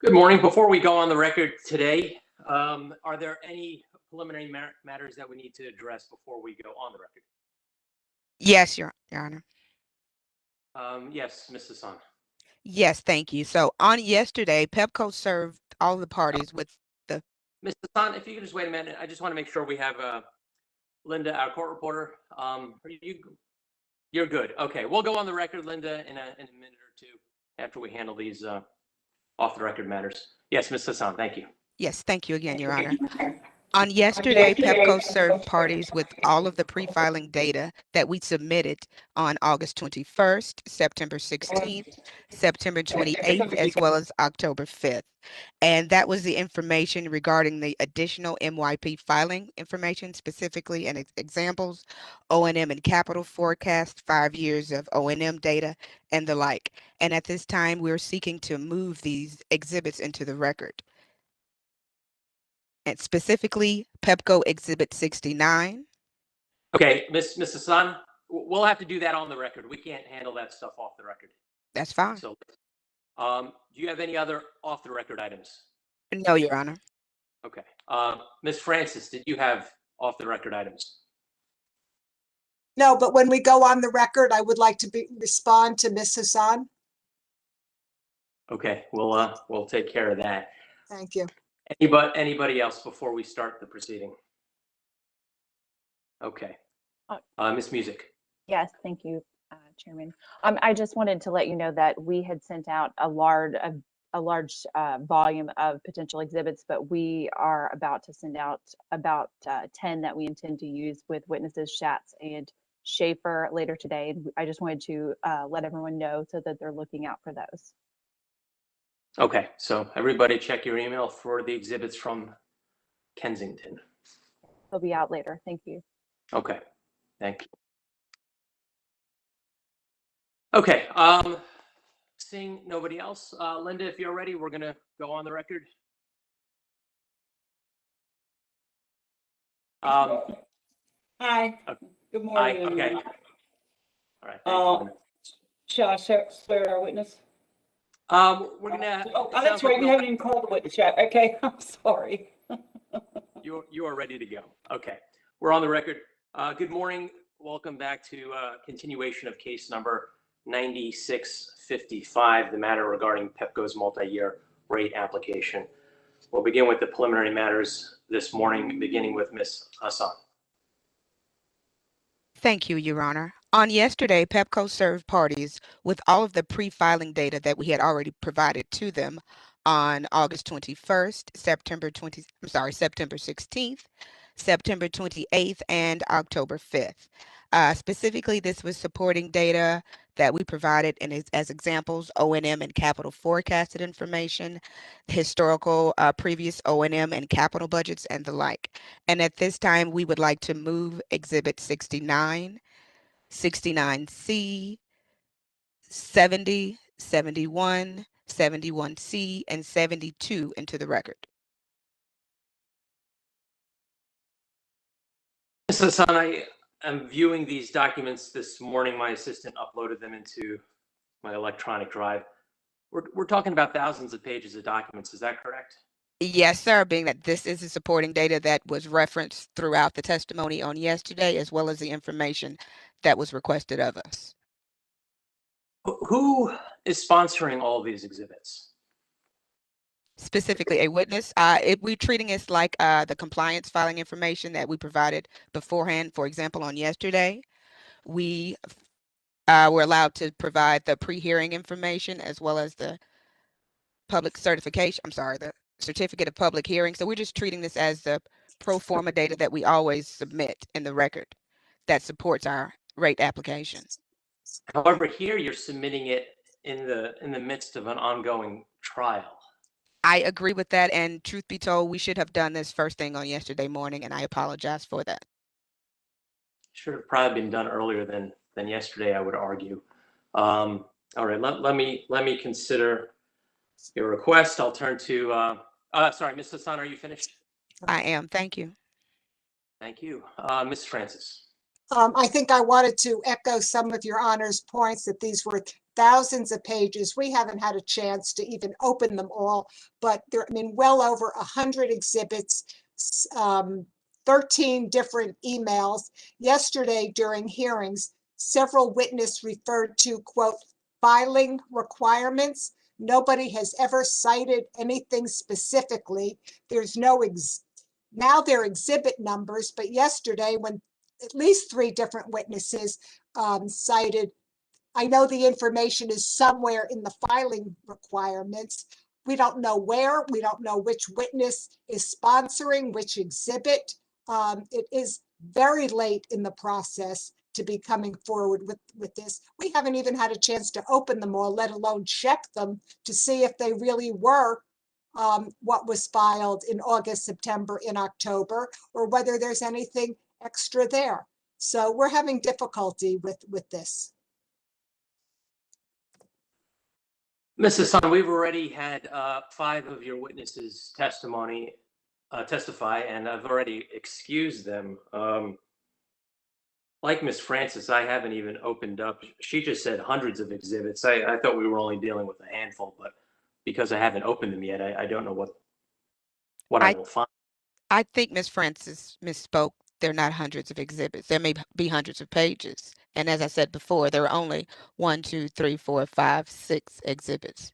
Good morning. Before we go on the record today, are there any preliminary matters that we need to address before we go on the record? Yes, Your Honor. Yes, Ms. Hassan. Yes, thank you. So on yesterday, Pepco served all the parties with the. Ms. Hassan, if you could just wait a minute, I just want to make sure we have Linda, our court reporter. You're good. Okay, we'll go on the record, Linda, in a minute or two after we handle these off the record matters. Yes, Ms. Hassan, thank you. Yes, thank you again, Your Honor. On yesterday, Pepco served parties with all of the pre-filing data that we submitted on August 21st, September 16th, September 28th, as well as October 5th. And that was the information regarding the additional MYP filing information, specifically and examples, O&M and capital forecast, 5 years of O&M data, and the like. And at this time, we're seeking to move these exhibits into the record. And specifically Pepco Exhibit 69. Okay, Ms. Hassan, we'll have to do that on the record. We can't handle that stuff off the record. That's fine. So, do you have any other off the record items? No, Your Honor. Okay. Ms. Francis, did you have off the record items? No, but when we go on the record, I would like to respond to Ms. Hassan. Okay, we'll take care of that. Thank you. Anybody else before we start the proceeding? Okay. Ms. Music. Yes, thank you, Chairman. I just wanted to let you know that we had sent out a large volume of potential exhibits, but we are about to send out about 10 that we intend to use with witnesses Schatz and Schaefer later today. I just wanted to let everyone know so that they're looking out for those. Okay, so everybody check your email for the exhibits from Kensington. They'll be out later. Thank you. Okay, thank you. Okay, seeing nobody else, Linda, if you're ready, we're gonna go on the record. Hi. Okay. Good morning. Okay. All right. Thank you. Shall I swear our witness? We're gonna. Oh, that's right. We haven't even called the witness yet. Okay, I'm sorry. You are ready to go. Okay, we're on the record. Good morning. Welcome back to continuation of case number 9655, the matter regarding Pepco's multi-year rate application. We'll begin with the preliminary matters this morning, beginning with Ms. Hassan. Thank you, Your Honor. On yesterday, Pepco served parties with all of the pre-filing data that we had already provided to them on August 21st, September 16th, September 28th, and October 5th. Specifically, this was supporting data that we provided as examples, O&M and capital forecasted information, historical previous O&M and capital budgets, and the like. And at this time, we would like to move Exhibit 69, 69C, 70, 71, 71C, and 72 into the record. Ms. Hassan, I am viewing these documents this morning. My assistant uploaded them into my electronic drive. We're talking about thousands of pages of documents. Is that correct? Yes, sir, being that this is the supporting data that was referenced throughout the testimony on yesterday, as well as the information that was requested of us. Who is sponsoring all of these exhibits? Specifically a witness. We're treating it like the compliance filing information that we provided beforehand. For example, on yesterday, we were allowed to provide the pre-hearing information as well as the public certification. The certificate of public hearing. So we're just treating this as the pro forma data that we always submit in the record that supports our rate application. However, here you're submitting it in the midst of an ongoing trial. I agree with that, and truth be told, we should have done this first thing on yesterday morning, and I apologize for that. Should have probably been done earlier than yesterday, I would argue. All right, let me consider your request. I'll turn to sorry, Ms. Hassan, are you finished? I am. Thank you. Thank you. Ms. Francis. I think I wanted to echo some of your Honor's points that these were thousands of pages. We haven't had a chance to even open them all, but there, I mean, well over 100 exhibits, 13 different emails. Yesterday during hearings, several witnesses referred to, quote, filing requirements. Nobody has ever cited anything specifically. There's no, now there are exhibit numbers, but yesterday when at least 3 different witnesses cited, I know the information is somewhere in the filing requirements. We don't know where, we don't know which witness is sponsoring which exhibit. It is very late in the process to be coming forward with this. We haven't even had a chance to open them all, let alone check them to see if they really were what was filed in August, September, in October, or whether there's anything extra there. So we're having difficulty with this. Mrs. Sun, we've already had 5 of your witnesses testify, and I've already excused them. Like Ms. Francis, I haven't even opened up. She just said hundreds of exhibits. I thought we were only dealing with a handful, but because I haven't opened them yet, I don't know what I will find. I think Ms. Francis misspoke. They're not hundreds of exhibits. There may be hundreds of pages. And as I said before, there are only 1, 2, 3, 4, 5, 6 exhibits.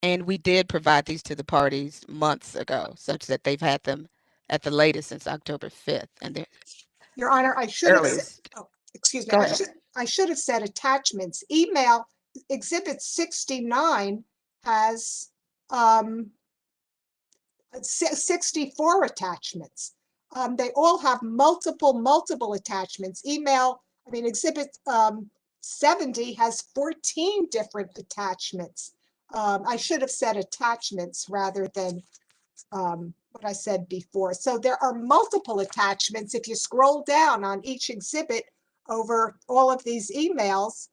And we did provide these to the parties months ago, such that they've had them at the latest since October 5th. And Your Honor, I should have said, earliest. oh, excuse me, Go ahead. I should have said attachments. Email exhibit 69 has 64 attachments. They all have multiple attachments. Email, I mean, exhibit 70 has 14 different attachments. I should have said attachments rather than what I said before. So there are multiple attachments. If you scroll down on each exhibit over all of these emails,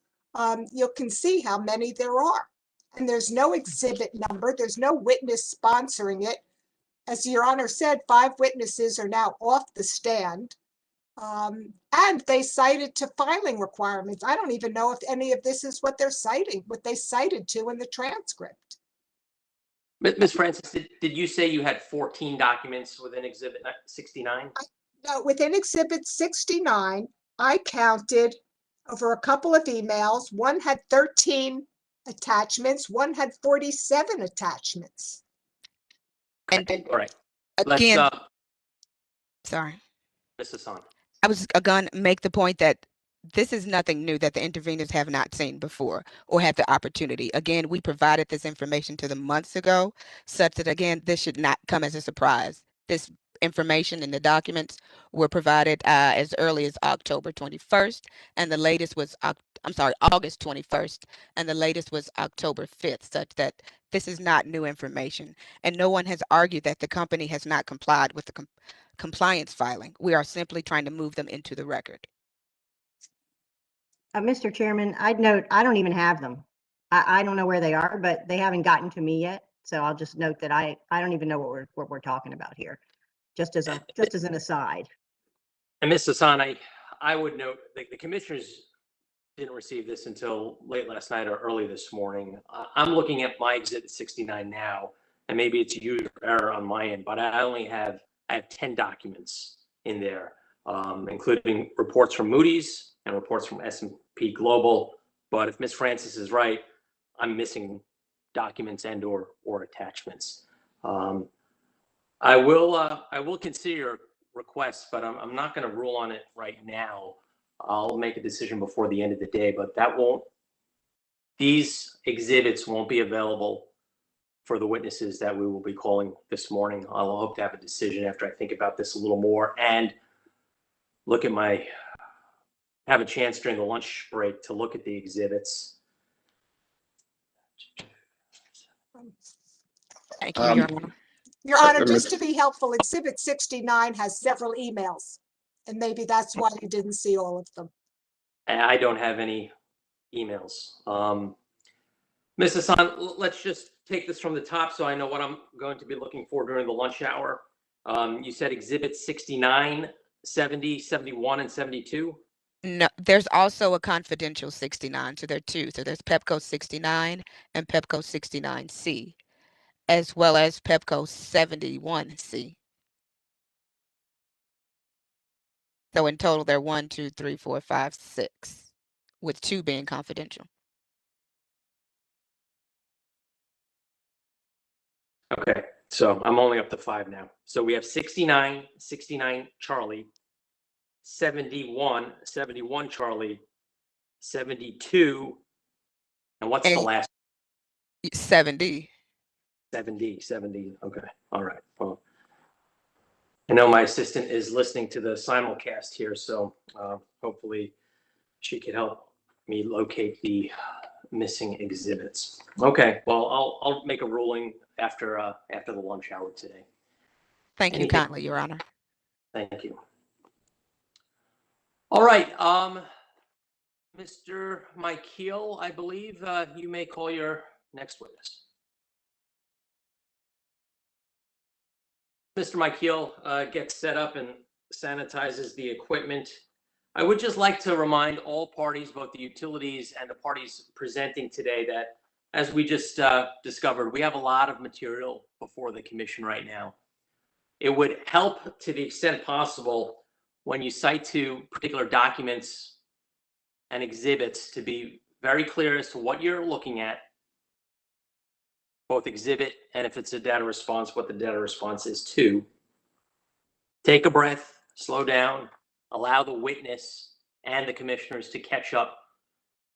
you can see how many there are. And there's no exhibit number. There's no witness sponsoring it. As Your Honor said, 5 witnesses are now off the stand. And they cited to filing requirements. I don't even know if any of this is what they're citing, what they cited to in the transcript. Ms. Francis, did you say you had 14 documents within Exhibit 69? No, within Exhibit 69, I counted over a couple of emails. One had 13 attachments, one had 47 attachments. And All right. Let's, again, sorry. Ms. Hassan. I was going to make the point that this is nothing new that the interveners have not seen before or had the opportunity. Again, we provided this information to them months ago, such that, again, this should not come as a surprise. This information in the documents were provided as early as October 21st, and the latest was, August 21st, and the latest was October 5th, such that this is not new information. And no one has argued that the company has not complied with the compliance filing. We are simply trying to move them into the record. Mr. Chairman, I'd note, I don't even have them. I don't know where they are, but they haven't gotten to me yet. So I'll just note that I don't even know what we're talking about here, just as an aside. And Ms. Hassan, I would note that the commissioners didn't receive this until late last night or early this morning. I'm looking at my Exhibit 69 now, and maybe it's user error on my end, but I have 10 documents in there, including reports from Moody's and reports from S&P Global. But if Ms. Francis is right, I'm missing documents and or attachments. I will consider your request, but I'm not going to rule on it right now. I'll make a decision before the end of the day, but these exhibits won't be available for the witnesses that we will be calling this morning. I'll hope to have a decision after I think about this a little more and have a chance during the lunch break to look at the exhibits. Thank you, Your Honor. Your Honor, just to be helpful, Exhibit 69 has several emails, and maybe that's why you didn't see all of them. I don't have any emails. Ms. Hassan, let's just take this from the top so I know what I'm going to be looking for during the lunch hour. You said Exhibit 69, 70, 71, and 72? No, there's also a confidential 69. So there are two. So there's Pepco 69 and Pepco 69C, as well as Pepco 71C. So in total, there are 1, 2, 3, 4, 5, 6, with 2 being confidential. Okay, so I'm only up to 5 now. So we have 69, 69 Charlie, 71, 71 Charlie, 72, and what's the And last? 70. 70. Okay, all right. Well, I know my assistant is listening to the simulcast here, so hopefully she can help me locate the missing exhibits. Okay, well, I'll make a ruling after the lunch hour today. Thank you Anything- kindly, Your Honor. Thank you. All right, Mr. Michael, I believe you may call your next witness. Mr. Michael gets set up and sanitizes the equipment. I would just like to remind all parties, both the utilities and the parties presenting today, that as we just discovered, we have a lot of material before the commission right now. It would help to the extent possible when you cite to particular documents and exhibits to be very clear as to what you're looking at, both exhibit and if it's a data response, what the data response is to. Take a breath, slow down, allow the witness and the commissioners to catch up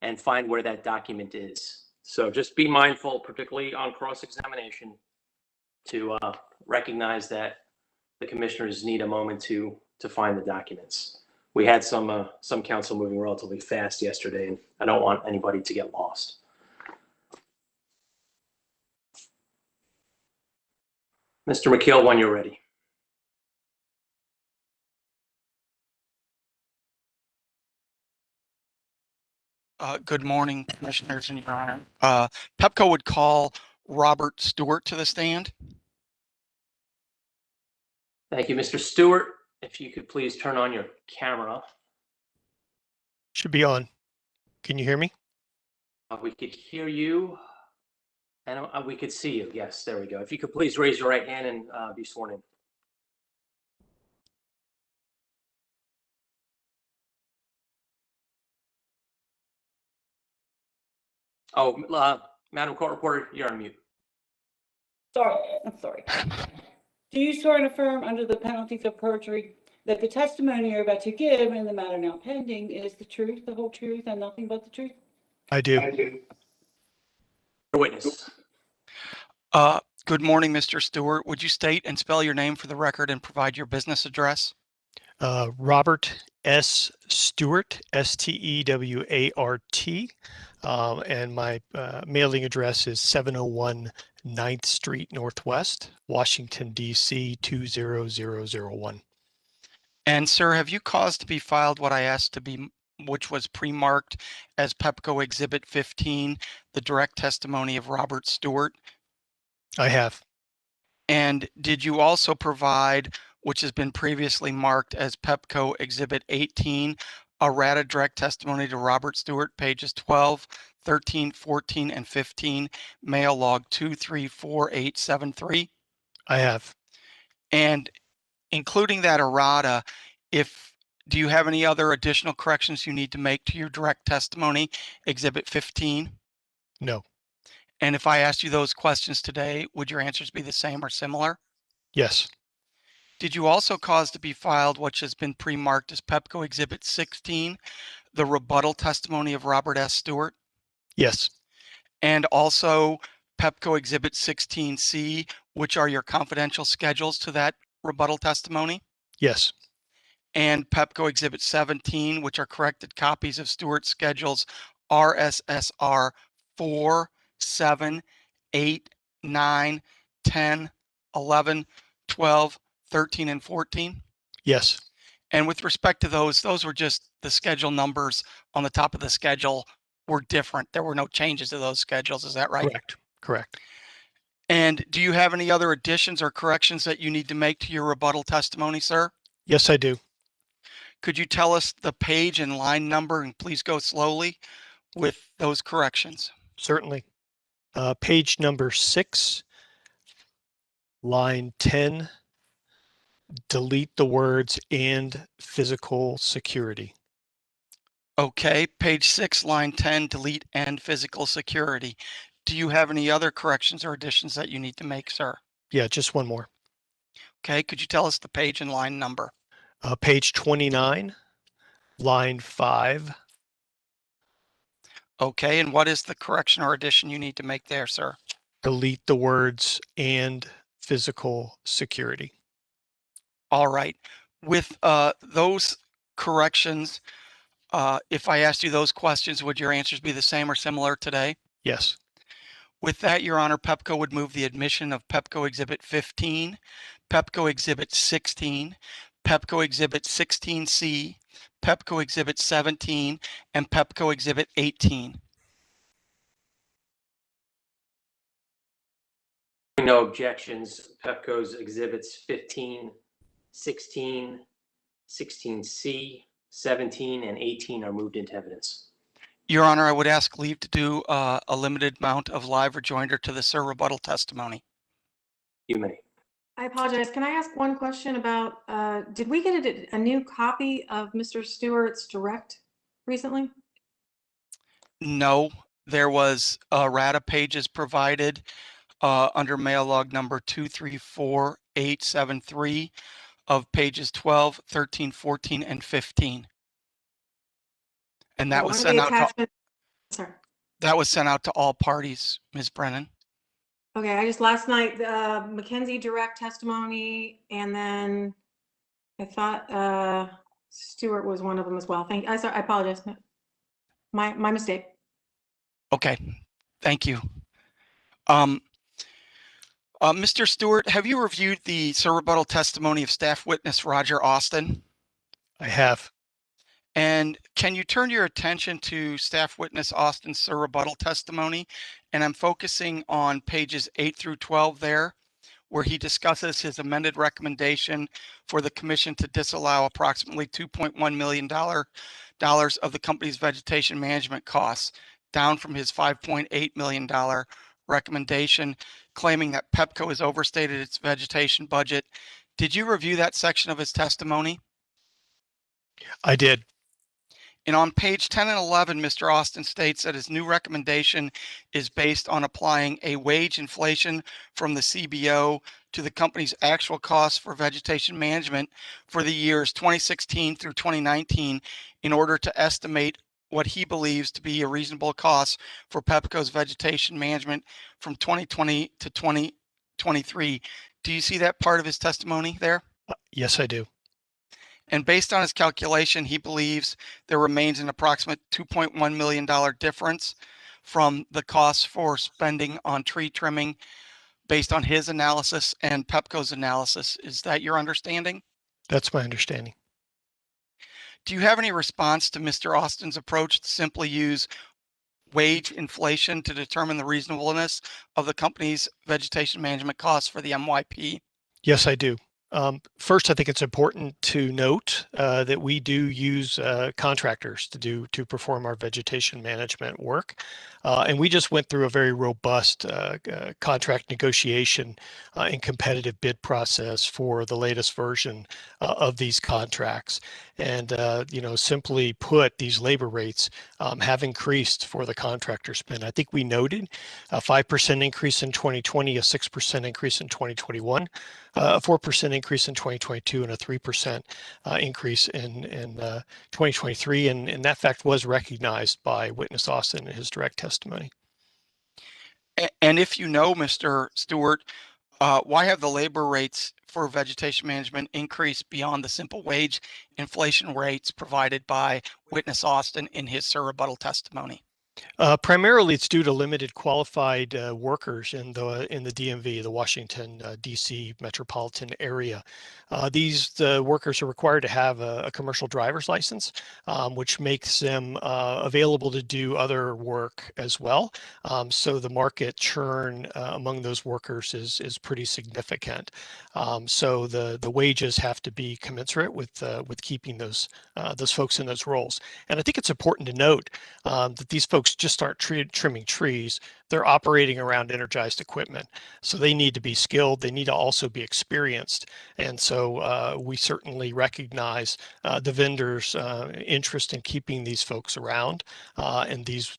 and find where that document is. So just be mindful, particularly on cross-examination, to recognize that the commissioners need a moment to find the documents. We had some counsel moving relatively fast yesterday, and I don't want anybody to get lost. Mr. McKeel, when you're ready. Good morning, Commissioners and Your Honor. Pepco would call Robert Stewart to the stand. Thank you, Mr. Stewart. If you could please turn on your camera. Should be on. Can you hear me? We could hear you and we could see you. Yes, there we go. If you could please raise your right hand and be sworn in. Oh, Madam Court Reporter, you're on mute. Sorry, I'm sorry. Do you swear and affirm under the penalties of perjury that the testimony you're about to give in the matter now pending is the truth, the whole truth, and nothing but the truth? I do. Witness. Good morning, Mr. Stewart. Would you state and spell your name for the record and provide your business address? Robert S. Stewart, Stewart. And my mailing address is 701 9th Street Northwest, Washington, D.C. 20001. And sir, have you caused to be filed what I asked to be, which was pre-marked as Pepco Exhibit 15, the direct testimony of Robert Stewart? I have. And did you also provide, which has been previously marked as Pepco Exhibit 18, a RADA direct testimony to Robert Stewart, pages 12, 13, 14, and 15, mail log 234873? I have. And including that errata, do you have any other additional corrections you need to make to your direct testimony, Exhibit 15? No. And if I asked you those questions today, would your answers be the same or similar? Yes. Did you also cause to be filed, which has been pre-marked as Pepco Exhibit 16, the rebuttal testimony of Robert S. Stewart? Yes. And also Pepco Exhibit 16C, which are your confidential schedules to that rebuttal testimony? Yes. And Pepco Exhibit 17, which are corrected copies of Stewart's schedules RSSR 4, 7, 8, 9, 10, 11, 12, 13, and 14? Yes. And with respect to those were just the schedule numbers on the top of the schedule were different. There were no changes to those schedules. Is that right? Correct. Correct. And do you have any other additions or corrections that you need to make to your rebuttal testimony, sir? Yes, I do. Could you tell us the page and line number, and please go slowly with those corrections? Certainly. Page number 6, line 10, delete the words "and physical security." Okay, page 6, line 10, delete "and physical security." Do you have any other corrections or additions that you need to make, sir? Yeah, just one more. Okay, could you tell us the page and line number? Page 29, line 5, Okay, and what is the correction or addition you need to make there, sir? delete the words "and physical security." All right. With those corrections, if I asked you those questions, would your answers be the same or similar today? Yes. With that, Your Honor, Pepco would move the admission of Pepco Exhibit 15, Pepco Exhibit 16, Pepco Exhibit 16C, Pepco Exhibit 17, and Pepco Exhibit 18. No objections. Pepco's exhibits 15, 16, 16C, 17, and 18 are moved into evidence. Your Honor, I would ask leave to do a limited amount of live rejoinder to the sir rebuttal testimony. You may. I apologize. Can I ask one question about, did we get a new copy of Mr. Stewart's direct recently? No, there was errata pages provided under mail log number 234873 of pages 12, 13, 14, and 15. And that was sent out to, Sorry. that was sent out to all parties, Ms. Brennan. Okay, I just last night, Mackenzie direct testimony, and then I thought Stewart was one of them as well. I apologize. My mistake. Okay, thank you. Mr. Stewart, have you reviewed the sir rebuttal testimony of staff witness Roger Austin? I have. And can you turn your attention to staff witness Austin's sir rebuttal testimony? And I'm focusing on pages 8 through 12 there, where he discusses his amended recommendation for the commission to disallow approximately $2.1 million of the company's vegetation management costs, down from his $5.8 million recommendation, claiming that Pepco has overstated its vegetation budget. Did you review that section of his testimony? I did. And on page 10 and 11, Mr. Austin states that his new recommendation is based on applying a wage inflation from the CBO to the company's actual costs for vegetation management for the years 2016 through 2019 in order to estimate what he believes to be a reasonable cost for Pepco's vegetation management from 2020 to 2023. Do you see that part of his testimony there? Yes, I do. And based on his calculation, he believes there remains an approximate $2.1 million difference from the costs for spending on tree trimming based on his analysis and Pepco's analysis. Is that your understanding? That's my understanding. Do you have any response to Mr. Austin's approach to simply use wage inflation to determine the reasonableness of the company's vegetation management costs for the MYP? Yes, I do. First, I think it's important to note that we do use contractors to perform our vegetation management work, and we just went through a very robust contract negotiation and competitive bid process for the latest version of these contracts. And simply put, these labor rates have increased for the contractor spend. I think we noted a 5% increase in 2020, a 6% increase in 2021. A 4% increase in 2022 and a 3% increase in 2023. And that fact was recognized by witness Austin in his direct testimony. And if you know, Mr. Stewart, why have the labor rates for vegetation management increased beyond the simple wage inflation rates provided by witness Austin in his sir rebuttal testimony? Primarily, it's due to limited qualified workers in the DMV, the Washington D.C. metropolitan area. These workers are required to have a commercial driver's license, which makes them available to do other work as well. So the market churn among those workers is pretty significant. So the wages have to be commensurate with keeping those folks in those roles. And I think it's important to note that these folks just aren't trimming trees. They're operating around energized equipment. So they need to be skilled. They need to also be experienced. And so we certainly recognize the vendors' interest in keeping these folks around. And these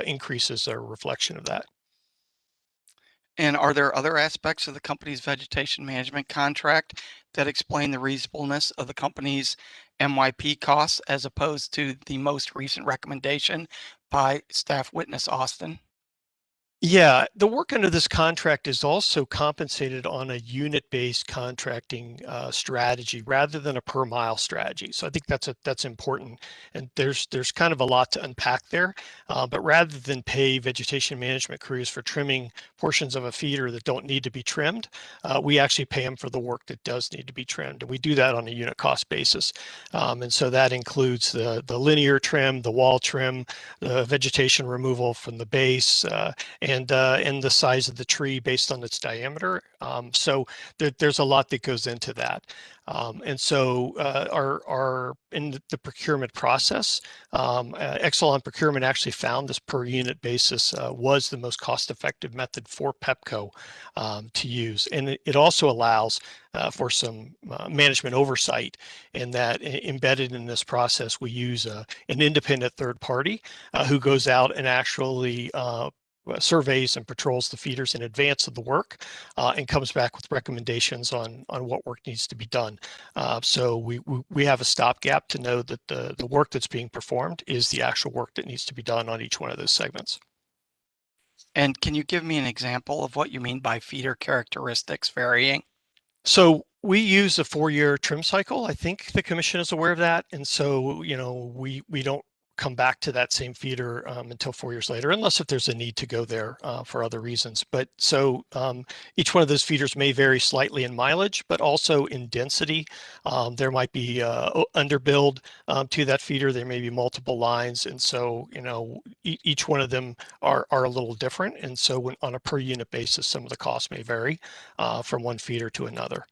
increases are a reflection of that. And are there other aspects of the company's vegetation management contract that explain the reasonableness of the company's MYP costs as opposed to the most recent recommendation by staff witness Austin? Yeah, the work under this contract is also compensated on a unit-based contracting strategy rather than a per mile strategy. So I think that's important. And there's kind of a lot to unpack there. But rather than pay vegetation management crews for trimming portions of a feeder that don't need to be trimmed, we actually pay them for the work that does need to be trimmed. And we do that on a unit cost basis. And so that includes the linear trim, the wall trim, the vegetation removal from the base, and the size of the tree based on its diameter. So there's a lot that goes into that. And so our in the procurement process, Exelon Procurement actually found this per unit basis was the most cost-effective method for Pepco to use. And it also allows for some management oversight, in that embedded in this process, we use an independent third party who goes out and actually surveys and patrols the feeders in advance of the work and comes back with recommendations on what work needs to be done. So we have a stopgap to know that the work that's being performed is the actual work that needs to be done on each one of those segments. And can you give me an example of what you mean by feeder characteristics varying? So we use a 4-year trim cycle. I think the commission is aware of that. And so, we don't come back to that same feeder until 4 years later, unless if there's a need to go there for other reasons. But so each one of those feeders may vary slightly in mileage, but also in density. There might be underbuild to that feeder. There may be multiple lines. And so, each one of them are a little different. And so when on a per unit basis, some of the costs may vary from one feeder to another.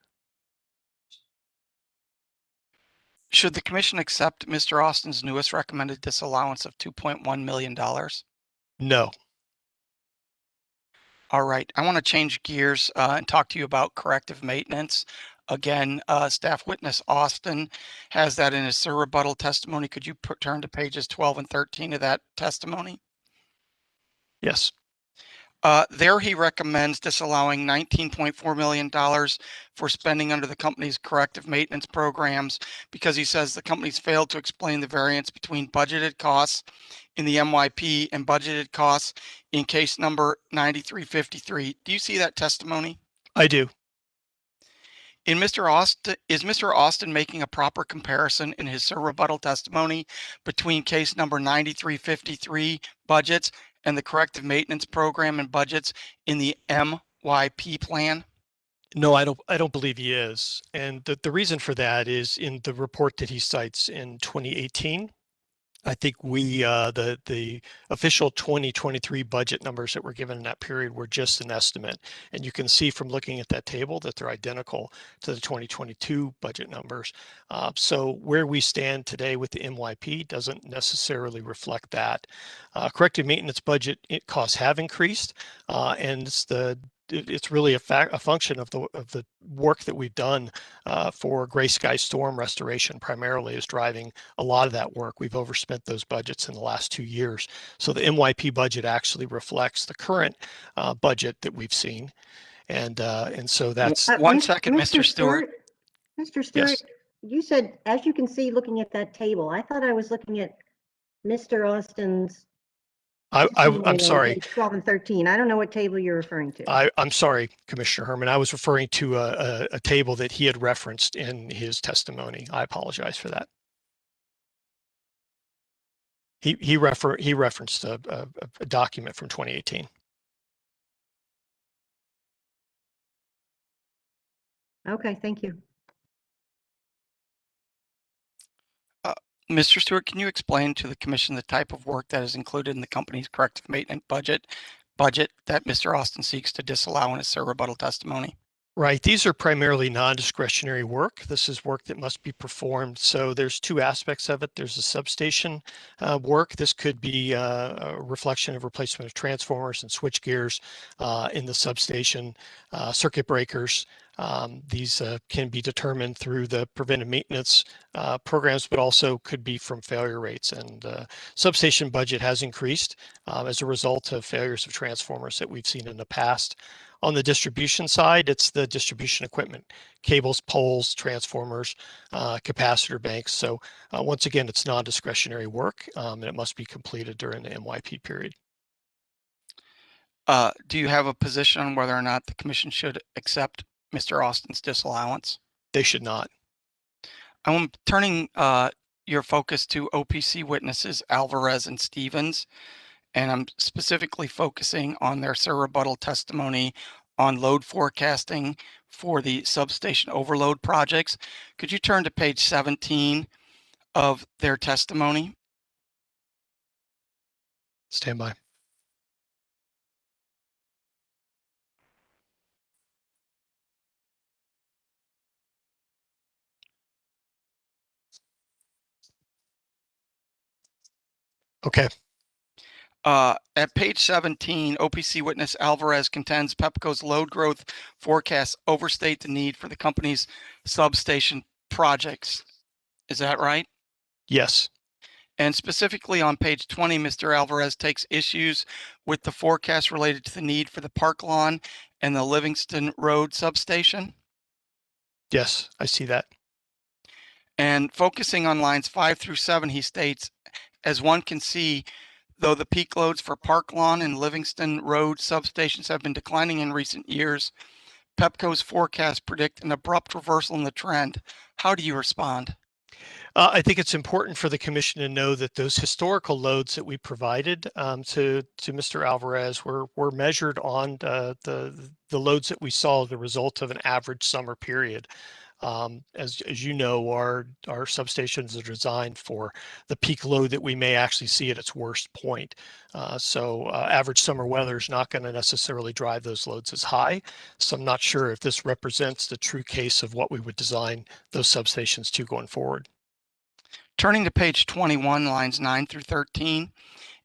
Should the commission accept Mr. Austin's newest recommended disallowance of $2.1 million? No. All right, I want to change gears and talk to you about corrective maintenance. Again, staff witness Austin has that in his rebuttal testimony. Could you turn to pages 12 and 13 of that testimony? Yes. There he recommends disallowing $19.4 million for spending under the company's corrective maintenance programs because he says the company's failed to explain the variance between budgeted costs in the MYP and budgeted costs in case number 9353. Do you see that testimony? I do. Is Mr. Austin making a proper comparison in his rebuttal testimony between case number 9353 budgets and the corrective maintenance program and budgets in the MYP plan? No, I don't believe he is. And the reason for that is in the report that he cites in 2018. I think the official 2023 budget numbers that were given in that period were just an estimate. And you can see from looking at that table that they're identical to the 2022 budget numbers. So where we stand today with the MYP doesn't necessarily reflect that. Corrective maintenance budget costs have increased, and it's really a function of the work that we've done for gray sky storm restoration primarily is driving a lot of that work. We've overspent those budgets in the last 2 years. So the MYP budget actually reflects the current budget that we've seen. And so that's one second, Mr. Stewart. Mr. Stewart, Yes. you said, as you can see, looking at that table, I thought I was looking at Mr. Austin's I'm testimony on sorry. page 12 and 13. I don't know what table you're referring to. I'm sorry, Commissioner Herman. I was referring to a table that he had referenced in his testimony. I apologize for that. He referenced a document from 2018. Okay, thank you. Mr. Stewart, can you explain to the commission the type of work that is included in the company's corrective maintenance budget that Mr. Austin seeks to disallow in his rebuttal testimony? Right. These are primarily non-discretionary work. This is work that must be performed. So there's two aspects of it. There's a substation work. This could be a reflection of replacement of transformers and switch gears in the substation, circuit breakers. These can be determined through the preventive maintenance programs, but also could be from failure rates. And substation budget has increased as a result of failures of transformers that we've seen in the past. On the distribution side, it's the distribution equipment, cables, poles, transformers, capacitor banks. So once again, it's non-discretionary work and it must be completed during the MYP period. Do you have a position on whether or not the commission should accept Mr. Austin's disallowance? They should not. I'm turning your focus to OPC witnesses Alvarez and Stevens, and I'm specifically focusing on their rebuttal testimony on load forecasting for the substation overload projects. Could you turn to page 17 of their testimony? Stand by. Okay. At page 17, OPC witness Alvarez contends Pepco's load growth forecasts overstate the need for the company's substation projects. Is that right? Yes. And specifically on page 20, Mr. Alvarez takes issues with the forecast related to the need for the Park Lawn and the Livingston Road substation. Yes, I see that. And focusing on lines 5 through 7, he states, as one can see, though the peak loads for Park Lawn and Livingston Road substations have been declining in recent years, Pepco's forecasts predict an abrupt reversal in the trend. How do you respond? I think it's important for the commission to know that those historical loads that we provided to Mr. Alvarez were measured on the loads that we saw as a result of an average summer period. As you know, our substations are designed for the peak load that we may actually see at its worst point. So average summer weather is not going to necessarily drive those loads as high. So I'm not sure if this represents the true case of what we would design those substations to going forward. Turning to page 21, lines 9 through 13,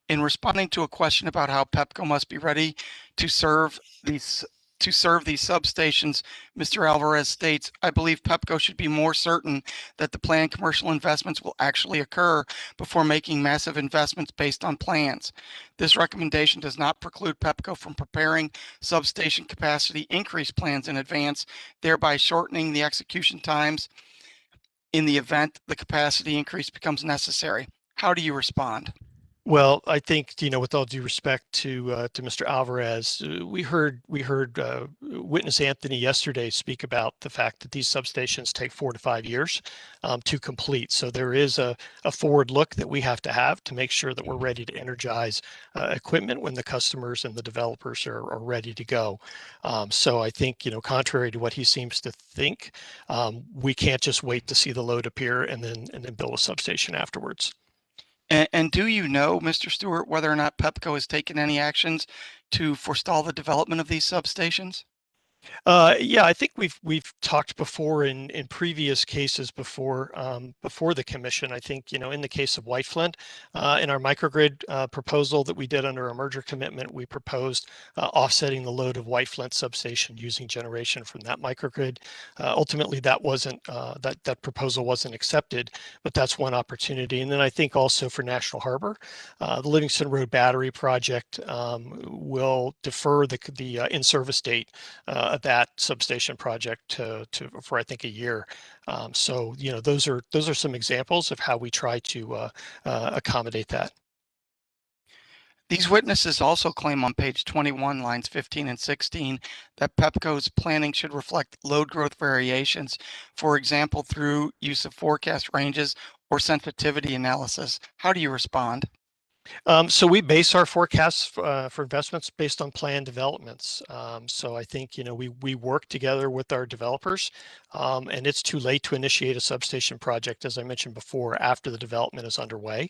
in responding to a question about how Pepco must be ready to serve these substations, Mr. Alvarez states, I believe Pepco should be more certain that the planned commercial investments will actually occur before making massive investments based on plans. This recommendation does not preclude Pepco from preparing substation capacity increase plans in advance, thereby shortening the execution times in the event the capacity increase becomes necessary. How do you respond? Well, I think, with all due respect to Mr. Alvarez, we heard witness Anthony yesterday speak about the fact that these substations take 4 to 5 years to complete. So there is a forward look that we have to make sure that we're ready to energize equipment when the customers and the developers are ready to go. So I think, contrary to what he seems to think, we can't just wait to see the load appear and then build a substation afterwards. And do you know, Mr. Stewart, whether or not Pepco has taken any actions to forestall the development of these substations? Yeah, I think we've talked before in previous cases before the commission. I think in the case of White Flint, in our microgrid proposal that we did under a merger commitment, we proposed offsetting the load of White Flint substation using generation from that microgrid. Ultimately, that wasn't that proposal wasn't accepted, but that's one opportunity. And then I think also for National Harbor, the Livingston Road battery project will defer the in-service date of that substation project for I think a year. So those are some examples of how we try to accommodate that. These witnesses also claim on page 21, lines 15 and 16, that Pepco's planning should reflect load growth variations, for example, through use of forecast ranges or sensitivity analysis. How do you respond? So we base our forecasts for investments based on planned developments. So I think, we work together with our developers, and it's too late to initiate a substation project, as I mentioned before, after the development is underway.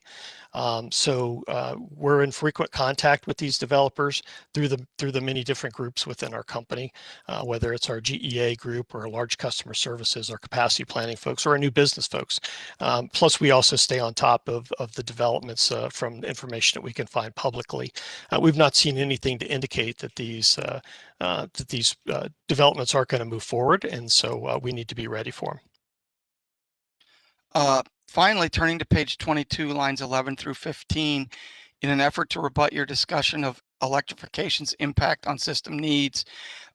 So we're in frequent contact with these developers through the many different groups within our company, whether it's our GEA group or our large customer services, our capacity planning folks, or our new business folks. Plus, we also stay on top of the developments from information that we can find publicly. We've not seen anything to indicate that these developments aren't going to move forward, and so we need to be ready for them. Finally, turning to page 22, lines 11 through 15, in an effort to rebut your discussion of electrification's impact on system needs,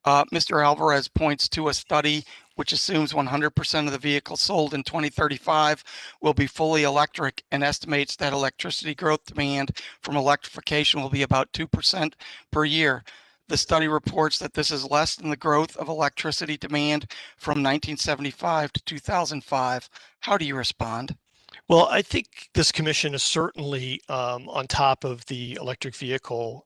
Mr. Alvarez points to a study which assumes 100% of the vehicles sold in 2035 will be fully electric and estimates that electricity growth demand from electrification will be about 2% per year. The study reports that this is less than the growth of electricity demand from 1975 to 2005. How do you respond? Well, I think this commission is certainly on top of the electric vehicle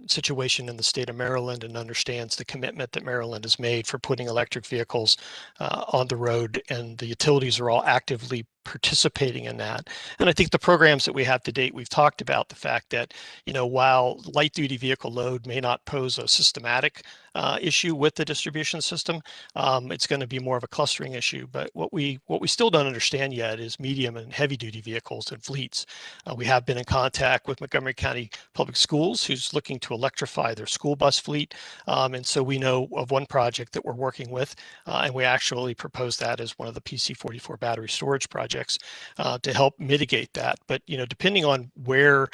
situation in the state of Maryland and understands the commitment that Maryland has made for putting electric vehicles on the road, and the utilities are all actively participating in that. And I think the programs that we have to date, we've talked about the fact that, while light duty vehicle load may not pose a systematic issue with the distribution system, it's going to be more of a clustering issue. But what we still don't understand yet is medium and heavy duty vehicles and fleets. We have been in contact with Montgomery County Public Schools, who's looking to electrify their school bus fleet. And so we know of one project that we're working with, and we actually proposed that as one of the PC44 battery storage projects to help mitigate that. But, depending on where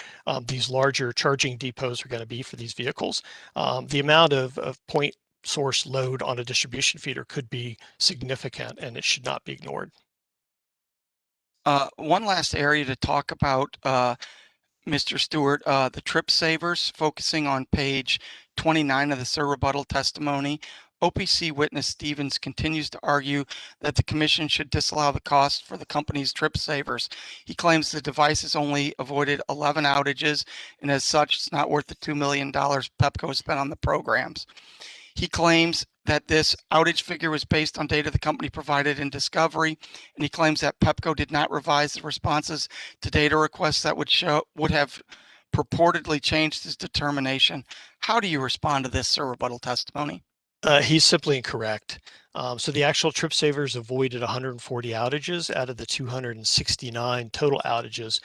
these larger charging depots are going to be for these vehicles, the amount of point source load on a distribution feeder could be significant, and it should not be ignored. One last area to talk about, Mr. Stewart, the trip savers, focusing on page 29 of the Sir rebuttal testimony. OPC witness Stevens continues to argue that the commission should disallow the cost for the company's trip savers. He claims the devices only avoided 11 outages, and as such, it's not worth the $2 million Pepco spent on the programs. He claims that this outage figure was based on data the company provided in discovery, and he claims that Pepco did not revise the responses to data requests that would have purportedly changed his determination. How do you respond to this, Sir rebuttal testimony? He's simply incorrect. So the actual trip savers avoided 140 outages out of the 269 total outages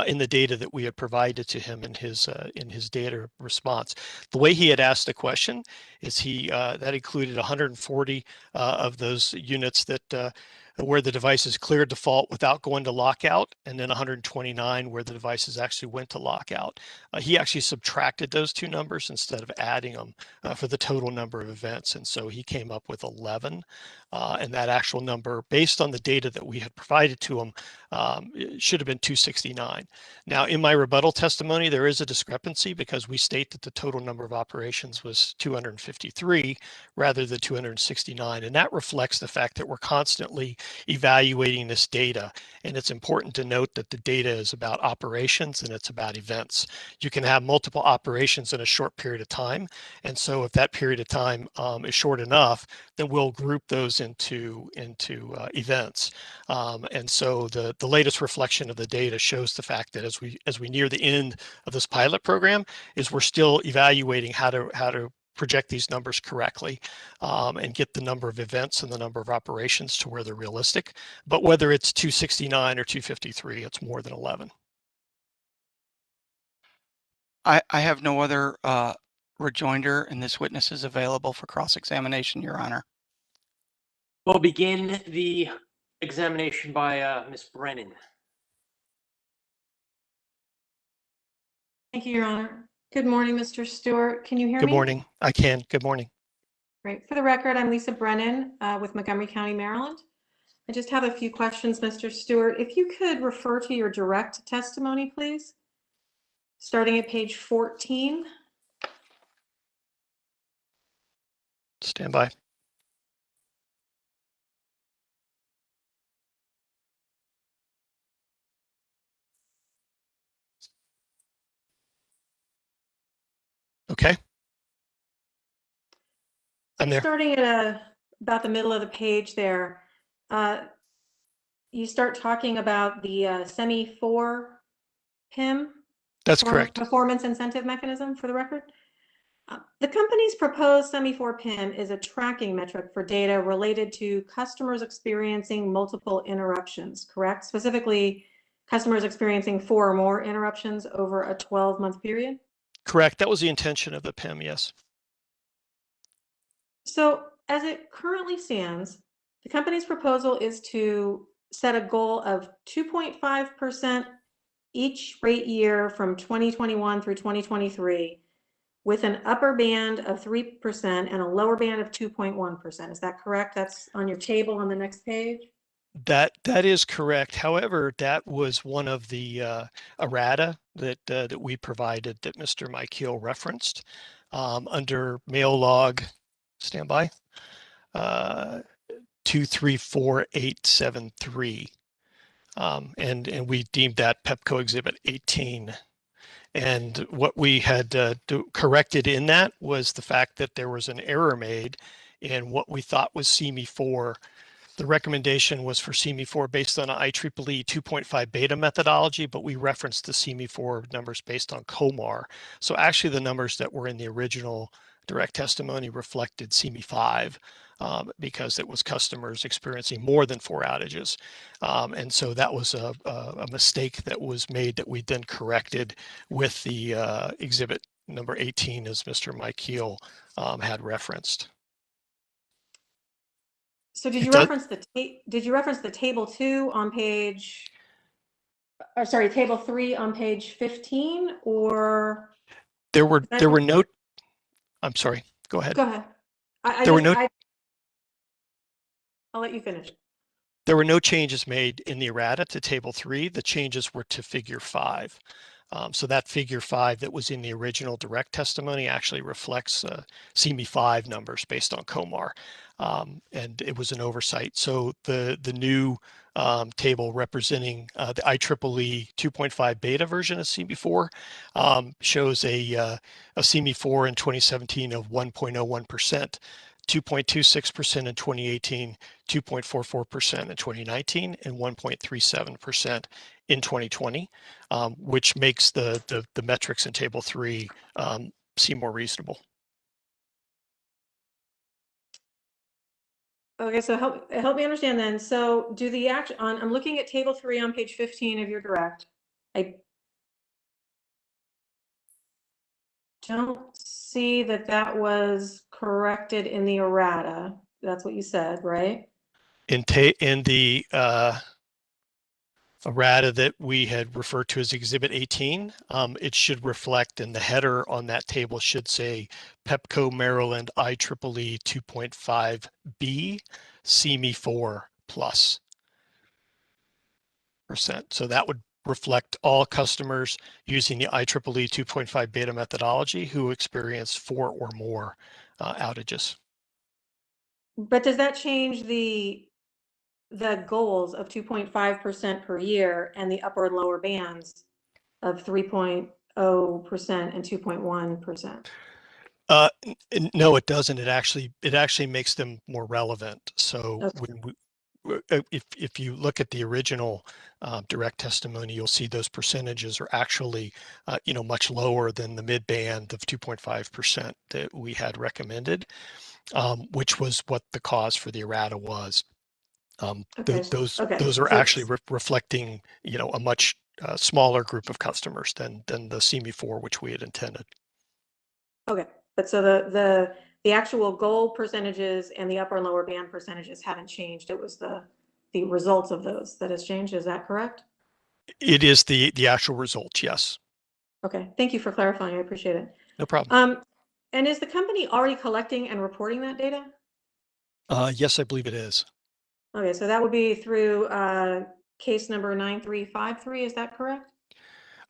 in the data that we had provided to him in his data response. The way he had asked the question is that included 140 of those units that where the devices cleared default without going to lockout, and then 129 where the devices actually went to lockout. He actually subtracted those two numbers instead of adding them for the total number of events. And so he came up with 11. And that actual number, based on the data that we had provided to him, it should have been 269. Now, in my rebuttal testimony, there is a discrepancy because we state that the total number of operations was 253 rather than 269. And that reflects the fact that we're constantly evaluating this data. And it's important to note that the data is about operations and it's about events. You can have multiple operations in a short period of time. And so if that period of time is short enough, then we'll group those into events. And so the latest reflection of the data shows the fact that as we near the end of this pilot program, is we're still evaluating how to project these numbers correctly and get the number of events and the number of operations to where they're realistic. But whether it's 269 or 253, it's more than 11. I have no other rejoinder, and this witness is available for cross-examination, Your Honor. We'll begin the examination by Ms. Brennan. Thank you, Your Honor. Good morning, Mr. Stewart. Can you hear me? Good morning. I can. Good morning. Great. For the record, I'm Lisa Brennan with Montgomery County, Maryland. I just have a few questions, Mr. Stewart. If you could refer to your direct testimony, please, starting at page 14. Stand by. Okay. I'm there. Starting at about the middle of the page there, you start talking about the SEMI 4 PIM. That's correct. Performance incentive mechanism for the record. The company's proposed SEMI 4 PIM is a tracking metric for data related to customers experiencing multiple interruptions, correct? Specifically, customers experiencing 4 or more interruptions over a 12-month period? Correct. That was the intention of the PIM, yes. So as it currently stands, the company's proposal is to set a goal of 2.5% each rate year from 2021 through 2023, with an upper band of 3% and a lower band of 2.1%. Is that correct? That's on your table on the next page? That is correct. However, that was one of the errata that we provided that Mr. Michael referenced under mail log standby 234873. And we deemed that Pepco Exhibit 18. And what we had corrected in that was the fact that there was an error made in what we thought was CME 4. The recommendation was for CME 4 based on an IEEE 2.5 beta methodology, but we referenced the CME 4 numbers based on COMAR. So actually the numbers that were in the original direct testimony reflected CME 5 because it was customers experiencing more than 4 outages. And so that was a mistake that was made that we then corrected with the exhibit number 18, as Mr. Michael had referenced. So did you reference the table 2 on page, or sorry, table 3 on page 15, or? There were no, I'm sorry, go ahead. Go ahead. I'll let you finish. There were no changes made in the errata to table 3. The changes were to figure 5. So that figure 5 that was in the original direct testimony actually reflects CME 5 numbers based on COMAR. And it was an oversight. So the new table representing the IEEE 2.5 beta version of CME 4 shows a CME 4 in 2017 of 1.01%. 2.26% in 2018, 2.44% in 2019, and 1.37% in 2020, which makes the metrics in Table 3 seem more reasonable. Okay, so help me understand then. So do the I'm looking at Table 3 on page 15 of your direct. I don't see that was corrected in the errata. That's what you said, right? In the errata that we had referred to as Exhibit 18, it should reflect, in the header on that table should say Pepco Maryland IEEE 2.5B CME 4 plus %. So that would reflect all customers using the IEEE 2.5 beta methodology who experience 4 or more outages. But does that change the goals of 2.5% per year and the upper and lower bands of 3.0% and 2.1%? No, it doesn't. It actually makes them more relevant. So Okay. when if you look at the original direct testimony, you'll see those percentages are actually much lower than the mid band of 2.5% that we had recommended, which was what the cause for the errata was. Okay. Those are actually reflecting a much smaller group of customers than the CME 4, which we had intended. Okay, but so the actual goal percentages and the upper and lower band percentages haven't changed. It was the results of those that has changed. Is that correct? It is the actual results, yes. Okay, thank you for clarifying. I appreciate it. No problem. And is the company already collecting and reporting that data? Yes, I believe it is. Okay, so that would be through case number 9353. Is that correct?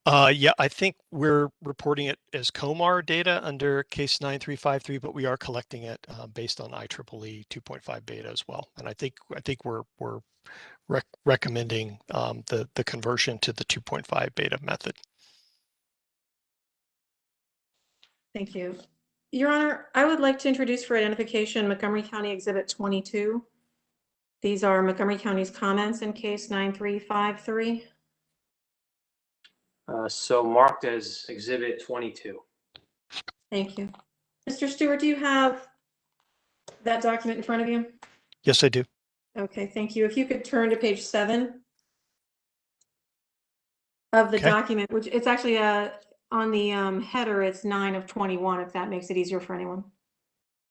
Yeah, I think we're reporting it as COMAR data under case 9353, but we are collecting it based on IEEE 2.5 beta as well. And I think we're recommending the conversion to the 2.5 beta method. Thank you. Your Honor, I would like to introduce for identification Montgomery County Exhibit 22. These are Montgomery County's comments in case 9353. So marked as Exhibit 22. Thank you. Mr. Stewart, do you have that document in front of you? Yes, I do. Okay, thank you. If you could turn to page 7 of the Okay. document, which it's actually on the header, it's 9 of 21, if that makes it easier for anyone.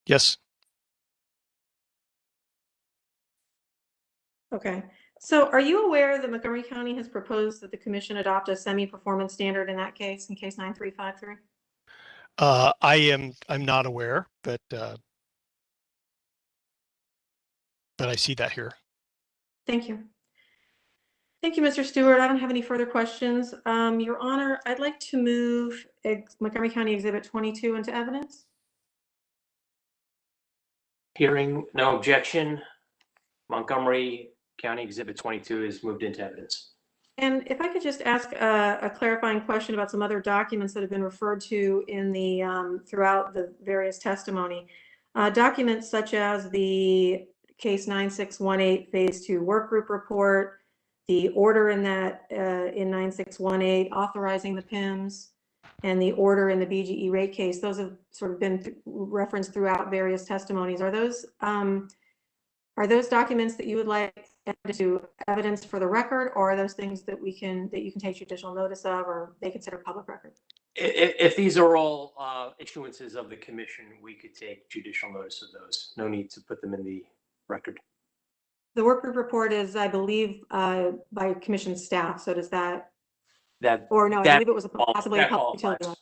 Yes. Okay. So are you aware that Montgomery County has proposed that the commission adopt a semi-performance standard in that case, in case 9353? I'm not aware, but I see that here. Thank you. Thank you, Mr. Stewart. I don't have any further questions. Your Honor, I'd like to move Montgomery County Exhibit 22 into evidence. Hearing no objection, Montgomery County Exhibit 22 is moved into evidence. And if I could just ask a clarifying question about some other documents that have been referred to in the throughout the various testimony. Documents such as the case 9618 phase 2 work group report, the order in that in 9618 authorizing the PIMS, and the order in the BGE rate case. Those have sort of been referenced throughout various testimonies. Are those documents that you would like to evidence for the record, or are those things that you can take judicial notice of, or they consider public record? If these are all issuances of the commission, we could take judicial notice of those. No need to put them in the record. The work group report is, I believe, by commission staff. So does that, or no, I believe it was possibly a public utility.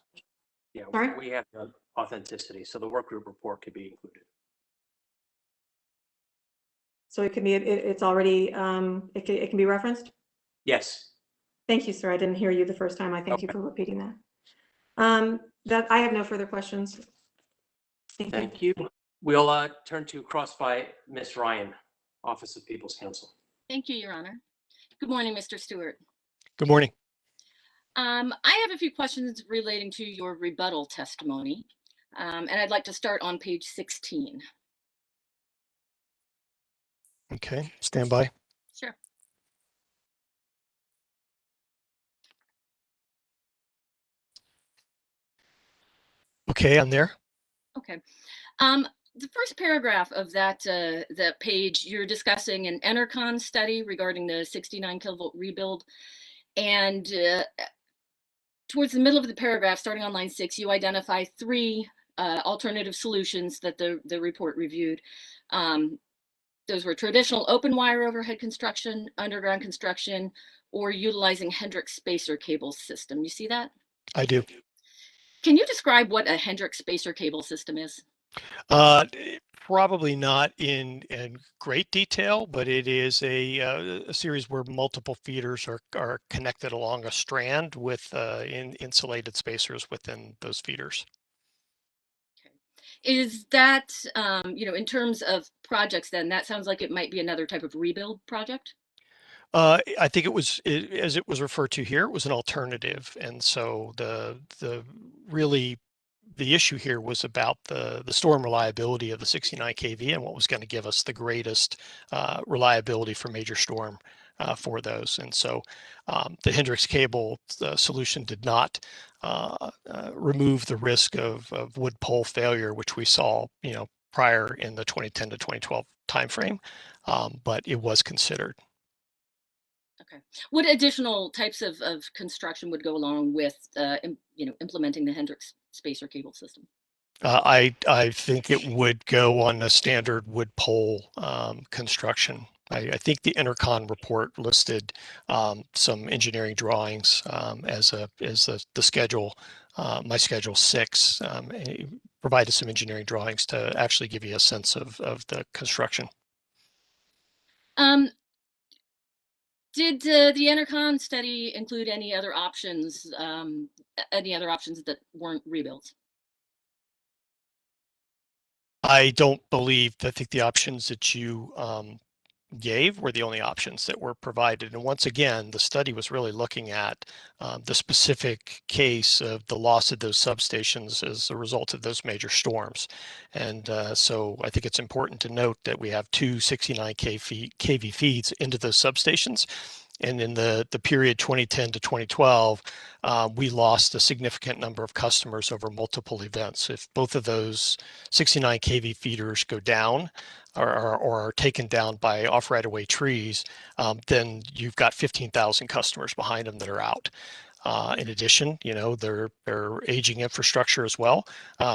Yeah, Sorry? we have the authenticity, so the work group report could be included. So it can be, it's already, it can be referenced? Yes. Thank you, sir. I didn't hear you the first time. I thank you for repeating that. That I have no further questions. Thank you. We'll turn to cross by Ms. Ryan, Office of People's Counsel. Thank you, Your Honor. Good morning, Mr. Stewart. Good morning. I have a few questions relating to your rebuttal testimony, and I'd like to start on page 16. Okay, stand by. Sure. Okay, I'm there. Okay. The first paragraph of that page, you're discussing an Enercon study regarding the 69 kilovolt rebuild, and towards the middle of the paragraph, starting on line 6, you identify 3 alternative solutions that the report reviewed. Those were traditional open wire overhead construction, underground construction, or utilizing Hendrix spacer cable system. You see that? I do. Can you describe what a Hendrix spacer cable system is? Probably not in great detail, but it is a series where multiple feeders are connected along a strand with insulated spacers within those feeders. Okay. Is that, in terms of projects, then that sounds like it might be another type of rebuild project? I think as it was referred to here, it was an alternative, and so the issue here was about the storm reliability of the 69 kV and what was going to give us the greatest reliability for major storm for those. And so the Hendrix cable solution did not remove the risk of wood pole failure, which we saw, prior in the 2010 to 2012 timeframe, but it was considered. Okay. What additional types of construction would go along with, implementing the Hendrix spacer cable system? I think it would go on a standard wood pole construction. I think the Enercon report listed some engineering drawings as the schedule. My schedule 6 provided some engineering drawings to actually give you a sense of the construction. Did the Enercon study include any other options that weren't rebuilds? I don't believe. I think the options that you gave were the only options that were provided. And once again, the study was really looking at the specific case of the loss of those substations as a result of those major storms. And so I think it's important to note that we have two 69 kV feeds into those substations. And in the period 2010 to 2012, we lost a significant number of customers over multiple events. If both of those 69 kV feeders go down or are taken down by off right-of-way trees, then you've got 15,000 customers behind them that are out. In addition, they're aging infrastructure as well,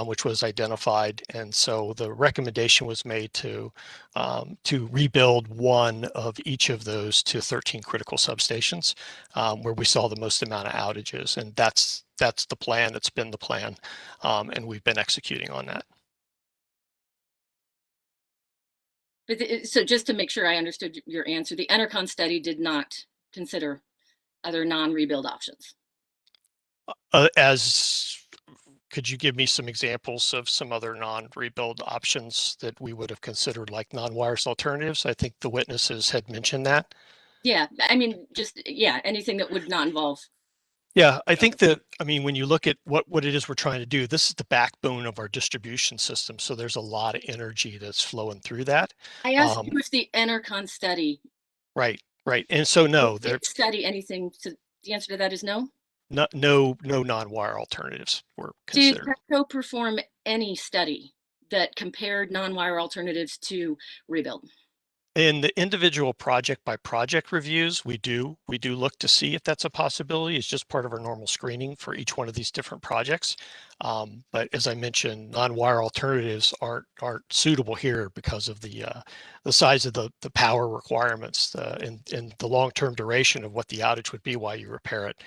which was identified. And so the recommendation was made to rebuild one of each of those to 13 critical substations, where we saw the most amount of outages. And that's the plan. It's been the plan. And we've been executing on that. But so just to make sure I understood your answer, the Enercon study did not consider other non-rebuild options. Could you give me some examples of some other non-rebuild options that we would have considered, like non-wireless alternatives? I think the witnesses had mentioned that. Yeah, I mean, anything that would not involve. Yeah, I think that, when you look at what it is we're trying to do, this is the backbone of our distribution system. So there's a lot of energy that's flowing through that. I asked you if the Enercon study. Right. And so no, study anything. So the answer to that is no. No non-wire alternatives were considered. Did Pepco perform any study that compared non-wire alternatives to rebuild? In the individual project by project reviews, we do look to see if that's a possibility. It's just part of our normal screening for each one of these different projects. But as I mentioned, non-wire alternatives aren't suitable here because of the size of the power requirements and the long-term duration of what the outage would be while you repair it.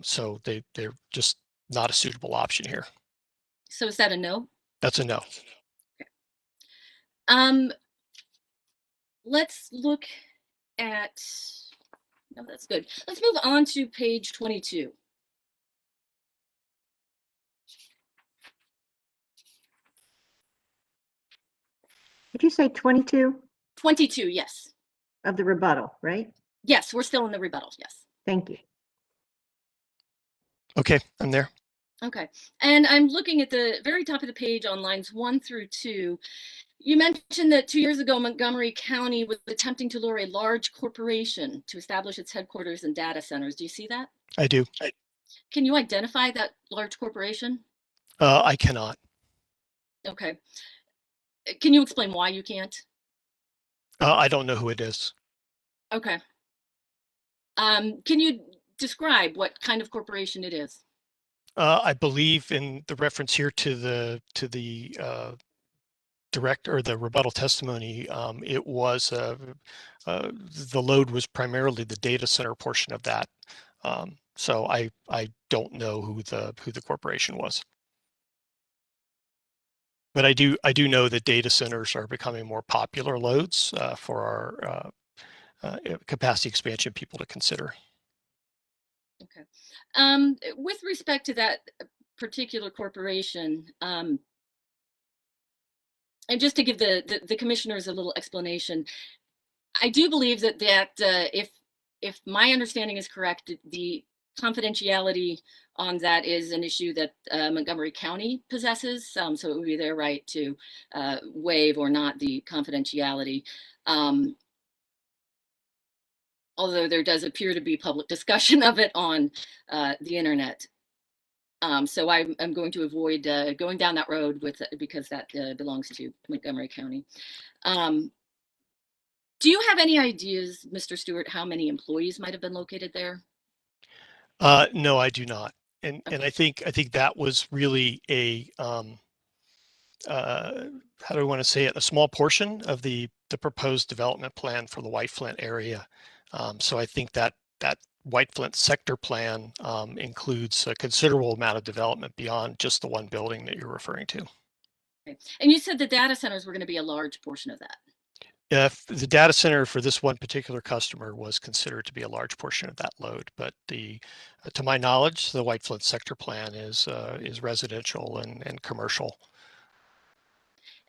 So they're just not a suitable option here. So is that a no? That's a no. Okay. Let's look at, no, that's good. Let's move on to page 22. Did you say 22? 22, yes. Of the rebuttal, right? Yes, we're still in the rebuttal, yes. Thank you. Okay, I'm there. Okay, and I'm looking at the very top of the page on lines 1 through 2. You mentioned that 2 years ago, Montgomery County was attempting to lure a large corporation to establish its headquarters and data centers. Do you see that? I do. Can you identify that large corporation? I cannot. Okay. Can you explain why you can't? I don't know who it is. Okay. Can you describe what kind of corporation it is? I believe in the reference here to the direct or the rebuttal testimony, it was the load was primarily the data center portion of that. So I don't know who the corporation was. But I do know that data centers are becoming more popular loads for our capacity expansion people to consider. Okay. With respect to that particular corporation, and just to give the commissioners a little explanation, I do believe that if my understanding is correct, the confidentiality on that is an issue that Montgomery County possesses. So it would be their right to waive or not the confidentiality. Although there does appear to be public discussion of it on the internet. So I'm going to avoid going down that road because that belongs to Montgomery County. Do you have any ideas, Mr. Stewart, how many employees might have been located there? No, I do not. And Okay. and I think that was really a how do I want to say it, a small portion of the proposed development plan for the White Flint area. So I think that White Flint sector plan includes a considerable amount of development beyond just the one building that you're referring to. Okay. And you said the data centers were going to be a large portion of that. If the data center for this one particular customer was considered to be a large portion of that load, but to my knowledge, the White Flint sector plan is residential and commercial.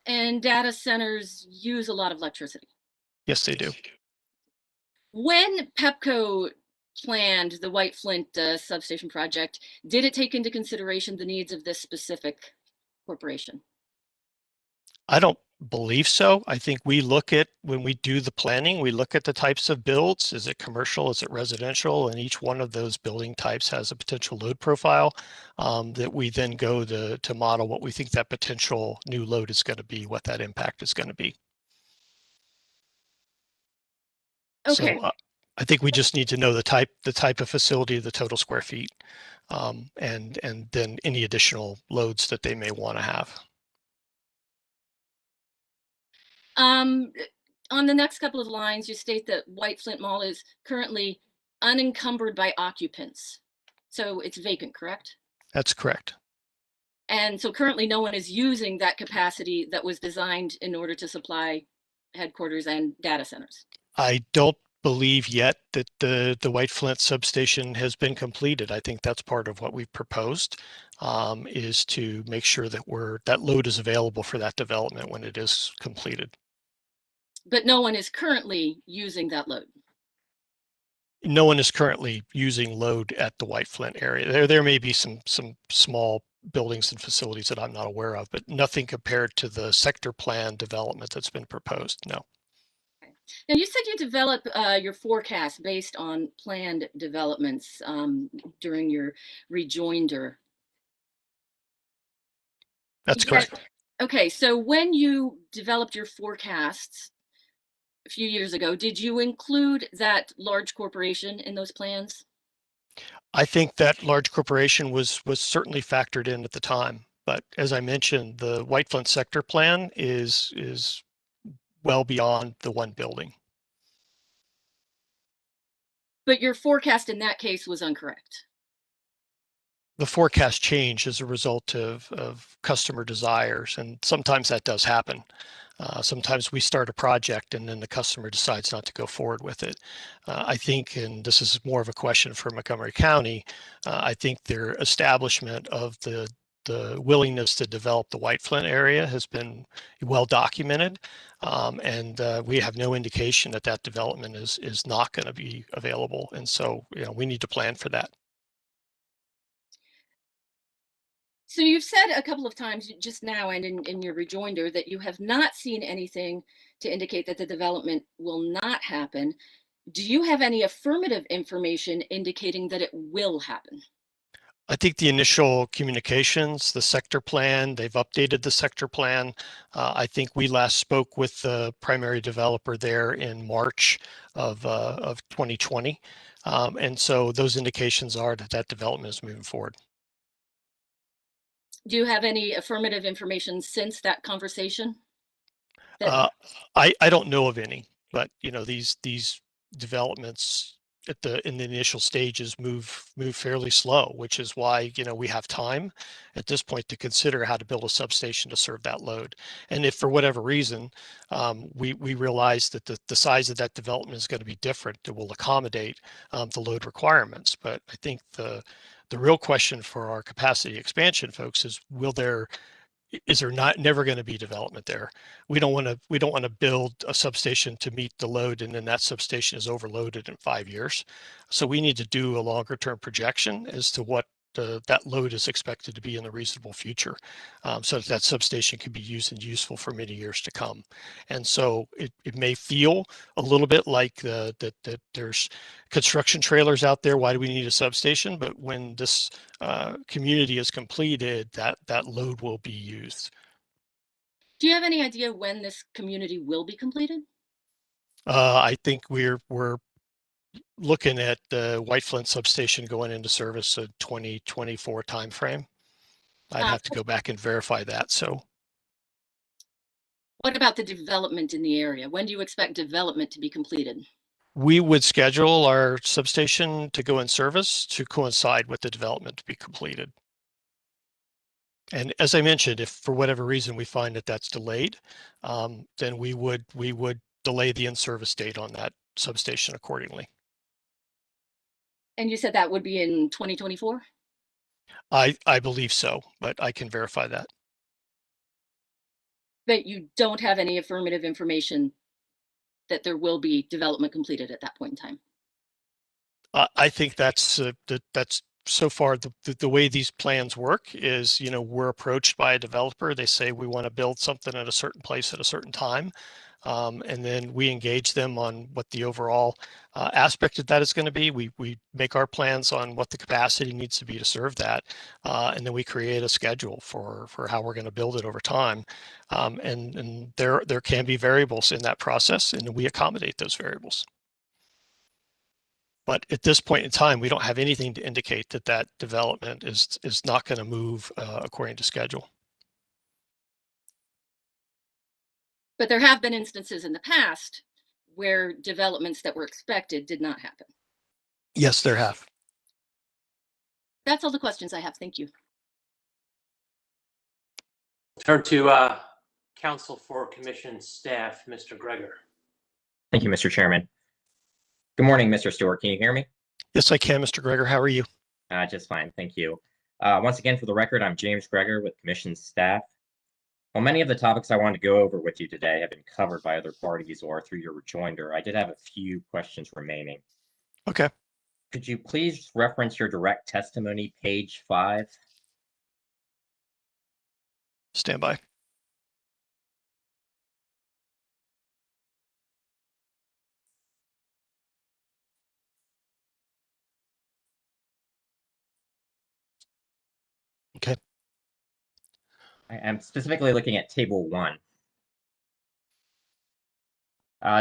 And data centers use a lot of electricity. Yes, they do. When Pepco planned the White Flint substation project, did it take into consideration the needs of this specific corporation? I don't believe so. I think we look at, when we do the planning, we look at the types of builds. Is it commercial? Is it residential? And each one of those building types has a potential load profile that we then go to model what we think that potential new load is going to be, what that impact is going to be. Okay. So I think we just need to know the type of facility, the total square feet, and then any additional loads that they may want to have. On the next couple of lines, you state that White Flint Mall is currently unencumbered by occupants. So it's vacant, correct? That's correct. And so currently no one is using that capacity that was designed in order to supply headquarters and data centers. I don't believe yet that the White Flint substation has been completed. I think that's part of what we've proposed, is to make sure that that load is available for that development when it is completed. But no one is currently using that load. No one is currently using load at the White Flint area. There may be some small buildings and facilities that I'm not aware of, but nothing compared to the sector plan development that's been proposed. No. Now, you said you develop your forecast based on planned developments during your rejoinder. That's correct. Okay, so when you developed your forecasts a few years ago, did you include that large corporation in those plans? I think that large corporation was certainly factored in at the time. But as I mentioned, the White Flint sector plan is well beyond the one building. But your forecast in that case was incorrect. The forecast changed as a result of customer desires, and sometimes that does happen. Sometimes we start a project and then the customer decides not to go forward with it. I think, and this is more of a question for Montgomery County, I think their establishment of the willingness to develop the White Flint area has been well documented, and we have no indication that that development is not going to be available. And so, we need to plan for that. So you've said a couple of times just now and in your rejoinder that you have not seen anything to indicate that the development will not happen. Do you have any affirmative information indicating that it will happen? I think the initial communications, the sector plan, they've updated the sector plan. I think we last spoke with the primary developer there in March of 2020. And so those indications are that that development is moving forward. Do you have any affirmative information since that conversation? I don't know of any, but these developments in the initial stages move fairly slow, which is why we have time at this point to consider how to build a substation to serve that load. And if for whatever reason we realize that the size of that development is going to be different, that will accommodate the load requirements. But I think the real question for our capacity expansion folks is, is there never going to be development there? We don't want to build a substation to meet the load and then that substation is overloaded in 5 years. So we need to do a longer term projection as to what that load is expected to be in the reasonable future, so that substation can be used and useful for many years to come. And so it may feel a little bit like that there's construction trailers out there. Why do we need a substation? But when this community is completed, that load will be used. Do you have any idea when this community will be completed? I think we're looking at the White Flint substation going into service a 2024 timeframe. I'd have to go back and verify that. So what about the development in the area? When do you expect development to be completed? we would schedule our substation to go in service to coincide with the development to be completed. And as I mentioned, if for whatever reason we find that that's delayed, then we would delay the in-service date on that substation accordingly. And you said that would be in 2024? I believe so, but I can verify that. But you don't have any affirmative information that there will be development completed at that point in time? I think that's so far the way these plans work is, we're approached by a developer. They say we want to build something at a certain place at a certain time. And then we engage them on what the overall aspect of that is going to be. We make our plans on what the capacity needs to be to serve that. And then we create a schedule for how we're going to build it over time. And there can be variables in that process, and we accommodate those variables. But at this point in time, we don't have anything to indicate that development is not going to move according to schedule. But there have been instances in the past where developments that were expected did not happen. Yes, there have. That's all the questions I have. Thank you. Turn to Council for Commission Staff, Mr. Greger. Thank you, Mr. Chairman. Good morning, Mr. Stewart. Can you hear me? Yes, I can, Mr. Greger. How are you? Just fine. Thank you. Once again, for the record, I'm James Greger with Commission staff. While many of the topics I wanted to go over with you today have been covered by other parties or through your rejoinder, I did have a few questions remaining. Okay. Could you please reference your direct testimony, page 5? Stand by. Okay. I am specifically looking at table 1.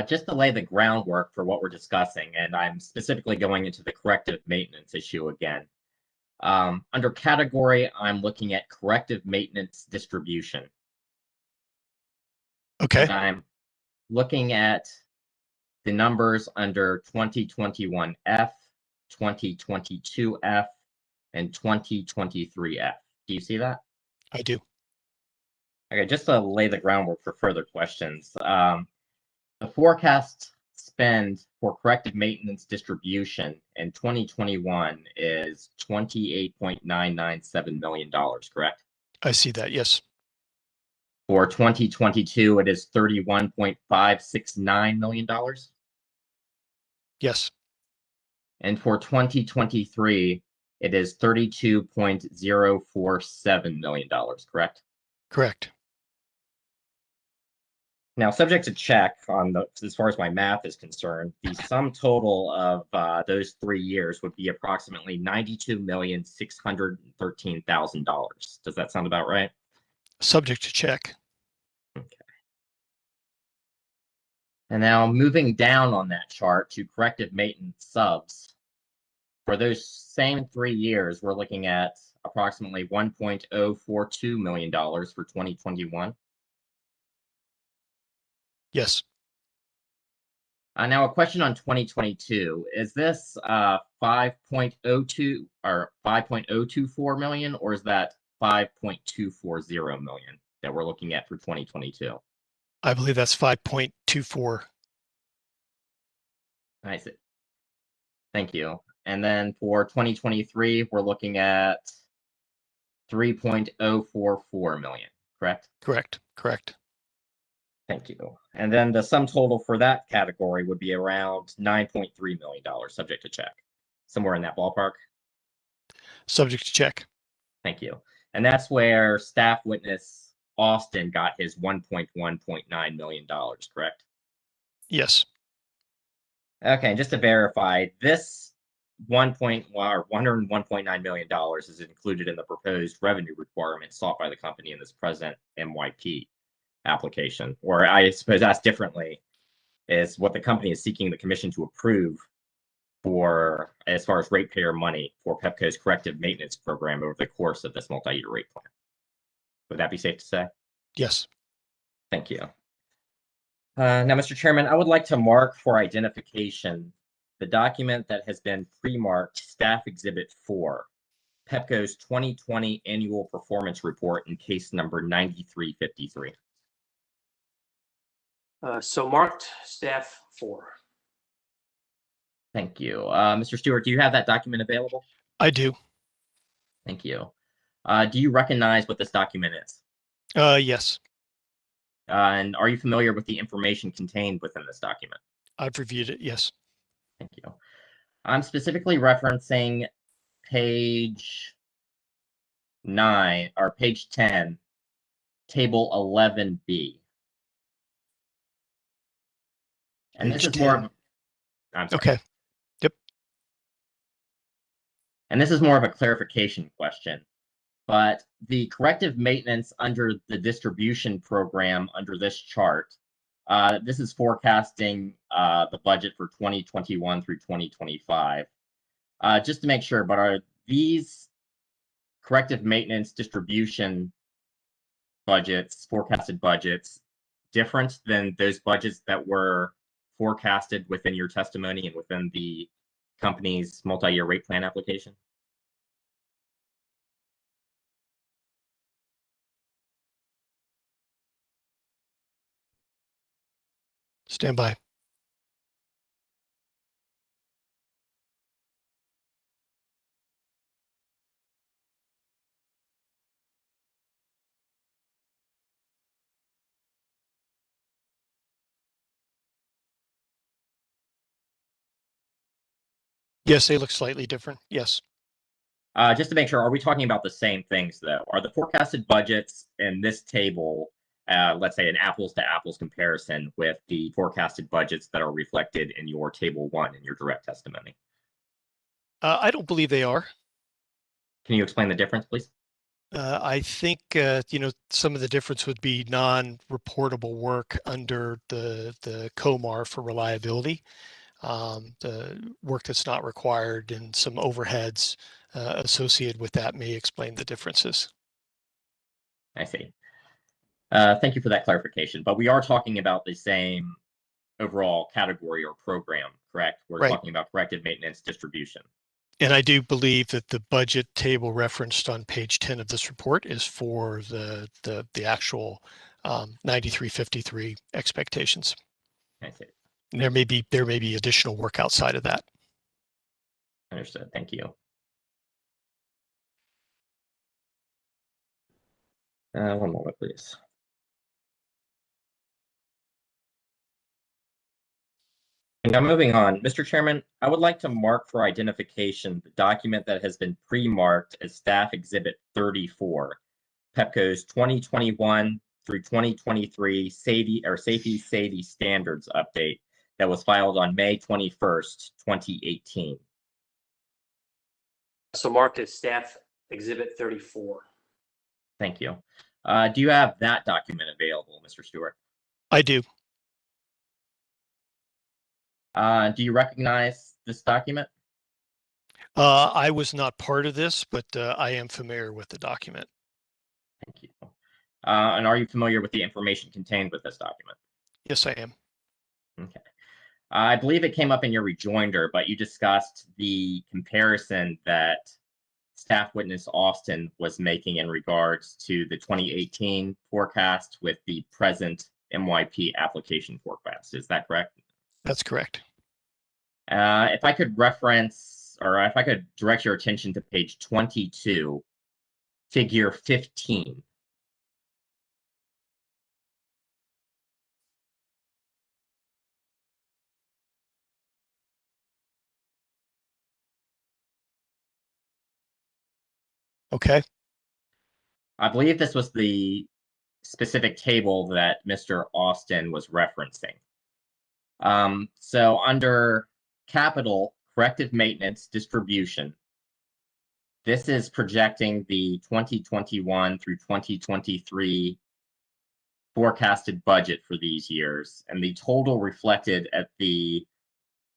Just to lay the groundwork for what we're discussing, and I'm specifically going into the corrective maintenance issue again. Under category, I'm looking at corrective maintenance distribution. Okay. And I'm looking at the numbers under 2021F, 2022F, and 2023F. Do you see that? I do. Okay, just to lay the groundwork for further questions. The forecast spend for corrective maintenance distribution in 2021 is $28.997 million, correct? I see that. Yes. For 2022, it is $31.569 million. Yes. And for 2023, it is $32.047 million, correct? Correct. Now, subject to check on as far as my math is concerned, the sum total of those 3 years would be approximately $92,613,000. Does that sound about right? Subject to check. Okay. And now moving down on that chart to corrective maintenance subs, for those same 3 years, we're looking at approximately $1.042 million for 2021. Yes. Now a question on 2022. Is this 5.02 or 5.024 million, or is that 5.240 million that we're looking at for 2022? I believe that's 5.24. I see. Thank you. And then for 2023, we're looking at 3.044 million, correct? Correct. Correct. Thank you. And then the sum total for that category would be around $9.3 million, subject to check. Somewhere in that ballpark? Subject to check. Thank you. And that's where staff witness Austin got his $1.1.9 million, correct? Yes. Okay, and just to verify, this $101.9 million is included in the proposed revenue requirement sought by the company in this present MYP application, or I suppose asked differently, is what the company is seeking the commission to approve for as far as ratepayer money for Pepco's corrective maintenance program over the course of this multi-year rate plan. Would that be safe to say? Yes. Thank you. Now, Mr. Chairman, I would like to mark for identification the document that has been pre-marked Staff Exhibit 4, Pepco's 2020 Annual Performance Report in case number 9353. So marked, Staff 4. Thank you. Mr. Stewart, do you have that document available? I do. Thank you. Do you recognize what this document is? Yes. And are you familiar with the information contained within this document? I've reviewed it, yes. Thank you. I'm specifically referencing page 9 or page 10, table 11B. And this Page is more 10. of, I'm sorry. Okay. Yep. And this is more of a clarification question. But the corrective maintenance under the distribution program under this chart, this is forecasting the budget for 2021 through 2025. Just to make sure, but are these corrective maintenance distribution budgets, forecasted budgets, different than those budgets that were forecasted within your testimony and within the company's multi-year rate plan application? Stand by. Yes, they look slightly different. Yes. Just to make sure, are we talking about the same things though? Are the forecasted budgets in this table, let's say an apples to apples comparison with the forecasted budgets that are reflected in your table 1 in your direct testimony? I don't believe they are. Can you explain the difference, please? I think, some of the difference would be non-reportable work under the COMAR for reliability. The work that's not required and some overheads associated with that may explain the differences. I see. Thank you for that clarification. But we are talking about the same overall category or program, correct? We're Right. talking about corrective maintenance distribution. And I do believe that the budget table referenced on page 10 of this report is for the actual 9353 expectations. I see. And there may be additional work outside of that. Understood. Thank you. One moment, please. Now, moving on, Mr. Chairman, I would like to mark for identification the document that has been pre-marked as Staff Exhibit 34, Pepco's 2021 through 2023 Safety Standards Update that was filed on May 21st, 2018. So marked as Staff Exhibit 34. Thank you. Do you have that document available, Mr. Stewart? I do. Do you recognize this document? I was not part of this, but I am familiar with the document. Thank you. And are you familiar with the information contained with this document? Yes, I am. Okay. I believe it came up in your rejoinder, but you discussed the comparison that Staff Witness Austin was making in regards to the 2018 forecast with the present MYP application forecast. Is that correct? That's correct. If I could reference, or if I could direct your attention to page 22, figure 15. Okay. I believe this was the specific table that Mr. Austin was referencing. So under capital corrective maintenance distribution, this is projecting the 2021 through 2023 forecasted budget for these years, and the total reflected at the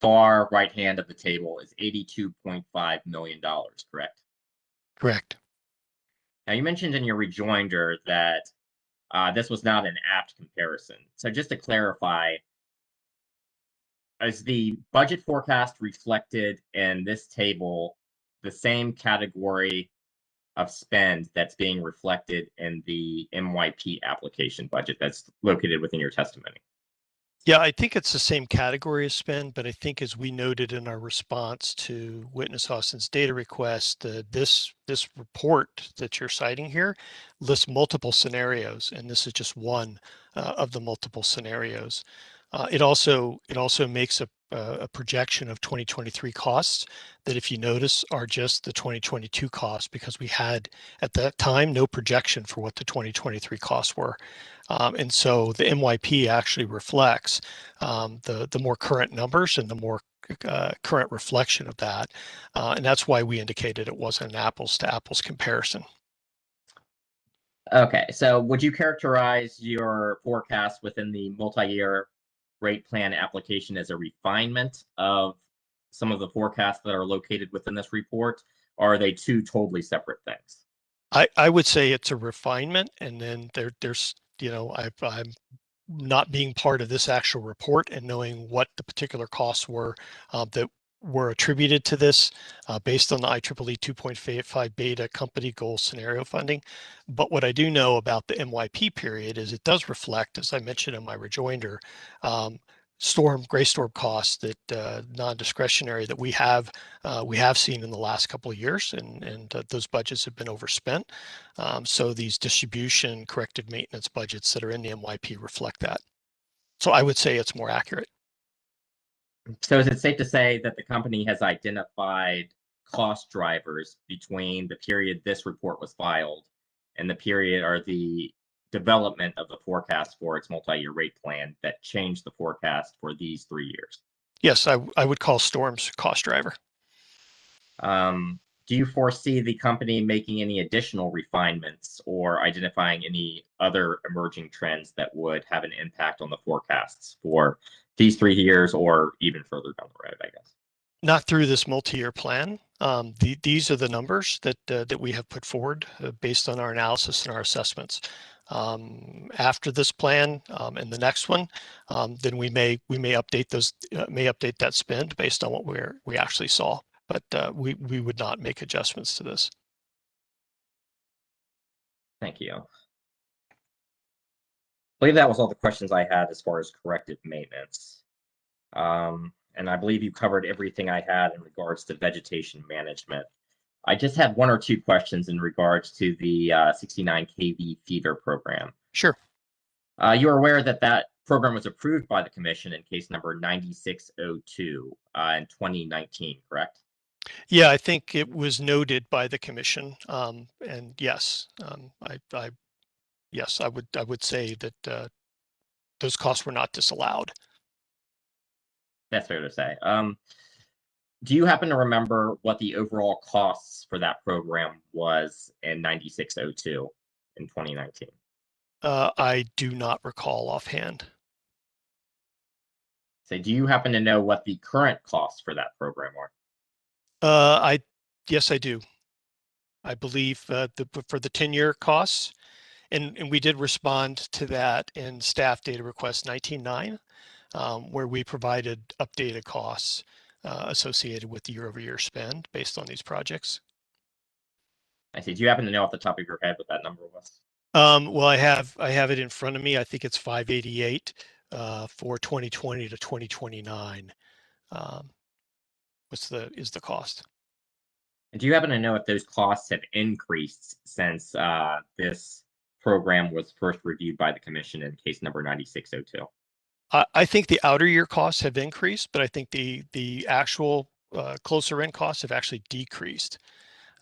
far right hand of the table is $82.5 million, correct? Correct. Now, you mentioned in your rejoinder that this was not an apt comparison. So just to clarify, is the budget forecast reflected in this table the same category of spend that's being reflected in the MYP application budget that's located within your testimony? Yeah, I think it's the same category of spend, but I think as we noted in our response to Witness Austin's data request, this report that you're citing here lists multiple scenarios, and this is just one of the multiple scenarios. It also makes a projection of 2023 costs that, if you notice, are just the 2022 costs, because we had at that time no projection for what the 2023 costs were. And so the MYP actually reflects the more current numbers and the more current reflection of that. And that's why we indicated it wasn't an apples to apples comparison. Okay, so would you characterize your forecast within the multi-year rate plan application as a refinement of some of the forecasts that are located within this report, or are they two totally separate things? I would say it's a refinement, and then there's, you know, I'm not being part of this actual report and knowing what the particular costs were that were attributed to this based on the IEEE 2.5 beta company goal scenario funding. But what I do know about the MYP period is it does reflect, as I mentioned in my rejoinder, gray storm costs that non-discretionary that we have seen in the last couple of years, and those budgets have been overspent. So these distribution corrective maintenance budgets that are in the MYP reflect that. So I would say it's more accurate. So is it safe to say that the company has identified cost drivers between the period this report was filed and the period, or the development of the forecast for its multi-year rate plan, that changed the forecast for these 3 years? Yes, I would call storms cost driver. Do you foresee the company making any additional refinements or identifying any other emerging trends that would have an impact on the forecasts for these 3 years or even further down the road, I guess? Not through this multi-year plan. These are the numbers that we have put forward based on our analysis and our assessments. After this plan and the next one, then we may update those, update that spend based on what we actually saw. But we would not make adjustments to this. Thank you. I believe that was all the questions I had as far as corrective maintenance. And I believe you covered everything I had in regards to vegetation management. I just have 1 or 2 questions in regards to the 69 kV feeder program. Sure. You are aware that that program was approved by the commission in case number 9602 in 2019, correct? Yeah, I think it was noted by the commission, and yes, yes, I would say that those costs were not disallowed. That's fair to say. Do you happen to remember what the overall costs for that program was in 9602 in 2019? I do not recall offhand. So do you happen to know what the current costs for that program are? Yes, I do. I believe for the 10-year costs, and we did respond to that in staff data request 19.9, where we provided updated costs associated with the year-over-year spend based on these projects. I see. Do you happen to know off the top of your head what that number was? Well, I have it in front of me. I think it's 588 for 2020 to 2029. Is the cost? And do you happen to know if those costs have increased since this program was first reviewed by the commission in case number 9602? I think the outer year costs have increased, but I think the actual closer in costs have actually decreased.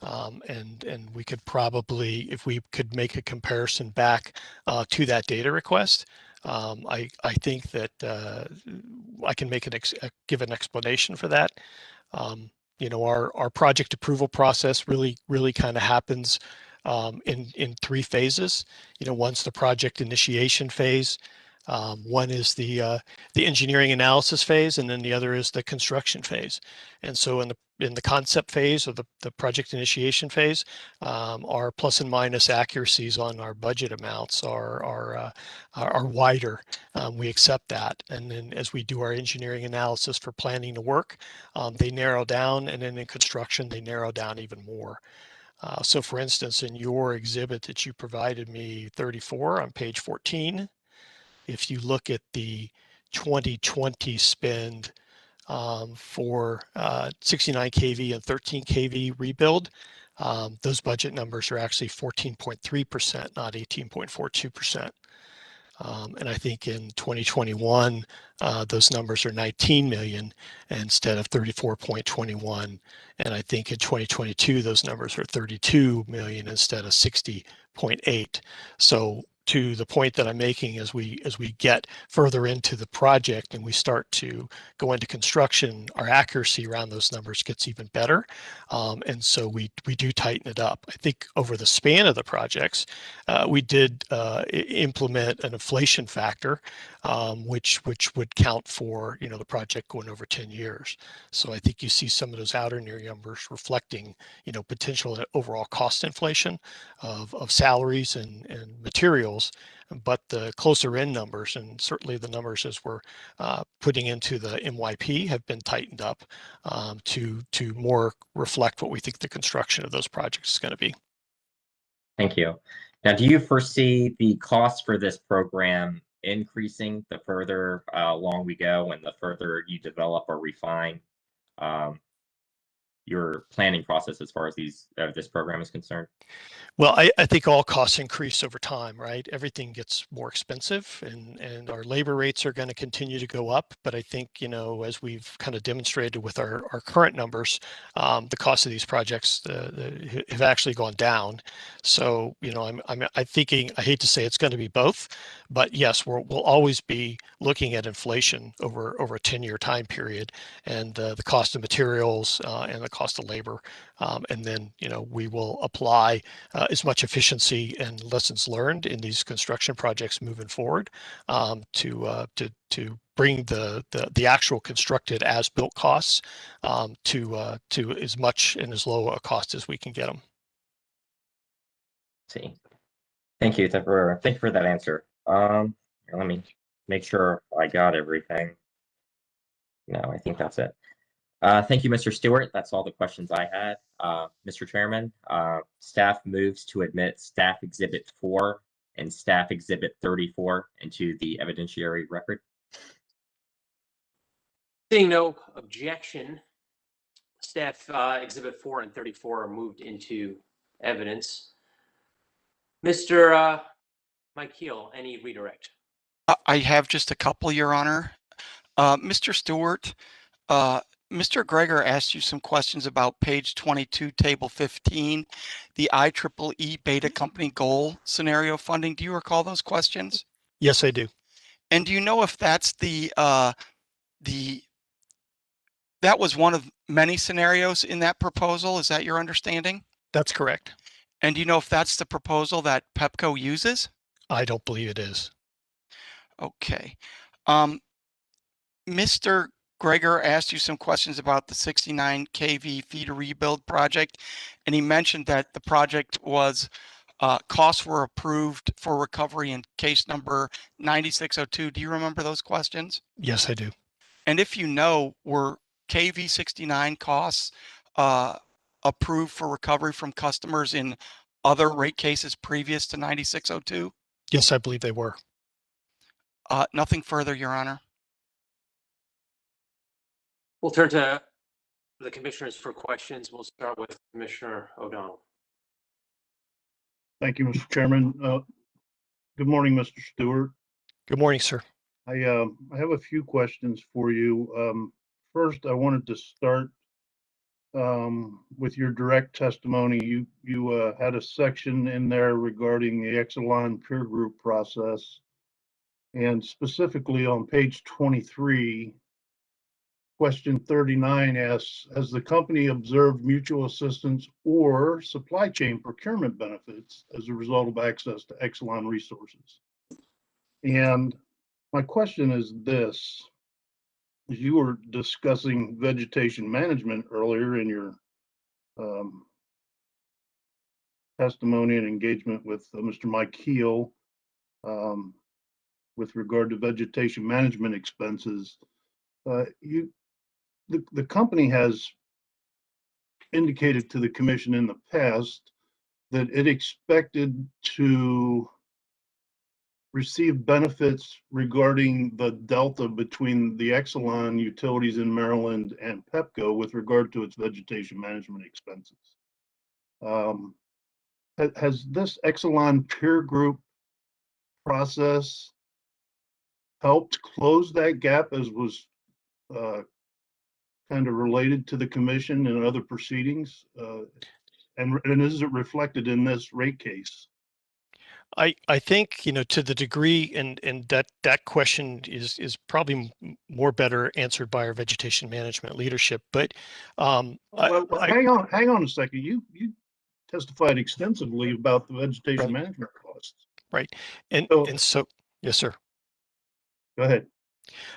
And we could probably, if we could make a comparison back to that data request, I think that I can make give an explanation for that. You know, our project approval process really kind of happens in 3 phases. You know, one's the project initiation phase. One is the engineering analysis phase, and then the other is the construction phase. And so in the concept phase, or the project initiation phase, our plus and minus accuracies on our budget amounts are wider. We accept that, and then as we do our engineering analysis for planning the work, they narrow down, and then in construction they narrow down even more. So for instance, in your exhibit that you provided me, 34 on page 14, if you look at the 2020 spend for 69 kV and 13 kV rebuild. Those budget numbers are actually 14.3%, not 18.42%. And I think in 2021, those numbers are 19 million instead of 34.21. And I think in 2022, those numbers are 32 million instead of 60.8. So to the point that I'm making, as we get further into the project and we start to go into construction, our accuracy around those numbers gets even better. And so we do tighten it up. I think over the span of the projects, we did implement an inflation factor, which would count for the project going over 10 years. So I think you see some of those outer year numbers reflecting potential overall cost inflation of salaries and materials, but the closer in numbers, and certainly the numbers as we're putting into the MYP, have been tightened up to more reflect what we think the construction of those projects is going to be. Thank you. Now, do you foresee the cost for this program increasing the further along we go and the further you develop or refine your planning process as far as this program is concerned? Well, I think all costs increase over time, right? Everything gets more expensive, and our labor rates are going to continue to go up. But I think, as we've kind of demonstrated with our current numbers, the cost of these projects have actually gone down. So, I'm thinking, I hate to say it's going to be both, but yes, we'll always be looking at inflation over a 10-year time period, and the cost of materials and the cost of labor. And then, we will apply as much efficiency and lessons learned in these construction projects moving forward to bring the actual constructed as-built costs to as much and as low a cost as we can get them. See, thank you for that answer. Let me make sure I got everything. No, I think that's it. Thank you, Mr. Stewart. That's all the questions I had. Mr. Chairman, staff moves to admit Staff Exhibit 4 and Staff Exhibit 34 into the evidentiary record. Seeing no objection, Staff Exhibit 4 and 34 are moved into evidence. Mr. Mike Keel, any redirect? I have just a couple, Your Honor. Mr. Stewart, Mr. Greger asked you some questions about page 22, table 15, the IEEE Beta Company goal scenario funding. Do you recall those questions? Yes, I do. And do you know if that's that was one of many scenarios in that proposal? Is that your understanding? That's correct. And do you know if that's the proposal that Pepco uses? I don't believe it is. Okay. Mr. Greger asked you some questions about the 69 kV feeder rebuild project, and he mentioned that the project was costs were approved for recovery in case number 9602. Do you remember those questions? Yes, I do. And if you know, were KV 69 costs approved for recovery from customers in other rate cases previous to 9602? Yes, I believe they were. Nothing further, Your Honor. We'll turn to the commissioners for questions. We'll start with Commissioner O'Donnell. Thank you, Mr. Chairman. Good morning, Mr. Stewart. Good morning, sir. I have a few questions for you. First, I wanted to start with your direct testimony. You had a section in there regarding the Exelon peer group process, and specifically on page 23, question 39 asks, has the company observed mutual assistance or supply chain procurement benefits as a result of access to Exelon resources? And my question is this: as you were discussing vegetation management earlier in your testimony and engagement with Mr. Mike Keel with regard to vegetation management expenses, the company has indicated to the commission in the past that it expected to receive benefits regarding the delta between the Exelon utilities in Maryland and Pepco with regard to its vegetation management expenses. Has this Exelon peer group process helped close that gap, as was kind of related to the commission and other proceedings? And is it reflected in this rate case? I think, to the degree, and that question is probably more better answered by our vegetation management leadership. But Well, hang on a second. You testified extensively about the vegetation management costs. Right. And so, yes, sir. Go ahead.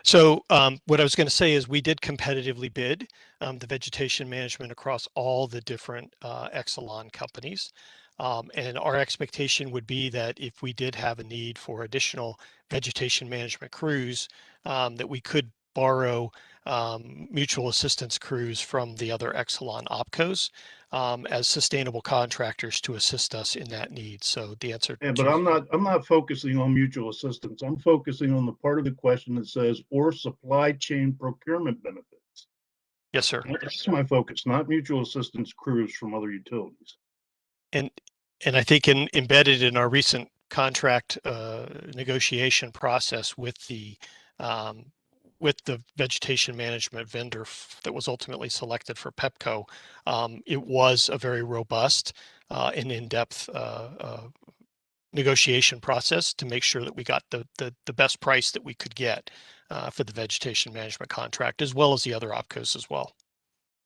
So what I was going to say is we did competitively bid the vegetation management across all the different Exelon companies. And our expectation would be that if we did have a need for additional vegetation management crews, that we could borrow mutual assistance crews from the other Exelon opcos as sustainable contractors to assist us in that need. So the answer. Yeah, but I'm not focusing on mutual assistance. I'm focusing on the part of the question that says or supply chain procurement benefits. Yes, sir. That's my focus, not mutual assistance crews from other utilities. And I think embedded in our recent contract negotiation process with the vegetation management vendor that was ultimately selected for Pepco, it was a very robust and in-depth negotiation process to make sure that we got the best price that we could get for the vegetation management contract, as well as the other opcos as well.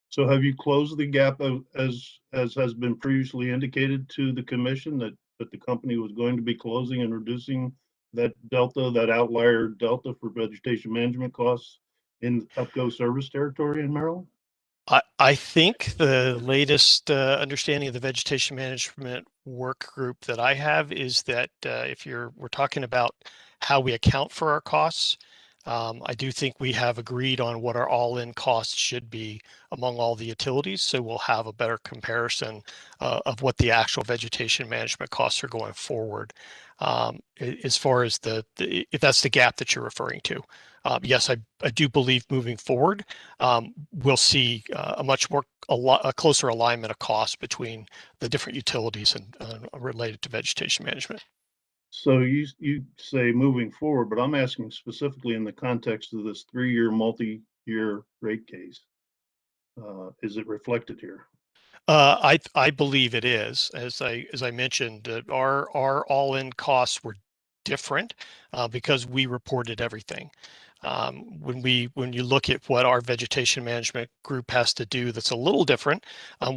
So have you closed the gap as has been previously indicated to the commission that the company was going to be closing and reducing that delta, that outlier delta for vegetation management costs in the Pepco service territory in Maryland? I think the latest understanding of the vegetation management work group that I have is that if we're talking about how we account for our costs, I do think we have agreed on what our all-in costs should be among all the utilities. So we'll have a better comparison of what the actual vegetation management costs are going forward. As far as if that's the gap that you're referring to. Yes, I do believe moving forward, we'll see a closer alignment of costs between the different utilities and related to vegetation management. So you say moving forward, but I'm asking specifically in the context of this 3-year multi-year rate case. Is it reflected here? I believe it is. As I mentioned, our all-in costs were different because we reported everything. When you look at what our vegetation management group has to do, that's a little different.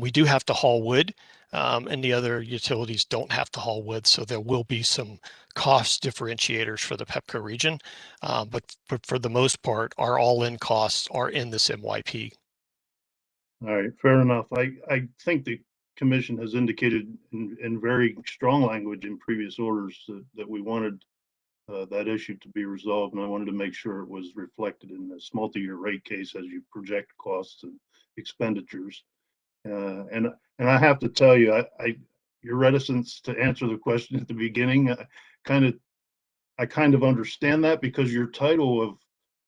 We do have to haul wood, and the other utilities don't have to haul wood, so there will be some cost differentiators for the Pepco region. But for the most part, our all-in costs are in this MYP. All right, fair enough. I think the commission has indicated in very strong language in previous orders that we wanted that issue to be resolved, and I wanted to make sure it was reflected in this multi-year rate case as you project costs and expenditures. And I have to tell you, your reticence to answer the question at the beginning, I kind of understand that, because your title of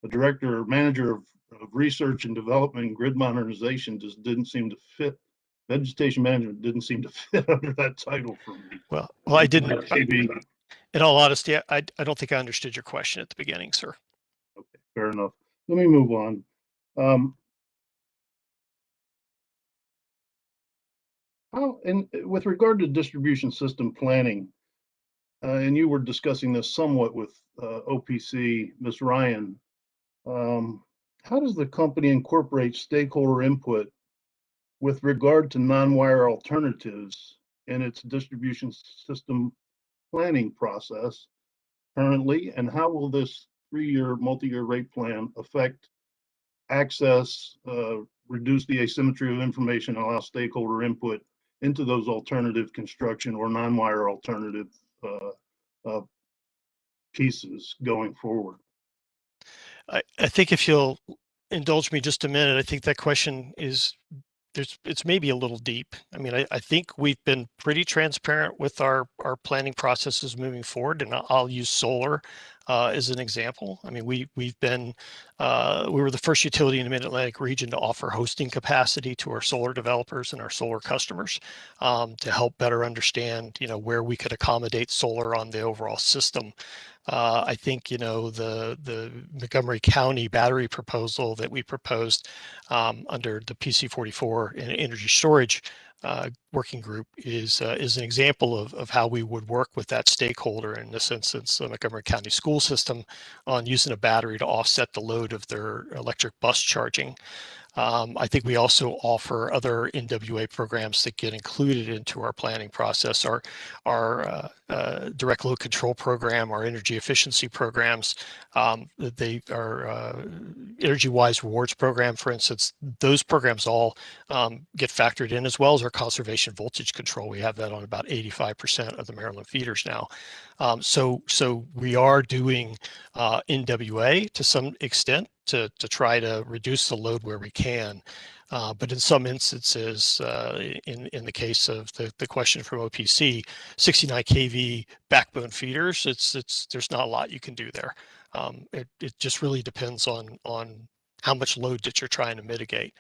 a director or manager of research and development and grid modernization just didn't seem to fit. Vegetation management didn't seem to fit under that title for me. Well, I didn't. In all honesty, I don't think I understood your question at the beginning, sir. Okay, fair enough. Let me move on. With regard to distribution system planning, and you were discussing this somewhat with OPC, Ms. Ryan, how does the company incorporate stakeholder input with regard to non-wire alternatives in its distribution system planning process currently, and how will this 3-year multi-year rate plan affect access, reduce the asymmetry of information, allow stakeholder input into those alternative construction or non-wire alternative pieces going forward? I think if you'll indulge me just a minute, I think that question is it's maybe a little deep. I mean, I think we've been pretty transparent with our planning processes moving forward, and I'll use solar as an example. I mean, we were the first utility in the Mid-Atlantic region to offer hosting capacity to our solar developers and our solar customers to help better understand, where we could accommodate solar on the overall system. I think, the Montgomery County battery proposal that we proposed under the PC44 and energy storage working group is an example of how we would work with that stakeholder, in this instance, the Montgomery County school system, on using a battery to offset the load of their electric bus charging. I think we also offer other NWA programs that get included into our planning process. Our direct load control program, our energy efficiency programs, they are Energy Wise Rewards program, for instance. Those programs all get factored in, as well as our conservation voltage control. We have that on about 85% of the Maryland feeders now. So we are doing NWA to some extent to try to reduce the load where we can. But in some instances, in the case of the question from OPC, 69 kV backbone feeders, there's not a lot you can do there. It just really depends on how much load that you're trying to mitigate.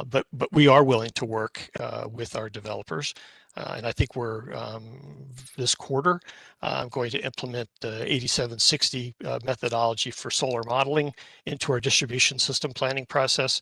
But we are willing to work with our developers. And I think we're this quarter going to implement the 8760 methodology for solar modeling into our distribution system planning process.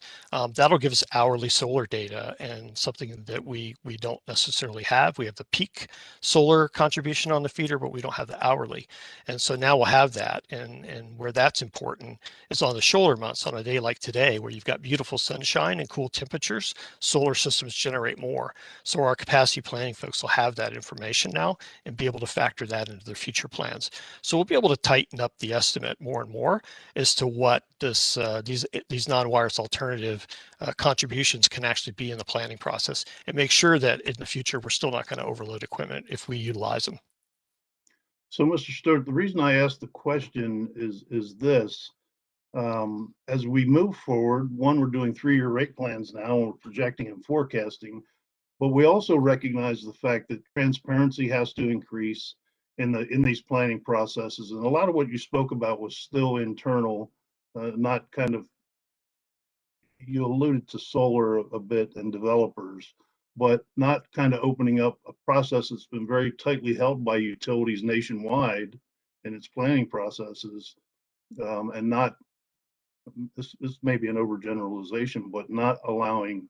That'll give us hourly solar data, and something that we don't necessarily have. We have the peak solar contribution on the feeder, but we don't have the hourly. And so now we'll have that. And where that's important is on the shoulder months, on a day like today, where you've got beautiful sunshine and cool temperatures, solar systems generate more. So our capacity planning folks will have that information now and be able to factor that into their future plans. So we'll be able to tighten up the estimate more and more as to what these non-wires alternative contributions can actually be in the planning process, and make sure that in the future we're still not going to overload equipment if we utilize them. So, Mr. Stewart, the reason I asked the question is this. As we move forward, one, we're doing 3-year rate plans now, and we're projecting and forecasting, but we also recognize the fact that transparency has to increase in these planning processes. And a lot of what you spoke about was still internal, not kind of, you alluded to solar a bit and developers, but not kind of opening up a process that's been very tightly held by utilities nationwide in its planning processes, and not, this may be an overgeneralization, but not allowing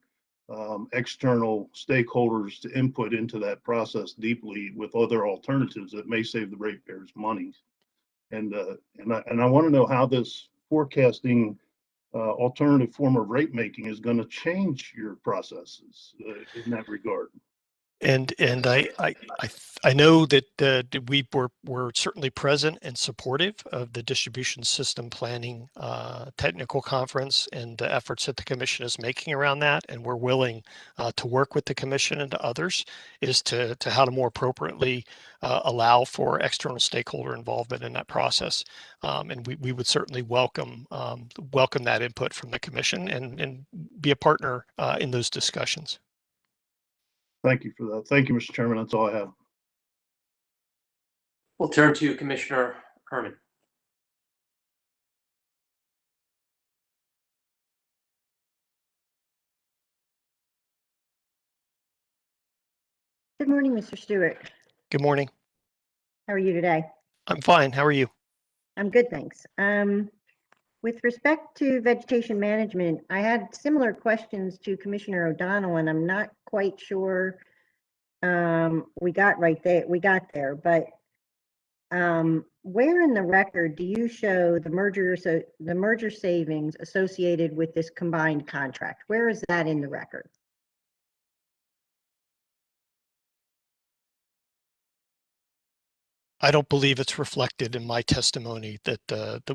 external stakeholders to input into that process deeply with other alternatives that may save the ratepayers money. And I want to know how this forecasting alternative form of rate making is going to change your processes in that regard. And I know that we were certainly present and supportive of the distribution system planning technical conference and the efforts that the commission is making around that, and we're willing to work with the commission and to others as to how to more appropriately allow for external stakeholder involvement in that process. And we would certainly welcome that input from the commission and be a partner in those discussions. Thank you for that. Thank you, Mr. Chairman. That's all I have. We'll turn to Commissioner Herman. Good morning, Mr. Stewart. Good morning. How are you today? I'm fine. How are you? I'm good, thanks. With respect to vegetation management, I had similar questions to Commissioner O'Donnell, and I'm not quite sure we got there, but where in the record do you show the merger savings associated with this combined contract? Where is that in the record? I don't believe it's reflected in my testimony that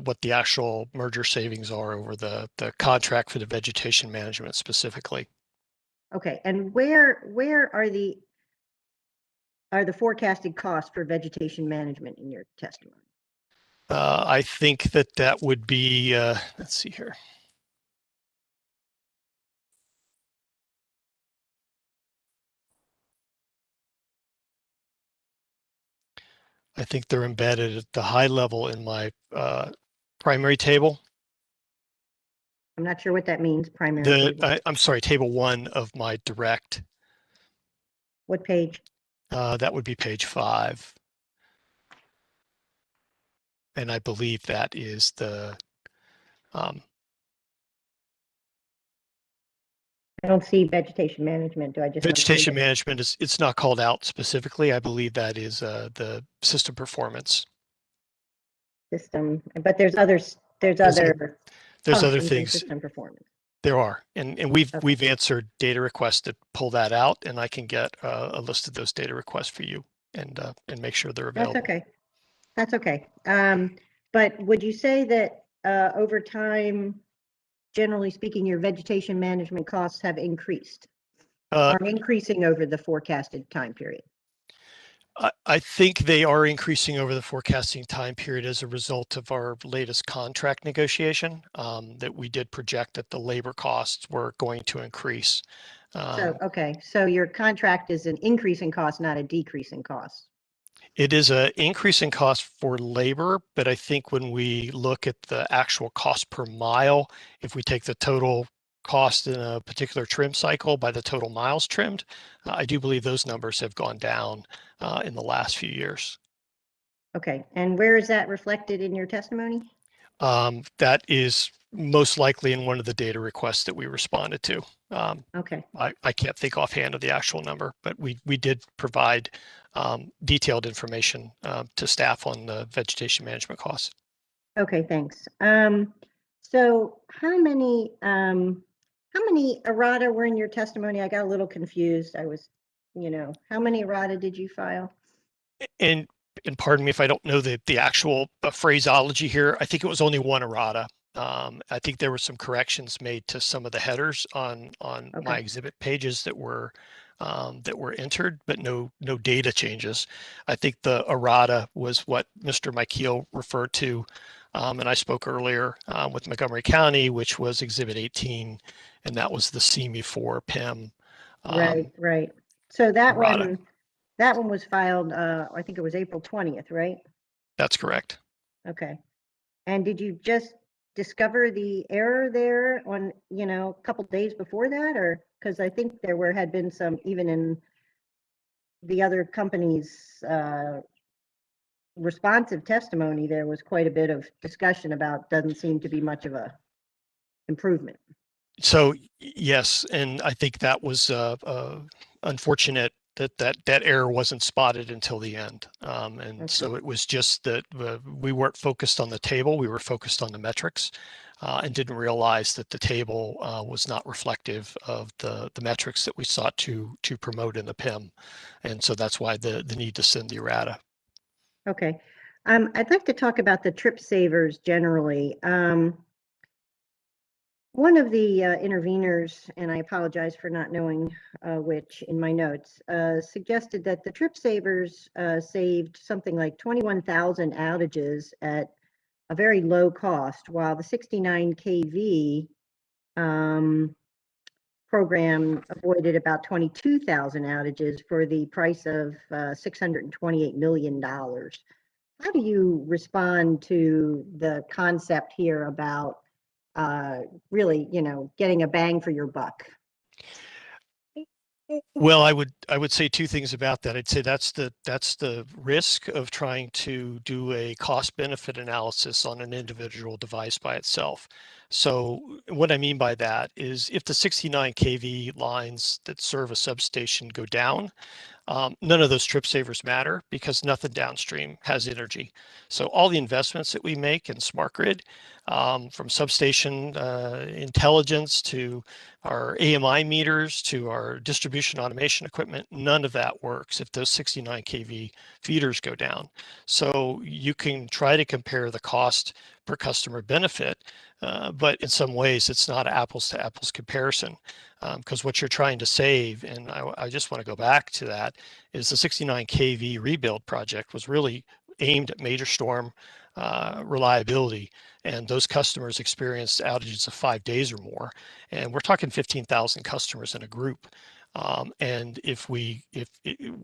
what the actual merger savings are over the contract for the vegetation management specifically. Okay, and where are the forecasted costs for vegetation management in your testimony? I think that would be, let's see here. I think they're embedded at the high level in my primary table. I'm not sure what that means, primary table. I'm sorry, table 1 of my direct. What page? That would be page 5. And I believe that is the I don't see vegetation management. Do I just? not see vegetation it? management is, it's not called out specifically. I believe that is the system performance. System, but there's others, there's There's other There's other functions in things. system performance. There are, and we've Okay. answered data requests that pull that out, and I can get a list of those data requests for you and make sure they're available. That's okay. That's okay. But would you say that over time, generally speaking, your vegetation management costs have increased? Are increasing over the forecasted time period? I think they are increasing over the forecasting time period as a result of our latest contract negotiation, that we did project that the labor costs were going to increase. So, okay, so your contract is an increase in cost, not a decrease in cost. It is an increase in cost for labor, but I think when we look at the actual cost per mile, if we take the total cost in a particular trim cycle by the total miles trimmed, I do believe those numbers have gone down in the last few years. Okay, and where is that reflected in your testimony? That is most likely in one of the data requests that we responded to. Okay, I can't think offhand of the actual number, but we did provide detailed information to staff on the vegetation management costs. okay, thanks. So how many errata were in your testimony? I got a little confused. I was, how many errata did you file? And pardon me if I don't know the actual phraseology here. I think it was only one errata. I think there were some corrections made to some of the headers on my exhibit pages that were entered, but no data changes. I think the errata was what Mr. Michael referred to, and I spoke earlier with Montgomery County, which was Exhibit 18, and that was the CME4 PIM. Right. So that errata. one was filed, I think it was April 20th, right? That's correct. Okay. And did you just discover the error there on, a couple days before that, or because I think had been some, even in the other company's responsive testimony, there was quite a bit of discussion about doesn't seem to be much of a improvement. So yes, and I think that was unfortunate that error wasn't spotted until the end. And so it was just that we weren't focused on the table, we were focused on the metrics, and didn't realize that the table was not reflective of the metrics that we sought to promote in the PIM. And so that's why the need to send the errata. Okay. I'd like to talk about the trip savers generally. One of the interveners, and I apologize for not knowing which in my notes, suggested that the trip savers saved something like 21,000 outages at a very low cost, while the 69 kV program avoided about 22,000 outages for the price of $628 million. How do you respond to the concept here about really, getting a bang for your buck? Well, I would say two things about that. I'd say that's the risk of trying to do a cost benefit analysis on an individual device by itself. So what I mean by that is if the 69 kV lines that serve a substation go down, none of those trip savers matter because nothing downstream has energy. So all the investments that we make in smart grid, from substation intelligence to our AMI meters to our distribution automation equipment, none of that works if those 69 kV feeders go down. So you can try to compare the cost per customer benefit, but in some ways it's not an apples to apples comparison, because what you're trying to save, and I just want to go back to that, is the 69 kV rebuild project was really aimed at major storm reliability, and those customers experienced outages of 5 days or more, and we're talking 15,000 customers in a group. And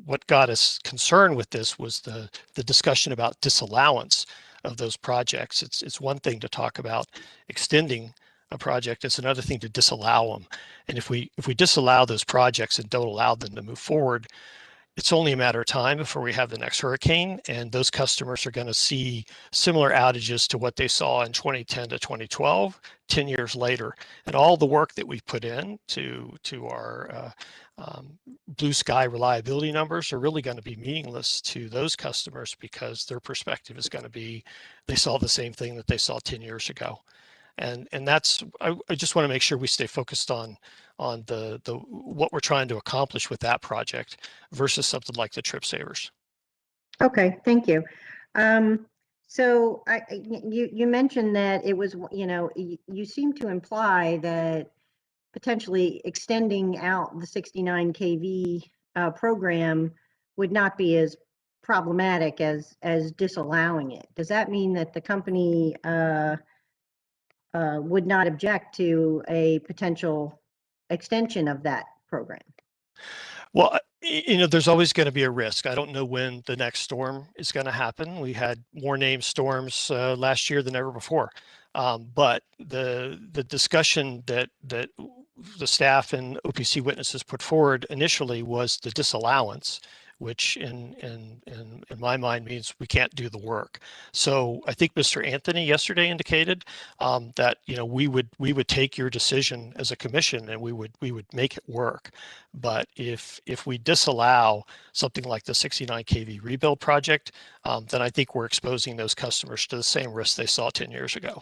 what got us concerned with this was the discussion about disallowance of those projects. It's one thing to talk about extending a project. It's another thing to disallow them. And if we disallow those projects and don't allow them to move forward, it's only a matter of time before we have the next hurricane, and those customers are going to see similar outages to what they saw in 2010 to 2012, 10 years later. And all the work that we've put in to our blue sky reliability numbers are really going to be meaningless to those customers, because their perspective is going to be, they saw the same thing that they saw 10 years ago. And that's, I just want to make sure we stay focused on the what we're trying to accomplish with that project versus something like the trip savers. Okay, thank you. So you mentioned that it was, you seem to imply that potentially extending out the 69 kV program would not be as problematic as disallowing it. Does that mean that the company would not object to a potential extension of that program? Well, there's always going to be a risk. I don't know when the next storm is going to happen. We had more named storms last year than ever before. But the discussion that the staff and OPC witnesses put forward initially was the disallowance, which in my mind means we can't do the work. So I think Mr. Anthony yesterday indicated that we would take your decision as a commission and we would make it work. But if we disallow something like the 69 kV rebuild project, then I think we're exposing those customers to the same risk they saw 10 years ago.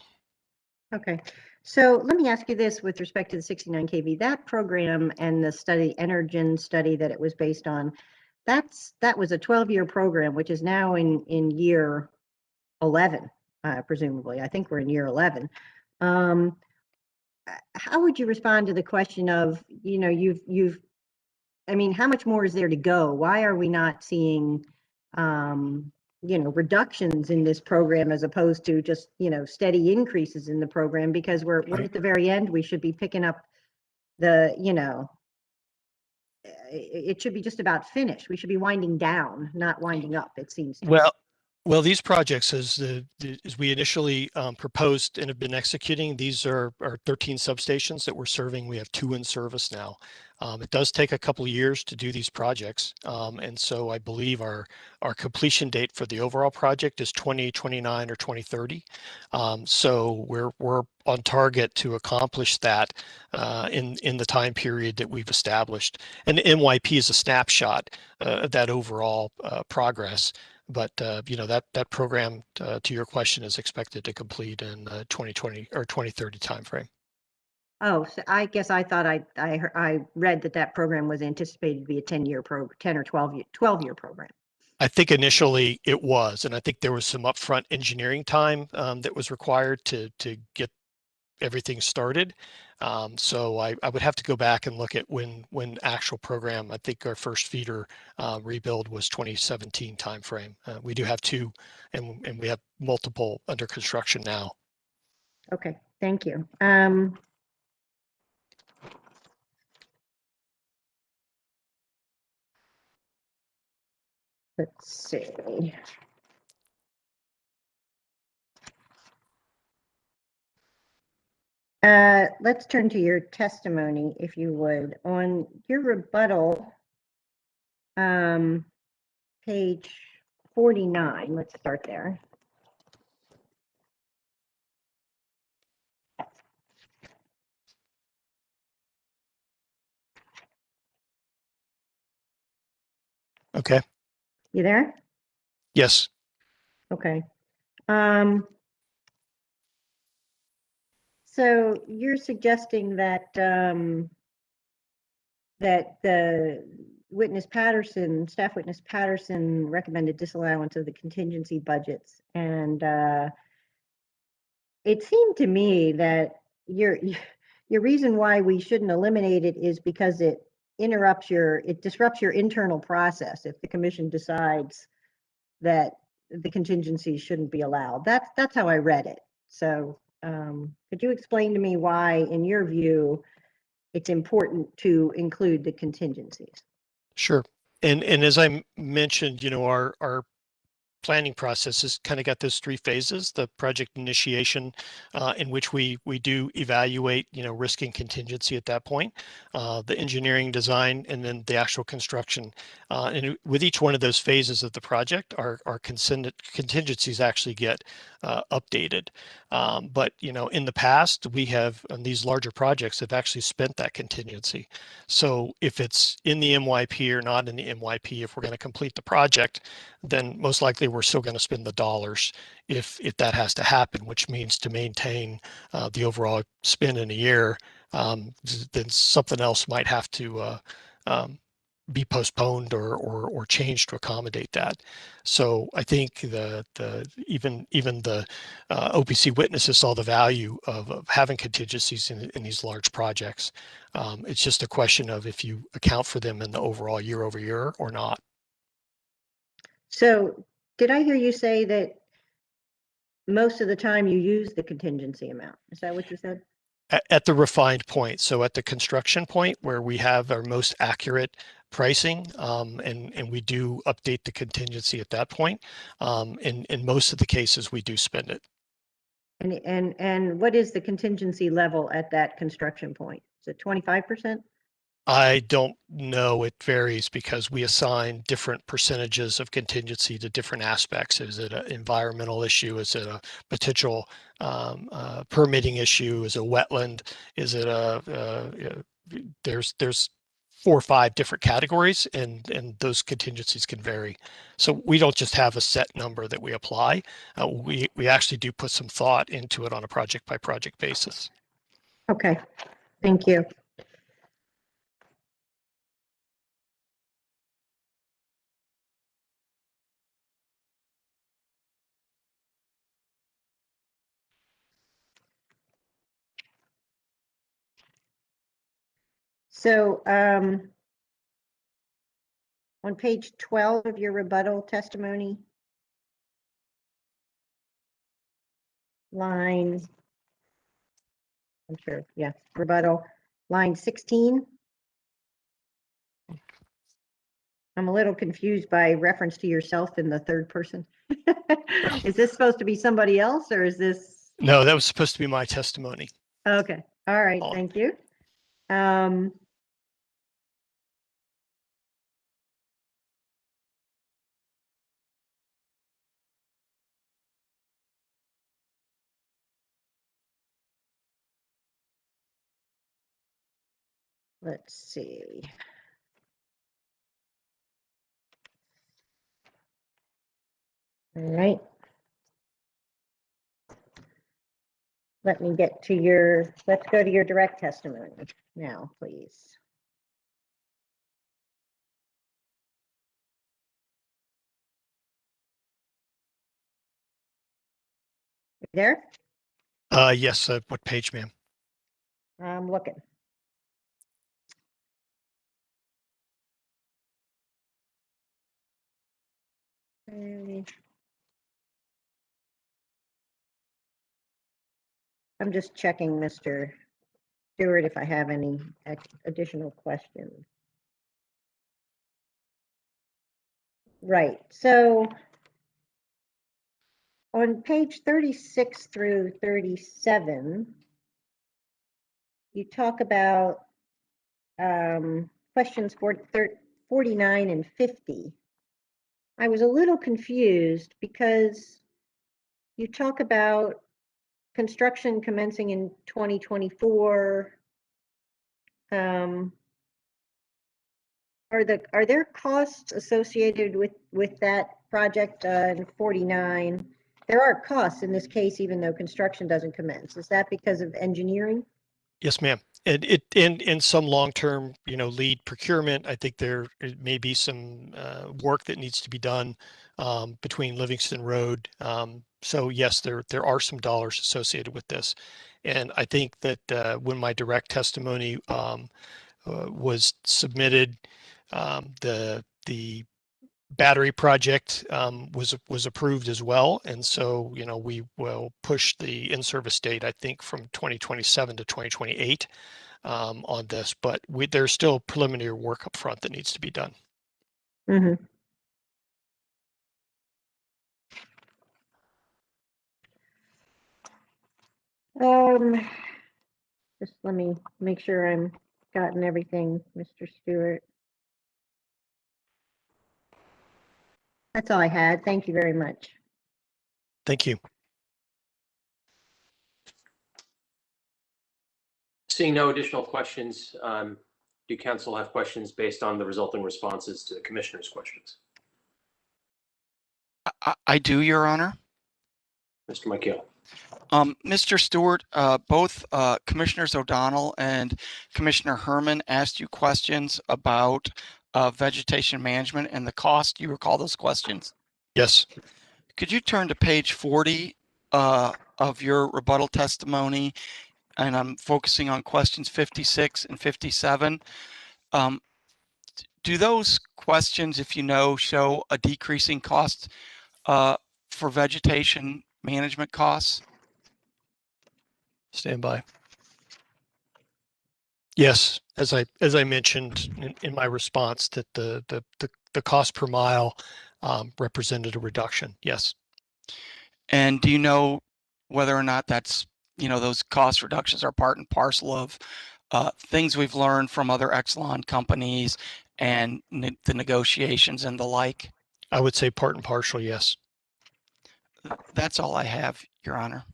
Okay, so let me ask you this with respect to the 69 kV, that program and the study, Energen study that it was based on, that was a 12-year program, which is now in year 11, presumably. I think we're in year 11. How would you respond to the question of, I mean, how much more is there to go? Why are we not seeing, reductions in this program as opposed to just, steady increases in the program? Because we're at the very end, we should be picking up the, it should be just about finished. We should be winding down, not winding up, it seems to me. Well, these projects, as we initially proposed and have been executing, these are 13 substations that we're serving. We have 2 in service now. It does take a couple of years to do these projects. And so I believe our completion date for the overall project is 2029 or 2030. So we're on target to accomplish that in the time period that we've established. And the MYP is a snapshot of that overall progress. But that program, to your question, is expected to complete in 2020 or 2030 timeframe. Oh, so I guess I thought I read that program was anticipated to be a 10-year program, 10 or 12-year program. I think initially it was, and I think there was some upfront engineering time that was required to get everything started. So I would have to go back and look at when actual program. I think our first feeder rebuild was 2017 timeframe. We do have 2, and we have multiple under construction now. Okay, thank you. Let's see. Let's turn to your testimony, if you would. On your rebuttal, page 49, let's start there. Okay. You there? Yes. Okay. So you're suggesting that that the staff witness Patterson recommended disallowance of the contingency budgets, and it seemed to me that your reason why we shouldn't eliminate it is because it disrupts your internal process if the commission decides that the contingencies shouldn't be allowed. That's how I read it. So could you explain to me why, in your view, it's important to include the contingencies. Sure. And as I mentioned, you know, our planning process has kind of got those three phases: the project initiation, in which we do evaluate, you know, risk and contingency at that point, the engineering design, and then the actual construction. And with each one of those phases of the project, our contingencies actually get updated. But, you know, in the past, we have, on these larger projects, have actually spent that contingency. So if it's in the MYP or not in the MYP, if we're going to complete the project, then most likely we're still going to spend the dollars if that has to happen, which means to maintain the overall spend in a year, then something else might have to be postponed or changed to accommodate that. So I think even the OPC witnesses saw the value of having contingencies in these large projects. It's just a question of if you account for them in the overall year over year or not. So did I hear you say that most of the time you use the contingency amount? Is that what you said? At the refined point. So at the construction point where we have our most accurate pricing, and we do update the contingency at that point. In most of the cases, we do spend it. And what is the contingency level at that construction point? Is it 25%? I don't know. It varies because we assign different percentages of contingency to different aspects. Is it an environmental issue? Is it a potential permitting issue? Is it a wetland? Is it there's 4 or 5 different categories, and those contingencies can vary. So we don't just have a set number that we apply. We actually do put some thought into it on a project by project basis. Okay, thank you. So on page 12 of your rebuttal testimony, line, I'm sure, yeah, rebuttal, line 16. I'm a little confused by reference to yourself in the third person. Is this supposed to be somebody else, or is this? No, that was supposed to be my testimony. Okay, all right, thank you. Let's see. All right. Let me get to your, let's go to your direct testimony now, please. You there? Yes. What page, ma'am? I'm looking. I'm just checking, Mr. Stewart, if I have any additional questions. Right, so on page 36 through 37, you talk about questions 49 and 50. I was a little confused because you talk about construction commencing in 2024. Are there costs associated with that project in 49? There are costs in this case, even though construction doesn't commence. Is that because of engineering? Yes, ma'am. And in some long-term, you know, lead procurement, I think there may be some work that needs to be done between Livingston Road. So yes, there are some dollars associated with this, and I think that when my direct testimony was submitted, the battery project was approved as well, and so, you know, we will push the in-service date, I think, from 2027 to 2028. on this, but there's still preliminary work up front that needs to be done. Mhm. Just let me make sure I'm gotten everything, Mr. Stewart. That's all I had. Thank you very much. Thank you. Seeing no additional questions, do council have questions based on the resulting responses to the commissioner's questions? I do, Your Honor. Mr. McKeel. Mr. Stewart, both Commissioners O'Donnell and Commissioner Herman asked you questions about vegetation management and the cost. Do you recall those questions? Yes. Could you turn to page 40 of your rebuttal testimony? And I'm focusing on questions 56 and 57. Do those questions, if you know, show a decreasing cost for vegetation management costs? Stand by. Yes, as I mentioned in my response, that the cost per mile represented a reduction. Yes. And do you know whether or not that's, those cost reductions are part and parcel of things we've learned from other Exelon companies and the negotiations and the like? I would say part and partial, yes. That's all I have, Your Honor.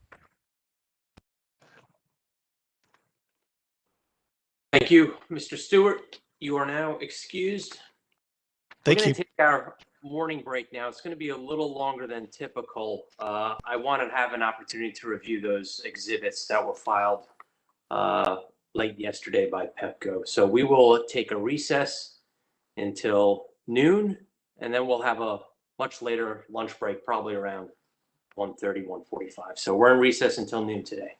Thank you, Mr. Stewart. You are now excused. Thank We're you. going to take our morning break now. It's going to be a little longer than typical. I want to have an opportunity to review those exhibits that were filed late yesterday by Pepco. So we will take a recess until noon, and then we'll have a much later lunch break, probably around 1:30, 1:45. So we're in recess until noon today.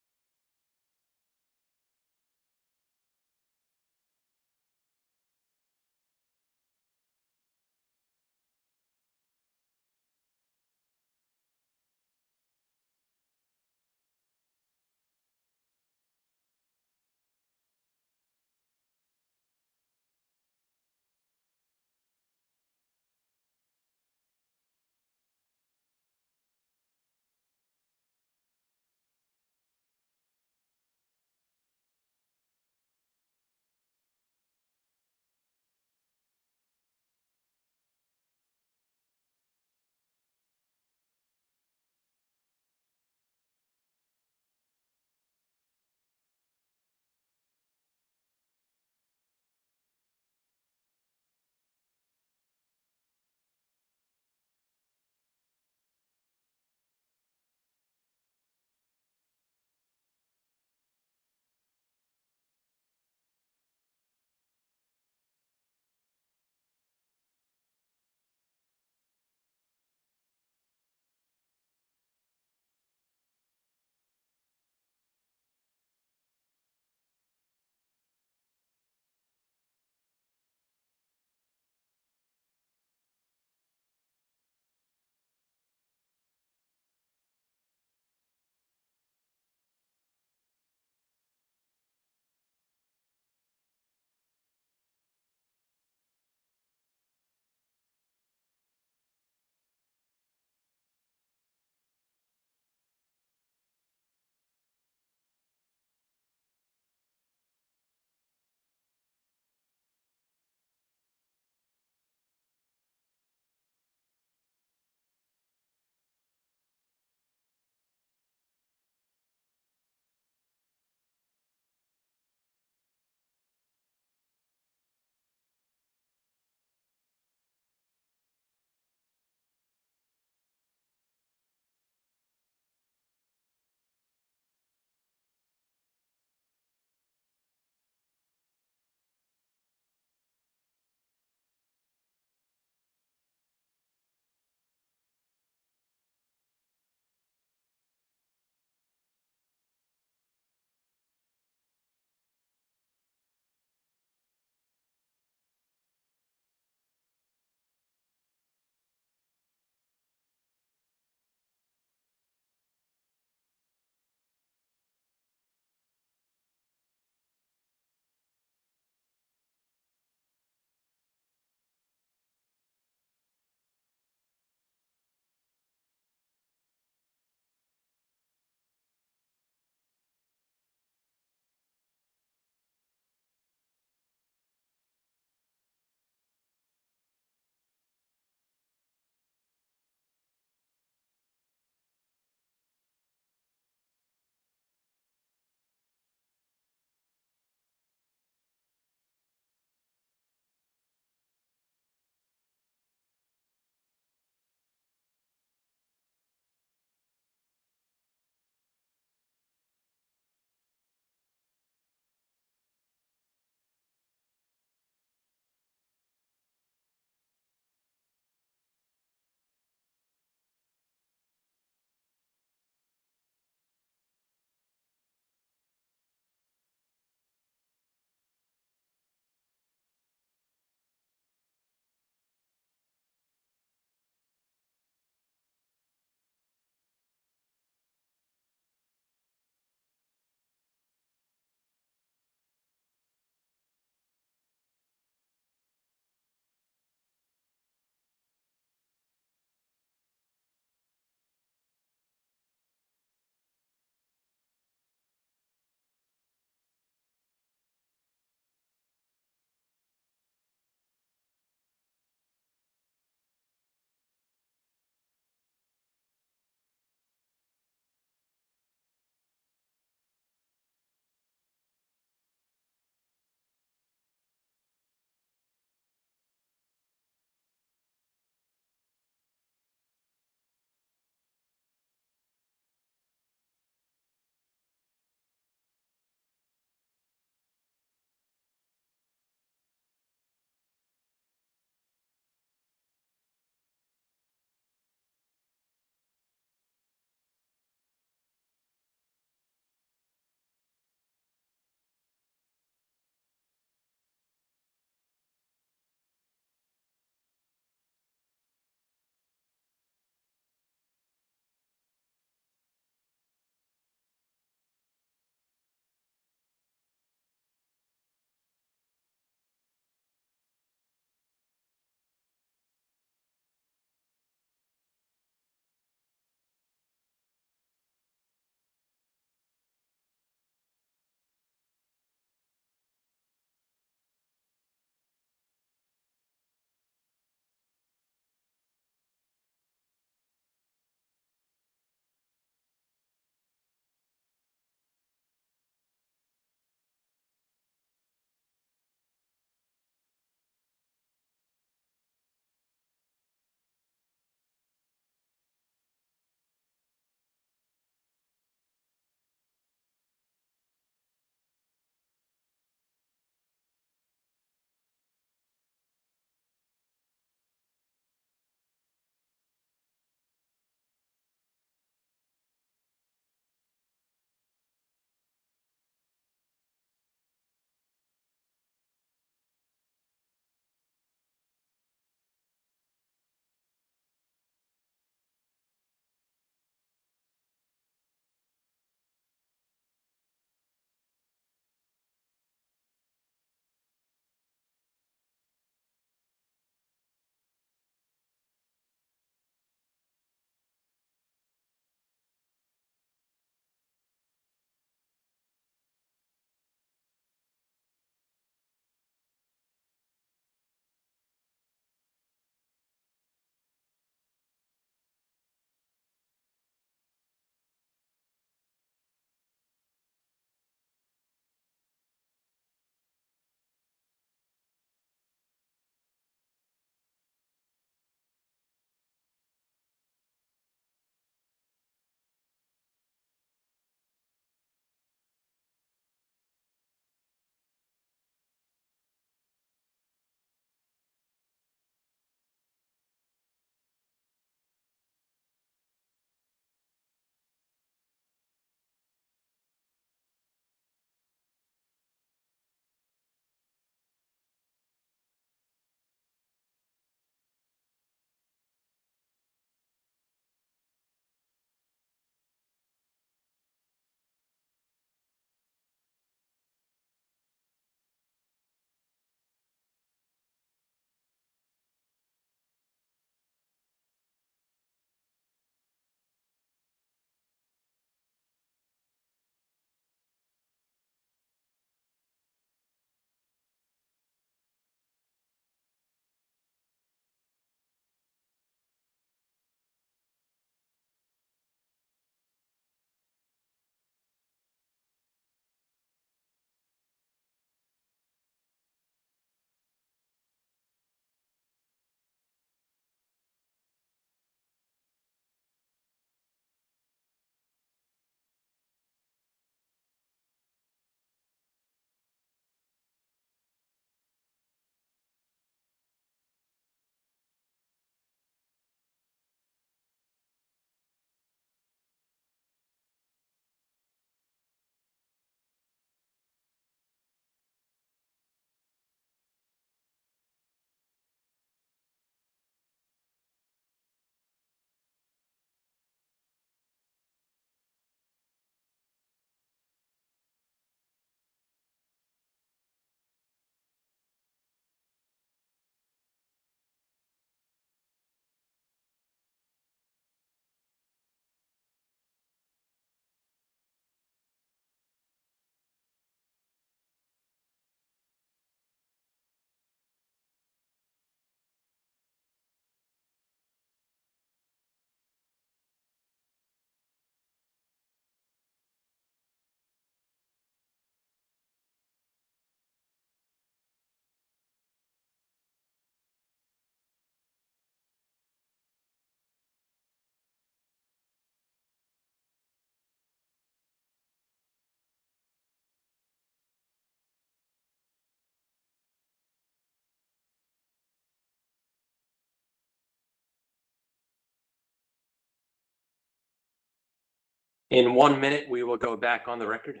In 1 minute, we will go back on the record.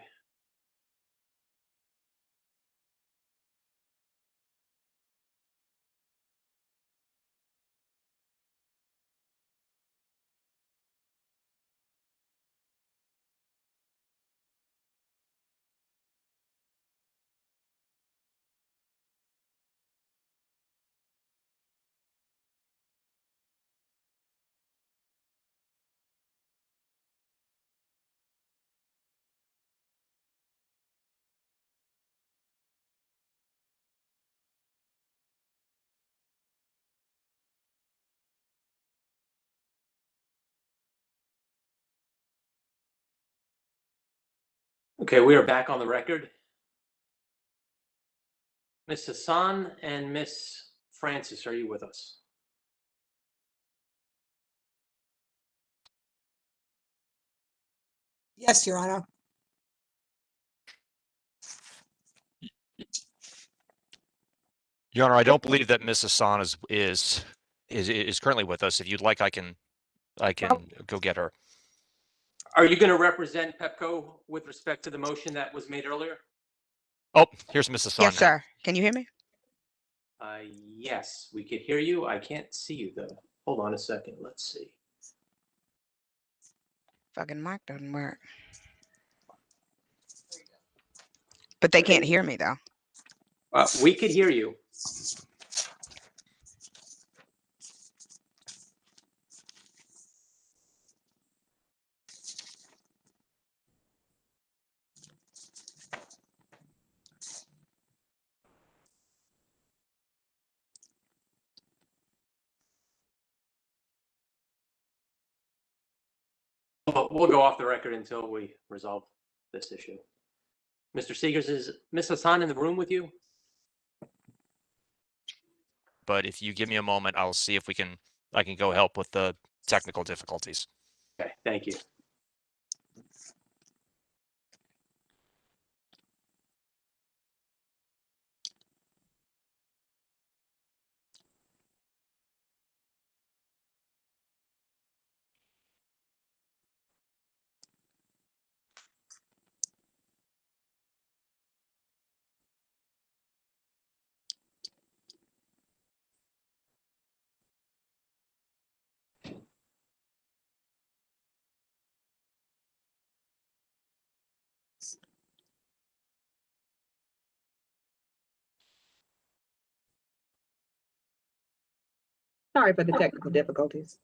Okay, we are back on the record. Ms. Hassan and Ms. Francis, are you with us? Yes, Your Honor. Your Honor, I don't believe that Ms. Hassan is currently with us. If you'd like, I can go get her. Are you going to represent Pepco with respect to the motion that was made earlier? Oh, here's Ms. Hassan Yes, now. sir. Can you hear me? Yes, we could hear you. I can't see you though. Hold on a second. Let's see. Fucking mic doesn't work. But they can't hear me though. We could hear you. We'll go off the record until we resolve this issue. Mr. Seegers, is Ms. Hassan in the room with you? But if you give me a moment, I'll see if I can go help with the technical difficulties. Okay, thank you. Sorry for the technical difficulties.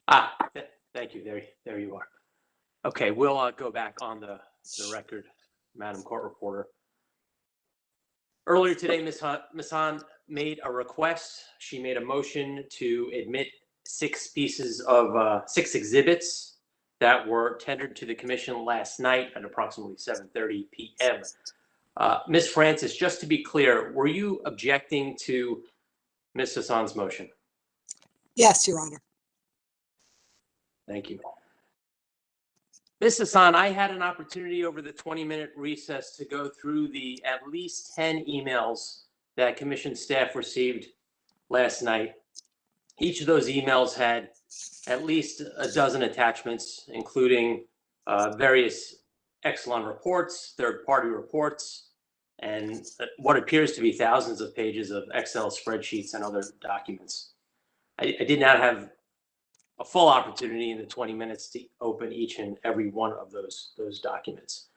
Thank you. There you are. Okay, we'll go back on the record, Madam Court Reporter. Earlier today, Ms. Hassan made a request. She made a motion to admit six exhibits that were tendered to the commission last night at approximately 7:30 p.m. Ms. Francis, just to be clear, were you objecting to Ms. Hassan's motion? Yes, Your Honor. Thank you. Ms. Hassan, I had an opportunity over the 20-minute recess to go through the at least 10 emails that commission staff received last night. Each of those emails had at least a dozen attachments, including various Exelon reports, third-party reports, and what appears to be thousands of pages of Excel spreadsheets and other documents. I did not have a full opportunity in the 20 minutes to open each and every one of those documents.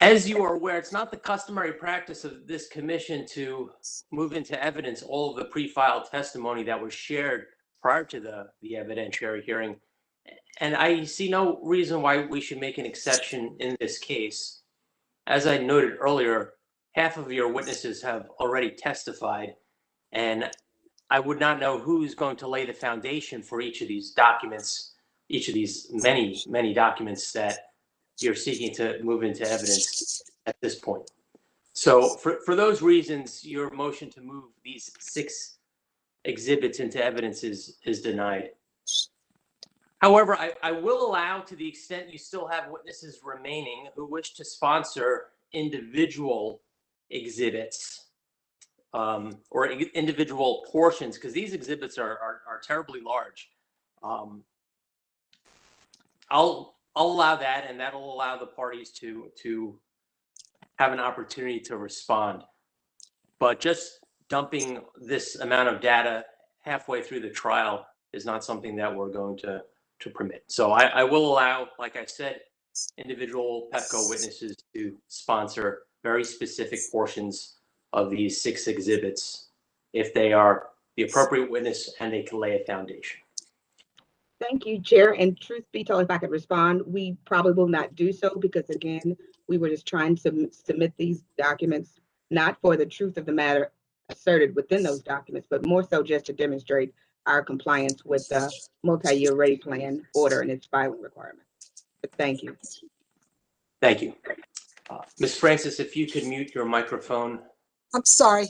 As you are aware, it's not the customary practice of this commission to move into evidence all of the pre-filed testimony that was shared prior to the evidentiary hearing. And I see no reason why we should make an exception in this case. As I noted earlier, half of your witnesses have already testified, and I would not know who's going to lay the foundation for each of these documents, each of these many, many documents that you're seeking to move into evidence at this point. So for those reasons, your motion to move these six exhibits into evidence is denied. However, I will allow, to the extent you still have witnesses remaining who wish to sponsor individual exhibits or individual portions, because these exhibits are terribly large. I'll allow that, and that'll allow the parties to have an opportunity to respond. But just dumping this amount of data halfway through the trial is not something that we're going to permit. So I will allow, like I said, individual Pepco witnesses to sponsor very specific portions of these 6 exhibits if they are the appropriate witness and they can lay a foundation. Thank you, Chair. And truth be told, if I could respond, we probably will not do so because, again, we were just trying to submit these documents, not for the truth of the matter asserted within those documents, but more so just to demonstrate our compliance with the multi-year rate plan order and its filing requirements. But thank you. Thank you. Ms. Francis, if you could mute your microphone. I'm sorry.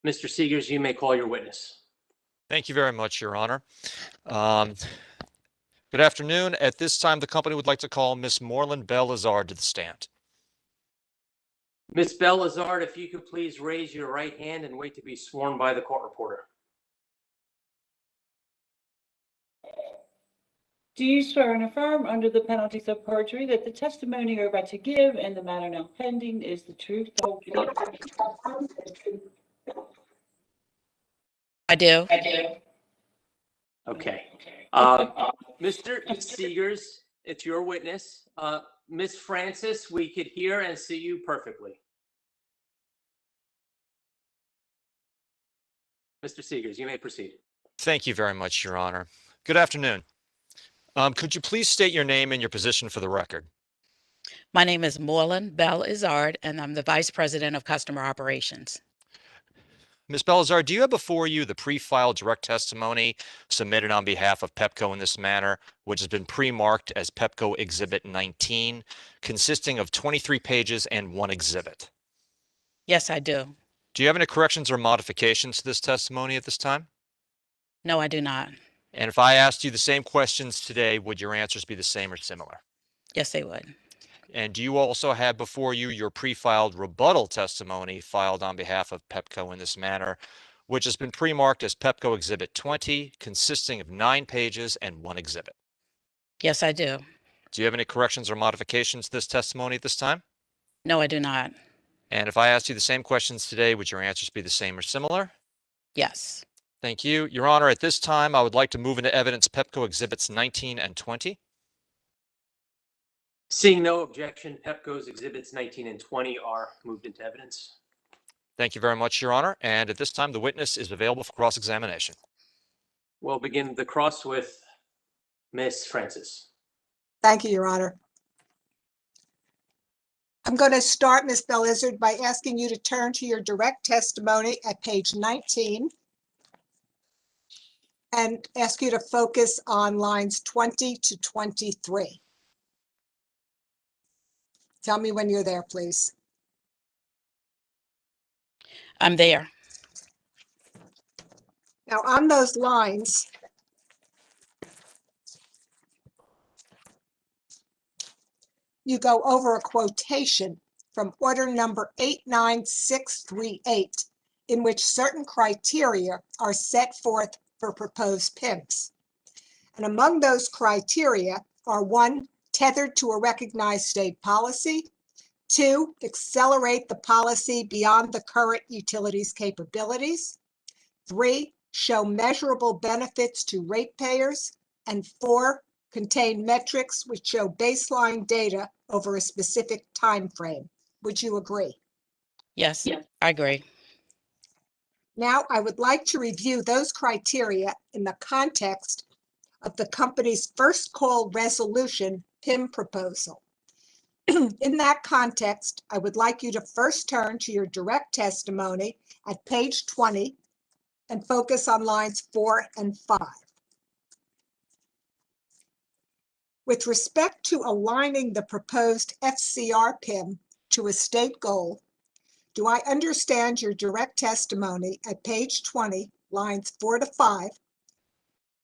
Mr. Seegers, you may call your witness. Thank you very much, Your Honor. Good afternoon. At this time, the company would like to call Ms. Moreland Bell-Lazard to the stand. Ms. Bell-Lazard, if you could please raise your right hand and wait to be sworn by the court reporter. Do you swear and affirm under the penalties of perjury that the testimony you're about to give and the matter now pending is the truth, the whole truth? I do. Okay. Mr. Seegers, it's your witness. Ms. Francis, we could hear and see you perfectly. Mr. Seegers, you may proceed. Thank you very much, Your Honor. Good afternoon. Could you please state your name and your position for the record? My name is Moreland Bell-Lazard, and I'm the Vice President of Customer Operations. Ms. Bell-Lazard, do you have before you the pre-filed direct testimony submitted on behalf of Pepco in this manner, which has been pre-marked as Pepco Exhibit 19, consisting of 23 pages and 1 exhibit? Yes, I do. Do you have any corrections or modifications to this testimony at this time? No, I do not. And if I asked you the same questions today, would your answers be the same or similar? Yes, they would. And do you also have before you your pre-filed rebuttal testimony filed on behalf of Pepco in this manner, which has been pre-marked as Pepco Exhibit 20, consisting of 9 pages and 1 exhibit? Yes, I do. Do you have any corrections or modifications to this testimony at this time? No, I do not. And if I asked you the same questions today, would your answers be the same or similar? Yes. Thank you. Your Honor, at this time, I would like to move into evidence Pepco Exhibits 19 and 20. Seeing no objection, Pepco's exhibits 19 and 20 are moved into evidence. Thank you very much, Your Honor. And at this time, the witness is available for cross-examination. We'll begin the cross with Ms. Francis. Thank you, Your Honor. I'm going to start, Ms. Bell-Lazard, by asking you to turn to your direct testimony at page 19 and ask you to focus on lines 20 to 23. Tell me when you're there, please. I'm there. Now, on those lines, you go over a quotation from order number 89638, in which certain criteria are set forth for proposed PIMs. And among those criteria are 1, tethered to a recognized state policy, 2, accelerate the policy beyond the current utilities capabilities, 3, show measurable benefits to ratepayers, and 4, contain metrics which show baseline data over a specific time frame. Would you agree? Yes, I agree. Now, I would like to review those criteria in the context of the company's first call resolution PIM proposal. In that context, I would like you to first turn to your direct testimony at page 20 and focus on lines 4 and 5. With respect to aligning the proposed FCR PIM to a state goal, do I understand your direct testimony at page 20, lines 4 to 5,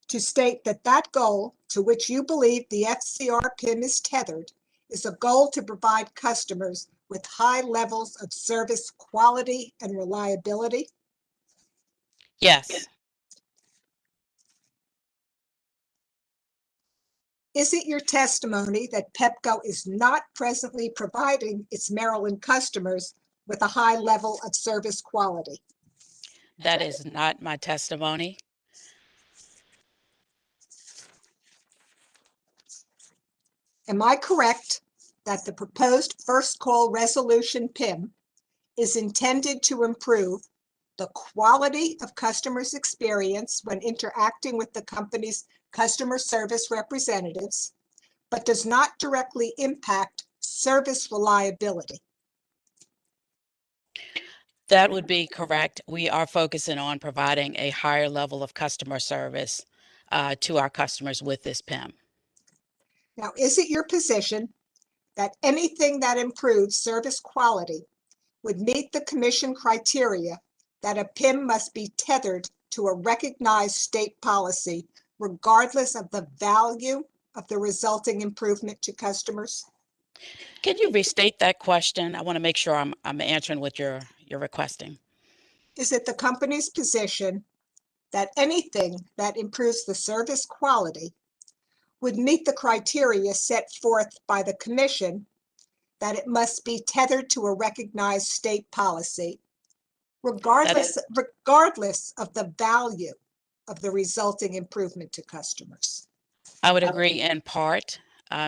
to state that that goal to which you believe the FCR PIM is tethered is a goal to provide customers with high levels of service quality and reliability? Yes. Is it your testimony that Pepco is not presently providing its Maryland customers with a high level of service quality? That is not my testimony. Am I correct that the proposed first call resolution PIM is intended to improve the quality of customers' experience when interacting with the company's customer service representatives, but does not directly impact service reliability? That would be correct. We are focusing on providing a higher level of customer service to our customers with this PIM. Now, is it your position that anything that improves service quality would meet the commission criteria that a PIM must be tethered to a recognized state policy, regardless of the value of the resulting improvement to customers? Can you restate that question? I want to make sure I'm answering what you're requesting. Is it the company's position that anything that improves the service quality would meet the criteria set forth by the commission that it must be tethered to a recognized state policy, regardless of the value of the resulting improvement to customers? I would agree in part.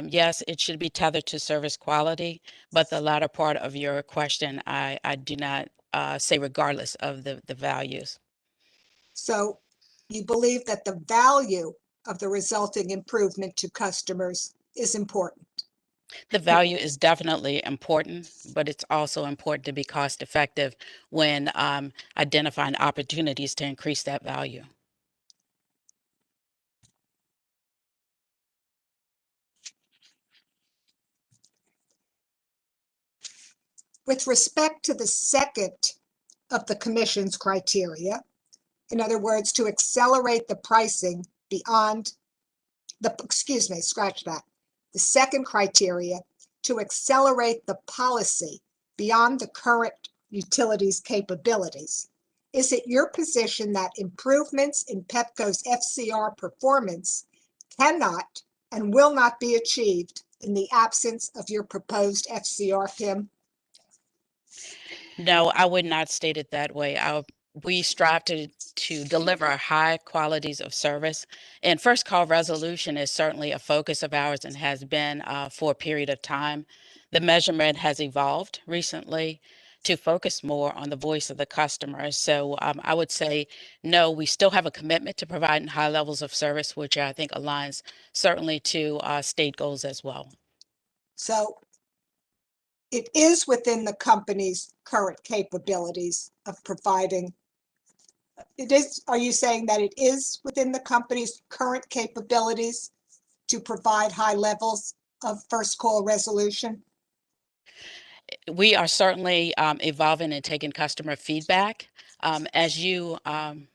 Yes, it should be tethered to service quality, but the latter part of your question, I do not say regardless of the values. So you believe that the value of the resulting improvement to customers is important? The value is definitely important, but it's also important to be cost effective when identifying opportunities to increase that value. With respect to the second of the commission's criteria, in other words, to accelerate the pricing beyond the, scratch that. The second criteria, to accelerate the policy beyond the current utilities capabilities. Is it your position that improvements in Pepco's FCR performance cannot and will not be achieved in the absence of your proposed FCR PIM? No, I would not state it that way. We strive to deliver high qualities of service, and first call resolution is certainly a focus of ours and has been for a period of time. The measurement has evolved recently to focus more on the voice of the customer. So I would say, no, we still have a commitment to providing high levels of service, which I think aligns certainly to state goals as well. So it is within the company's current capabilities of providing. It is, are you saying that it is within the company's current capabilities to provide high levels of first call resolution? We are certainly evolving and taking customer feedback. As you can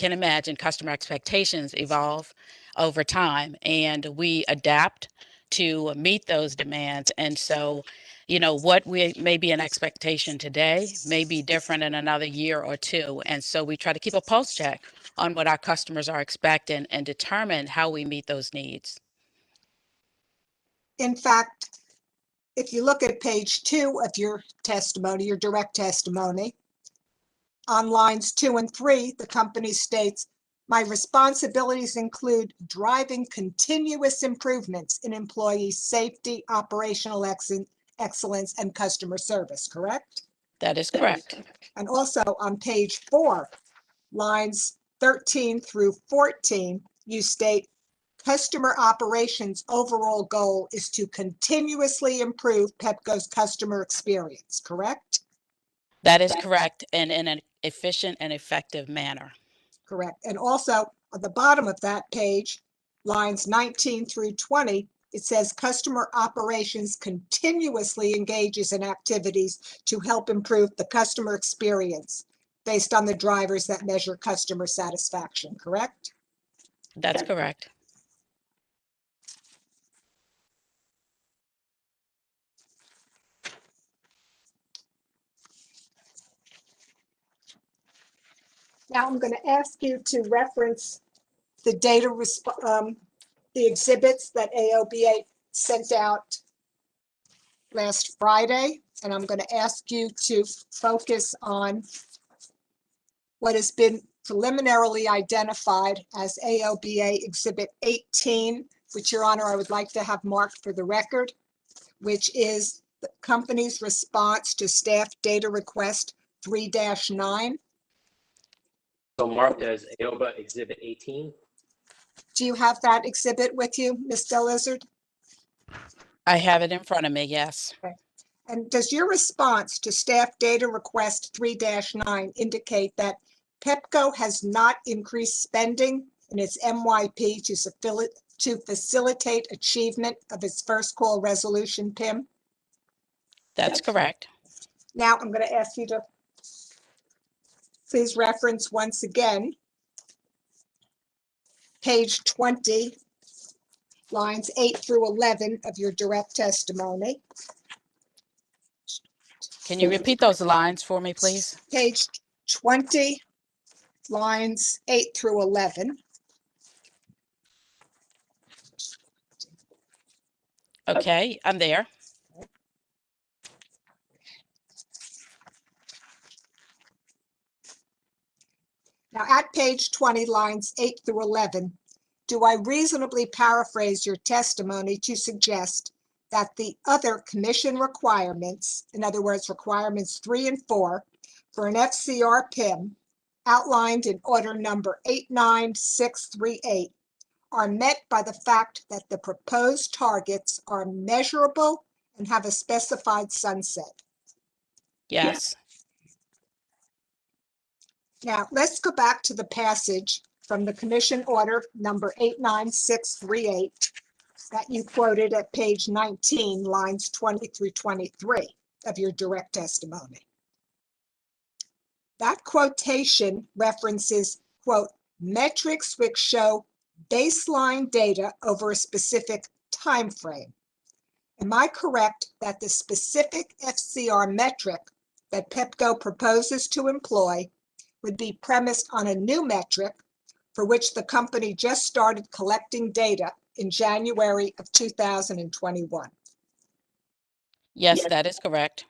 imagine, customer expectations evolve over time, and we adapt to meet those demands. And so, what may be an expectation today may be different in another year or two. And so we try to keep a pulse check on what our customers are expecting and determine how we meet those needs. In fact, if you look at page 2 of your testimony, your direct testimony, on lines 2 and 3, the company states, "My responsibilities include driving continuous improvements in employee safety, operational excellence, and customer service," correct? That is correct. And also on page 4, lines 13 through 14, you state, "Customer operations' overall goal is to continuously improve Pepco's customer experience," correct? That is correct, and in an efficient and effective manner. Correct. And also on the bottom of that page, lines 19 through 20, it says customer operations continuously engages in activities to help improve the customer experience based on the drivers that measure customer satisfaction, correct? That's correct. Now I'm going to ask you to reference the data the exhibits that AOBA sent out last Friday, and I'm going to ask you to focus on what has been preliminarily identified as AOBA Exhibit 18, which, Your Honor, I would like to have marked for the record, which is the company's response to staff data request 3-9. So marked as AOBA Exhibit 18. Do you have that exhibit with you, Ms. Delizard? I have it in front of me, yes. And does your response to staff data request 3-9 indicate that Pepco has not increased spending in its MYP to facilitate achievement of its first call resolution PIM? That's correct. Now I'm going to ask you to please reference once again page 20, lines 8 through 11 of your direct testimony. Can you repeat those lines for me, please? Page 20, lines 8 through 11. Okay, I'm there. Now, at page 20, lines 8 through 11, do I reasonably paraphrase your testimony to suggest that the other commission requirements, in other words, requirements 3 and 4, for an FCR PIM outlined in order number 89638 are met by the fact that the proposed targets are measurable and have a specified sunset? Yes. Now, let's go back to the passage from the commission order number 89638 that you quoted at page 19, lines 20 through 23 of your direct testimony. That quotation references, quote, metrics which show baseline data over a specific time frame. Am I correct that the specific FCR metric that Pepco proposes to employ would be premised on a new metric for which the company just started collecting data in January of 2021? Yes, that is correct.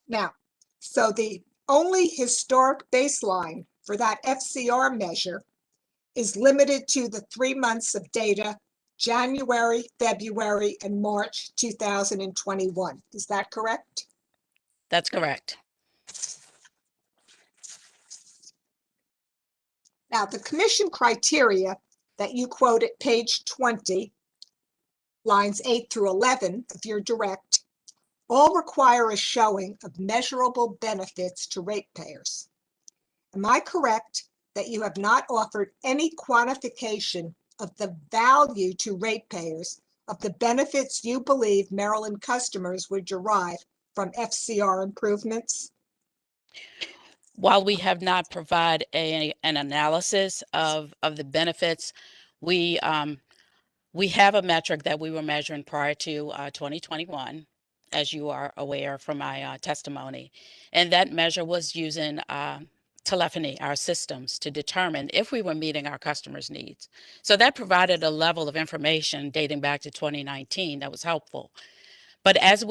Now, so the only historic baseline for that FCR measure is limited to the 3 months of data, January, February, and March 2021. Is that correct? That's correct. Now, the commission criteria that you quote at page 20, lines 8 through 11 of your direct, all require a showing of measurable benefits to ratepayers. Am I correct that you have not offered any quantification of the value to ratepayers of the benefits you believe Maryland customers would derive from FCR improvements? While we have not provided an analysis of the benefits, we have a metric that we were measuring prior to 2021, as you are aware from my testimony. And that measure was using telephony, our systems, to determine if we were meeting our customers' needs. So that provided a level of information dating back to 2019 that was helpful. But as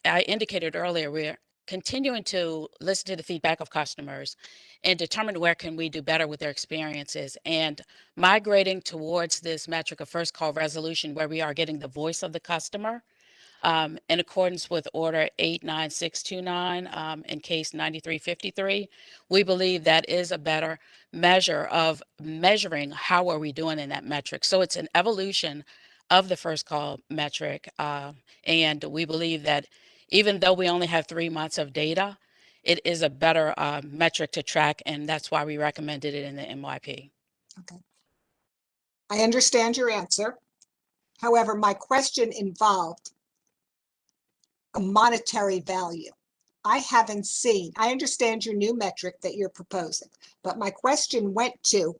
I indicated earlier, we're continuing to listen to the feedback of customers and determine where can we do better with their experiences, and migrating towards this metric of first call resolution where we are getting the voice of the customer in accordance with order 89629 in case 9353. We believe that is a better measure of measuring how are we doing in that metric. So it's an evolution of the first call metric. And we believe that even though we only have 3 months of data, it is a better metric to track, and that's why we recommended it in the MYP. Okay. I understand your answer. However, my question involved a monetary value. I understand your new metric that you're proposing, but my question went to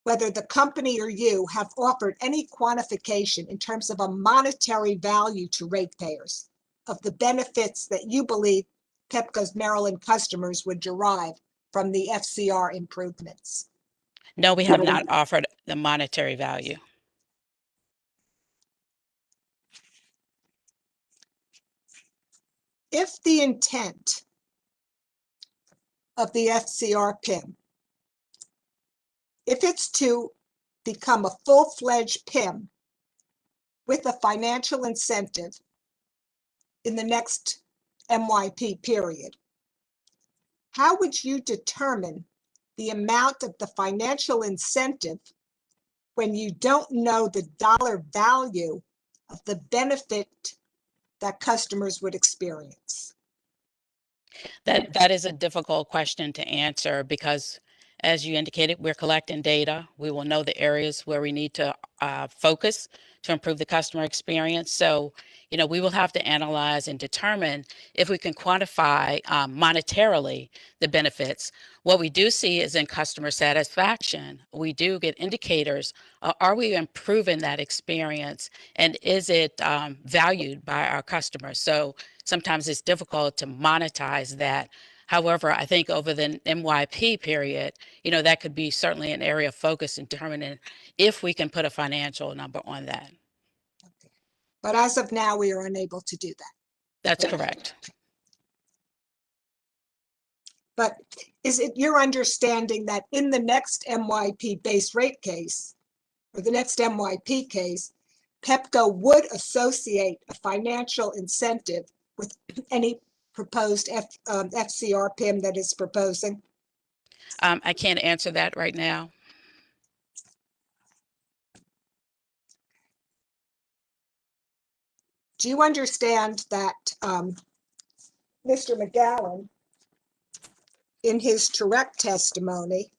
whether the company or you have offered any quantification in terms of a monetary value to ratepayers of the benefits that you believe Pepco's Maryland customers would derive from the FCR improvements. No, we have not offered the monetary value. If the intent of the FCR PIM, if it's to become a full-fledged PIM with a financial incentive in the next MYP period, how would you determine the amount of the financial incentive when you don't know the dollar value of the benefit that customers would experience? That is a difficult question to answer because, as you indicated, we're collecting data. We will know the areas where we need to focus to improve the customer experience. So, we will have to analyze and determine if we can quantify monetarily the benefits. What we do see is in customer satisfaction, we do get indicators. Are we improving that experience, and is it valued by our customers? So sometimes it's difficult to monetize that. However, I think over the MYP period, that could be certainly an area of focus in determining if we can put a financial number on that. But as of now, we are unable to do that. That's correct. But is it your understanding that in the next MYP base rate case, or the next MYP case, Pepco would associate a financial incentive with any proposed FCR PIM that is proposing? I can't answer that right now. Do you understand that Mr. McGowan, in his direct testimony,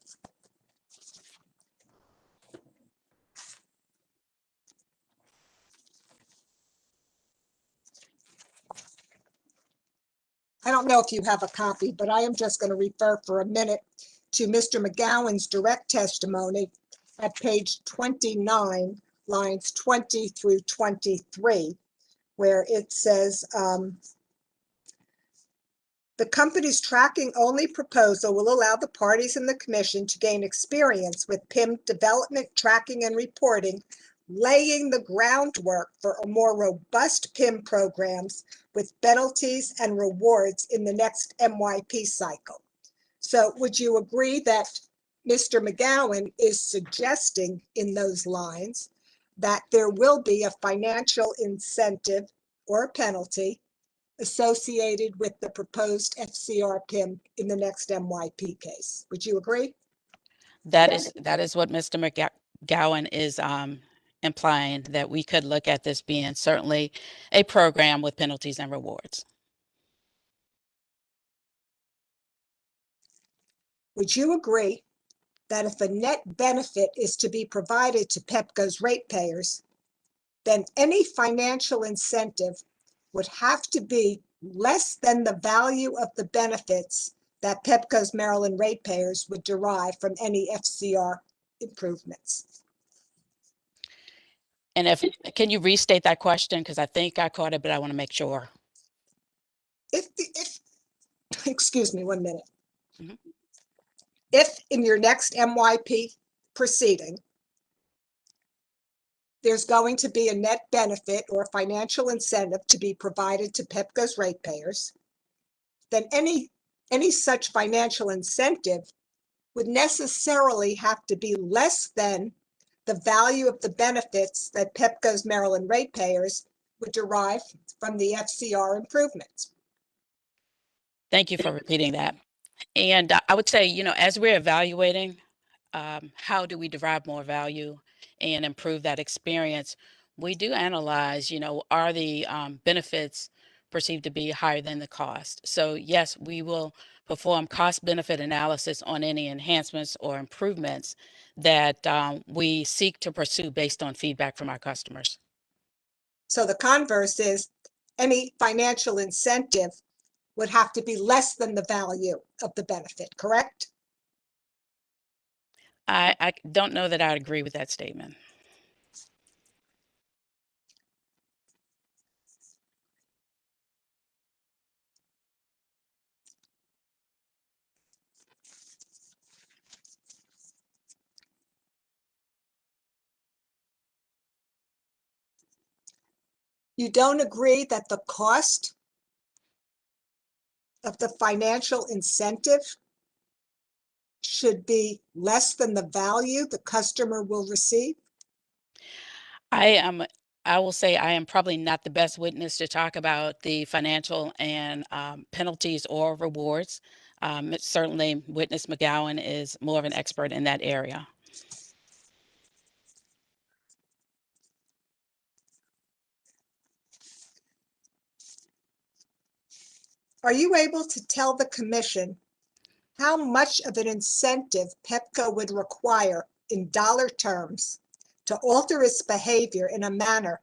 I don't know if you have a copy, but I am just going to refer for a minute to Mr. McGowan's direct testimony at page 29, lines 20 through 23, where it says, the company's tracking-only proposal will allow the parties in the commission to gain experience with PIM development, tracking, and reporting, laying the groundwork for a more robust PIM programs with penalties and rewards in the next MYP cycle. So would you agree that Mr. McGowan is suggesting in those lines that there will be a financial incentive or a penalty associated with the proposed FCR PIM in the next MYP case? Would you agree? That is what Mr. McGowan is implying, that we could look at this being certainly a program with penalties and rewards. Would you agree that if a net benefit is to be provided to Pepco's ratepayers, then any financial incentive would have to be less than the value of the benefits that Pepco's Maryland ratepayers would derive from any FCR improvements? And can you restate that question? Because I think I caught it, but I want to make sure. If excuse me, 1 minute. Mhm. If in your next MYP proceeding, there's going to be a net benefit or financial incentive to be provided to Pepco's ratepayers, then any such financial incentive would necessarily have to be less than the value of the benefits that Pepco's Maryland ratepayers would derive from the FCR improvements. Thank you for repeating that. And I would say, as we're evaluating how do we derive more value and improve that experience, we do analyze, are the benefits perceived to be higher than the cost? So yes, we will perform cost benefit analysis on any enhancements or improvements that we seek to pursue based on feedback from our customers. So the converse is any financial incentive would have to be less than the value of the benefit, correct? I don't know that I'd agree with that statement. You don't agree that the cost of the financial incentive should be less than the value the customer will receive? I will say I am probably not the best witness to talk about the financial and penalties or rewards. It's certainly Witness McGowan is more of an expert in that area. Are you able to tell the commission how much of an incentive Pepco would require in dollar terms to alter its behavior in a manner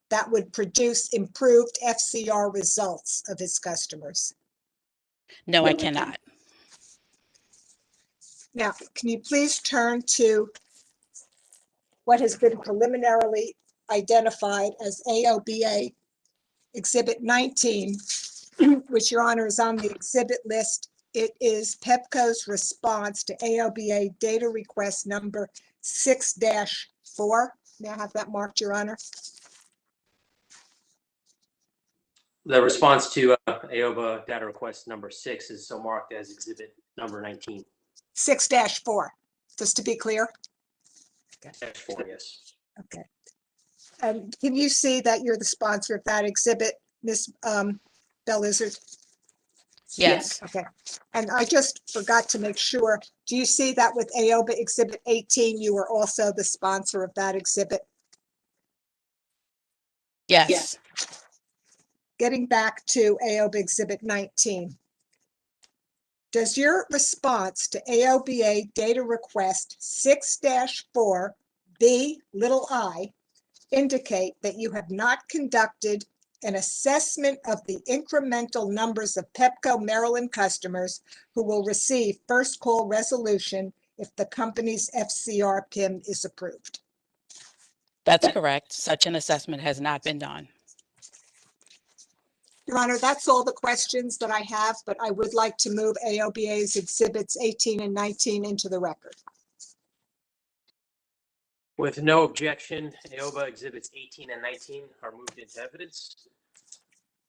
that would produce improved FCR results of its customers? No, I cannot. Now, can you please turn to what has been preliminarily identified as AOBA Exhibit 19, which, Your Honor, is on the exhibit list. It is Pepco's response to AOBA data request number 6-4. May I have that marked, Your Honor? The response to AOBA data request number 6 is so marked as exhibit number 19. 6-4, just to be clear. -4, yes. Okay. Can you see that you're the sponsor of that exhibit, Ms. Bell-Izzard? Yes. Okay. And I just forgot to make sure, do you see that with AOBA Exhibit 18, you were also the sponsor of that exhibit? Yes. Getting back to AOBA Exhibit 19. Does your response to AOBA data request 6-4 B(i) indicate that you have not conducted an assessment of the incremental numbers of Pepco Maryland customers who will receive first call resolution if the company's FCR PIM is approved? That's correct. Such an assessment has not been done. Your Honor, that's all the questions that I have, but I would like to move AOBA's exhibits 18 and 19 into the record. With no objection, AOBA exhibits 18 and 19 are moved into evidence.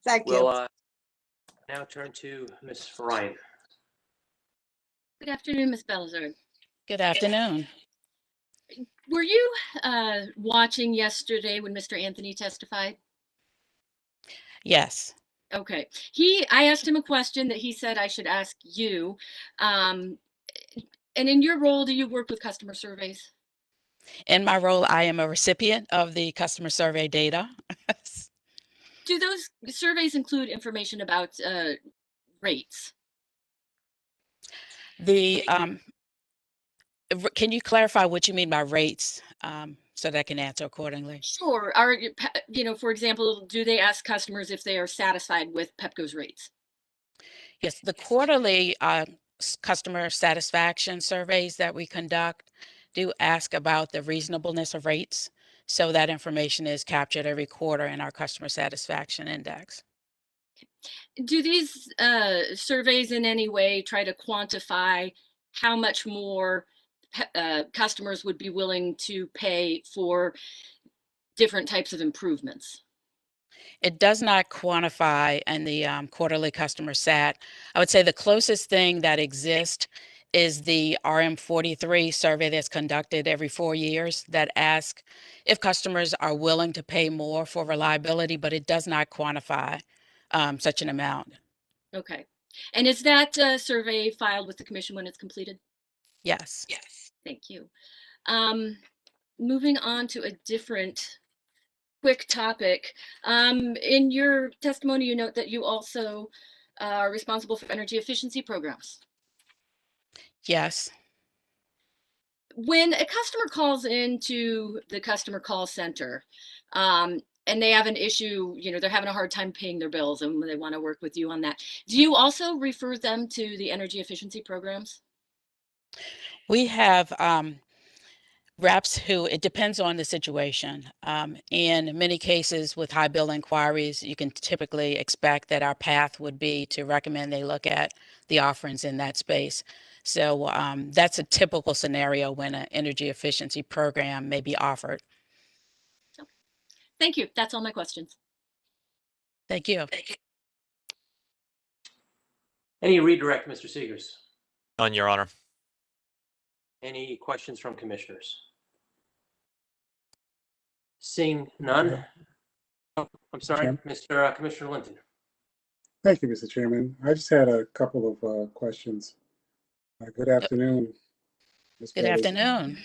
Thank you. We'll now turn to Ms. Ryan. Good afternoon, Ms. Bell-Izzard. Good afternoon. Were you watching yesterday when Mr. Anthony testified? Yes. Okay. I asked him a question that he said I should ask you. And in your role, do you work with customer surveys? In my role, I am a recipient of the customer survey data. Do those surveys include information about rates? Can you clarify what you mean by rates so that I can answer accordingly? Sure. For example, do they ask customers if they are satisfied with Pepco's rates? Yes, the quarterly customer satisfaction surveys that we conduct do ask about the reasonableness of rates. So that information is captured every quarter in our customer satisfaction index. Do these surveys in any way try to quantify how much more customers would be willing to pay for different types of improvements? It does not quantify in the quarterly customer sat. I would say the closest thing that exists is the RM43 survey that's conducted every 4 years that asks if customers are willing to pay more for reliability, but it does not quantify such an amount. Okay. And is that survey filed with the commission when it's completed? Yes. Yes. Thank you. Moving on to a different quick topic. In your testimony, you note that you also are responsible for energy efficiency programs. Yes. When a customer calls into the customer call center and they have an issue, they're having a hard time paying their bills and they want to work with you on that, do you also refer them to the energy efficiency programs? We have reps who, it depends on the situation. In many cases with high bill inquiries, you can typically expect that our path would be to recommend they look at the offerings in that space. So that's a typical scenario when an energy efficiency program may be offered. Okay. Thank you. That's all my questions. Thank you. Any redirect, Mr. Seegers? None, Your Honor. Any questions from commissioners? Seeing none. Oh, I'm sorry, Chairman? Mr. Commissioner Linton. Thank you, Mr. Chairman. I just had a couple of questions. Good afternoon, Ms. Good Bellis. afternoon.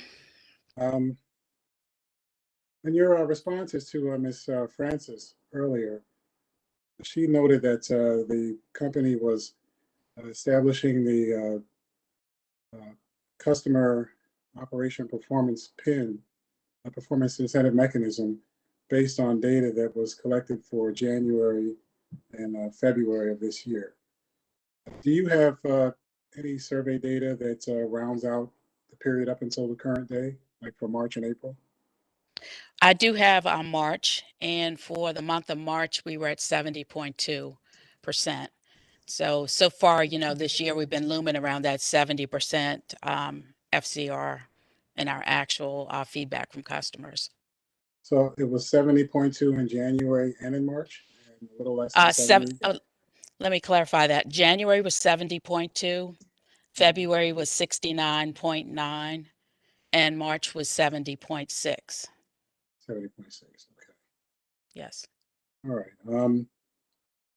In your responses to Ms. Francis earlier, she noted that the company was establishing the customer operation performance PIN, a performance incentive mechanism, based on data that was collected for January and February of this year. Do you have any survey data that rounds out the period up until the current day, like for March and April? I do have March, and for the month of March, we were at 70.2%. So far, this year we've been looming around that 70% FCR in our actual feedback from customers. So it was 70.2 in January and in March, and a little less than 70. Let me clarify that. January was 70.2, February was 69.9, and March was 70.6. 70.6. Okay. Yes. All right.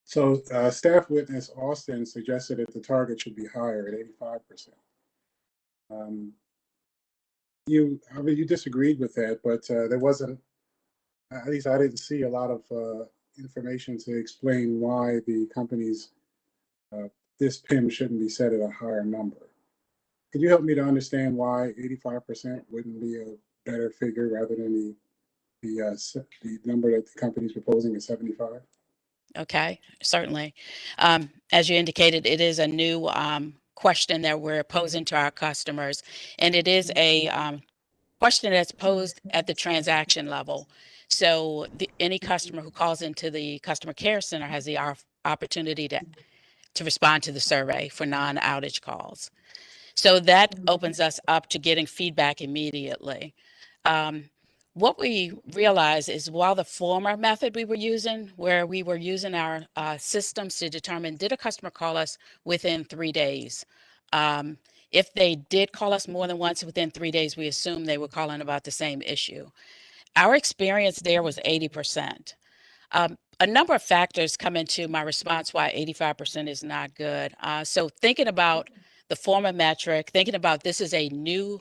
So staff witness Austin suggested that the target should be higher at 85%. You disagreed with that, but there wasn't, at least I didn't see a lot of information to explain why the company's this PIM shouldn't be set at a higher number. Could you help me to understand why 85% wouldn't be a better figure rather than the number that the company's proposing is 75? Okay, certainly. As you indicated, it is a new question that we're posing to our customers, and it is a question that's posed at the transaction level. So any customer who calls into the customer care center has the opportunity to respond to the survey for non-outage calls. So that opens us up to getting feedback immediately. What we realize is while the former method we were using, where we were using our systems to determine did a customer call us within 3 days, if they did call us more than once within 3 days, we assumed they were calling about the same issue. Our experience there was 80%. A number of factors come into my response why 85% is not good. So thinking about the former metric, thinking about this is a new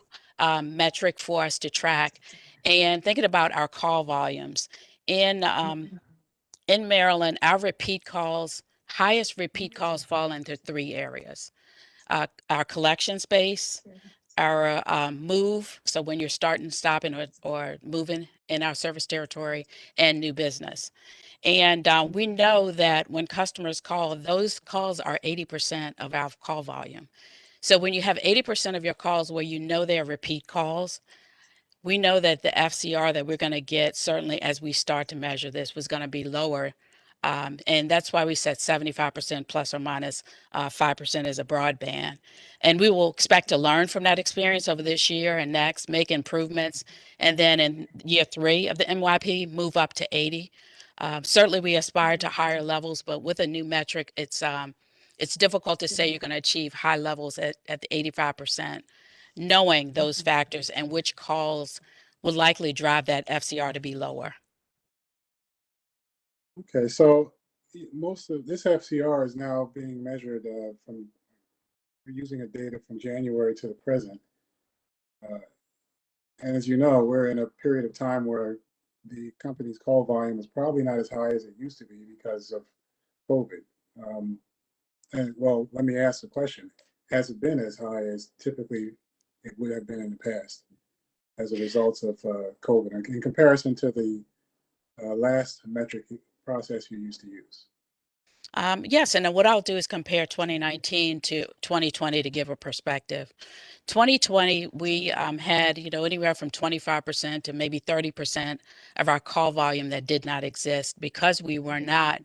metric for us to track, and thinking about our call volumes. In Maryland, our repeat calls, highest repeat calls fall into 3 areas. Our collection space, our move, so when you're starting, stopping, or moving in our service territory, and new business. And we know that when customers call, those calls are 80% of our call volume. So when you have 80% of your calls where you know they're repeat calls, we know that the FCR that we're going to get, certainly as we start to measure this, was going to be lower. And that's why we said 75% plus or minus 5% is a broadband. And we will expect to learn from that experience over this year and next, make improvements. And then in year 3 of the MYP, move up to 80. Certainly we aspire to higher levels, but with a new metric, it's difficult to say you're going to achieve high levels at the 85%, knowing those factors and which calls would likely drive that FCR to be lower. Okay, so most of this FCR is now being measured from using a data from January to the present. And as you know, we're in a period of time where the company's call volume is probably not as high as it used to be because of COVID. And well, let me ask the question. Has it been as high as typically it would have been in the past as a result of COVID in comparison to the last metric process you used to use? Yes, and then what I'll do is compare 2019 to 2020 to give a perspective. 2020, we had anywhere from 25% to maybe 30% of our call volume that did not exist because we were not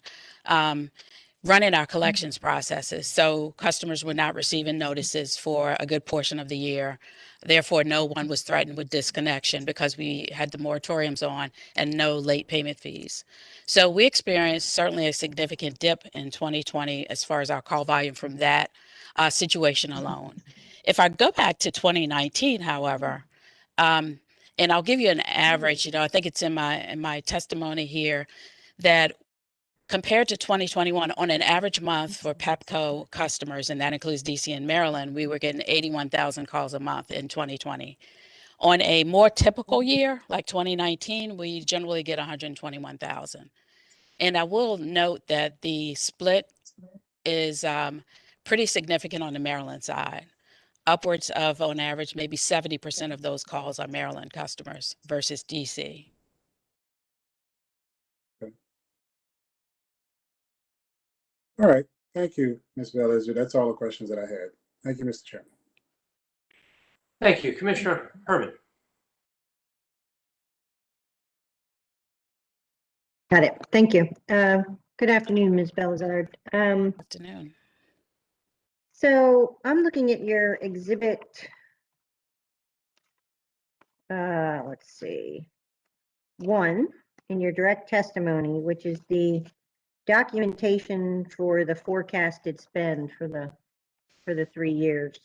running our collections processes. So customers were not receiving notices for a good portion of the year. Therefore, no one was threatened with disconnection because we had the moratoriums on and no late payment fees. So we experienced certainly a significant dip in 2020 as far as our call volume from that situation alone. If I go back to 2019, however, and I'll give you an average, I think it's in my testimony here, that compared to 2021, on an average month for Pepco customers, and that includes DC and Maryland, we were getting 81,000 calls a month in 2020. On a more typical year, like 2019, we generally get 121,000. And I will note that the split is pretty significant on the Maryland side. Upwards of, on average, maybe 70% of those calls are Maryland customers versus DC. All right. Thank you, Ms. Velez. That's all the questions that I had. Thank you, Mr. Chairman. Thank you, Commissioner Herman. Got it. Thank you. Good afternoon, Ms. Belazard. Afternoon. So I'm looking at your exhibit, let's see, 1 in your direct testimony, which is the documentation for the forecasted spend for the 3 years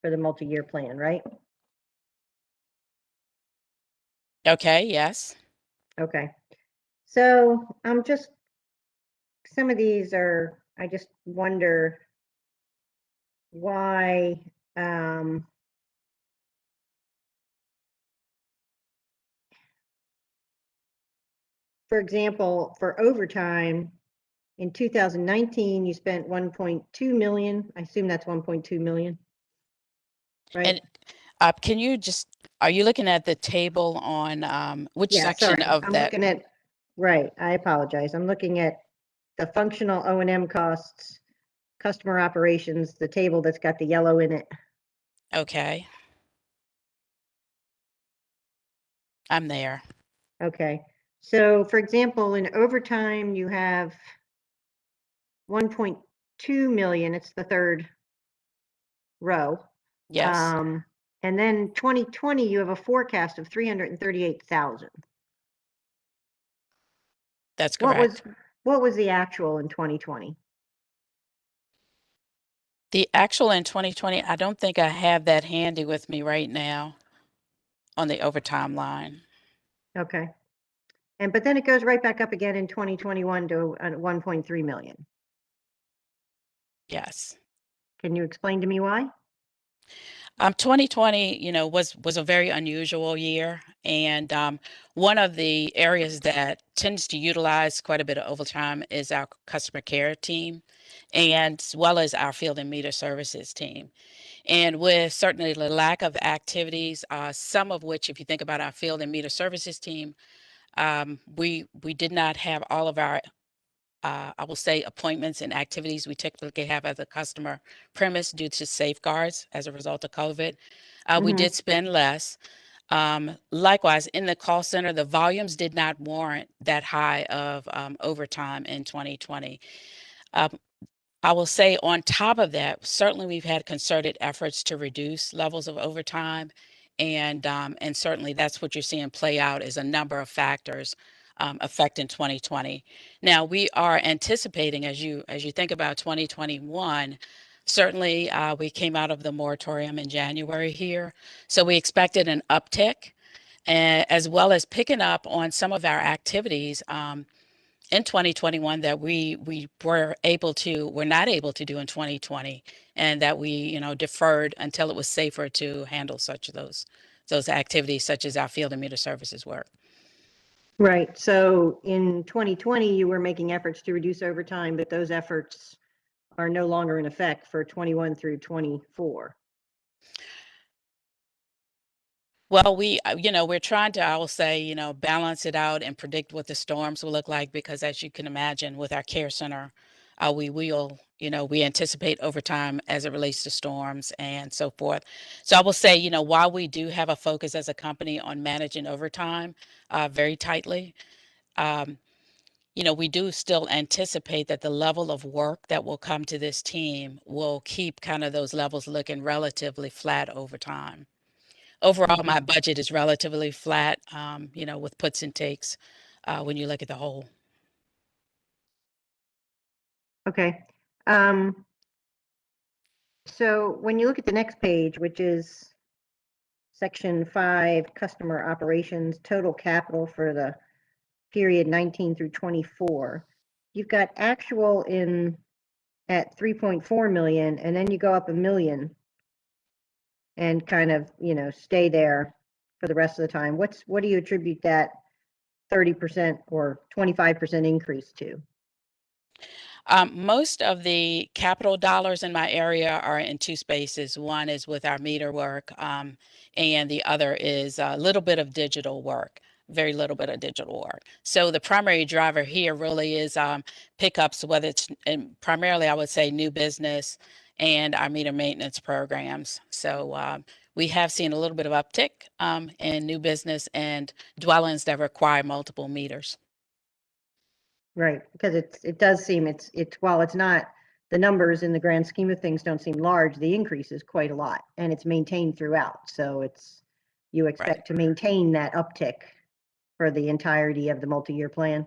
for the multi-year plan, right? Okay, yes. Okay. So some of these are, I just wonder why, for example, for overtime, in 2019, you spent 1.2 million. I assume that's 1.2 million, right? And can you are you looking at the table on which section of I'm that? looking at, right, I apologize. I'm looking at the functional O&M costs, customer operations, the table that's got the yellow in it. Okay. I'm there. Okay. So for example, in overtime, you have 1.2 million. It's the third row. Yes, And then 2020, you have a forecast of 338,000. that's correct. What was the actual in 2020? The actual in 2020, I don't think I have that handy with me right now on the overtime line. Okay. But then it goes right back up again in 2021 to 1.3 million. Yes. Can you explain to me why? 2020, was a very unusual year. And one of the areas that tends to utilize quite a bit of overtime is our customer care team, and as well as our field and meter services team. And with certainly the lack of activities, some of which, if you think about our field and meter services team, we did not have all of our I will say appointments and activities we typically have as a customer premise due to safeguards as a result of COVID. We did spend less. Likewise, in the call center, the volumes did not warrant that high of overtime in 2020. I will say on top of that, certainly we've had concerted efforts to reduce levels of overtime. And certainly that's what you're seeing play out is a number of factors affecting 2020. Now we are anticipating as you think about 2021, certainly we came out of the moratorium in January here. So we expected an uptick as well as picking up on some of our activities in 2021 that we were not able to do in 2020, and that we deferred until it was safer to handle those activities such as our field and meter services work. Right. So in 2020, you were making efforts to reduce overtime, but those efforts are no longer in effect for 21 through 24. Well, we're trying to, I will say, balance it out and predict what the storms will look like, because as you can imagine with our care center, we anticipate overtime as it relates to storms and so forth. So I will say, while we do have a focus as a company on managing overtime very tightly, we do still anticipate that the level of work that will come to this team will keep kind of those levels looking relatively flat over time. Overall, my budget is relatively flat, with puts and takes when you look at the whole. Okay. So when you look at the next page, which is section 5, customer operations, total capital for the period 19 through 24, you've got actual at 3.4 million, and then you go up $1 million and kind of, stay there for the rest of the time. What do you attribute that 30% or 25% increase to? Most of the capital dollars in my area are in two spaces. One is with our meter work, and the other is a little bit of digital work, very little bit of digital work. So the primary driver here really is pickups, whether it's primarily, I would say, new business and our meter maintenance programs. So we have seen a little bit of uptick in new business and dwellings that require multiple meters. Right, because it does seem it's while it's not, the numbers in the grand scheme of things don't seem large, the increase is quite a lot, and it's maintained throughout. So you expect to maintain that uptick for the entirety of the multi-year plan?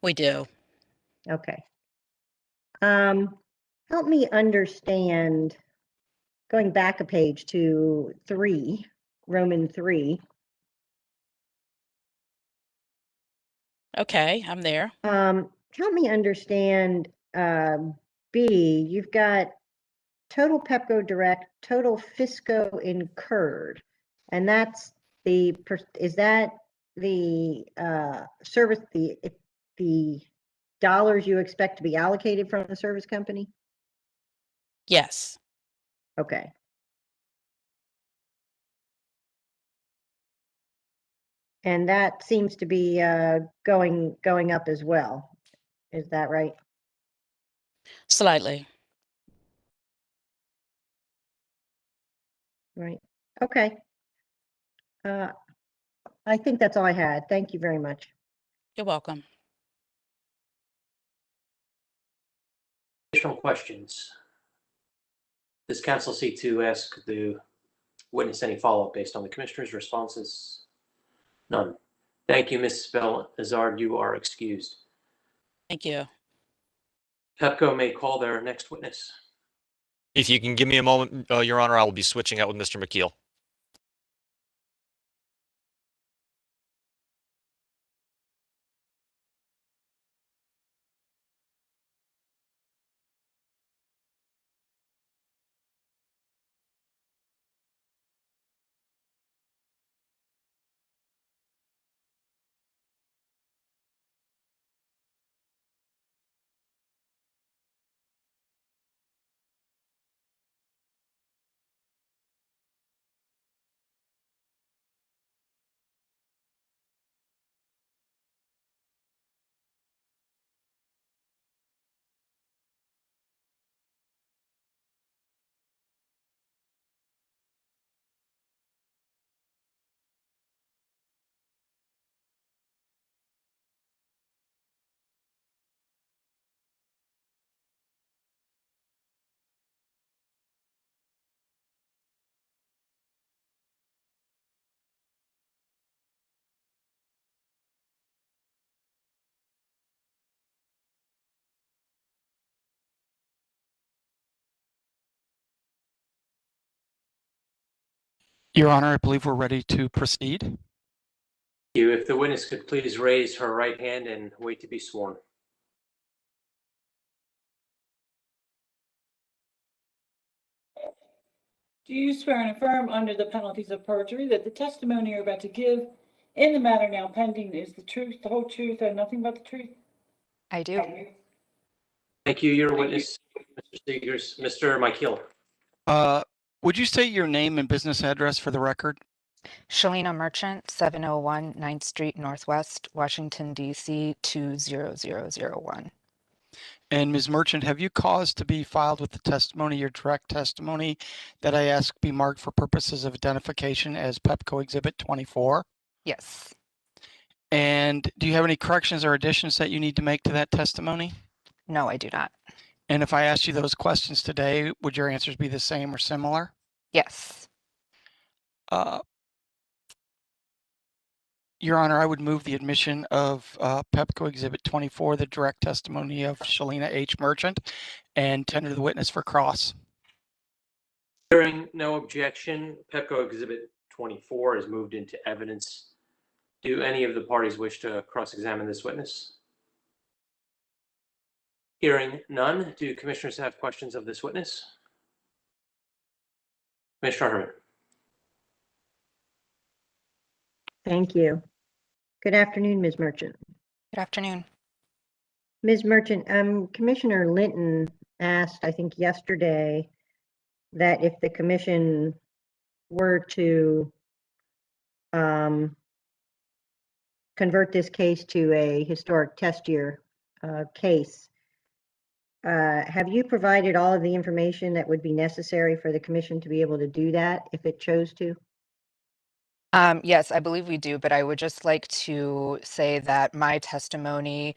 We do. Okay. Help me understand, going back a page to 3, Roman 3. Okay, I'm there. Help me understand, B, you've got total Pepco direct, total Fisco incurred, and that's is that the service, the dollars you expect to be allocated from the service company? Yes. Okay. And that seems to be going up as well. Is that right? Slightly. Right. Okay. I think that's all I had. Thank you very much. You're welcome. Additional questions? Does council seek to ask the witness any follow-up based on the commissioner's responses? None. Thank you, Ms. Belazard. You are excused. Thank you. Pepco may call their next witness. If you can give me a moment, Your Honor, I will be switching out with Mr. McKeel. Your Honor, I believe we're ready to proceed. If the witness could please raise her right hand and wait to be sworn. Do you swear and affirm under the penalties of perjury that the testimony you're about to give in the matter now pending is the truth, the whole truth, and nothing but the truth? I do. Thank you. Your witness, Mr. Seegers. Mr. McKeel. Would you state your name and business address for the record? Shalina Merchant, 701 9th Street Northwest, Washington, D.C. 20001. And Ms. Merchant, have you caused to be filed with the testimony, your direct testimony, that I ask be marked for purposes of identification as Pepco Exhibit 24? Yes. And do you have any corrections or additions that you need to make to that testimony? No, I do not. And if I asked you those questions today, would your answers be the same or similar? Yes. Your Honor, I would move the admission of Pepco Exhibit 24, the direct testimony of Shalina H. Merchant, and tender the witness for cross. Hearing no objection, Pepco Exhibit 24 is moved into evidence. Do any of the parties wish to cross-examine this witness? Hearing none, do commissioners have questions of this witness? Commissioner Herman. Thank you. Good afternoon, Ms. Merchant. Good afternoon. Ms. Merchant, Commissioner Linton asked, I think yesterday, that if the commission were to convert this case to a historic test year case, have you provided all of the information that would be necessary for the commission to be able to do that if it chose to? Yes, I believe we do, but I would just like to say that my testimony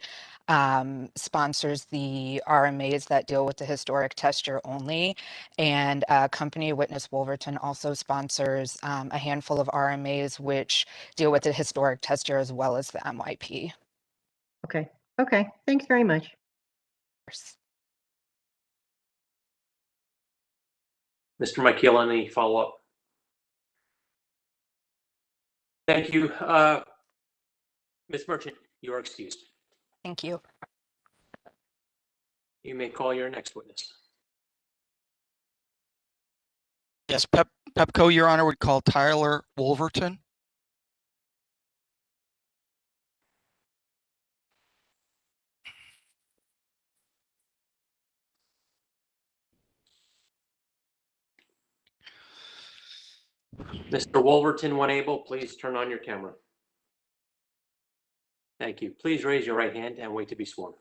sponsors the RMAs that deal with the historic test year only, and company witness Wolverton also sponsors a handful of RMAs which deal with the historic test year as well as the MYP. Okay. Okay. Thanks very much. Mr. McKeel, any follow-up? Thank you. Ms. Merchant, you are excused. Thank you. You may call your next witness. Yes, Pepco, Your Honor, would call Tyler Wolverton. Mr. Wolverton, when able, please turn on your camera. Thank you. Please raise your right hand and wait to be sworn.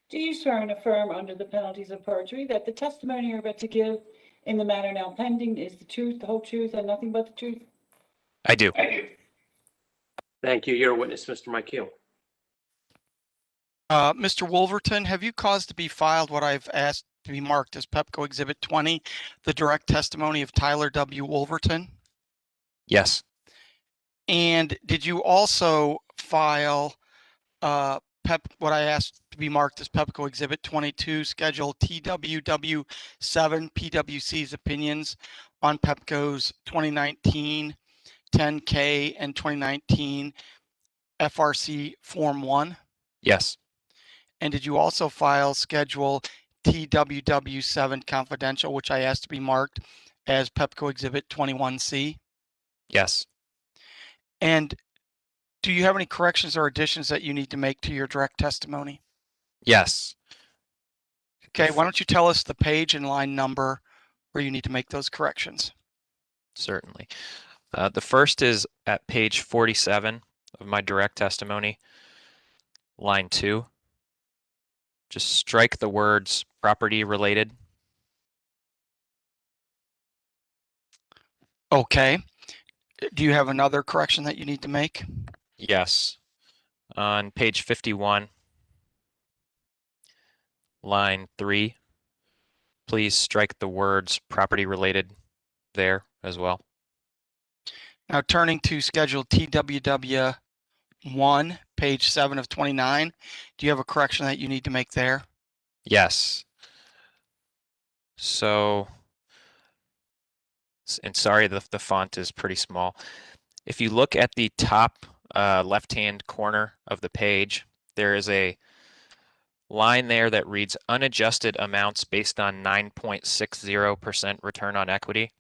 Do you swear and affirm under the penalties of perjury that the testimony you're about to give in the matter now pending is the truth, the whole truth, and nothing but the truth? I do. Thank you. You're a witness, Mr. McKeel. Mr. Wolverton, have you caused to be filed what I've asked to be marked as Pepco Exhibit 20, the direct testimony of Tyler W. Wolverton? Yes. And did you also file what I asked to be marked as Pepco Exhibit 22, Schedule TWW7 PWC's opinions on Pepco's 2019 10K and 2019 FRC Form 1? Yes. And did you also file Schedule TWW7 Confidential, which I asked to be marked as Pepco Exhibit 21C? Yes. And do you have any corrections or additions that you need to make to your direct testimony? Yes. Okay, why don't you tell us the page and line number where you need to make those corrections? Certainly. The first is at page 47 of my direct testimony, line 2. Just strike the words property related. Okay. Do you have another correction that you need to make? Yes. On page 51, line 3, please strike the words property related there as well. Now turning to Schedule TWW1, page 7 of 29, do you have a correction that you need to make there? Yes. So, and sorry, the font is pretty small. If you look at the top left-hand corner of the page, there is a line there that reads unadjusted amounts based on 9.60% return on equity.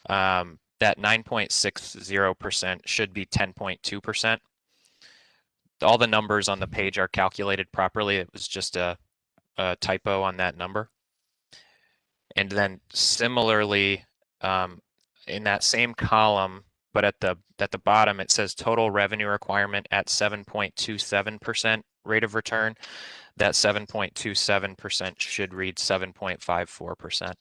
That 9.60% should be 10.2%. All the numbers on the page are calculated properly. It was just a typo on that number. And then similarly, in that same column, but at the bottom, it says total revenue requirement at 7.27% rate of return. That 7.27% should read 7.54%.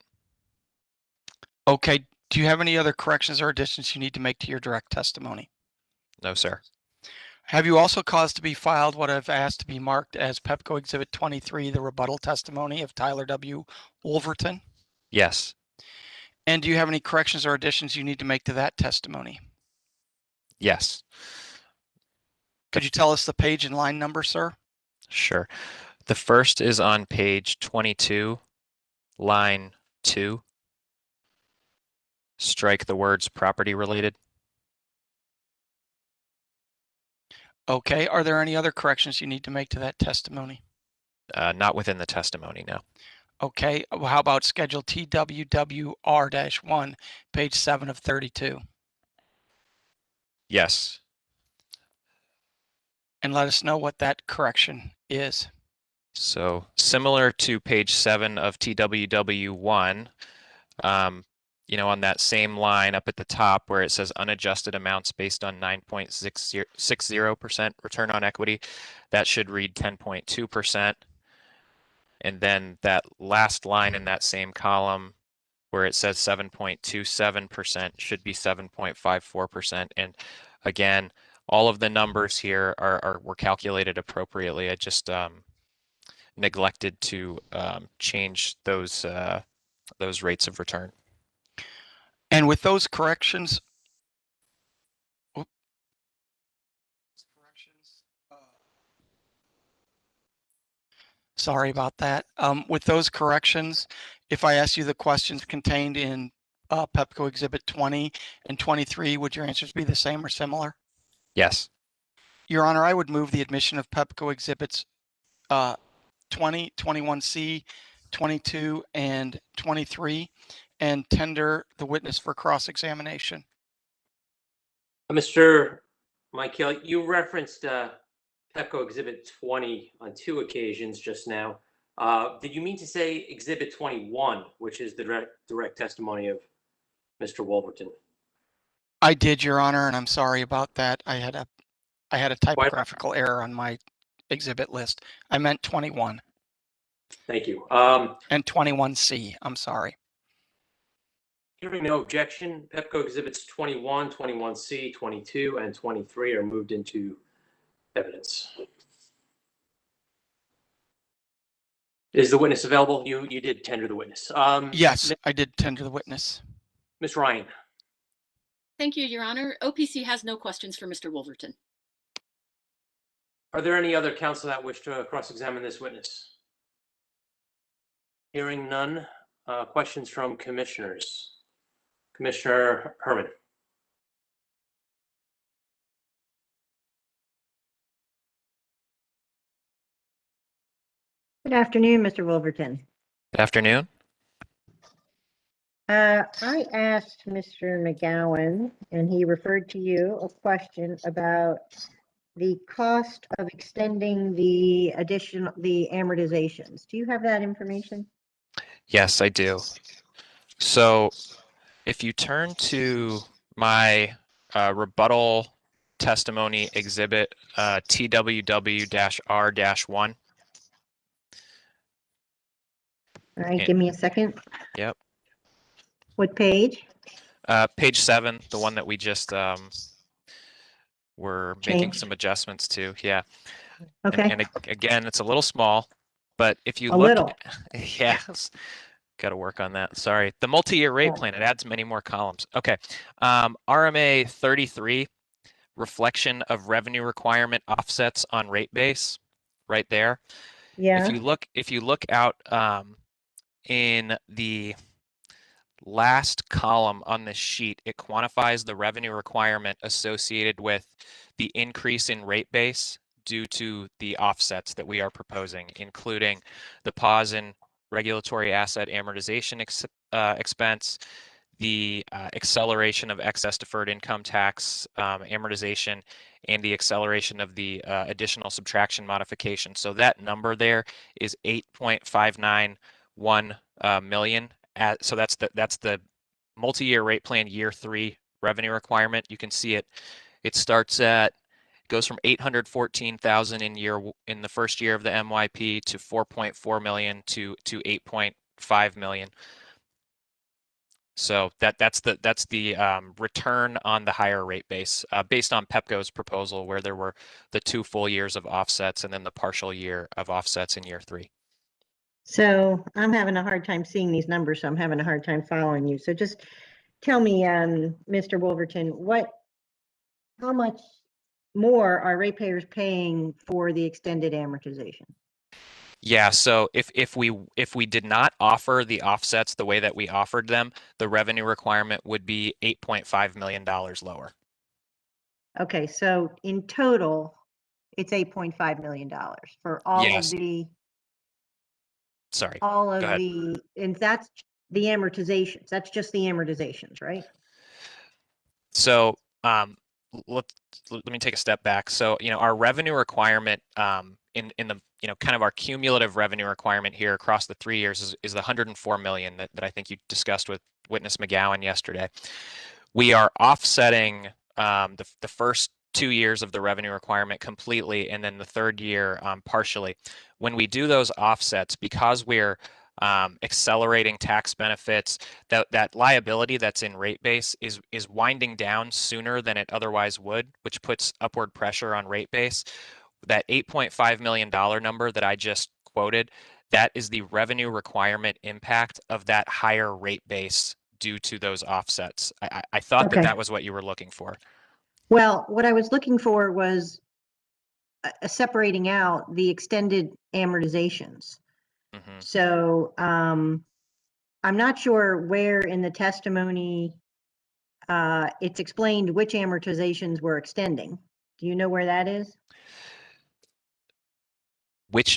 Okay. Do you have any other corrections or additions you need to make to your direct testimony? No, sir. Have you also caused to be filed what I've asked to be marked as Pepco Exhibit 23, the rebuttal testimony of Tyler W. Wolverton? Yes. And do you have any corrections or additions you need to make to that testimony? Yes. Could you tell us the page and line number, sir? Sure. The first is on page 22, line 2. Strike the words property related. Okay. Are there any other corrections you need to make to that testimony? Not within the testimony, no. Okay. Well, how about Schedule TWWR-1, page 7 of 32? Yes. And let us know what that correction is. So similar to page 7 of TWW1, on that same line up at the top where it says unadjusted amounts based on 9.60% return on equity, that should read 10.2%. And then that last line in that same column where it says 7.27% should be 7.54%. And again, all of the numbers here were calculated appropriately. I just neglected to change those rates of return. And with those corrections, sorry about that. With those corrections, if I ask you the questions contained in Pepco Exhibit 20 and 23, would your answers be the same or similar? Yes. Your Honor, I would move the admission of Pepco Exhibits 20, 21C, 22, and 23, and tender the witness for cross-examination. Mr. Michael, you referenced Pepco Exhibit 20 on 2 occasions just now. Did you mean to say Exhibit 21, which is the direct testimony of Mr. Wolverton? I did, Your Honor, and I'm sorry about that. I had a typographical error on my exhibit list. I meant 21. Thank you. And 21C, I'm sorry. Hearing no objection, Pepco Exhibits 21, 21C, 22, and 23 are moved into evidence. Is the witness available? You did tender the witness. Yes, I did tender the witness. Ms. Ryan. Thank you, Your Honor. OPC has no questions for Mr. Wolverton. Are there any other counsel that wish to cross-examine this witness? Hearing none. Questions from commissioners. Commissioner Herman. Good afternoon, Mr. Wolverton. Good afternoon. I asked Mr. McGowan, and he referred to you, a question about the cost of extending the amortizations. Do you have that information? Yes, I do. So if you turn to my rebuttal testimony exhibit TWW-R-1. All right, give me a second. Yep. What page? Page 7, the one that we just were making Changed. some adjustments to. Yeah. Okay. And again, it's a little small, but if you A look, little. yeah, got to work on that. Sorry. The multi-year rate plan, it adds many more columns. Okay. RMA 33, reflection of revenue requirement offsets on rate base, right there. Yeah. If you look out in the last column on this sheet, it quantifies the revenue requirement associated with the increase in rate base due to the offsets that we are proposing, including the pause in regulatory asset amortization expense, the acceleration of excess deferred income tax amortization, and the acceleration of the additional subtraction modification. So that number there is 8.591 million. So that's the multi-year rate plan year 3 revenue requirement. You can see it goes from 814,000 in the first year of the MYP to 4.4 million to 8.5 million. So that's the return on the higher rate base based on Pepco's proposal, where there were the 2 full years of offsets and then the partial year of offsets in year 3. So I'm having a hard time seeing these numbers, so I'm having a hard time following you. So just tell me, Mr. Wolverton, how much more are ratepayers paying for the extended amortization? Yeah, so if we did not offer the offsets the way that we offered them, the revenue requirement would be $8.5 million lower. Okay, so in total, it's $8.5 million for all of Yes. the, Sorry. all Go of ahead. the, and that's the amortizations. That's just the amortizations, right? So let me take a step back. So our revenue requirement in the kind of our cumulative revenue requirement here across the 3 years is the 104 million that I think you discussed with Witness McGowan yesterday. We are offsetting the first 2 years of the revenue requirement completely, and then the third year partially. When we do those offsets, because we're accelerating tax benefits, that liability that's in rate base is winding down sooner than it otherwise would, which puts upward pressure on rate base. That $8.5 million number that I just quoted, that is the revenue requirement impact of that higher rate base due to those offsets. I thought Okay. that was what you were looking for. Well, what I was looking for was separating out the extended amortizations. Mhm. So I'm not sure where in the testimony it's explained which amortizations we're extending. Do you know where that is?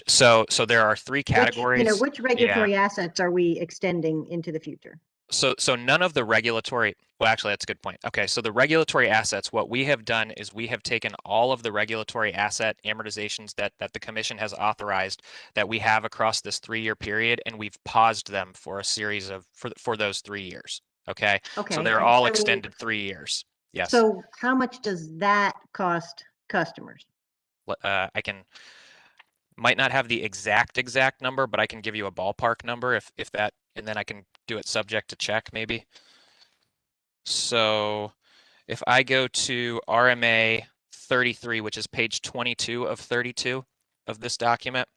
So there are 3 categories. Which regulatory assets are we extending into the future? So none of the regulatory, well, actually, that's a good point. Okay, so the regulatory assets, what we have done is we have taken all of the regulatory asset amortizations that the commission has authorized that we have across this 3-year period, and we've paused them for a series of, for those 3 years. Okay, Okay. So they're and all so- extended 3 years. Yes. So how much does that cost customers? I might not have the exact number, but I can give you a ballpark number if that, and then I can do it subject to check maybe. So if I go to RMA 33, which is page 22 of 32 of this document.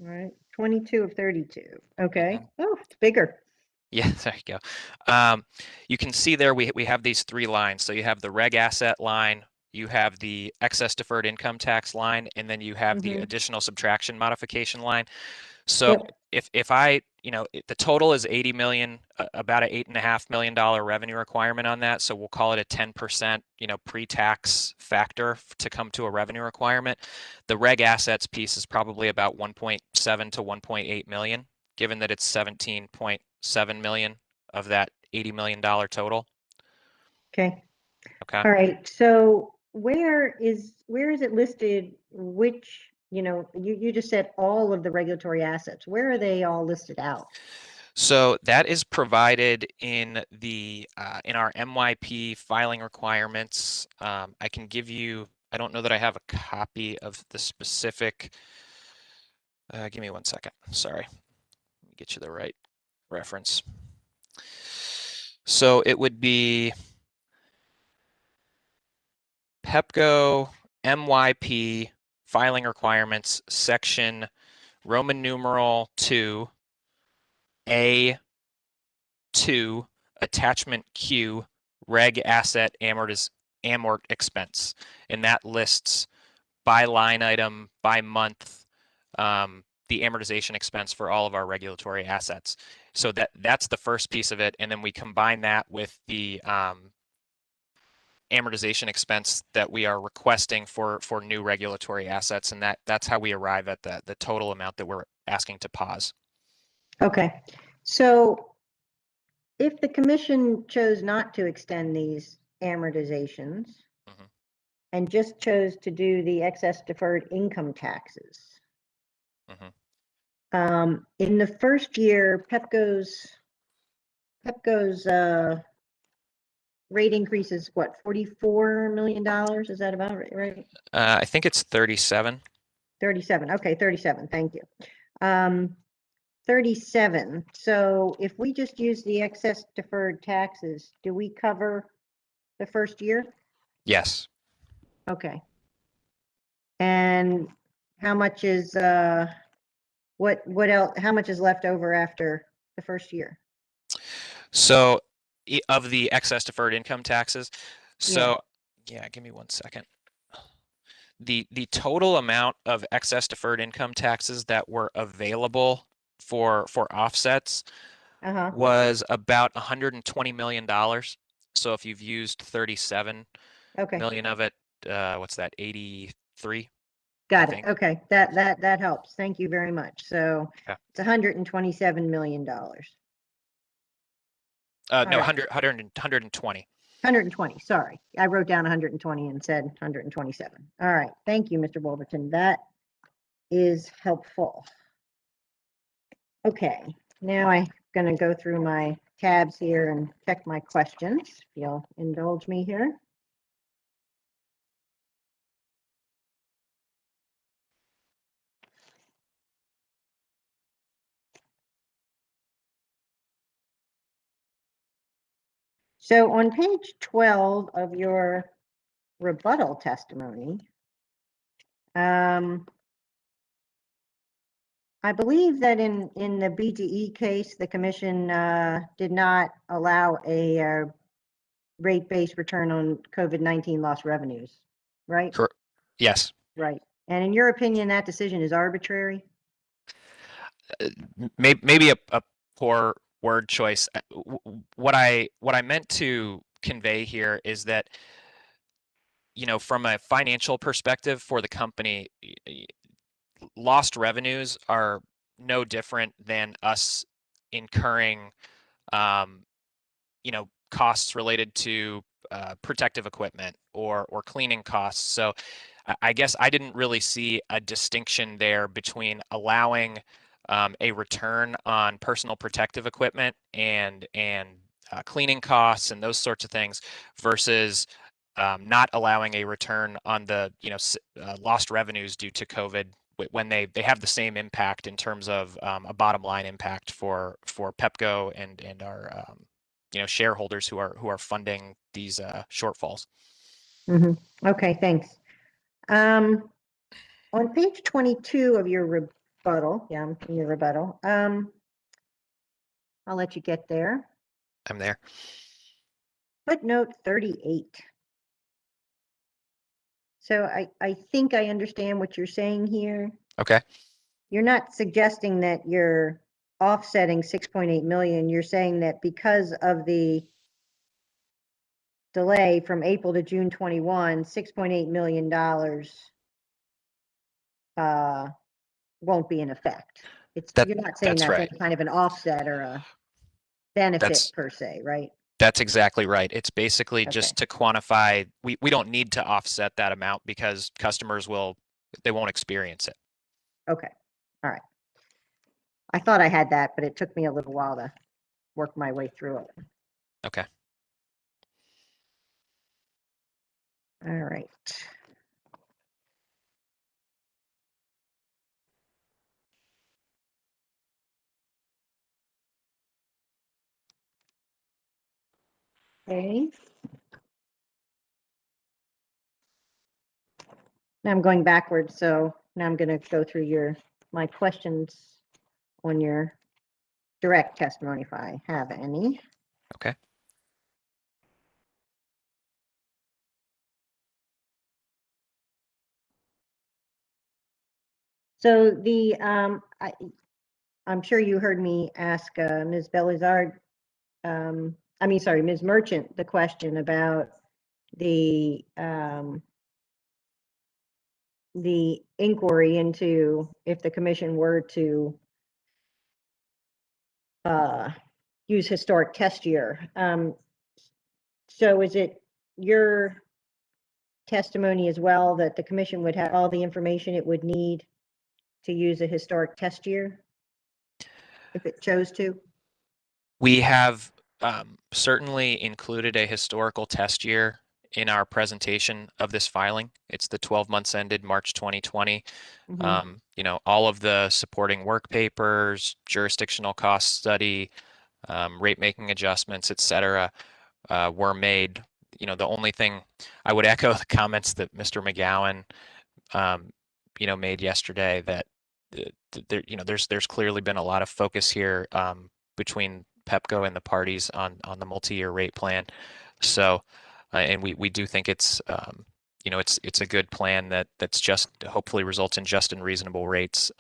All right, 22 of 32. Okay. Mhm. Oh, it's bigger. Yeah, there you go. You can see there we have these 3 lines. So you have the reg asset line, you have the excess deferred income tax line, and then you have the additional subtraction modification line. So if I, the total is 80 million, about a $8.5 million revenue requirement on that. So we'll call it a 10%, pre-tax factor to come to a revenue requirement. The reg assets piece is probably about 1.7 to 1.8 million, given that it's 17.7 million of that $80 million total. Okay. Okay. All right. So where is it listed? Which, you just said all of the regulatory assets. Where are they all listed out? So that is provided in the in our MYP filing requirements. I can give you, I don't know that I have a copy of the specific. Give me 1 second. Sorry. Let me get you the right reference. So it would be Pepco MYP filing requirements section Roman numeral 2 A2 attachment Q reg asset amort expense, and that lists by line item, by month, the amortization expense for all of our regulatory assets. So that's the first piece of it, and then we combine that with the amortization expense that we are requesting for new regulatory assets, and that's how we arrive at the total amount that we're asking to pause. Okay. So if the commission chose not to extend these amortizations and just chose to do the excess deferred income taxes, in the first year, Pepco's rate increase is what, $44 million? Is that about right? I think it's 37. 37. Okay, 37. Thank you. 37. So if we just use the excess deferred taxes, do we cover the first year? Yes. Okay. And how much is, what else, how much is left over after the first year? So of the excess deferred income taxes, so yeah, give me 1 second. The total amount of excess deferred income taxes that were available for offsets was about $120 million. So if you've used 37 million of it, what's that, 83? Got it. Okay, that helps. Thank you very much. So Yeah. it's $127 million. No, right. 120. 120, sorry. I wrote down 120 and said 127. All right, thank you, Mr. Wolverton. That is helpful. Okay, now I'm gonna go through my tabs here and check my questions. If you'll indulge me here. So on page 12 of your rebuttal testimony, I believe that in the BTE case, the commission did not allow a rate-based return on COVID-19 lost revenues, right? Correct. Yes. Right. And in your opinion, that decision is arbitrary? Maybe a poor word choice. What I meant to convey here is that, you know, from a financial perspective for the company, lost revenues are no different than us incurring, you know, costs related to protective equipment or cleaning costs. So I guess I didn't really see a distinction there between allowing a return on personal protective equipment and cleaning costs and those sorts of things versus not allowing a return on the, you know, lost revenues due to COVID when they have the same impact in terms of a bottom line impact for Pepco and our you know, shareholders who are funding these shortfalls. Okay, thanks. On page 22 of your rebuttal, I'm in your rebuttal. I'll let you get there. I'm there. Footnote 38. So I think I understand what you're saying here. Okay. You're not suggesting that you're offsetting 6.8 million. You're saying that because of the delay from April to June 21, $6.8 million won't be in effect. You're not saying that's right. any kind of an offset or a benefit per se, right? That's exactly right. It's basically just to quantify. We don't need to offset that amount because customers they won't experience it. Okay. All right. I thought I had that, but it took me a little while to work my way through it. Okay. All right. Okay. Now I'm going backwards, so now I'm going to go through my questions on your direct testimony if I have any. Okay. So I'm sure you heard me ask Ms. Belizard, Ms. Merchant, the question about the inquiry into if the commission were to use historic test year. So is it your testimony as well that the commission would have all the information it would need to use a historic test year if it chose to? We have certainly included a historical test year in our presentation of this filing. It's the 12 months ended March 2020. You know, all of the supporting work papers, jurisdictional cost study, rate making adjustments, et cetera, were made. You know, the only thing I would echo the comments that Mr. McGowan, you know, made yesterday, that there, you know, there's clearly been a lot of focus here between Pepco and the parties on the multi-year rate plan. So, and we do think it's you know, it's a good plan that's just hopefully results in just and reasonable rates.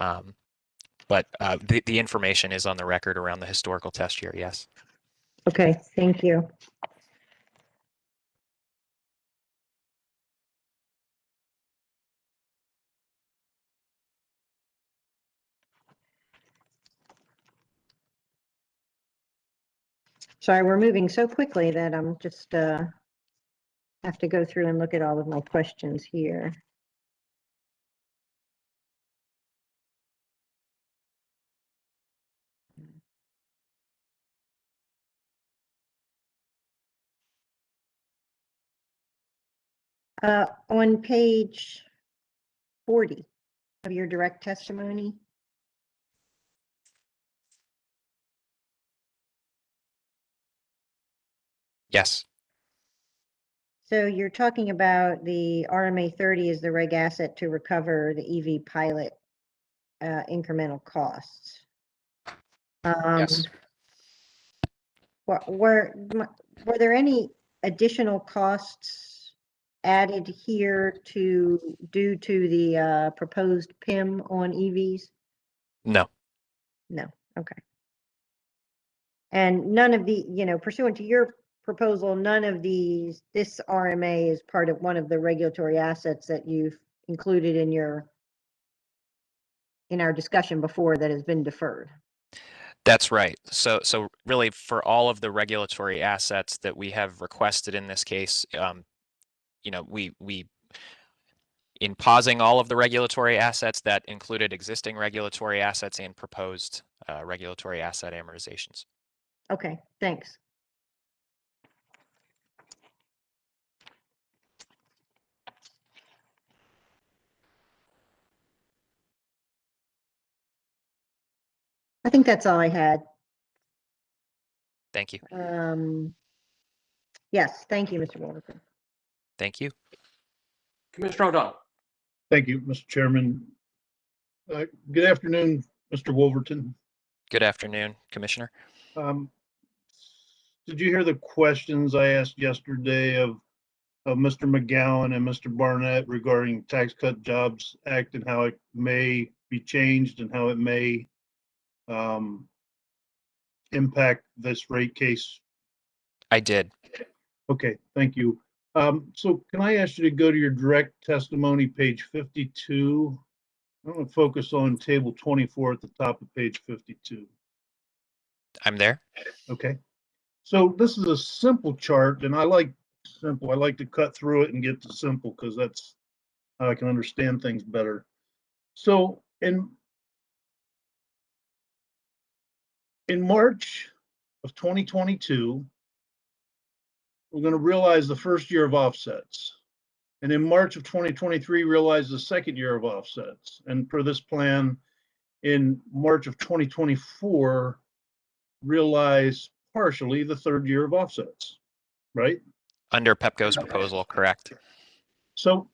But the information is on the record around the historical test year. Yes. Okay, thank you. Sorry, we're moving so quickly that I'm just have to go through and look at all of my questions here. On page 40 of your direct testimony, Yes. so you're talking about the RMA 30 is the reg asset to recover the EV pilot incremental costs. Yes. Were there any additional costs added here due to the proposed PIM on EVs? No. No, okay. And none of the, you know, pursuant to your proposal, none of this RMA is part of one of the regulatory assets that you've included in our discussion before that has been deferred. That's right. So really, for all of the regulatory assets that we have requested in this case, you know, we in pausing all of the regulatory assets, that included existing regulatory assets and proposed regulatory asset amortizations. Okay, thanks. I think that's all I had. Thank you. Yes, thank you, Mr. Wolverton. Thank you. Commissioner O'Donnell. Thank you, Mr. Chairman. Good afternoon, Mr. Wolverton. Good afternoon, Commissioner. Did you hear the questions I asked yesterday of Mr. McGowan and Mr. Barnett regarding Tax Cut Jobs Act and how it may be changed and how it may impact this rate case? I did. Okay, thank you. So can I ask you to go to your direct testimony, page 52? I'm going to focus on table 24 at the top of page 52. I'm there. Okay. So this is a simple chart, and I like simple. I like to cut through it and get to simple because that's how I can understand things better. So in March of 2022, we're going to realize the first year of offsets. And in March of 2023, realize the second year of offsets. And for this plan, in March of 2024, realize partially the third year of offsets, right? Under Pepco's proposal, correct. So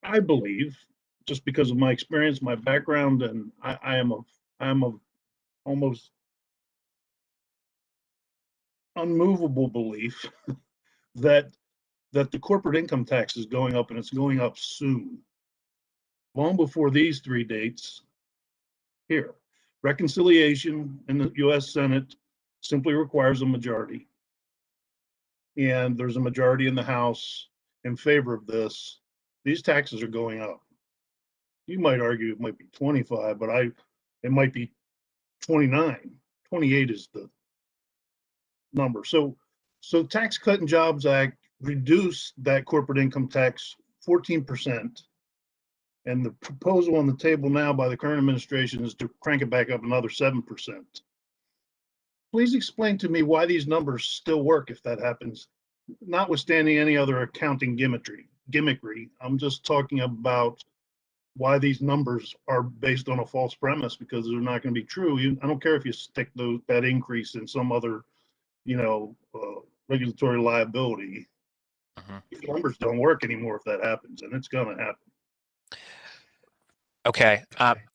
I believe, just because of my experience, my background, and I am of almost unmovable belief that the corporate income tax is going up, and it's going up soon, long before these three dates here. Reconciliation in the US Senate simply requires a majority. And there's a majority in the House in favor of this. These taxes are going up. You might argue it might be 25, but it might be 29. 28 is the number. So Tax Cut and Jobs Act reduced that corporate income tax 14%. And the proposal on the table now by the current administration is to crank it back up another 7%. Please explain to me why these numbers still work if that happens notwithstanding any other accounting gimmickry, I'm just talking about why these numbers are based on a false premise, because they're not going to be true. I don't care if you stick that increase in some other, regulatory liability. These numbers don't work anymore if that happens, and it's going to happen. Okay.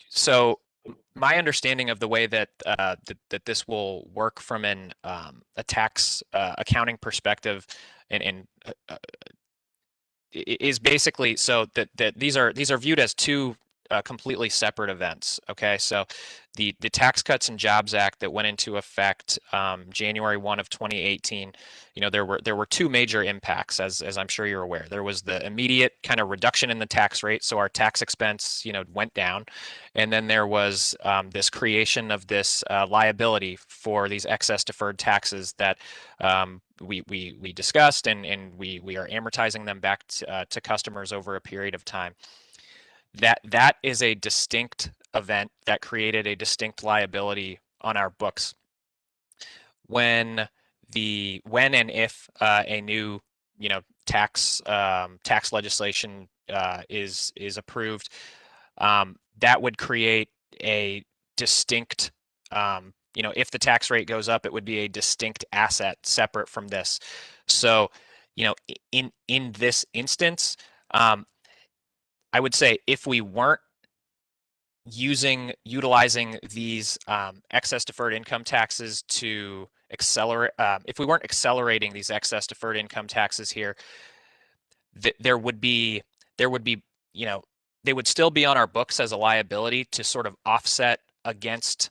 So my understanding of the way that that this will work from a tax accounting perspective, and is basically so that these are viewed as two completely separate events. Okay, so the Tax Cuts and Jobs Act that went into effect January 1 of 2018, there were two major impacts, as I'm sure you're aware. There was the immediate kind of reduction in the tax rate, so our tax expense went down, and then there was this creation of this liability for these excess deferred taxes that we discussed, and we are amortizing them back to customers over a period of time. That is a distinct event that created a distinct liability on our books. When and if a new tax legislation is approved, that would create a distinct if the tax rate goes up, it would be a distinct asset separate from this. So in this instance, I would say if we weren't utilizing these excess deferred income taxes to accelerate, if we weren't accelerating these excess deferred income taxes here, there would be they would still be on our books as a liability to sort of offset against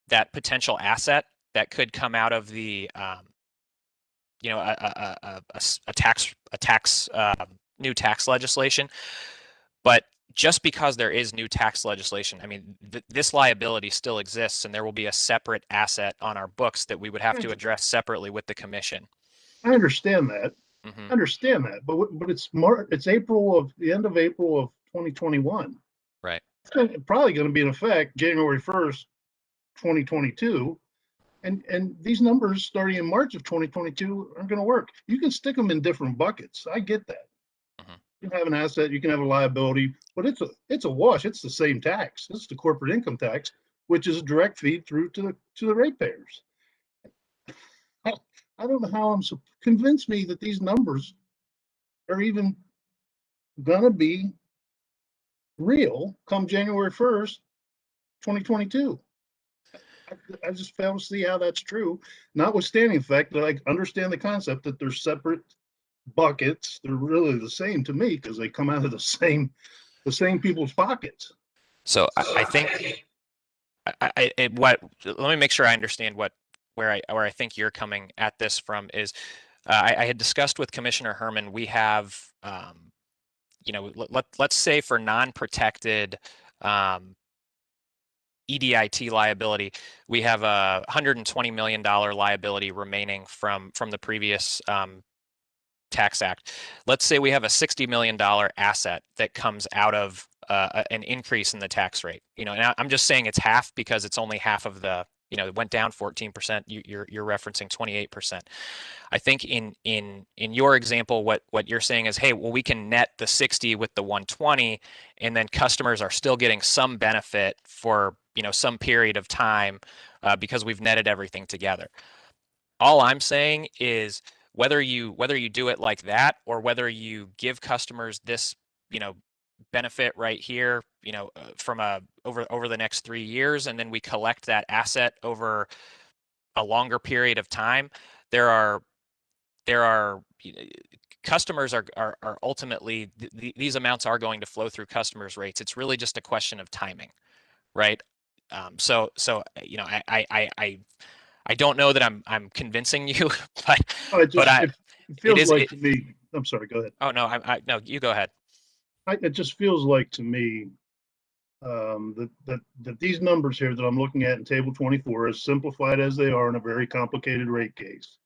that potential asset that could come out of the new tax legislation. But just because there is new tax legislation, I mean, this liability still exists, and there will be a separate asset on our books that we would have to address separately with the commission. I understand that. But it's the end of April of 2021. Right. It's probably going to be in effect January 1st, 2022. And these numbers starting in March of 2022 aren't going to work. You can stick them in different buckets. I get that. You can have an asset, you can have a liability, but it's a wash. It's the same tax. It's the corporate income tax, which is a direct feed through to the ratepayers. I don't know how convince me that these numbers are even going to be real come January 1st, 2022. I just fail to see how that's true, notwithstanding the fact that I understand the concept that they're separate buckets. They're really the same to me because they come out of the same people's pockets. So I think let me make sure I understand where I think you're coming at this from is I had discussed with Commissioner Herman, we have let's say for non-protected EDIT liability, we have a $120 million liability remaining from the previous tax act. Let's say we have a $60 million asset that comes out of an increase in the tax rate. And I'm just saying it's half because it's only half of the, it went down 14%. You're referencing 28%. I think in your example, what you're saying is, hey, well, we can net the 60 with the 120, and then customers are still getting some benefit for some period of time because we've netted everything together. All I'm saying is whether you do it like that or whether you give customers this benefit right here from over the next 3 years, and then we collect that asset over a longer period of time, there are customers are ultimately these amounts are going to flow through customers' rates. It's really just a question of timing, right? So I don't know that I'm convincing you, but it feels like to me. I'm sorry. Go ahead. Oh no, no, you go ahead. It just feels like to me that these numbers here that I'm looking at in Table 24, as simplified as they are in a very complicated rate case,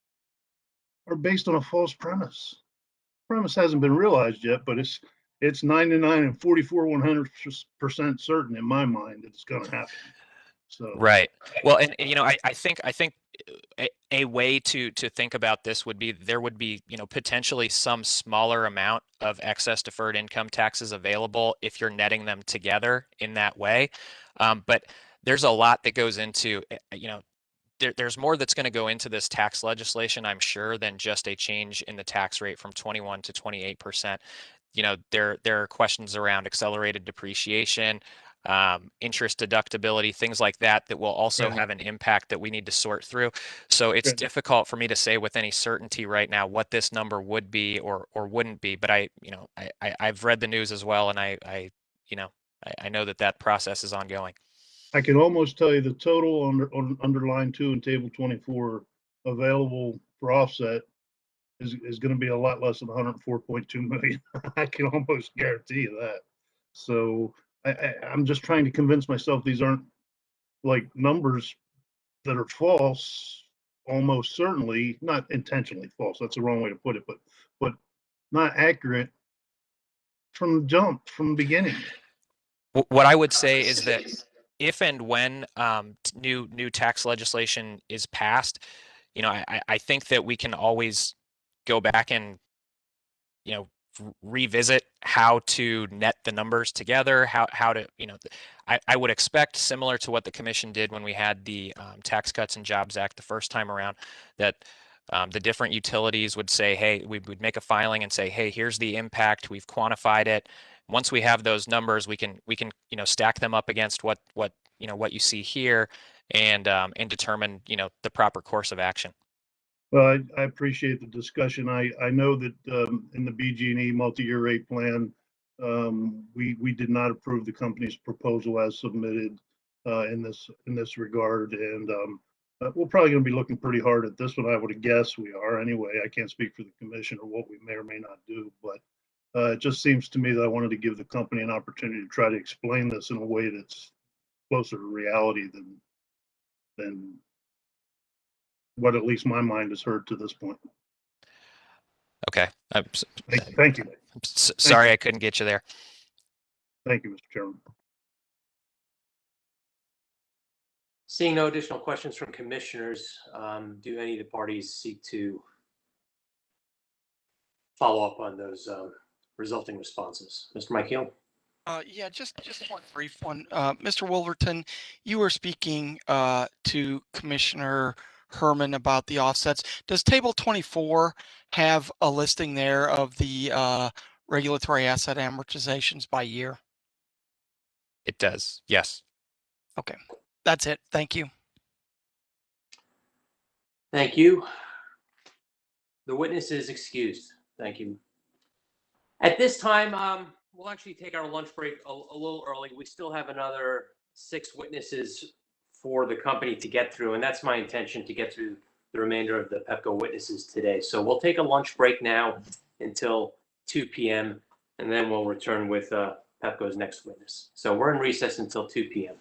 are based on a false premise. Premise hasn't been realized yet, but it's 99 and 44 100% certain in my mind that it's going to happen. So. Right. Well, and you know, I think a way to think about this would be there would be, you know, potentially some smaller amount of excess deferred income taxes available if you're netting them together in that way. But there's a lot that goes into, you know, there's more that's going to go into this tax legislation, I'm sure, than just a change in the tax rate from 21 to 28%. You know, there are questions around accelerated depreciation, interest deductibility, things like that, that will also have an impact that we need to sort through. So it's difficult for me to say with any certainty right now what this number would be or wouldn't be. But I've read the news as well, and I know that process is ongoing. I can almost tell you the total under line 2 in table 24 available for offset is going to be a lot less than 104.2 million. I can almost guarantee you that. So I'm just trying to convince myself these aren't like numbers that are false, almost certainly, not intentionally false. That's the wrong way to put it, but not accurate from the jump, from the beginning. What I would say is that if and when new tax legislation is passed, you know, I think that we can always go back and, you know, revisit how to net the numbers together, how to, you know, I would expect, similar to what the commission did when we had the Tax Cuts and Jobs Act the first time around, that the different utilities would say, hey, we would make a filing and say, hey, here's the impact, we've quantified it. Once we have those numbers, we can you know, stack them up against what you know, what you see here, and determine, you know, the proper course of action. Well, I appreciate the discussion. I know that in the BG&E multi-year rate plan, we did not approve the company's proposal as submitted in this regard, and we're probably going to be looking pretty hard at this one. I would guess we are anyway. I can't speak for the commission or what we may or may not do, but it just seems to me that I wanted to give the company an opportunity to try to explain this in a way that's closer to reality than what at least my mind has heard to this point. Okay. Thank you. Sorry, I couldn't get you there. Thank you, Mr. Chairman. Seeing no additional questions from commissioners, do any of the parties seek to follow up on those resulting responses? Mr. Michael? Yeah, just one brief one. Mr. Wolverton, you were speaking to Commissioner Herman about the offsets. Does table 24 have a listing there of the regulatory asset amortizations by year? It does, yes. Okay, that's it. Thank you. Thank you. The witness is excused. Thank you. At this time, we'll actually take our lunch break a little early. We still have another 6 witnesses for the company to get through, and that's my intention, to get through the remainder of the Pepco witnesses today. So we'll take a lunch break now until 2 p.m., and then we'll return with Pepco's next witness. So we're in recess until 2 p.m.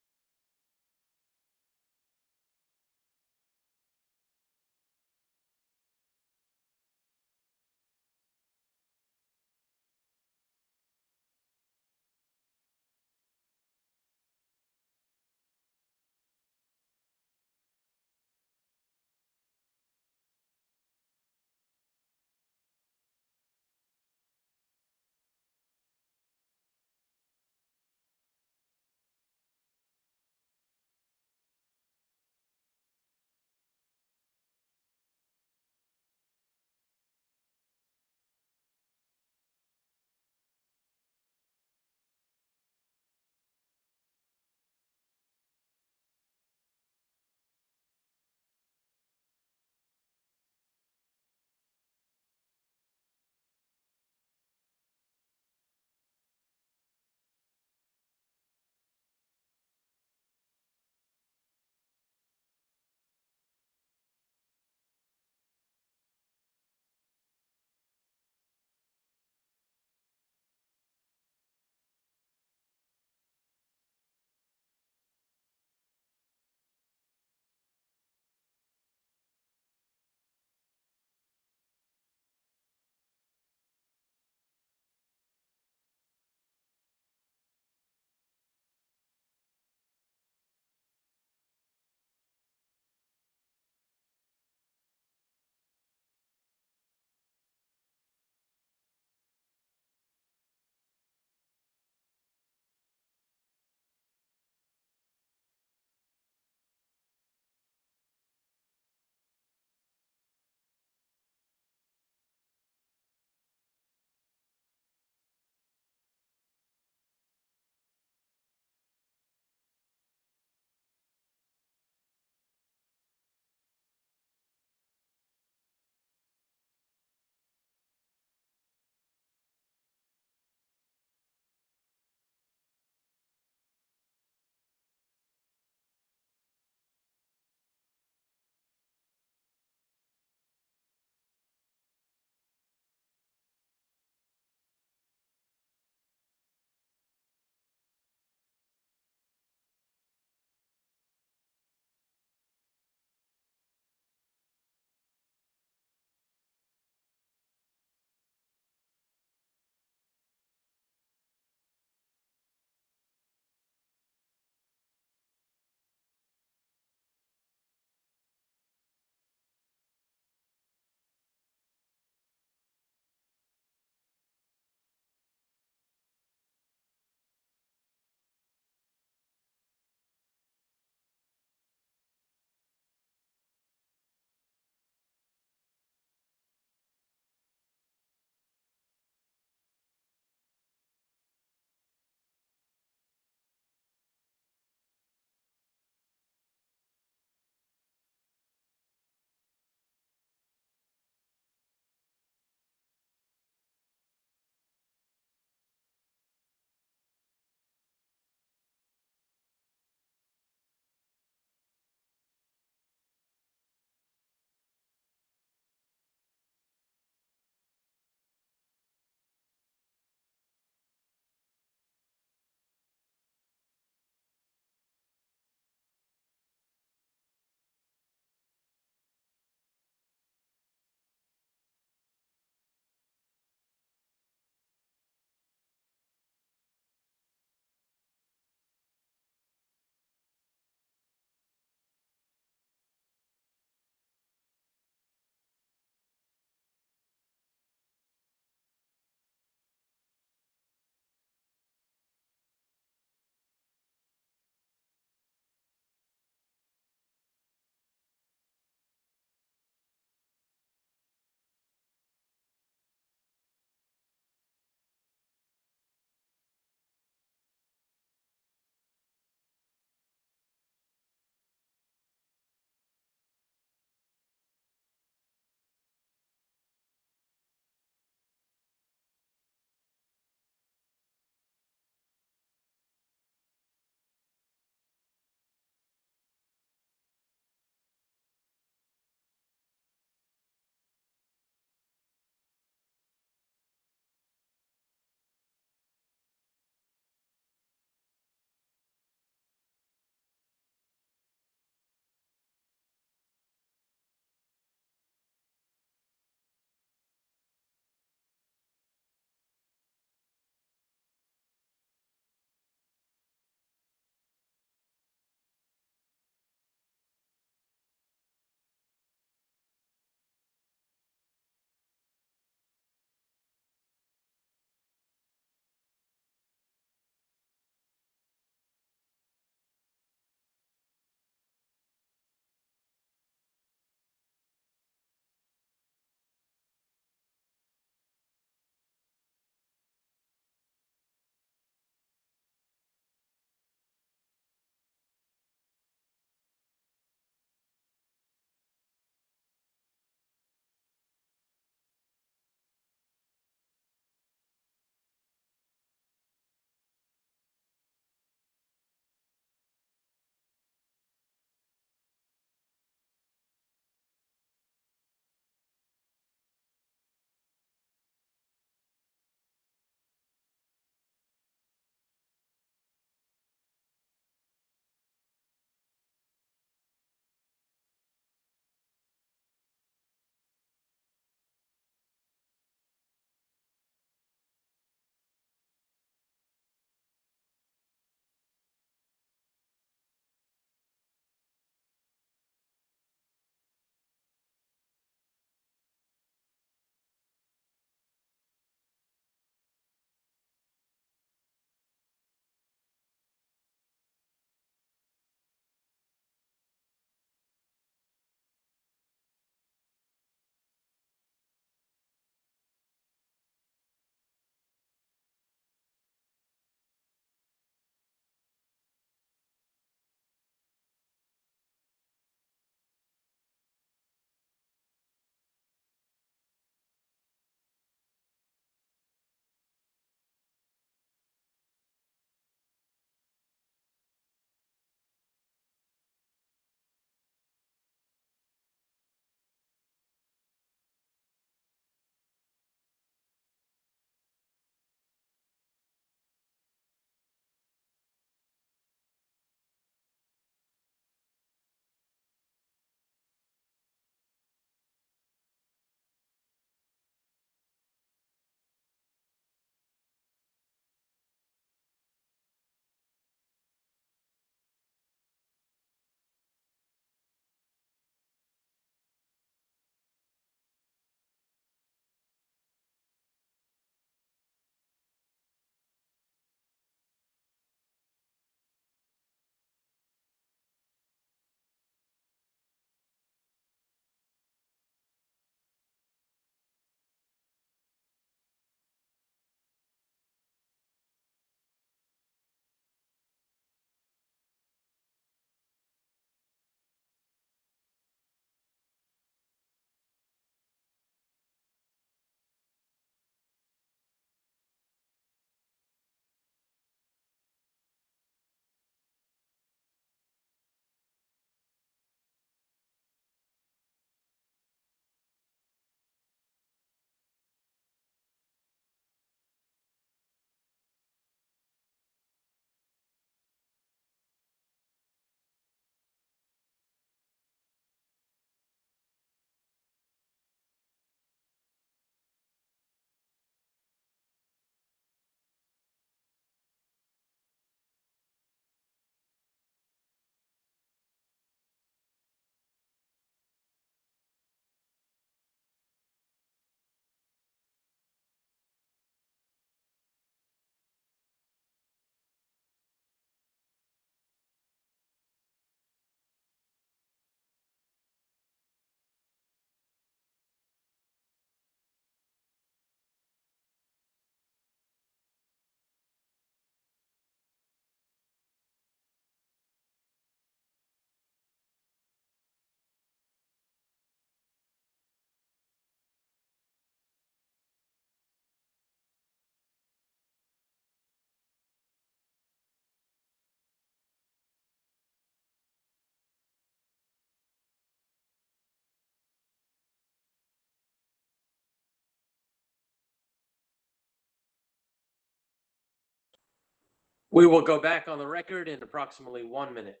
We will go back on the record in approximately 1 minute.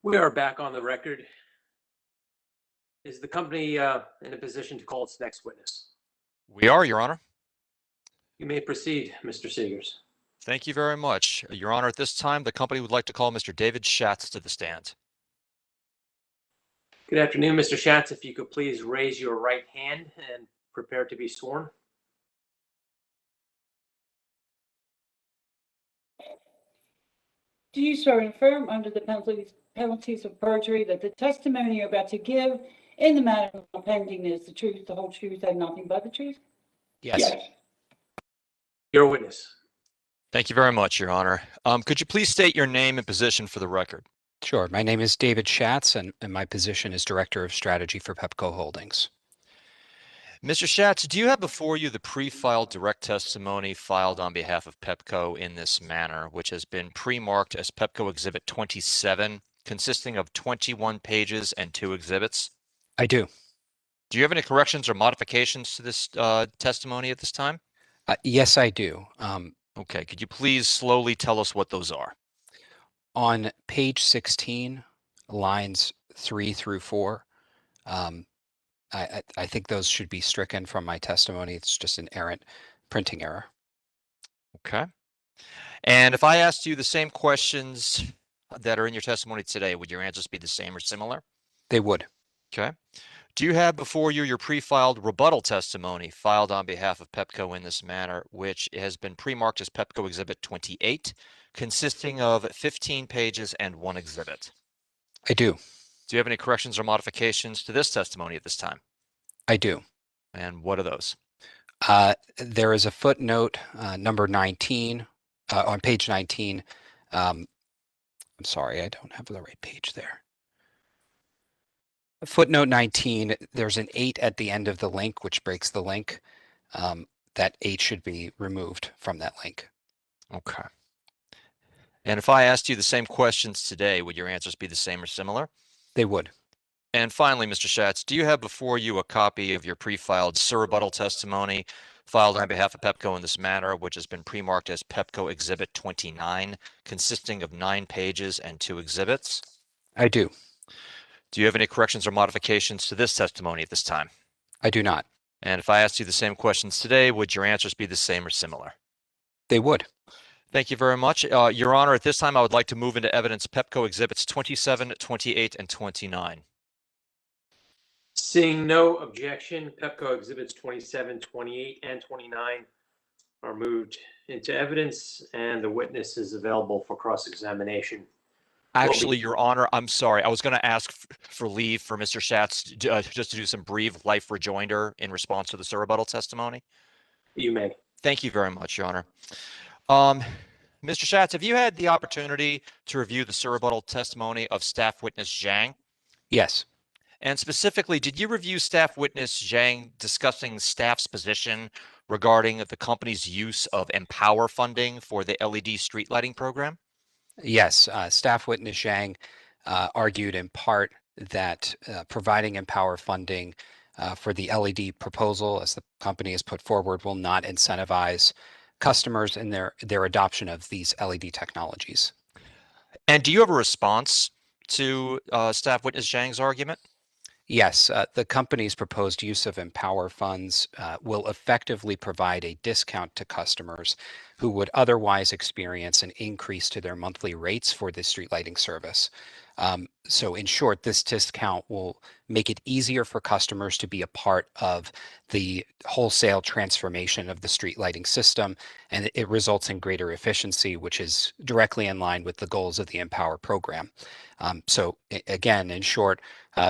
We are back on the record. Is the company in a position to call its next witness? We are, Your Honor. You may proceed, Mr. Seegers. Thank you very much. Your Honor, at this time, the company would like to call Mr. David Schatz to the stand. Good afternoon, Mr. Schatz. If you could please raise your right hand and prepare to be sworn. Do you swear and affirm under the penalties of perjury that the testimony you're about to give in the matter pending is the truth, the whole truth, and nothing but the truth? Yes. You're a witness. Thank you very much, Your Honor. Could you please state your name and position for the record? Sure. My name is David Schatz, and my position is Director of Strategy for Pepco Holdings. Mr. Schatz, do you have before you the pre-filed direct testimony filed on behalf of Pepco in this manner, which has been pre-marked as Pepco Exhibit 27, consisting of 21 pages and 2 exhibits? I do. Do you have any corrections or modifications to this testimony at this time? Yes, I do. Okay, could you please slowly tell us what those are? On page 16, lines 3 through 4, I think those should be stricken from my testimony. It's just an errant printing error. Okay. And if I asked you the same questions that are in your testimony today, would your answers be the same or similar? They would. Okay. Do you have before you your pre-filed rebuttal testimony filed on behalf of Pepco in this manner, which has been pre-marked as Pepco Exhibit 28, consisting of 15 pages and 1 exhibit? I do. Do you have any corrections or modifications to this testimony at this time? I do. And what are those? There is a footnote, number 19, on page 19. I'm sorry, I don't have the right page there. Footnote 19, there's an 8 at the end of the link, which breaks the link. That 8 should be removed from that link. Okay. And if I asked you the same questions today, would your answers be the same or similar? They would. And finally, Mr. Schatz, do you have before you a copy of your pre-filed surrebuttal testimony filed on behalf of Pepco in this manner, which has been pre-marked as Pepco Exhibit 29, consisting of 9 pages and 2 exhibits? I do. Do you have any corrections or modifications to this testimony at this time? I do not. And if I asked you the same questions today, would your answers be the same or similar? They would. Thank you very much. Your Honor, at this time, I would like to move into evidence Pepco Exhibits 27, 28, and 29. Seeing no objection, Pepco Exhibits 27, 28, and 29 are moved into evidence, and the witness is available for cross-examination. Actually, Your Honor, I'm sorry. I was going to ask for leave for Mr. Schatz just to do some brief life rejoinder in response to the surrebuttal testimony. You may. Thank you very much, Your Honor. Mr. Schatz, have you had the opportunity to review the surrebuttal testimony of Staff Witness Zhang? Yes. And specifically, did you review Staff Witness Zhang discussing staff's position regarding the company's use of Empower funding for the LED street lighting program? Yes. Staff Witness Zhang argued in part that providing Empower funding for the LED proposal, as the company has put forward, will not incentivize customers in their adoption of these LED technologies. And do you have a response to Staff Witness Zhang's argument? Yes, the company's proposed use of Empower funds will effectively provide a discount to customers who would otherwise experience an increase to their monthly rates for the street lighting service. So in short, this discount will make it easier for customers to be a part of the wholesale transformation of the street lighting system, and it results in greater efficiency, which is directly in line with the goals of the Empower program. So again, in short,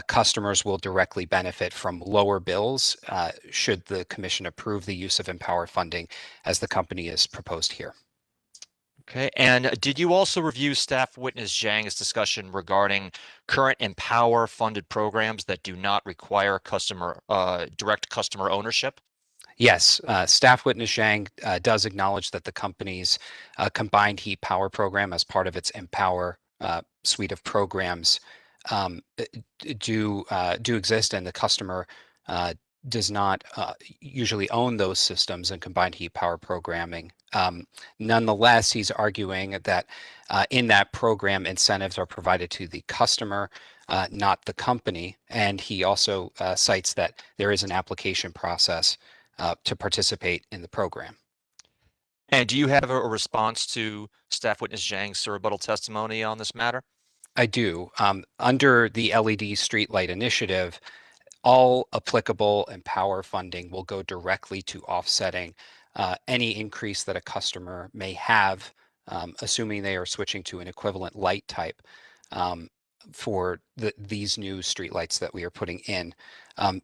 customers will directly benefit from lower bills should the commission approve the use of Empower funding as the company is proposed here. Okay, and did you also review staff witness Zhang's discussion regarding current Empower funded programs that do not require direct customer ownership? Yes, staff witness Zhang does acknowledge that the company's combined heat power program as part of its Empower suite of programs do exist, and the customer does not usually own those systems and combined heat power programming. Nonetheless, he's arguing that in that program, incentives are provided to the customer, not the company. And he also cites that there is an application process to participate in the program. And do you have a response to staff witness Zhang's rebuttal testimony on this matter? I do. Under the LED Streetlight Initiative, all applicable Empower funding will go directly to offsetting any increase that a customer may have, assuming they are switching to an equivalent light type for these new streetlights that we are putting in.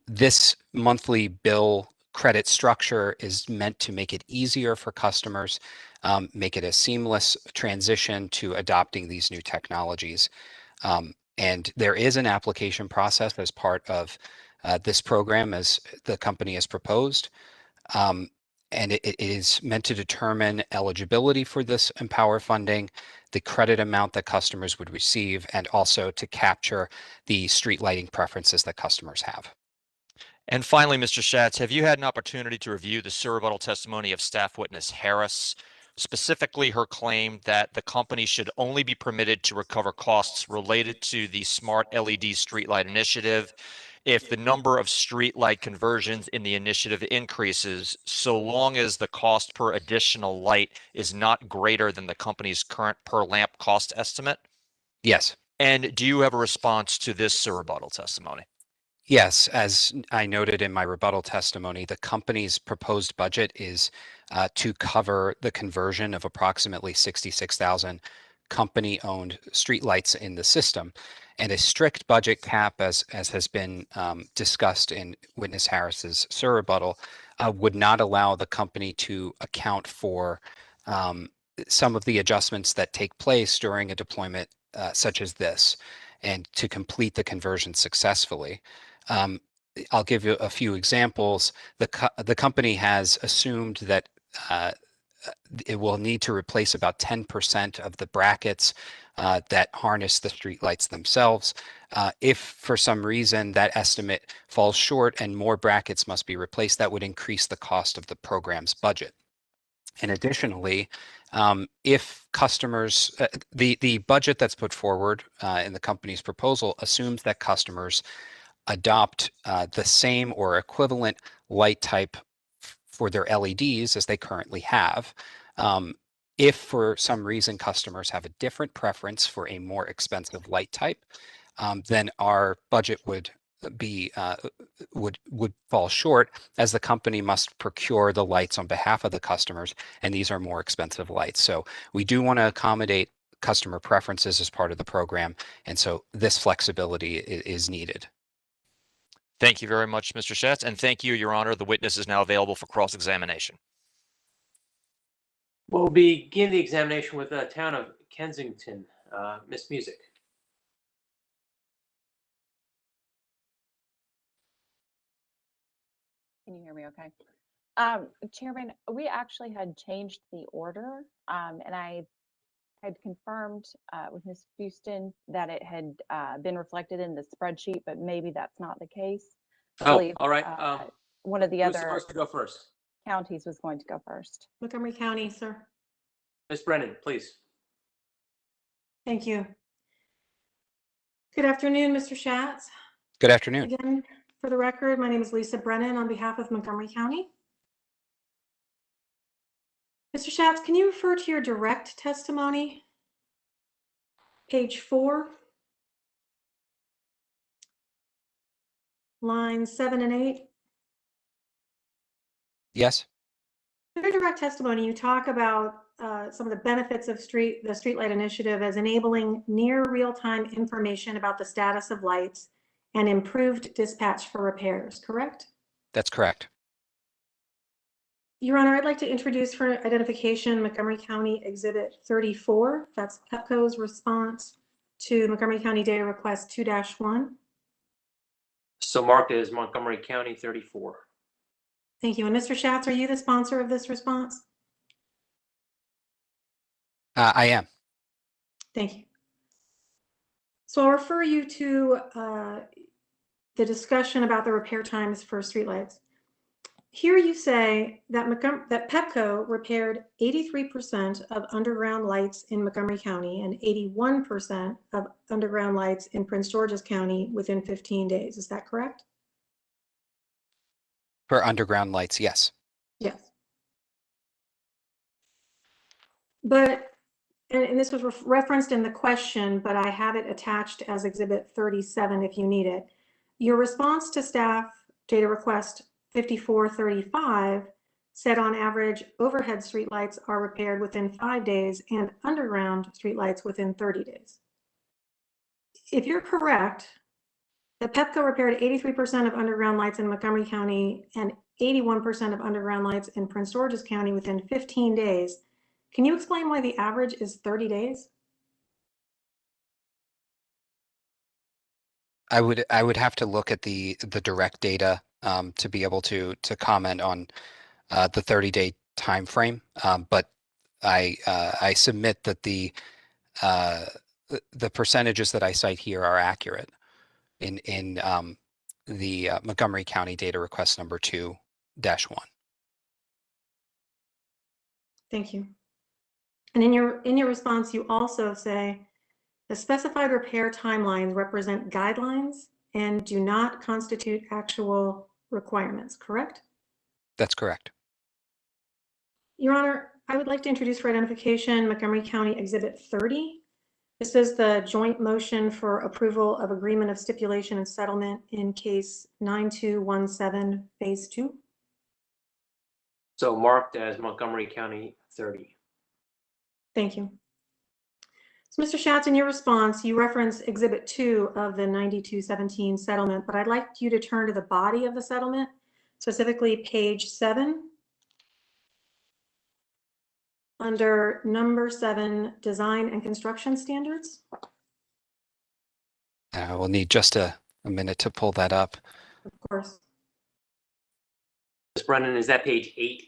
This monthly bill credit structure is meant to make it easier for customers, make it a seamless transition to adopting these new technologies. And there is an application process as part of this program as the company has proposed. And it is meant to determine eligibility for this Empower funding, the credit amount that customers would receive, and also to capture the street lighting preferences that customers have. And finally, Mr. Schatz, have you had an opportunity to review the surrebuttal testimony of staff witness Harris, specifically her claim that the company should only be permitted to recover costs related to the Smart LED Streetlight Initiative if the number of streetlight conversions in the initiative increases, so long as the cost per additional light is not greater than the company's current per lamp cost estimate? Yes. And do you have a response to this rebuttal testimony? Yes, as I noted in my rebuttal testimony, the company's proposed budget is to cover the conversion of approximately 66,000 company-owned streetlights in the system. And a strict budget cap, as has been discussed in Witness Harris's surrebuttal, would not allow the company to account for some of the adjustments that take place during a deployment such as this, and to complete the conversion successfully. I'll give you a few examples. The company has assumed that it will need to replace about 10% of the brackets that harness the streetlights themselves. If for some reason that estimate falls short and more brackets must be replaced, that would increase the cost of the program's budget. And additionally, if customers, the budget that's put forward in the company's proposal assumes that customers adopt the same or equivalent light type for their LEDs as they currently have. If for some reason customers have a different preference for a more expensive light type, then our budget would fall short, as the company must procure the lights on behalf of the customers, and these are more expensive lights. So we do want to accommodate customer preferences as part of the program, and so this flexibility is needed. Thank you very much, Mr. Schatz, and thank you, Your Honor. The witness is now available for cross-examination. We'll begin the examination with the town of Kensington. Ms. Music. Can you hear me okay? Chairman, we actually had changed the order, and I had confirmed with Ms. Houston that it had been reflected in the spreadsheet, but maybe that's not the case. I believe, all right. One of the who's other supposed to go first? counties was going to go first. Montgomery County, sir. Ms. Brennan, please. Thank you. Good afternoon, Mr. Schatz. Good afternoon. Again, for the record, my name is Lisa Brennan on behalf of Montgomery County. Mr. Schatz, can you refer to your direct testimony? Page 4. lines 7 and 8. Yes. In your direct testimony, you talk about some of the benefits of the Streetlight Initiative as enabling near real-time information about the status of lights and improved dispatch for repairs, correct? That's correct. Your Honor, I'd like to introduce for identification Montgomery County Exhibit 34. That's Pepco's response to Montgomery County Data Request 2-1. So marked as Montgomery County 34. Thank you. And Mr. Schatz, are you the sponsor of this response? I am. Thank you. So I'll refer you to the discussion about the repair times for streetlights. Here you say that Pepco repaired 83% of underground lights in Montgomery County and 81% of underground lights in Prince George's County within 15 days. Is that correct? For underground lights, yes. Yes. But, and this was referenced in the question, but I have it attached as Exhibit 37 if you need it. Your response to staff data request 5435 said on average overhead streetlights are repaired within 5 days and underground streetlights within 30 days. If you're correct, that Pepco repaired 83% of underground lights in Montgomery County and 81% of underground lights in Prince George's County within 15 days, can you explain why the average is 30 days? I would have to look at the direct data to be able to comment on the 30-day time frame. But I submit that the percentages that I cite here are accurate in the Montgomery County data request number 2-1. Thank you. And in your response, you also say the specified repair timelines represent guidelines and do not constitute actual requirements, correct? That's correct. Your Honor, I would like to introduce for identification Montgomery County Exhibit 30. This is the joint motion for approval of agreement of stipulation and settlement in case 9217 Phase 2. So marked as Montgomery County 30. Thank you. So Mr. Schatz, in your response, you reference Exhibit 2 of the 9217 settlement, but I'd like you to turn to the body of the settlement, specifically page 7. Under number 7, design and construction standards. We'll need just a minute to pull that up. Of course. Ms. Brennan, is that page 8?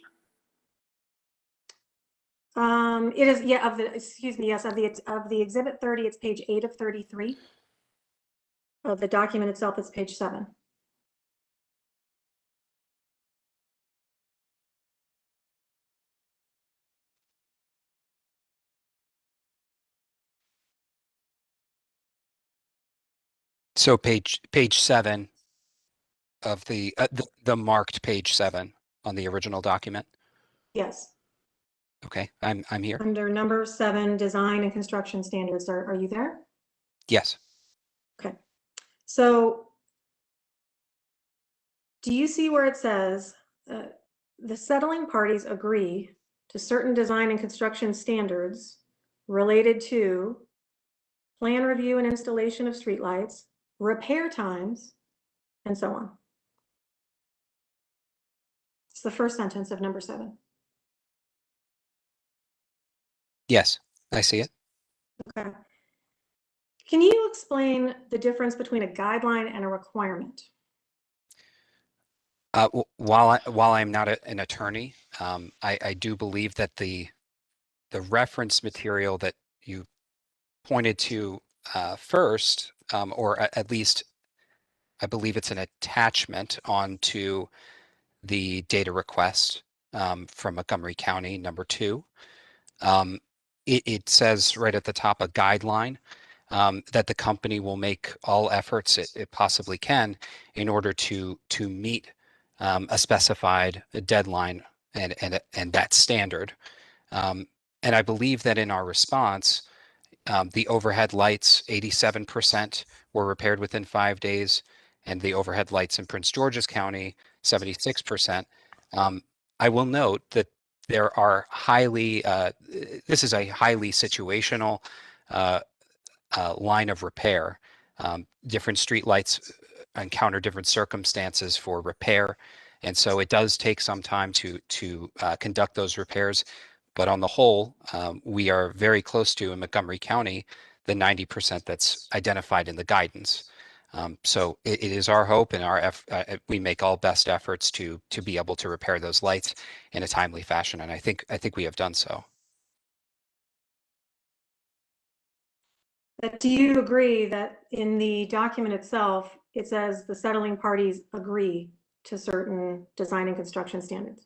It is, yeah, of the, excuse me, yes, of the Exhibit 30, it's page 8 of 33. Of the document itself, it's page 7. So page 7 of the marked page 7 on the original document. Yes. Okay, I'm here. Under number 7, design and construction standards. Are you there? Yes. Okay. So do you see where it says the settling parties agree to certain design and construction standards related to plan review and installation of streetlights, repair times, and so on? It's the first sentence of number 7. Yes, I see it. Okay. Can you explain the difference between a guideline and a requirement? While I'm not an attorney, I do believe that the reference material that you pointed to first, or at least I believe it's an attachment onto the data request from Montgomery County number 2. It says right at the top a guideline that the company will make all efforts it possibly can in order to meet a specified deadline and that standard. And I believe that in our response, the overhead lights, 87% were repaired within 5 days, and the overhead lights in Prince George's County, 76%. I will note that there are this is a highly situational line of repair. Different streetlights encounter different circumstances for repair. And so it does take some time to conduct those repairs. But on the whole, we are very close to, in Montgomery County, the 90% that's identified in the guidance. So it is our hope and we make all best efforts to be able to repair those lights in a timely fashion. And I think we have done so. But do you agree that in the document itself, it says the settling parties agree to certain design and construction standards?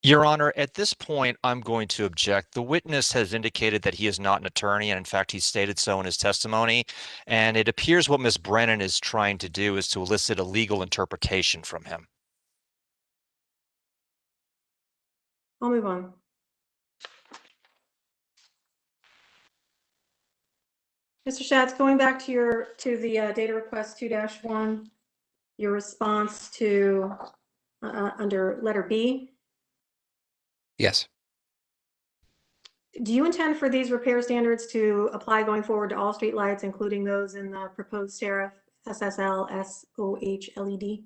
Your Honor, at this point, I'm going to object. The witness has indicated that he is not an attorney, and in fact, he stated so in his testimony. And it appears what Ms. Brennan is trying to do is to elicit a legal interpretation from him. I'll move on. Mr. Schatz, going back to the data request 2-1, your response to under letter B. Yes. Do you intend for these repair standards to apply going forward to all streetlights, including those in the proposed tariff SSL, SOH, LED?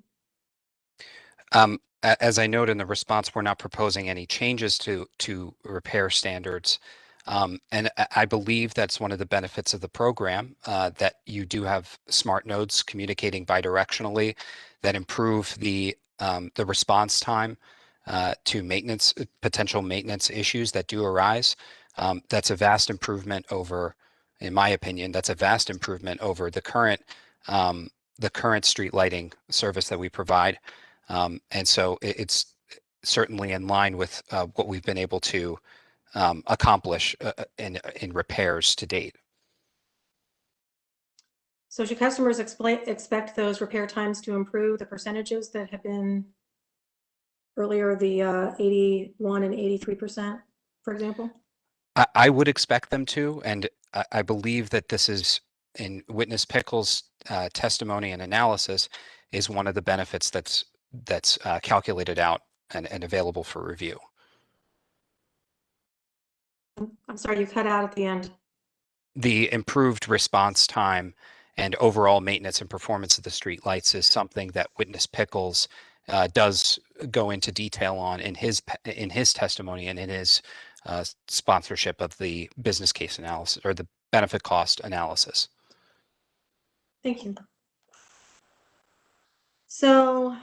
As I noted in the response, we're not proposing any changes to repair standards. And I believe that's one of the benefits of the program, that you do have smart nodes communicating bidirectionally that improve the response time to potential maintenance issues that do arise. That's a vast improvement over, in my opinion, that's a vast improvement over the current street lighting service that we provide. And so it's certainly in line with what we've been able to accomplish in repairs to date. So should customers expect those repair times to improve, the percentages that have been earlier, the 81 and 83%, for example? I would expect them to, and I believe that this is, in Witness Pickle's testimony and analysis, is one of the benefits that's calculated out and available for review. I'm sorry, you cut out at the end. The improved response time and overall maintenance and performance of the street lights is something that Witness Pickles does go into detail on in his testimony and in his sponsorship of the business case analysis or the benefit cost analysis. Thank you. So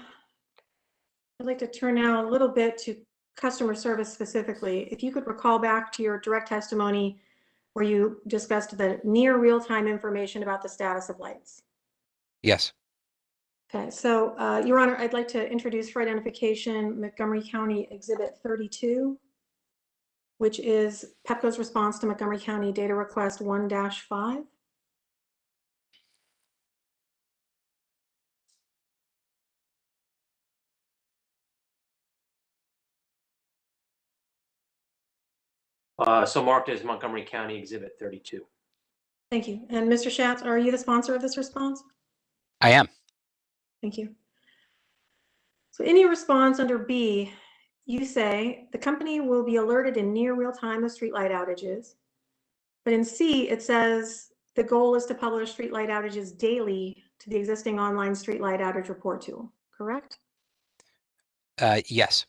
I'd like to turn now a little bit to customer service specifically. If you could recall back to your direct testimony where you discussed the near real-time information about the status of lights. Yes. Okay, so Your Honor, I'd like to introduce for identification Montgomery County Exhibit 32, which is Pepco's response to Montgomery County Data Request 1-5. So marked as Montgomery County Exhibit 32. Thank you. And Mr. Schatz, are you the sponsor of this response? I am. Thank you. So in your response under B, you say the company will be alerted in near real time of streetlight outages. But in C, it says the goal is to publish streetlight outages daily to the existing online streetlight outage report tool, correct? Yes.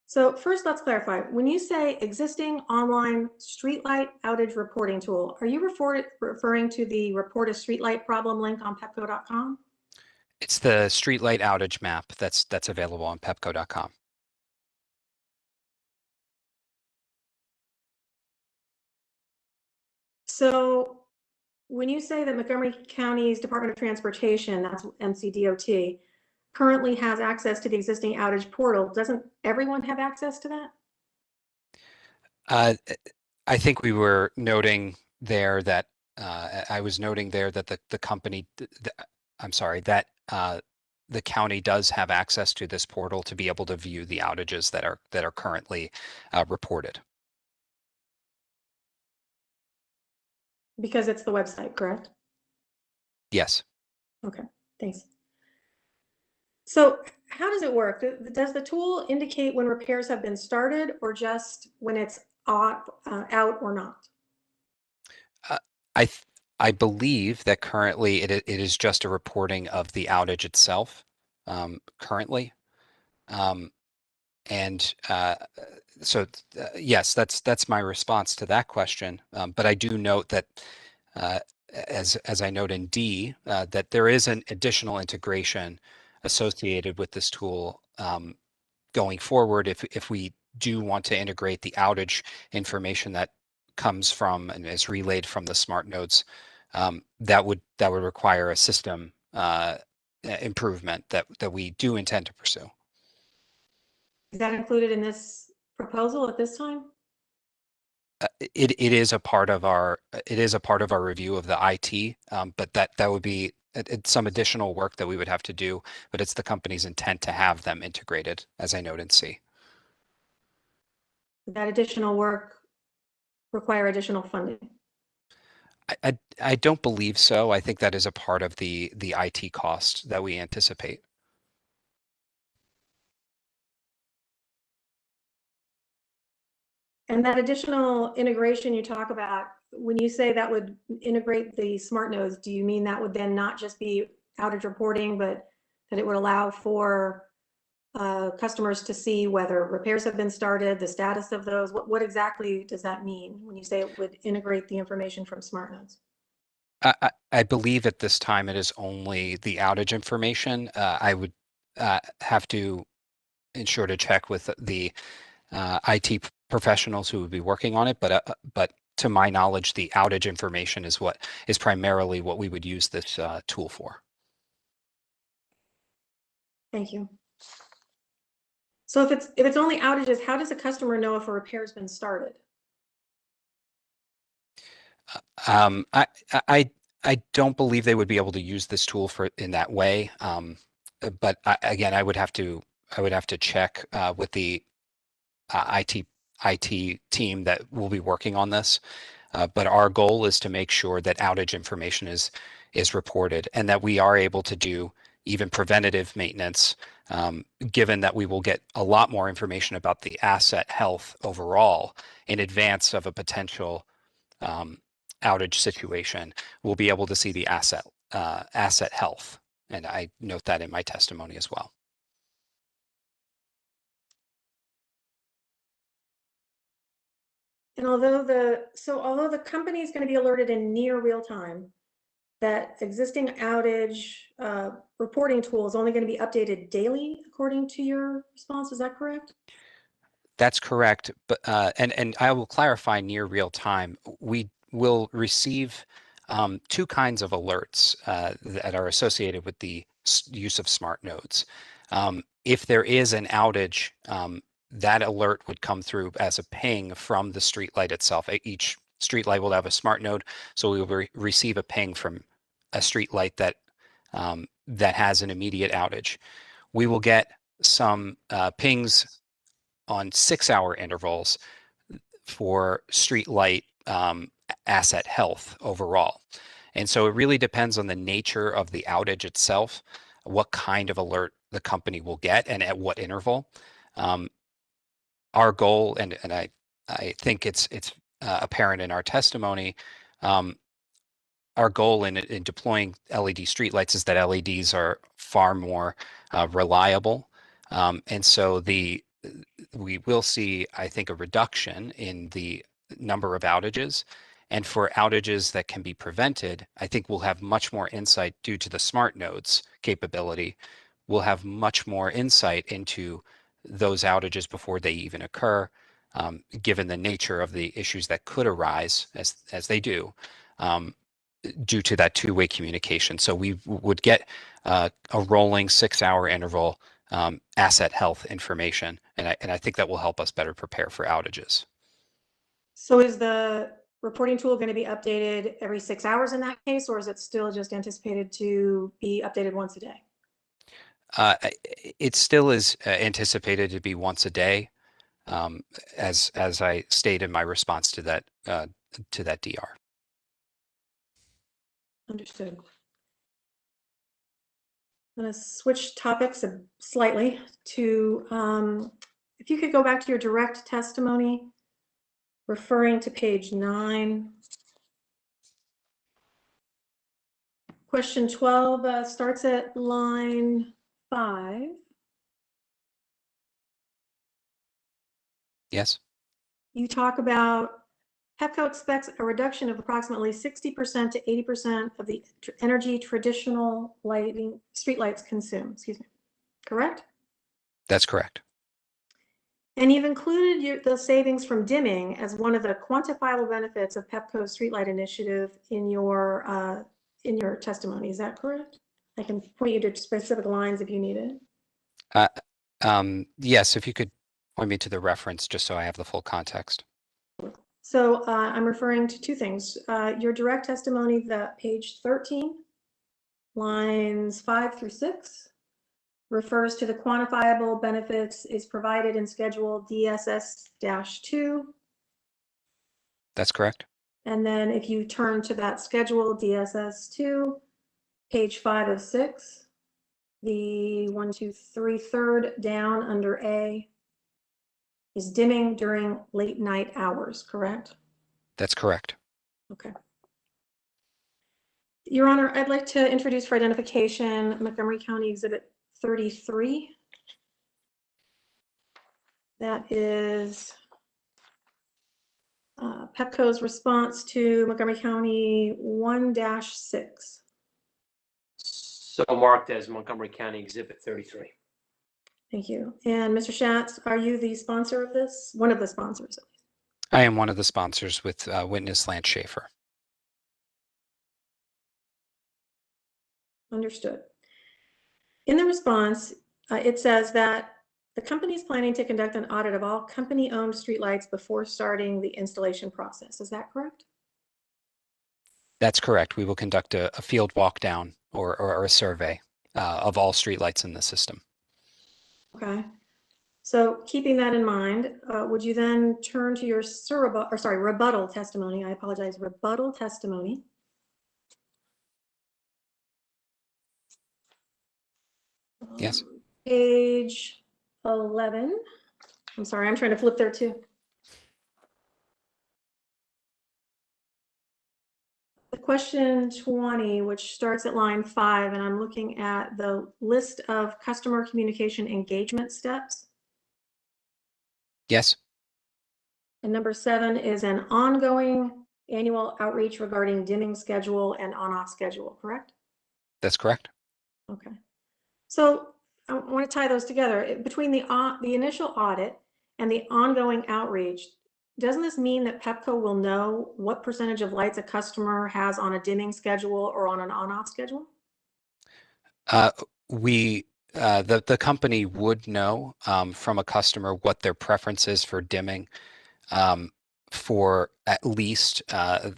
So first, let's clarify. When you say existing online streetlight outage reporting tool, are you referring to the report a streetlight problem link on pepco.com? It's the streetlight outage map that's available on pepco.com. So when you say that Montgomery County's Department of Transportation, that's MCDOT, currently has access to the existing outage portal, doesn't everyone have access to that? I think we were noting there that I was noting there that the company, I'm sorry, that the county does have access to this portal to be able to view the outages that are currently reported. Because it's the website, correct? Yes. Okay. Thanks. So how does it work? Does the tool indicate when repairs have been started or just when it's out or not? I believe that currently it is just a reporting of the outage itself, currently. And so yes, that's my response to that question. But I do note that as I note in D, that there is an additional integration associated with this tool going forward if we do want to integrate the outage information that comes from and is relayed from the smart nodes. That would require a system improvement that we do intend to pursue. Is that included in this proposal at this time? It is a part of our review of the IT, but that would be it's some additional work that we would have to do, but it's the company's intent to have them integrated, as I note in C. That additional work require additional funding? I don't believe so. I think that is a part of the IT cost that we anticipate. And that additional integration you talk about, when you say that would integrate the smart nodes, do you mean that would then not just be outage reporting, but that it would allow for customers to see whether repairs have been started, the status of those? What exactly does that mean when you say it would integrate the information from smart nodes? I believe at this time it is only the outage information. I would have to ensure to check with the IT professionals who would be working on it, but to my knowledge, the outage information is primarily what we would use this tool for. Thank you. So if it's only outages, how does a customer know if a repair has been started? I don't believe they would be able to use this tool in that way. But again, I would have to check with the IT team that will be working on this. But our goal is to make sure that outage information is reported and that we are able to do even preventative maintenance, given that we will get a lot more information about the asset health overall in advance of a potential outage situation. We'll be able to see the asset health, and I note that in my testimony as well. And although the company is going to be alerted in near real time, that existing outage reporting tool is only going to be updated daily, according to your response. Is that correct? That's correct, but and I will clarify near real time. We will receive two kinds of alerts that are associated with the use of smart nodes. If there is an outage, that alert would come through as a ping from the streetlight itself. Each streetlight will have a smart node, so we will receive a ping from a streetlight that that has an immediate outage. We will get some pings on 6-hour intervals for streetlight asset health overall. And so it really depends on the nature of the outage itself, what kind of alert the company will get and at what interval. Our goal, and I think it's apparent in our testimony, our goal in deploying LED streetlights is that LEDs are far more reliable. And so we will see, I think, a reduction in the number of outages. And for outages that can be prevented, I think we'll have much more insight due to the smart nodes capability. We'll have much more insight into those outages before they even occur, given the nature of the issues that could arise as they do. Due to that two-way communication. So we would get a rolling 6-hour interval asset health information, and I think that will help us better prepare for outages. So is the reporting tool going to be updated every 6 hours in that case, or is it still just anticipated to be updated once a day? It still is anticipated to be once a day, as I stated in my response to that DR. Understood. I'm going to switch topics slightly to, if you could go back to your direct testimony, referring to page 9. Question 12 starts at line 5. Yes. You talk about Pepco expects a reduction of approximately 60% to 80% of the energy traditional lighting streetlights consume. Excuse me. Correct? That's correct. And you've included the savings from dimming as one of the quantifiable benefits of Pepco's streetlight initiative in your testimony. Is that correct? I can point you to specific lines if you need it. Yes, if you could point me to the reference just so I have the full context. So I'm referring to two things. Your direct testimony, that page 13, lines 5 through 6, refers to the quantifiable benefits is provided in schedule DSS-2. That's correct. And then if you turn to that schedule DSS-2, page 5 of 6, the 1, 2, 3, third down under A is dimming during late night hours, correct? That's correct. Okay. Your Honor, I'd like to introduce for identification Montgomery County Exhibit 33. That is Pepco's response to Montgomery County 1-6. So marked as Montgomery County Exhibit 33. Thank you. And Mr. Schatz, are you the sponsor of this? One of the sponsors? I am one of the sponsors with witness Lance Schaefer. Understood. In the response, it says that the company is planning to conduct an audit of all company-owned streetlights before starting the installation process. Is that correct? That's correct. We will conduct a field walk down or a survey of all streetlights in the system. Okay. So keeping that in mind, would you then turn to your rebuttal testimony? I apologize, rebuttal testimony. Yes. Page 11. I'm sorry, I'm trying to flip there too. The question 20, which starts at line 5, and I'm looking at the list of customer communication engagement steps. Yes. And number 7 is an ongoing annual outreach regarding dimming schedule and on-off schedule, correct? That's correct. Okay. So I want to tie those together. Between the initial audit and the ongoing outreach, doesn't this mean that Pepco will know what percentage of lights a customer has on a dimming schedule or on an on-off schedule? The company would know from a customer what their preference is for dimming for at least a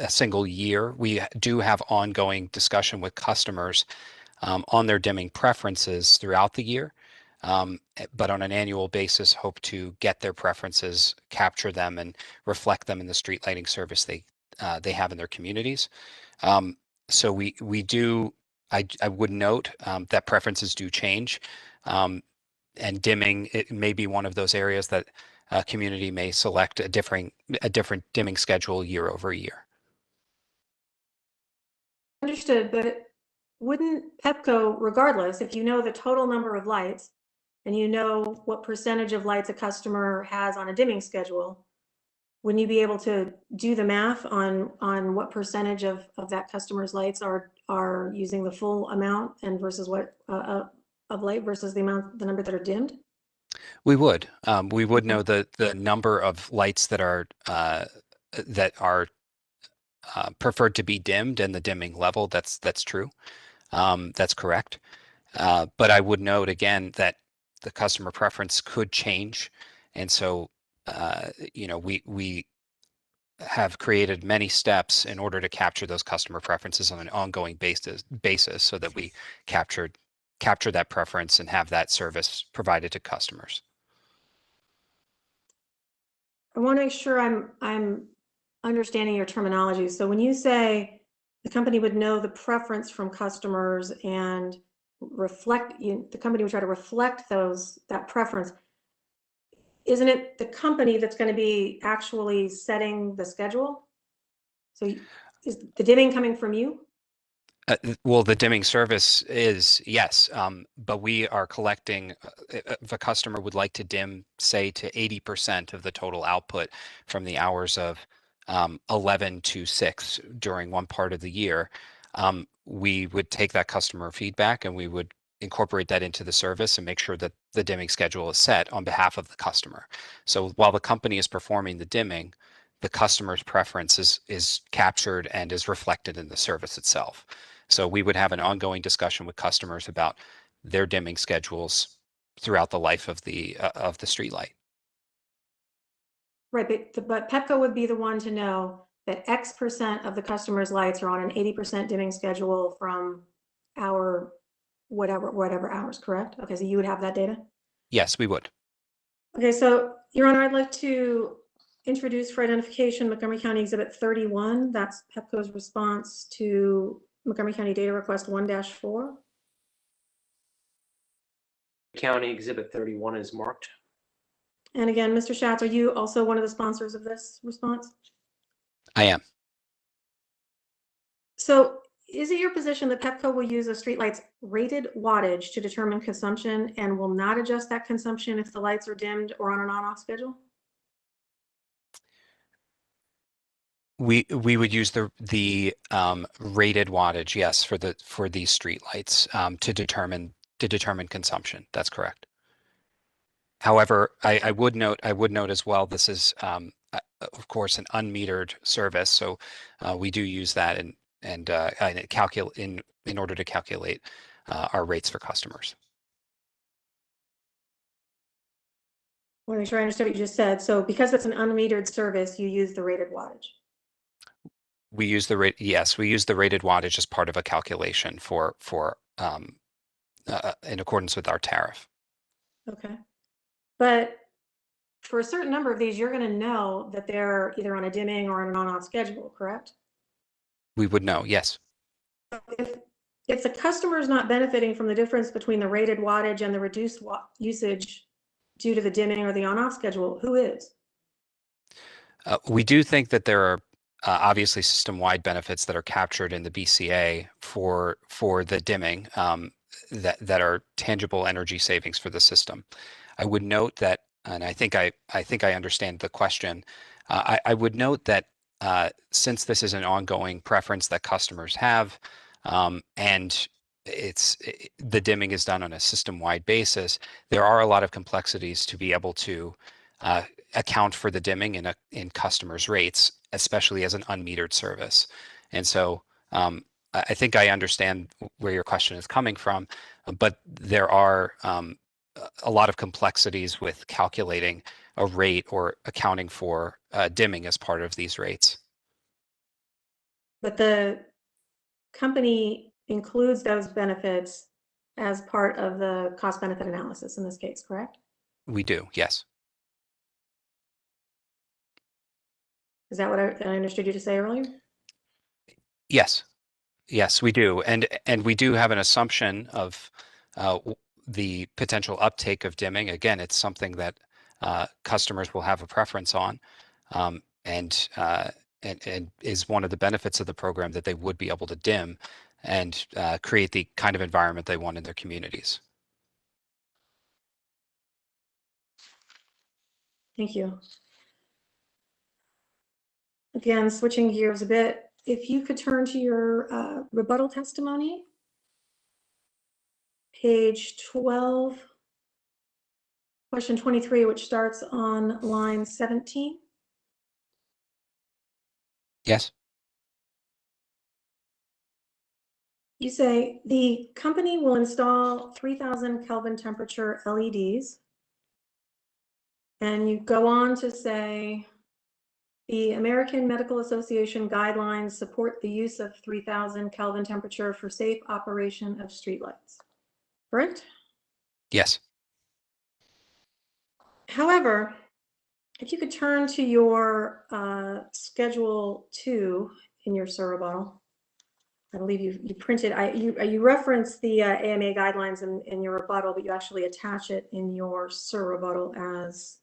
single year. We do have ongoing discussion with customers on their dimming preferences throughout the year, but on an annual basis hope to get their preferences, capture them, and reflect them in the street lighting service they have in their communities. So we do. I would note that preferences do change, and dimming, it may be one of those areas that a community may select a different dimming schedule year over year. Understood, but wouldn't Pepco, regardless, if you know the total number of lights and you know what percentage of lights a customer has on a dimming schedule, wouldn't you be able to do the math on what percentage of that customer's lights are using the full amount and versus what of light versus the number that are dimmed? We would know the number of lights that are preferred to be dimmed and the dimming level. That's true. That's correct. But I would note again that the customer preference could change, and so we have created many steps in order to capture those customer preferences on an ongoing basis so that we capture that preference and have that service provided to customers. I want to make sure I'm understanding your terminology. So when you say the company would know the preference from customers and the company would try to reflect that preference. Isn't it the company that's going to be actually setting the schedule? So is the dimming coming from you? Well, the dimming service is, yes, but we are collecting, if a customer would like to dim, say, to 80% of the total output from the hours of 11 to 6 during one part of the year, we would take that customer feedback and we would incorporate that into the service and make sure that the dimming schedule is set on behalf of the customer. So while the company is performing the dimming, the customer's preference is captured and is reflected in the service itself. So we would have an ongoing discussion with customers about their dimming schedules throughout the life of the street light. Right, but Pepco would be the one to know that X% of the customer's lights are on an 80% dimming schedule from our whatever hours, correct? Okay, so you would have that data? Yes, we would. Okay, so Your Honor, I'd like to introduce for identification Montgomery County Exhibit 31. That's Pepco's response to Montgomery County Data Request 1-4. County Exhibit 31 is marked. And again, Mr. Schatz, are you also one of the sponsors of this response? I am. So is it your position that Pepco will use a streetlight's rated wattage to determine consumption and will not adjust that consumption if the lights are dimmed or on an on-off schedule? We would use the rated wattage, yes, for these street lights to determine consumption. That's correct. However, I would note as well, this is of course an unmetered service, so we do use that in order to calculate our rates for customers. I want to make sure I understood what you just said. So because it's an unmetered service, you use the rated wattage. We use the rate. Yes, we use the rated wattage as part of a calculation for in accordance with our tariff. Okay. But for a certain number of these, you're going to know that they're either on a dimming or on an on-off schedule, correct? We would know, yes. If the customer is not benefiting from the difference between the rated wattage and the reduced usage due to the dimming or the on-off schedule, who is? We do think that there are obviously system-wide benefits that are captured in the BCA for the dimming that are tangible energy savings for the system. I would note that, and I think I understand the question. I would note that since this is an ongoing preference that customers have, and the dimming is done on a system-wide basis, there are a lot of complexities to be able to account for the dimming in customers' rates, especially as an unmetered service. And so I think I understand where your question is coming from, but there are a lot of complexities with calculating a rate or accounting for dimming as part of these rates. But the company includes those benefits as part of the cost benefit analysis in this case, correct? We do, yes. Is that what I understood you to say earlier? Yes, yes, we do. And we do have an assumption of the potential uptake of dimming. Again, it's something that customers will have a preference on, and is one of the benefits of the program, that they would be able to dim and create the kind of environment they want in their communities. Thank you. Again, switching gears a bit, if you could turn to your rebuttal testimony, page 12, question 23, which starts on line 17. Yes. You say the company will install 3000 Kelvin temperature LEDs. And you go on to say the American Medical Association guidelines support the use of 3000 Kelvin temperature for safe operation of streetlights. Correct? Yes. However, if you could turn to your Schedule 2 in your rebuttal. I believe you printed, you reference the AMA guidelines in your rebuttal, but you actually attach it in your SIR rebuttal as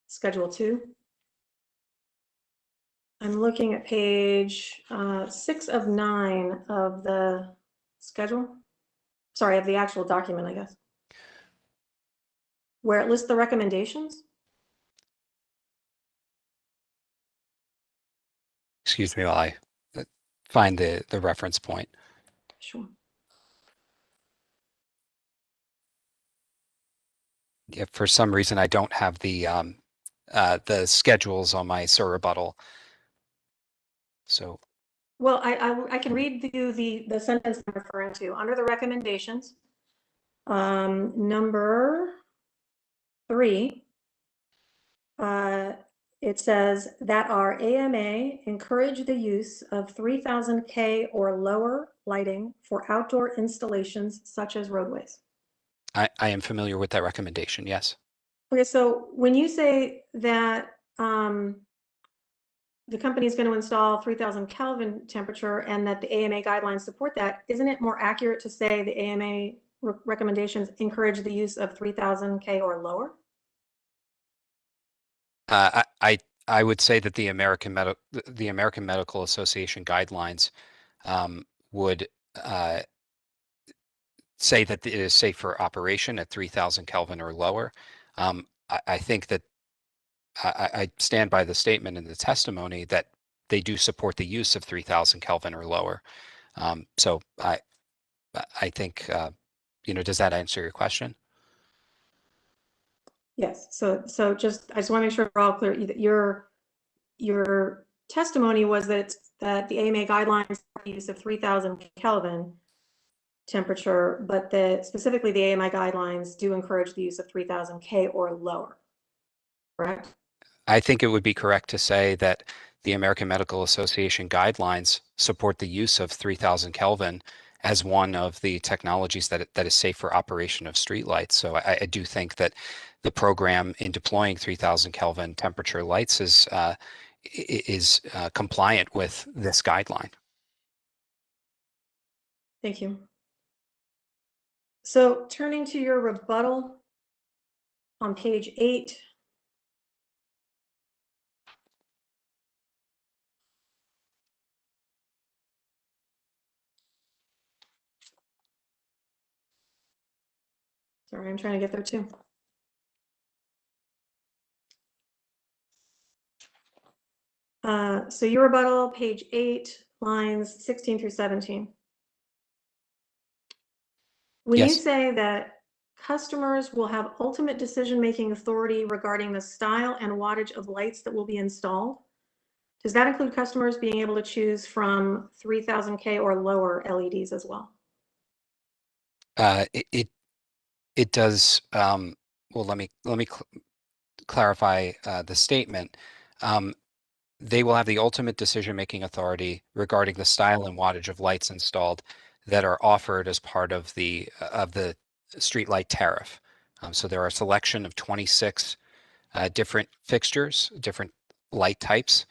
Schedule 2. I'm looking at page 6 of 9 of the schedule. Sorry, of the actual document, I guess, where it lists the recommendations. Excuse me while I find the reference point. Sure. Yeah, for some reason, I don't have the schedules on my SIR rebuttal. So, Well, I can read you the sentence I'm referring to. Under the recommendations, number 3, it says that our AMA encourage the use of 3000 K or lower lighting for outdoor installations such as roadways. I am familiar with that recommendation, yes. Okay, so when you say that the company is going to install 3000 Kelvin temperature and that the AMA guidelines support that, isn't it more accurate to say the AMA recommendations encourage the use of 3000 K or lower? I would say that the American Medical Association guidelines would say that it is safe for operation at 3000 Kelvin or lower. I think that I stand by the statement in the testimony that they do support the use of 3000 Kelvin or lower. So I think, does that answer your question? Yes. So I just want to make sure we're all clear that your testimony was that the AMA guidelines for use of 3000 Kelvin temperature, but that specifically the AMA guidelines do encourage the use of 3000 K or lower. Correct? I think it would be correct to say that the American Medical Association guidelines support the use of 3000 Kelvin as one of the technologies that is safe for operation of streetlights. So I do think that the program in deploying 3000 Kelvin temperature lights is compliant with this guideline. Thank you. So turning to your rebuttal on page 8. Sorry, I'm trying to get there too. So your rebuttal, page 8, lines 16 through 17. When you Yes. say that customers will have ultimate decision-making authority regarding the style and wattage of lights that will be installed, does that include customers being able to choose from 3000 K or lower LEDs as well? It does. Well, let me clarify the statement. They will have the ultimate decision-making authority regarding the style and wattage of lights installed that are offered as part of the streetlight tariff. So there are a selection of 26 different fixtures, different light types.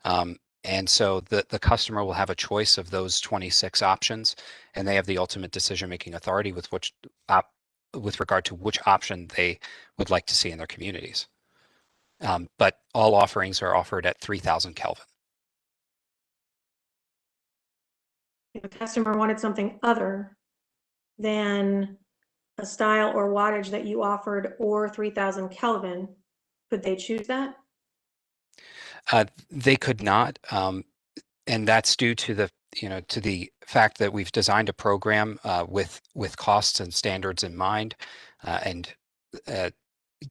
And so the customer will have a choice of those 26 options, and they have the ultimate decision-making authority with regard to which option they would like to see in their communities. But all offerings are offered at 3000 Kelvin. If a customer wanted something other than a style or wattage that you offered or 3000 Kelvin, could they choose that? They could not, and that's due to the fact that we've designed a program with costs and standards in mind, and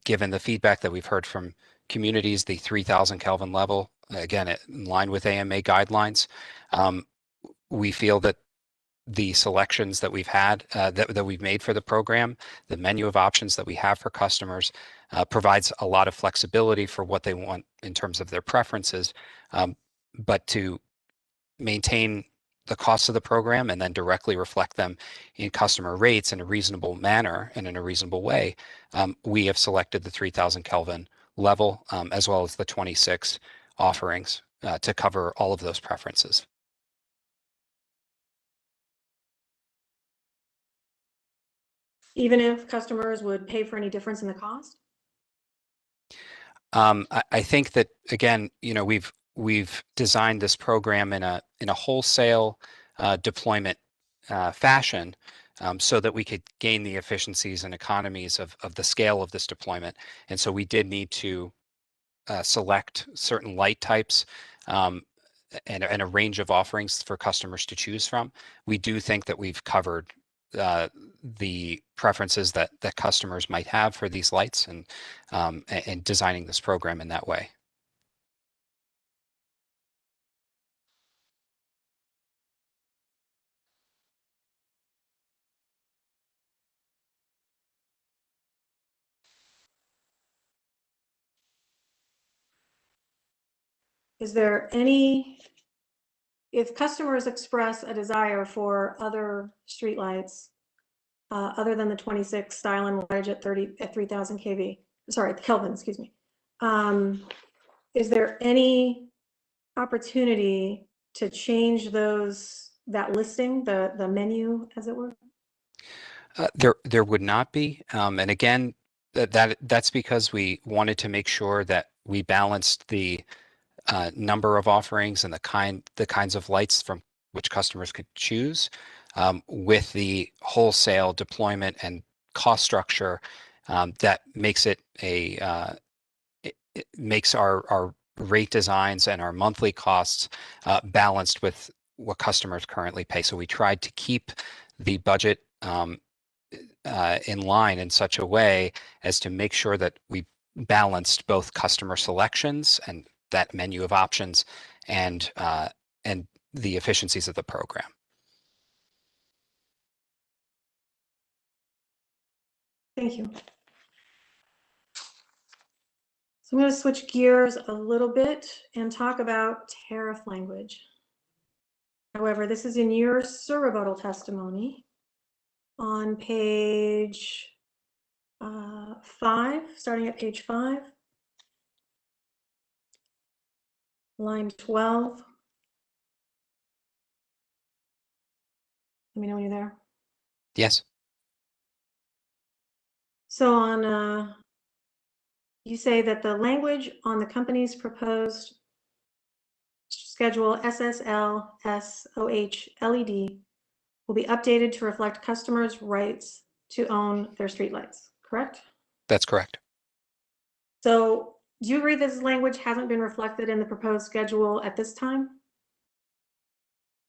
given the feedback that we've heard from communities, the 3000 Kelvin level, again, in line with AMA guidelines, we feel that the selections that we've had, that we've made for the program, the menu of options that we have for customers, provides a lot of flexibility for what they want in terms of their preferences, but to maintain the costs of the program and then directly reflect them in customer rates in a reasonable manner and in a reasonable way, we have selected the 3000 Kelvin level, as well as the 26 offerings to cover all of those preferences. Even if customers would pay for any difference in the cost? I think that again, we've designed this program in a wholesale deployment fashion, so that we could gain the efficiencies and economies of the scale of this deployment. And so we did need to select certain light types, and a range of offerings for customers to choose from. We do think that we've covered the preferences that customers might have for these lights, and designing this program in that way. Is there any, if customers express a desire for other streetlights, other than the 26 style and wattage at 3000 kV, sorry, Kelvin, excuse me. Is there any opportunity to change that listing, the menu, as it were? There would not be, and again, that's because we wanted to make sure that we balanced the number of offerings and the kinds of lights from which customers could choose, with the wholesale deployment and cost structure that makes it it makes our rate designs and our monthly costs balanced with what customers currently pay. So we tried to keep the budget in line in such a way as to make sure that we balanced both customer selections and that menu of options and the efficiencies of the program. Thank you. So I'm going to switch gears a little bit and talk about tariff language. However, this is in your surrebuttal testimony on page 5, starting at page 5, line 12. Let me know when you're there. Yes. So on, you say that the language on the company's proposed schedule SSL-SOH LED will be updated to reflect customers' rights to own their streetlights, correct? That's correct. So do you agree this language hasn't been reflected in the proposed schedule at this time?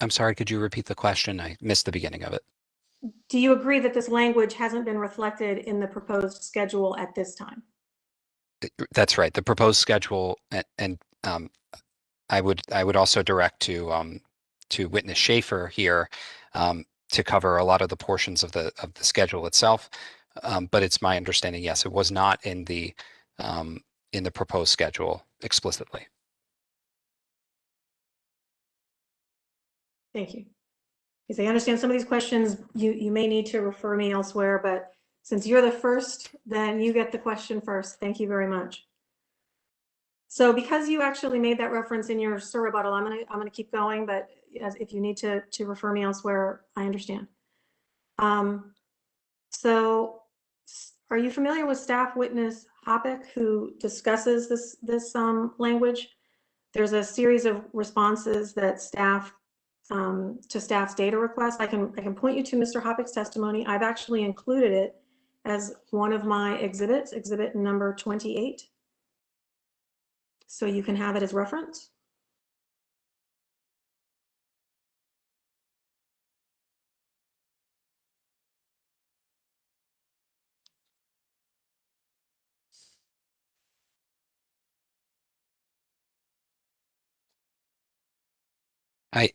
I'm sorry, could you repeat the question? I missed the beginning of it. Do you agree that this language hasn't been reflected in the proposed schedule at this time? That's right. The proposed schedule, and I would also direct to Witness Schaefer here to cover a lot of the portions of the schedule itself. But it's my understanding, yes, it was not in the proposed schedule explicitly. Thank you. Because I understand some of these questions you may need to refer me elsewhere, but since you're the first, then you get the question first. Thank you very much. So because you actually made that reference in your surrebuttal, I'm gonna keep going, but if you need to refer me elsewhere, I understand. So are you familiar with staff witness Hopick, who discusses this language? There's a series of responses that staff to staff's data requests. I can point you to Mr. Hopick's testimony. I've actually included it as one of my exhibits, exhibit number 28. So you can have it as reference. I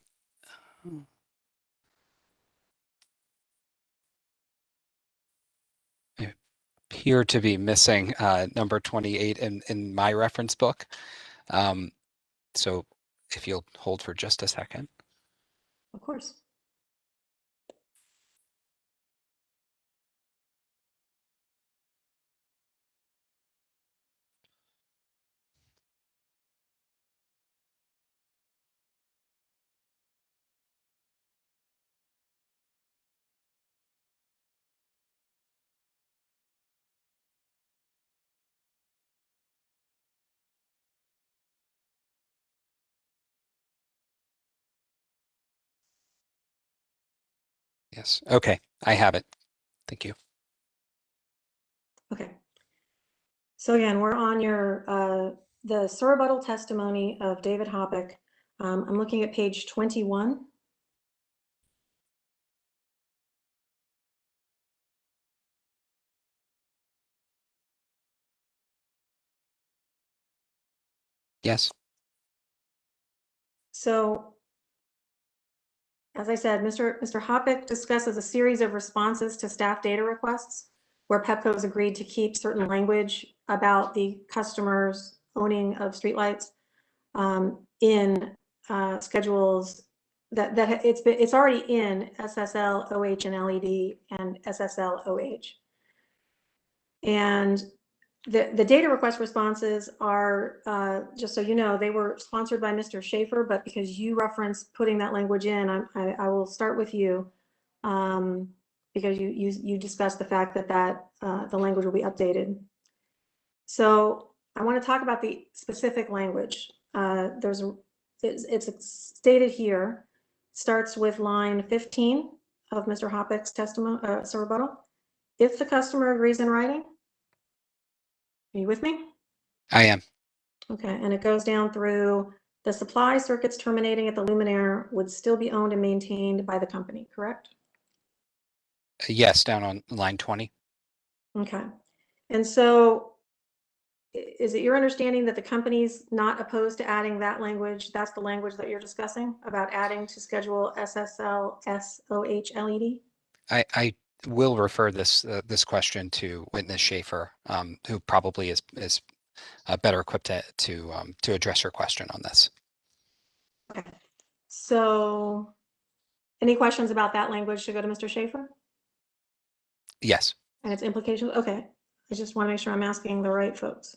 appear to be missing number 28 in my reference book. So if you'll hold for just a second. Of course. Yes. Okay. I have it. Thank you. Okay. So again, we're on your the surrebuttal testimony of David Hoppick. I'm looking at page 21. Yes. So, as I said, Mr. Hoppick discusses a series of responses to staff data requests where Pepco has agreed to keep certain language about the customers' owning of streetlights in schedules that it's already in SSL, OH, and LED and SSL, OH. And the data request responses are, just so you know, they were sponsored by Mr. Schaefer, but because you referenced putting that language in, I will start with you because you discussed the fact that the language will be updated. So I want to talk about the specific language. It's stated here, starts with line 15 of Mr. Hoppick's testimony, rebuttal. If the customer agrees in writing, are you with me? I am. Okay, and it goes down through the supply circuits terminating at the luminaire would still be owned and maintained by the company, correct? Yes, down on line 20. Okay, and so is it your understanding that the company's not opposed to adding that language? That's the language that you're discussing about adding to schedule SSL, SOH, LED? I will refer this question to witness Schaefer, who probably is better equipped to address your question on this. Okay, so any questions about that language should go to Mr. Schaefer Yes. and its implications? Okay, I just want to make sure I'm asking the right folks.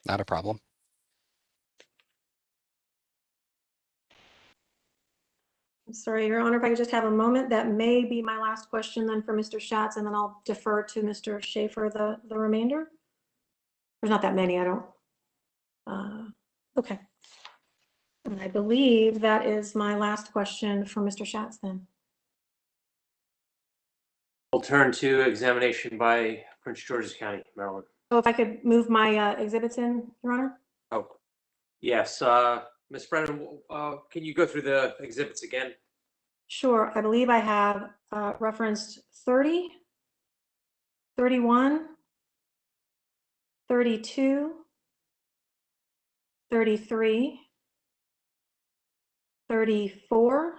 Not a problem. I'm sorry, Your Honor, if I could just have a moment, that may be my last question then for Mr. Schatz, and then I'll defer to Mr. Schaefer the remainder. There's not that many, I don't. Okay. And I believe that is my last question for Mr. Schatz then. We'll turn to examination by Prince George's County, Maryland. So if I could move my exhibits in, Your Honor? Oh, yes. Ms. Brennan, can you go through the exhibits again? Sure, I believe I have referenced 30, 31, 32, 33, 34,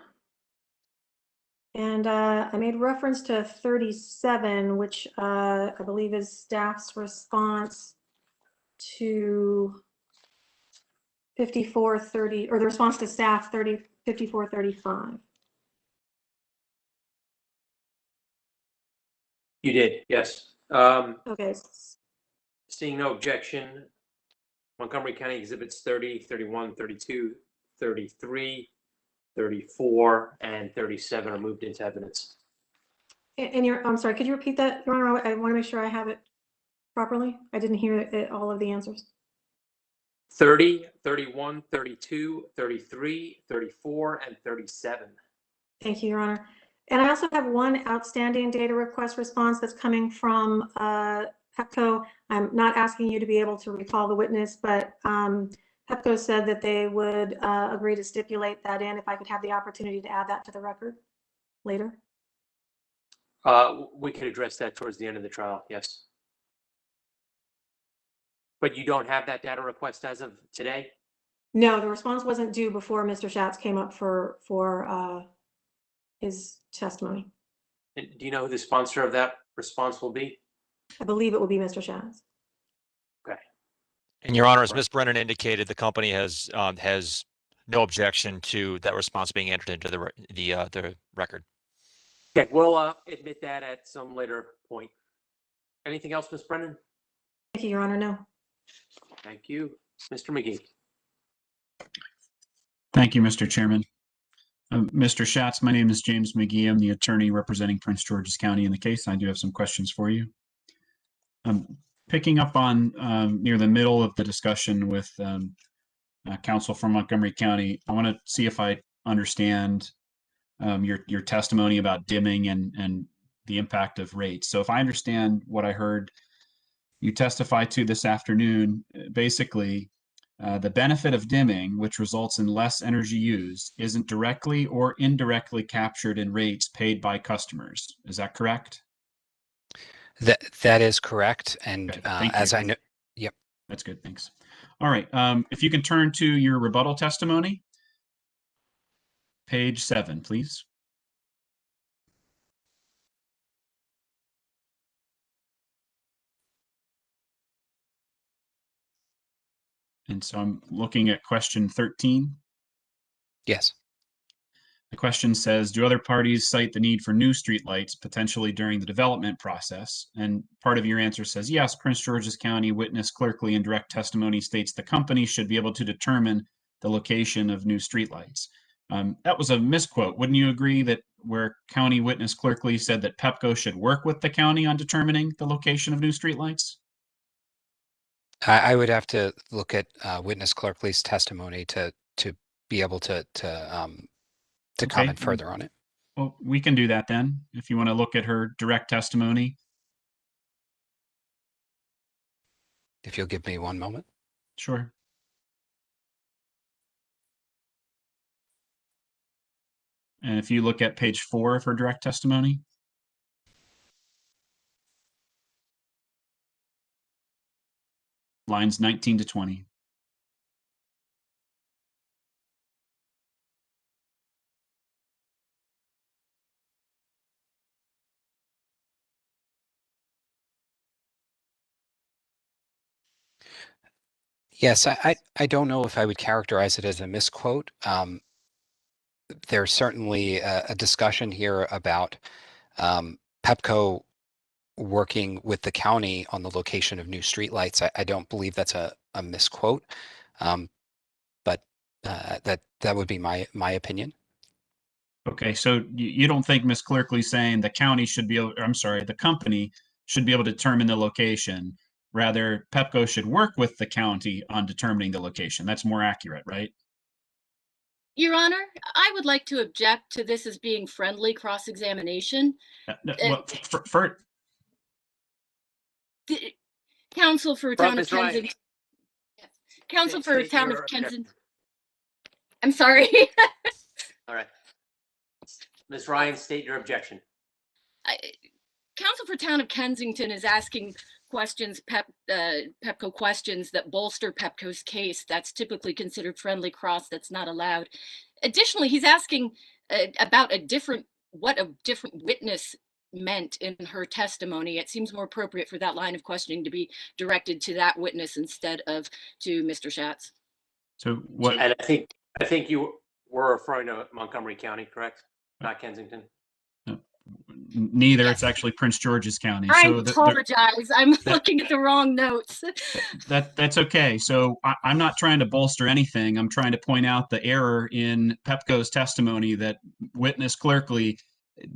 and I made reference to 37, which I believe is staff's response to 5430, or the response to staff 5435. You did, yes. Okay. Seeing no objection, Montgomery County exhibits 30, 31, 32, 33, 34, and 37 are moved into evidence. And I'm sorry, could you repeat that, Your Honor? I want to make sure I have it properly. I didn't hear all of the answers. 30, 31, 32, 33, 34, and 37. Thank you, Your Honor. And I also have one outstanding data request response that's coming from Pepco. I'm not asking you to be able to recall the witness, but Pepco said that they would agree to stipulate that in if I could have the opportunity to add that to the record later. We could address that towards the end of the trial, yes. But you don't have that data request as of today? No, the response wasn't due before Mr. Schatz came up for his testimony. And do you know who the sponsor of that response will be? I believe it will be Mr. Schatz. Okay. And Your Honor, as Ms. Brennan indicated, the company has no objection to that response being entered into the record. Okay, we'll admit that at some later point. Anything else, Ms. Brennan? Thank you, Your Honor. No. Thank you. Mr. McGee. Thank you, Mr. Chairman. Mr. Schatz, my name is James McGee. I'm the attorney representing Prince George's County in the case. I do have some questions for you. Picking up on near the middle of the discussion with counsel from Montgomery County, I want to see if I understand your testimony about dimming and the impact of rates. So if I understand what I heard you testify to this afternoon, basically, the benefit of dimming, which results in less energy used, isn't directly or indirectly captured in rates paid by customers. Is that correct? That is correct. And Okay, thank as you. I know, yep. That's good. Thanks. All right. If you can turn to your rebuttal testimony, page 7, please. And so I'm looking at question 13. Yes. The question says, do other parties cite the need for new streetlights potentially during the development process? And part of your answer says, yes, Prince George's County witness clerkly and direct testimony states the company should be able to determine the location of new streetlights. That was a misquote. Wouldn't you agree that where county witness clerkly said that Pepco should work with the county on determining the location of new streetlights? I would have to look at witness Clerkley's testimony to be able to comment further on it. Well, we can do that then. If you want to look at her direct testimony. If you'll give me one moment. Sure. And if you look at page 4 of her direct testimony. Lines 19 to 20. Yes, I don't know if I would characterize it as a misquote. There's certainly a discussion here about Pepco working with the county on the location of new streetlights. I don't believe that's a misquote, but that would be my opinion. Okay, so you don't think Ms. Clerkley's saying the county should be able, or I'm sorry, the company should be able to determine the location. Rather, Pepco should work with the county on determining the location. That's more accurate, right? Your Honor, I would like to object to this as being friendly cross-examination. Well, Counsel for Town of Ms. Ryan. Kensington. Counsel for State Town your of objection. Kensington. I'm sorry. All right. Ms. Ryan, state your objection. Counsel for Town of Kensington is asking questions, Pepco questions that bolster Pepco's case. That's typically considered friendly cross. That's not allowed. Additionally, he's asking about what a different witness meant in her testimony. It seems more appropriate for that line of questioning to be directed to that witness instead of to Mr. Schatz. So what? And I think you were referring to Montgomery County, correct? Not Kensington. Neither. Yes. It's actually Prince George's County. I So apologize. I'm looking at the wrong notes. That's okay. So I'm not trying to bolster anything. I'm trying to point out the error in Pepco's testimony that witness Clerkley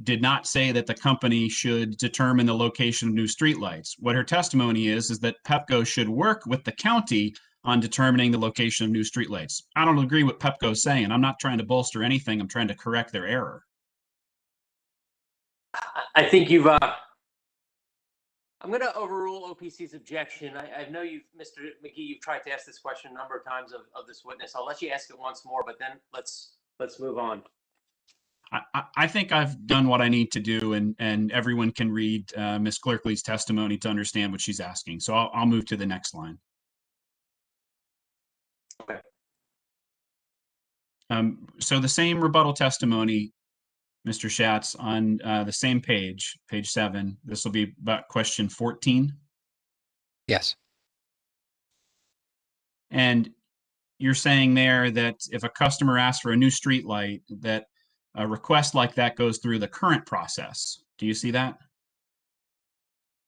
did not say that the company should determine the location of new streetlights. What her testimony is that Pepco should work with the county on determining the location of new streetlights. I don't agree with Pepco's saying. I'm not trying to bolster anything. I'm trying to correct their error. I think you've. I'm going to overrule OPC's objection. I know you've, Mr. McGee, you've tried to ask this question a number of times of this witness. I'll let you ask it once more, but then let's move on. I think I've done what I need to do, and everyone can read Ms. Clerkley's testimony to understand what she's asking. So I'll move to the next line. Okay. So the same rebuttal testimony, Mr. Schatz, on the same page, page 7. This will be about question 14. Yes. And you're saying there that if a customer asks for a new street light, that a request like that goes through the current process. Do you see that?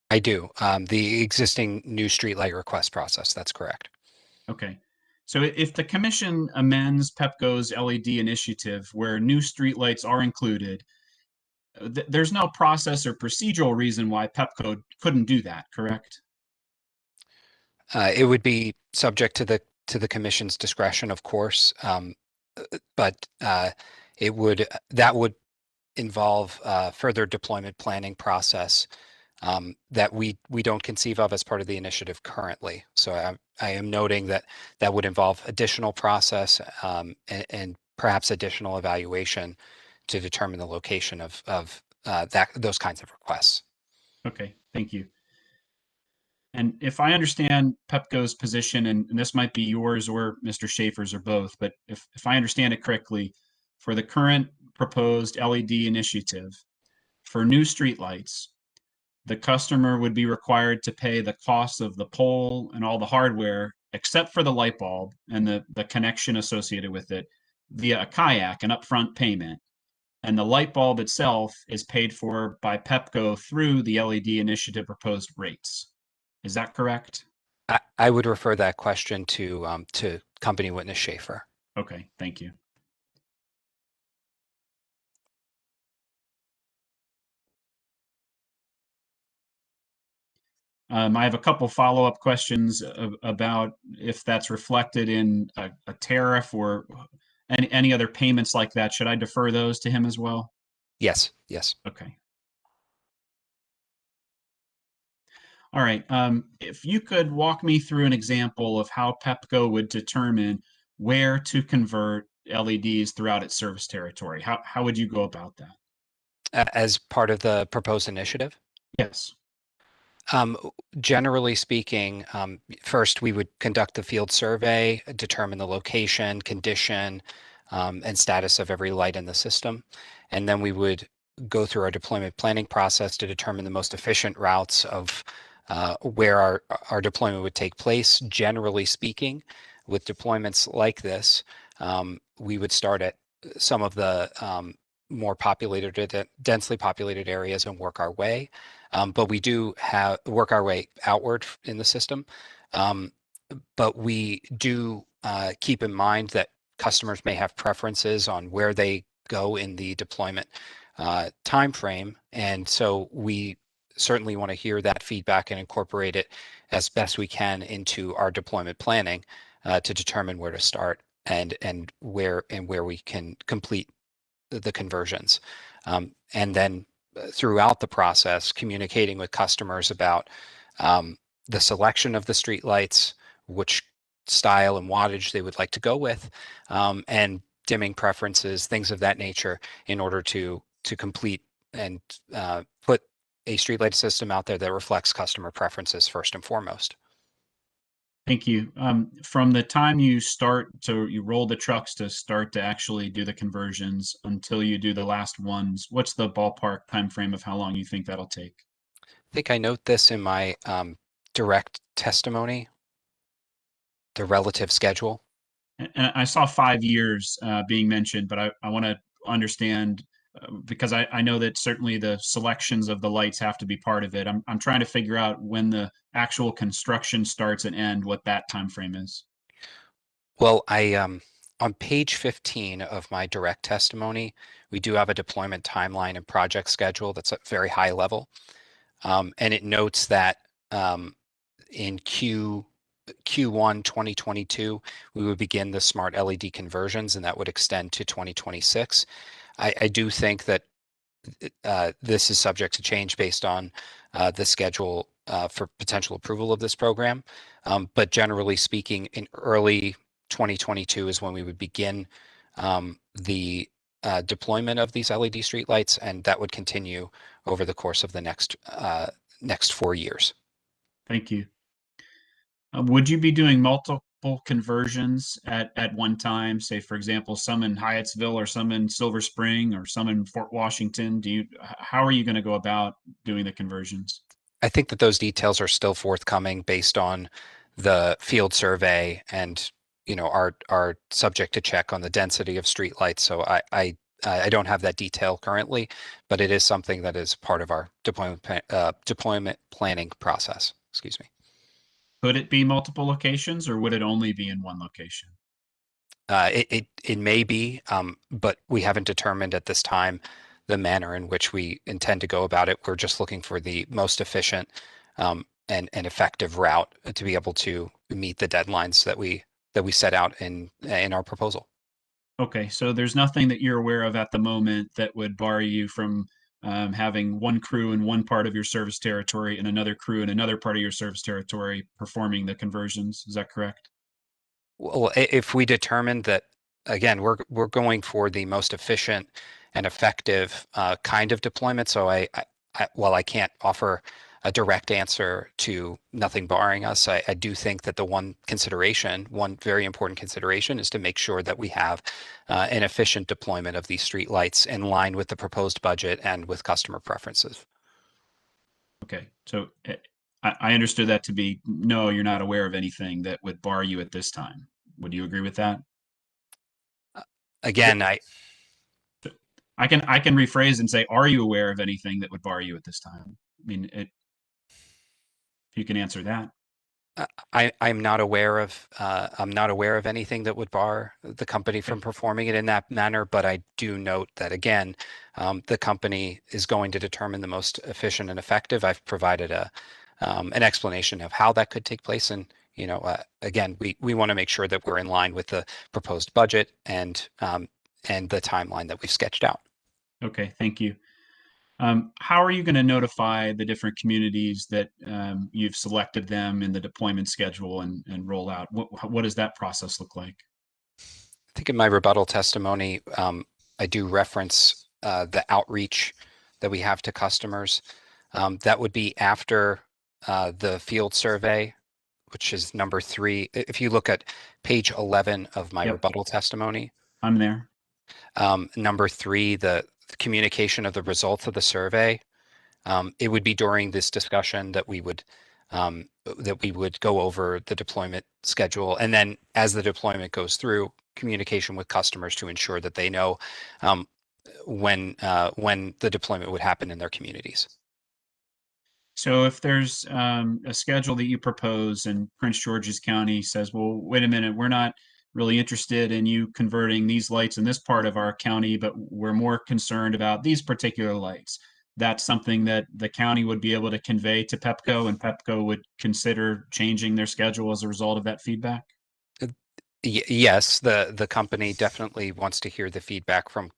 I do. The existing new streetlight request process. That's correct. Okay. So if the commission amends Pepco's LED initiative where new streetlights are included, there's no process or procedural reason why Pepco couldn't do that, correct? It would be subject to the commission's discretion, of course, but that would involve further deployment planning process that we don't conceive of as part of the initiative currently. So I am noting that that would involve additional process and perhaps additional evaluation to determine the location of those kinds of requests. Okay, thank you. And if I understand Pepco's position, and this might be yours or Mr. Schaefer's or both, but if I understand it correctly, for the current proposed LED initiative, for new streetlights, the customer would be required to pay the cost of the pole and all the hardware, except for the light bulb and the connection associated with it, via a kayak, an upfront payment. And the light bulb itself is paid for by Pepco through the LED initiative proposed rates. Is that correct? I would refer that question to company witness Schaefer. Okay, thank you. I have a couple follow-up questions about if that's reflected in a tariff or any other payments like that. Should I defer those to him as well? Yes, yes. Okay. All right. If you could walk me through an example of how Pepco would determine where to convert LEDs throughout its service territory, how would you go about that? As part of the proposed initiative? Yes. Generally speaking, first we would conduct the field survey, determine the location, condition, and status of every light in the system. And then we would go through our deployment planning process to determine the most efficient routes of where our deployment would take place. Generally speaking, with deployments like this, we would start at some of the more populated, densely populated areas and work our way. But we do work our way outward in the system. But we do keep in mind that customers may have preferences on where they go in the deployment time frame. And so we certainly want to hear that feedback and incorporate it as best we can into our deployment planning to determine where to start and where we can complete the conversions. And then throughout the process, communicating with customers about the selection of the streetlights, which style and wattage they would like to go with, and dimming preferences, things of that nature, in order to complete and put a streetlight system out there that reflects customer preferences first and foremost. Thank you. From the time you roll the trucks to start to actually do the conversions until you do the last ones, what's the ballpark time frame of how long you think that'll take? I think I note this in my direct testimony, the relative schedule. And I saw 5 years being mentioned, but I want to understand because I know that certainly the selections of the lights have to be part of it. I'm trying to figure out when the actual construction starts and end, what that time frame is. Well, on page 15 of my direct testimony, we do have a deployment timeline and project schedule that's at very high level. And it notes that in Q1 2022, we would begin the smart LED conversions, and that would extend to 2026. I do think that this is subject to change based on the schedule for potential approval of this program. But generally speaking, in early 2022 is when we would begin the deployment of these LED streetlights, and that would continue over the course of the next 4 years. Thank you. Would you be doing multiple conversions at one time? Say, for example, some in Hyattsville or some in Silver Spring or some in Fort Washington? How are you going to go about doing the conversions? I think that those details are still forthcoming based on the field survey and, are subject to check on the density of streetlights. So I don't have that detail currently, but it is something that is part of our deployment planning process. Excuse me. Could it be multiple locations, or would it only be in one location? It may be, but we haven't determined at this time the manner in which we intend to go about it. We're just looking for the most efficient and effective route to be able to meet the deadlines that we set out in our proposal. Okay, so there's nothing that you're aware of at the moment that would bar you from having one crew in one part of your service territory and another crew in another part of your service territory performing the conversions. Is that correct? Well, if we determine that, again, we're going for the most efficient and effective kind of deployment. So while I can't offer a direct answer to nothing barring us, I do think that the one very important consideration is to make sure that we have an efficient deployment of these streetlights in line with the proposed budget and with customer preferences. Okay, so I understood that to be, no, you're not aware of anything that would bar you at this time. Would you agree with that? Again, I can rephrase and say, are you aware of anything that would bar you at this time? I mean, if you can answer that. I'm not aware of anything that would bar the company from performing it in that manner, but I do note that again, the company is going to determine the most efficient and effective. I've provided an explanation of how that could take place, and again, we want to make sure that we're in line with the proposed budget and the timeline that we've sketched out. Okay, thank you. How are you going to notify the different communities that you've selected them in the deployment schedule and rollout? What does that process look like? I think in my rebuttal testimony, I do reference the outreach that we have to customers. That would be after the field survey, which is number 3. If you look at page 11 of my rebuttal testimony, I'm there. Number 3, the communication of the results of the survey. It would be during this discussion that we would go over the deployment schedule, and then as the deployment goes through, communication with customers to ensure that they know when the deployment would happen in their communities. So if there's a schedule that you propose and Prince George's County says, well, wait a minute, we're not really interested in you converting these lights in this part of our county, but we're more concerned about these particular lights. That's something that the county would be able to convey to Pepco, and Pepco would consider changing their schedule as a result of that feedback? Yes, the company definitely wants to hear the feedback from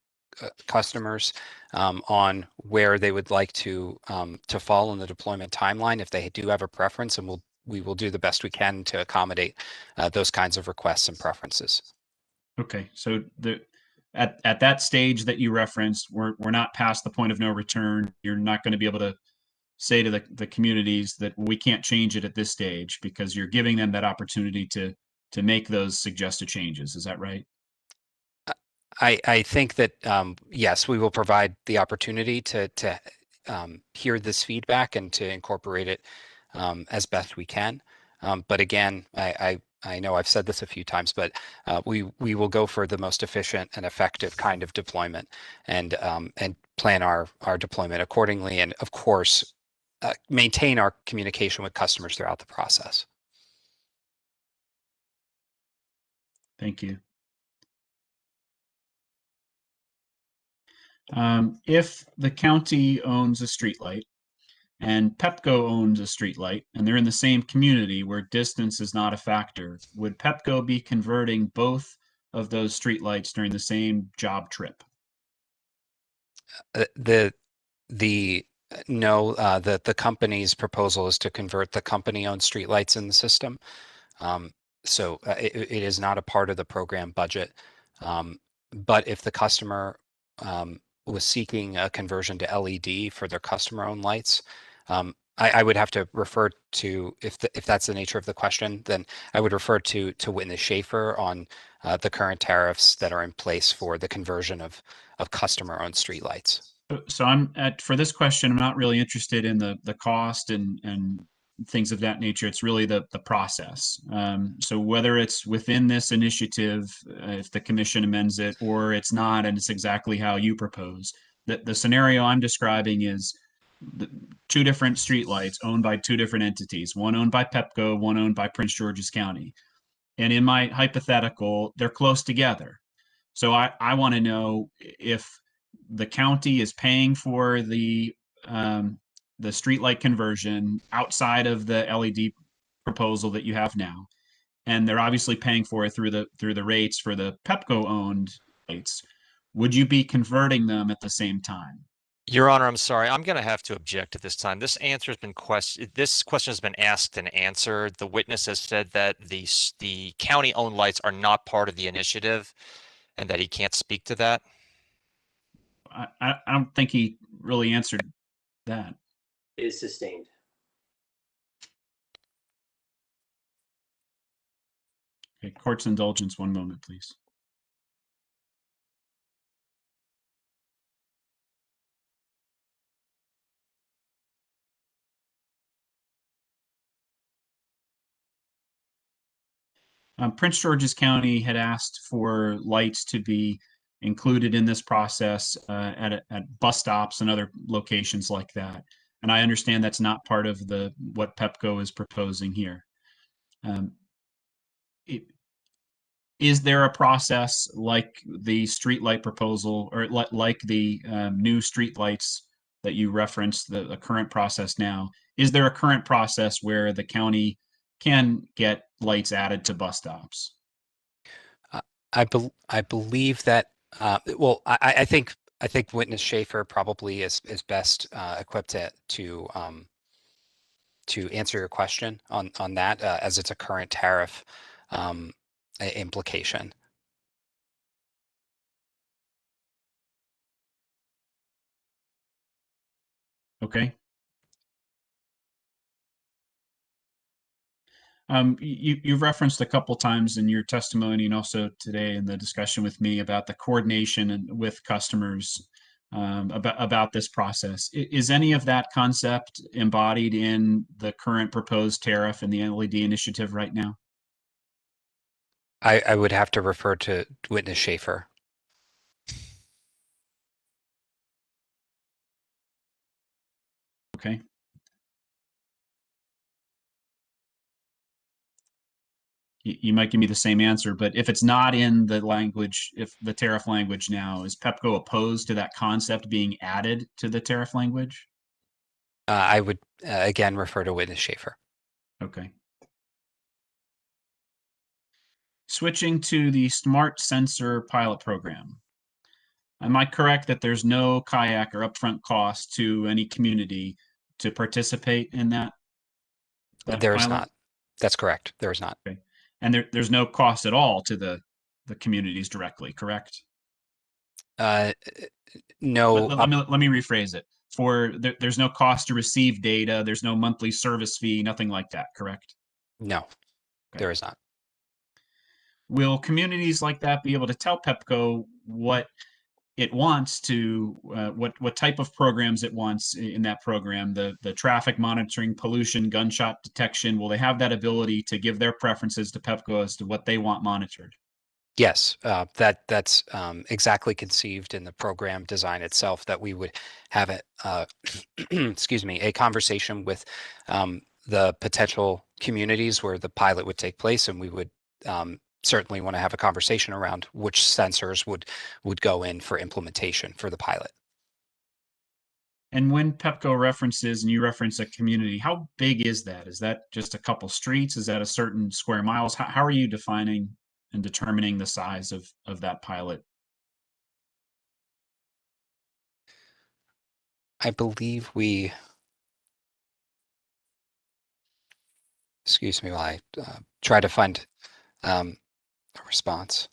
customers on where they would like to fall in the deployment timeline if they do have a preference, and we will do the best we can to accommodate those kinds of requests and preferences. Okay, so at that stage that you referenced, we're not past the point of no return. You're not going to be able to say to the communities that we can't change it at this stage, because you're giving them that opportunity to make those suggested changes. Is that right? I think that yes, we will provide the opportunity to hear this feedback and to incorporate it as best we can. But again, I know I've said this a few times, but we will go for the most efficient and effective kind of deployment, and plan our deployment accordingly, and of course maintain our communication with customers throughout the process. Thank you. If the county owns a streetlight and Pepco owns a streetlight, and they're in the same community where distance is not a factor, would Pepco be converting both of those streetlights during the same job trip? The company's proposal is to convert the company-owned streetlights in the system. So it is not a part of the program budget. But if the customer was seeking a conversion to LED for their customer-owned lights, I would have to refer to, if that's the nature of the question, then I would refer to Witness Schaefer on the current tariffs that are in place for the conversion of customer-owned streetlights. So for this question, I'm not really interested in the cost and things of that nature. It's really the process. So whether it's within this initiative, if the commission amends it, or it's not, and it's exactly how you propose, the scenario I'm describing is two different streetlights owned by two different entities, one owned by Pepco, one owned by Prince George's County. And in my hypothetical, they're close together. So I want to know if the county is paying for the streetlight conversion outside of the LED proposal that you have now, and they're obviously paying for it through the rates for the Pepco owned lights, would you be converting them at the same time? Your Honor, I'm sorry. I'm going to have to object at this time. This answer has been this question has been asked and answered. The witness has said that the county-owned lights are not part of the initiative, and that he can't speak to that. I don't think he really answered that. Is sustained. Okay, court's indulgence, one moment, please. Prince George's County had asked for lights to be included in this process at bus stops and other locations like that. And I understand that's not part of what Pepco is proposing here. Is there a process like the streetlight proposal, or like the new streetlights that you referenced, the current process now? Is there a current process where the county can get lights added to bus stops? I believe that, well, I think Witness Schaefer probably is best equipped to answer your question on that, as it's a current tariff implication. Okay. You've referenced a couple times in your testimony and also today in the discussion with me about the coordination and with customers about this process. Is any of that concept embodied in the current proposed tariff and the LED initiative right now? I would have to refer to Witness Schaefer. Okay. You might give me the same answer, but if it's not in the language, if the tariff language now, is Pepco opposed to that concept being added to the tariff language? I would again refer to Witness Schaefer. Okay. Switching to the smart sensor pilot program. Am I correct that there's no kayak or upfront cost to any community to participate in that There is pilot? not. That's correct. There is not. Okay. And there's no cost at all to the communities directly, correct? No. Let me rephrase it. There's no cost to receive data. There's no monthly service fee, nothing like that, correct? No, okay. There is not. Will communities like that be able to tell Pepco what it wants to, what type of programs it wants in that program, the traffic monitoring, pollution, gunshot detection? Will they have that ability to give their preferences to Pepco as to what they want monitored? Yes, that's exactly conceived in the program design itself, that we would have it, excuse me, a conversation with the potential communities where the pilot would take place, and we would certainly want to have a conversation around which sensors would go in for implementation for the pilot. And when Pepco references, and you reference a community, how big is that? Is that just a couple streets? Is that a certain square miles? How are you defining and determining the size of that pilot? I believe we, excuse me while I try to find a response.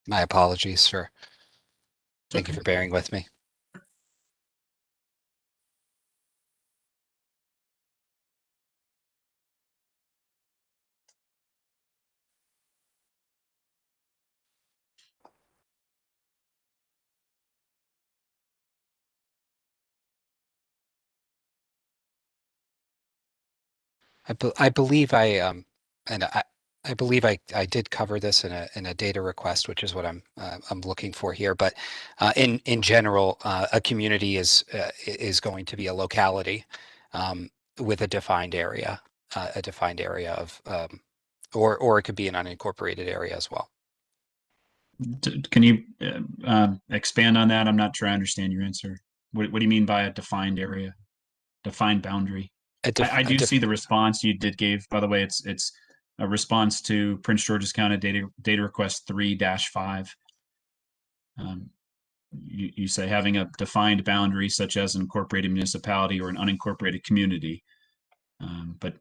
My apologies, sir. Thank you Okay. for bearing with me. I believe and I believe I did cover this in a data request, which is what I'm looking for here. But in general, a community is going to be a locality with a defined area of or it could be an unincorporated area as well. Can you expand on that? I'm not sure I understand your answer. What do you mean by a defined area, defined boundary? I do see the response you did give. By the way, it's a response to Prince George's County data request 3-5. You say having a defined boundary such as an incorporated municipality or an unincorporated community. But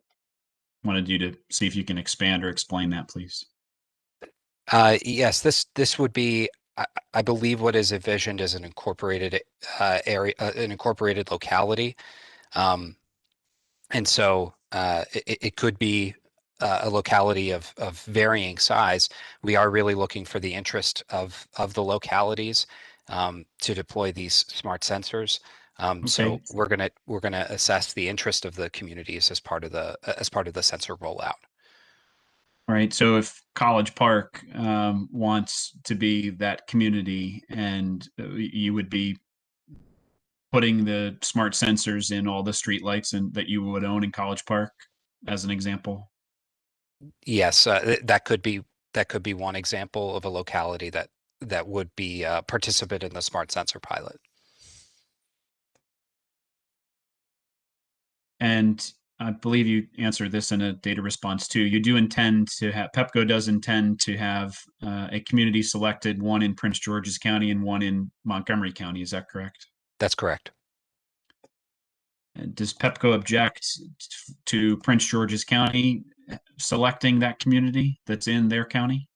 wanted you to see if you can expand or explain that, please. Yes, this would be, I believe, what is envisioned as an incorporated area, an incorporated locality. And so it could be a locality of varying size. We are really looking for the interest of the localities to deploy these smart sensors. So Okay. we're gonna assess the interest of the communities as part of the sensor rollout. All right. So if College Park wants to be that community, and you would be putting the smart sensors in all the streetlights and that you would own in College Park, as an example. Yes, that could be one example of a locality that would be a participant in the smart sensor pilot. And I believe you answered this in a data response too. You do intend to have, Pepco does intend to have a community selected, one in Prince George's County and one in Montgomery County. Is that correct? That's correct. And does Pepco object to Prince George's County selecting that community that's in their county?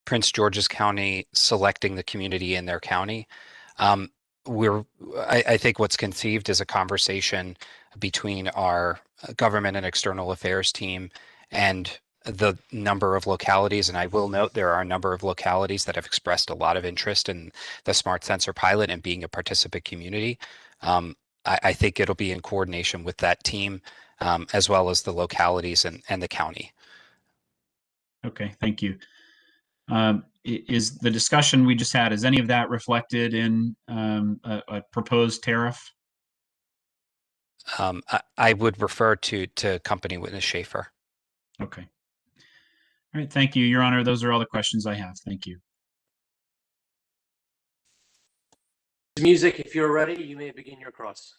Prince George's County selecting the community in their county. I think what's conceived is a conversation between our government and external affairs team and the number of localities. And I will note there are a number of localities that have expressed a lot of interest in the smart sensor pilot and being a participant community. I think it'll be in coordination with that team as well as the localities and the county. Okay, thank you. Is the discussion we just had, is any of that reflected in a proposed tariff? I would refer to company witness Schaefer. Okay. All right, thank you, Your Honor. Those are all the questions I have. Thank you. Music, if you're ready, you may begin your cross.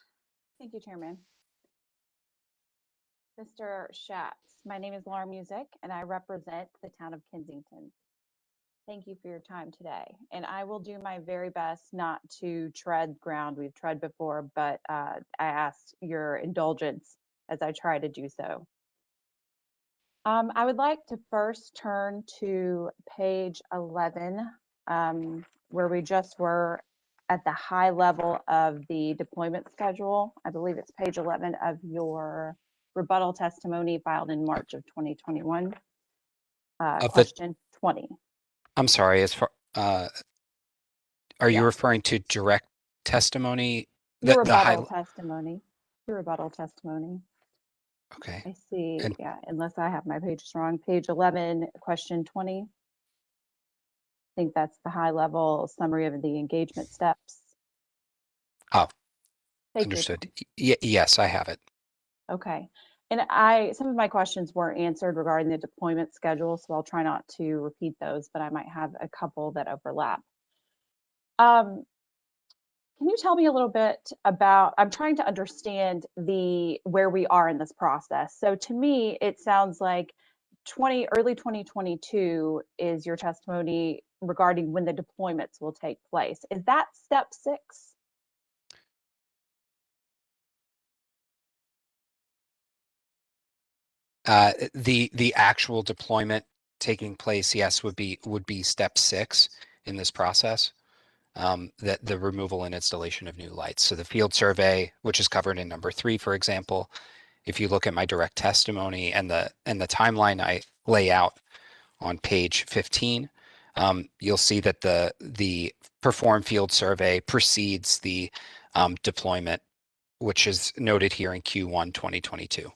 Thank you, Chairman. Mr. Schatz, my name is Laura Music, and I represent the town of Kensington. Thank you for your time today. And I will do my very best not to tread ground we've tread before, but I asked your indulgence as I try to do so. I would like to first turn to page 11, where we just were at the high level of the deployment schedule. I believe it's page 11 of your rebuttal testimony filed in March of 2021. Question 20. I'm sorry, as far, are you referring to direct testimony? Your rebuttal testimony. Your rebuttal testimony. Okay. I see, yeah, unless I have my pages wrong. Page 11, question 20. I think that's the high level summary of the engagement steps. Oh, Take understood. Yes, I have it. Okay. And some of my questions weren't answered regarding the deployment schedule, so I'll try not to repeat those, but I might have a couple that overlap. Can you tell me a little bit about, I'm trying to understand where we are in this process. So to me, it sounds like early 2022 is your testimony regarding when the deployments will take place. Is that step 6? The actual deployment taking place, yes, would be step 6 in this process. That the removal and installation of new lights. So the field survey, which is covered in number 3, for example, if you look at my direct testimony and the timeline I lay out on page 15, you'll see that the perform field survey precedes the deployment, which is noted here in Q1 2022.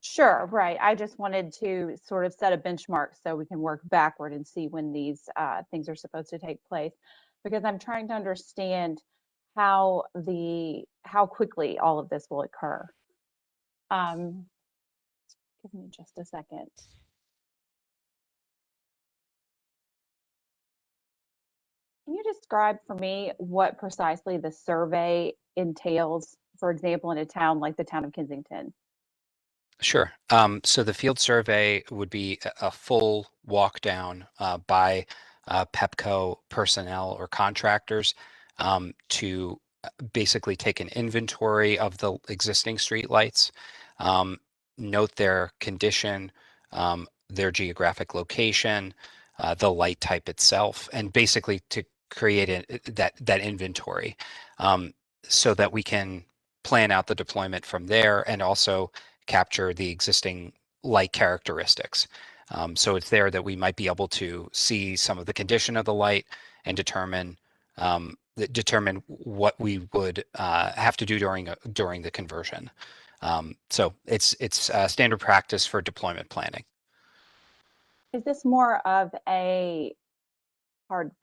Sure, right. I just wanted to sort of set a benchmark so we can work backward and see when these things are supposed to take place, because I'm trying to understand how quickly all of this will occur. Give me just a second. Can you describe for me what precisely the survey entails, for example, in a town like the town of Kensington? Sure. So the field survey would be a full walk down by Pepco personnel or contractors to basically take an inventory of the existing streetlights, note their condition, their geographic location, the light type itself, and basically to create that inventory so that we can plan out the deployment from there and also capture the existing light characteristics. So it's there that we might be able to see some of the condition of the light and determine what we would have to do during the conversion. So it's standard practice for deployment planning. Is this more of a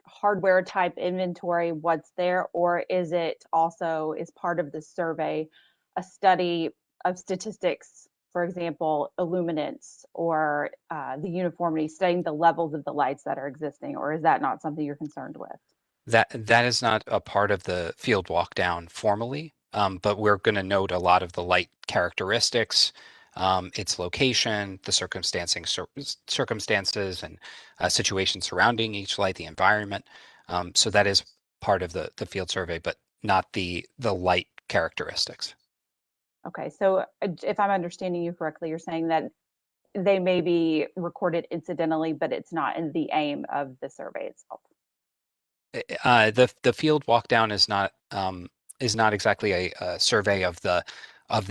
hardware type inventory, what's there, or is it also, is part of the survey a study of statistics, for example, illuminance or the uniformity, studying the levels of the lights that are existing, or is that not something you're concerned with? That is not a part of the field walk down formally, but we're going to note a lot of the light characteristics, its location, the circumstances and situations surrounding each light, the environment. So that is part of the field survey, but not the light characteristics. Okay, so if I'm understanding you correctly, you're saying that they may be recorded incidentally, but it's not in the aim of the survey itself. The field walk down is not exactly a survey of the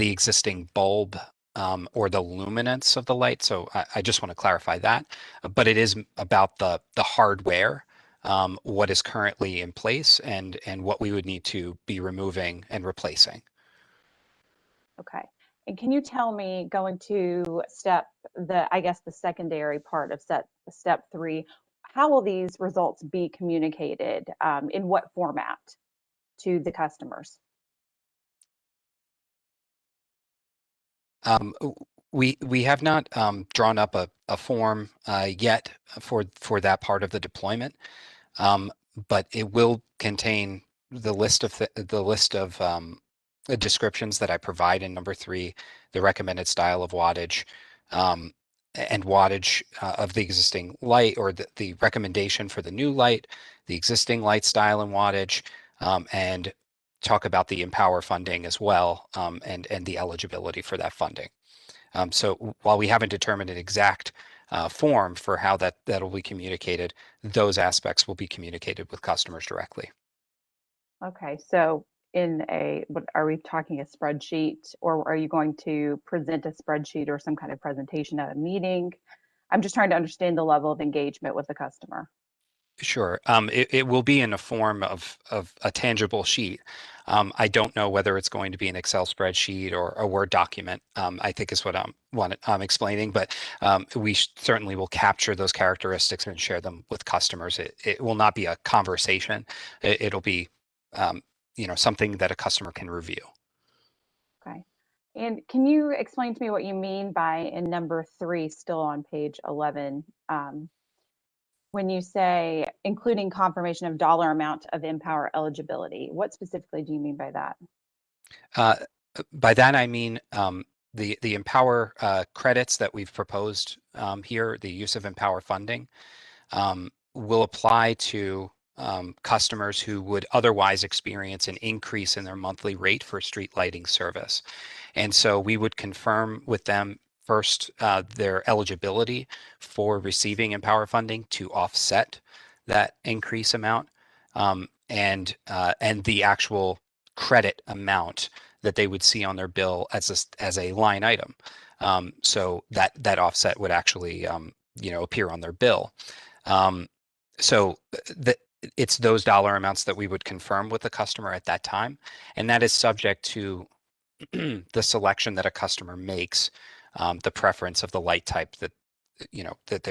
existing bulb or the luminance of the light. So I just want to clarify that, but it is about the hardware, what is currently in place and what we would need to be removing and replacing. Okay. And can you tell me, going to I guess the secondary part of step 3, how will these results be communicated? In what format to the customers? We have not drawn up a form yet for that part of the deployment, but it will contain the list of the descriptions that I provide in number 3, the recommended style of wattage, and wattage of the existing light, or the recommendation for the new light, the existing light style and wattage, and talk about the Empower funding as well, and the eligibility for that funding. So while we haven't determined an exact form for how that'll be communicated, those aspects will be communicated with customers directly. Okay, so what are we talking, a spreadsheet, or are you going to present a spreadsheet or some kind of presentation at a meeting? I'm just trying to understand the level of engagement with the customer. Sure. It will be in a form of a tangible sheet. I don't know whether it's going to be an Excel spreadsheet or a Word document, I think is what I'm explaining, but we certainly will capture those characteristics and share them with customers. It will not be a conversation. It'll be something that a customer can review. Okay. And can you explain to me what you mean by, in number 3, still on page 11, when you say including confirmation of dollar amount of Empower eligibility? What specifically do you mean by that? By that I mean the Empower credits that we've proposed here, the use of Empower funding, will apply to customers who would otherwise experience an increase in their monthly rate for street lighting service. And so we would confirm with them first, their eligibility for receiving Empower funding to offset that increase amount, and the actual credit amount that they would see on their bill as a line item. So that offset would actually appear on their bill. So it's those dollar amounts that we would confirm with the customer at that time, and that is subject to the selection that a customer makes, the preference of the light type that that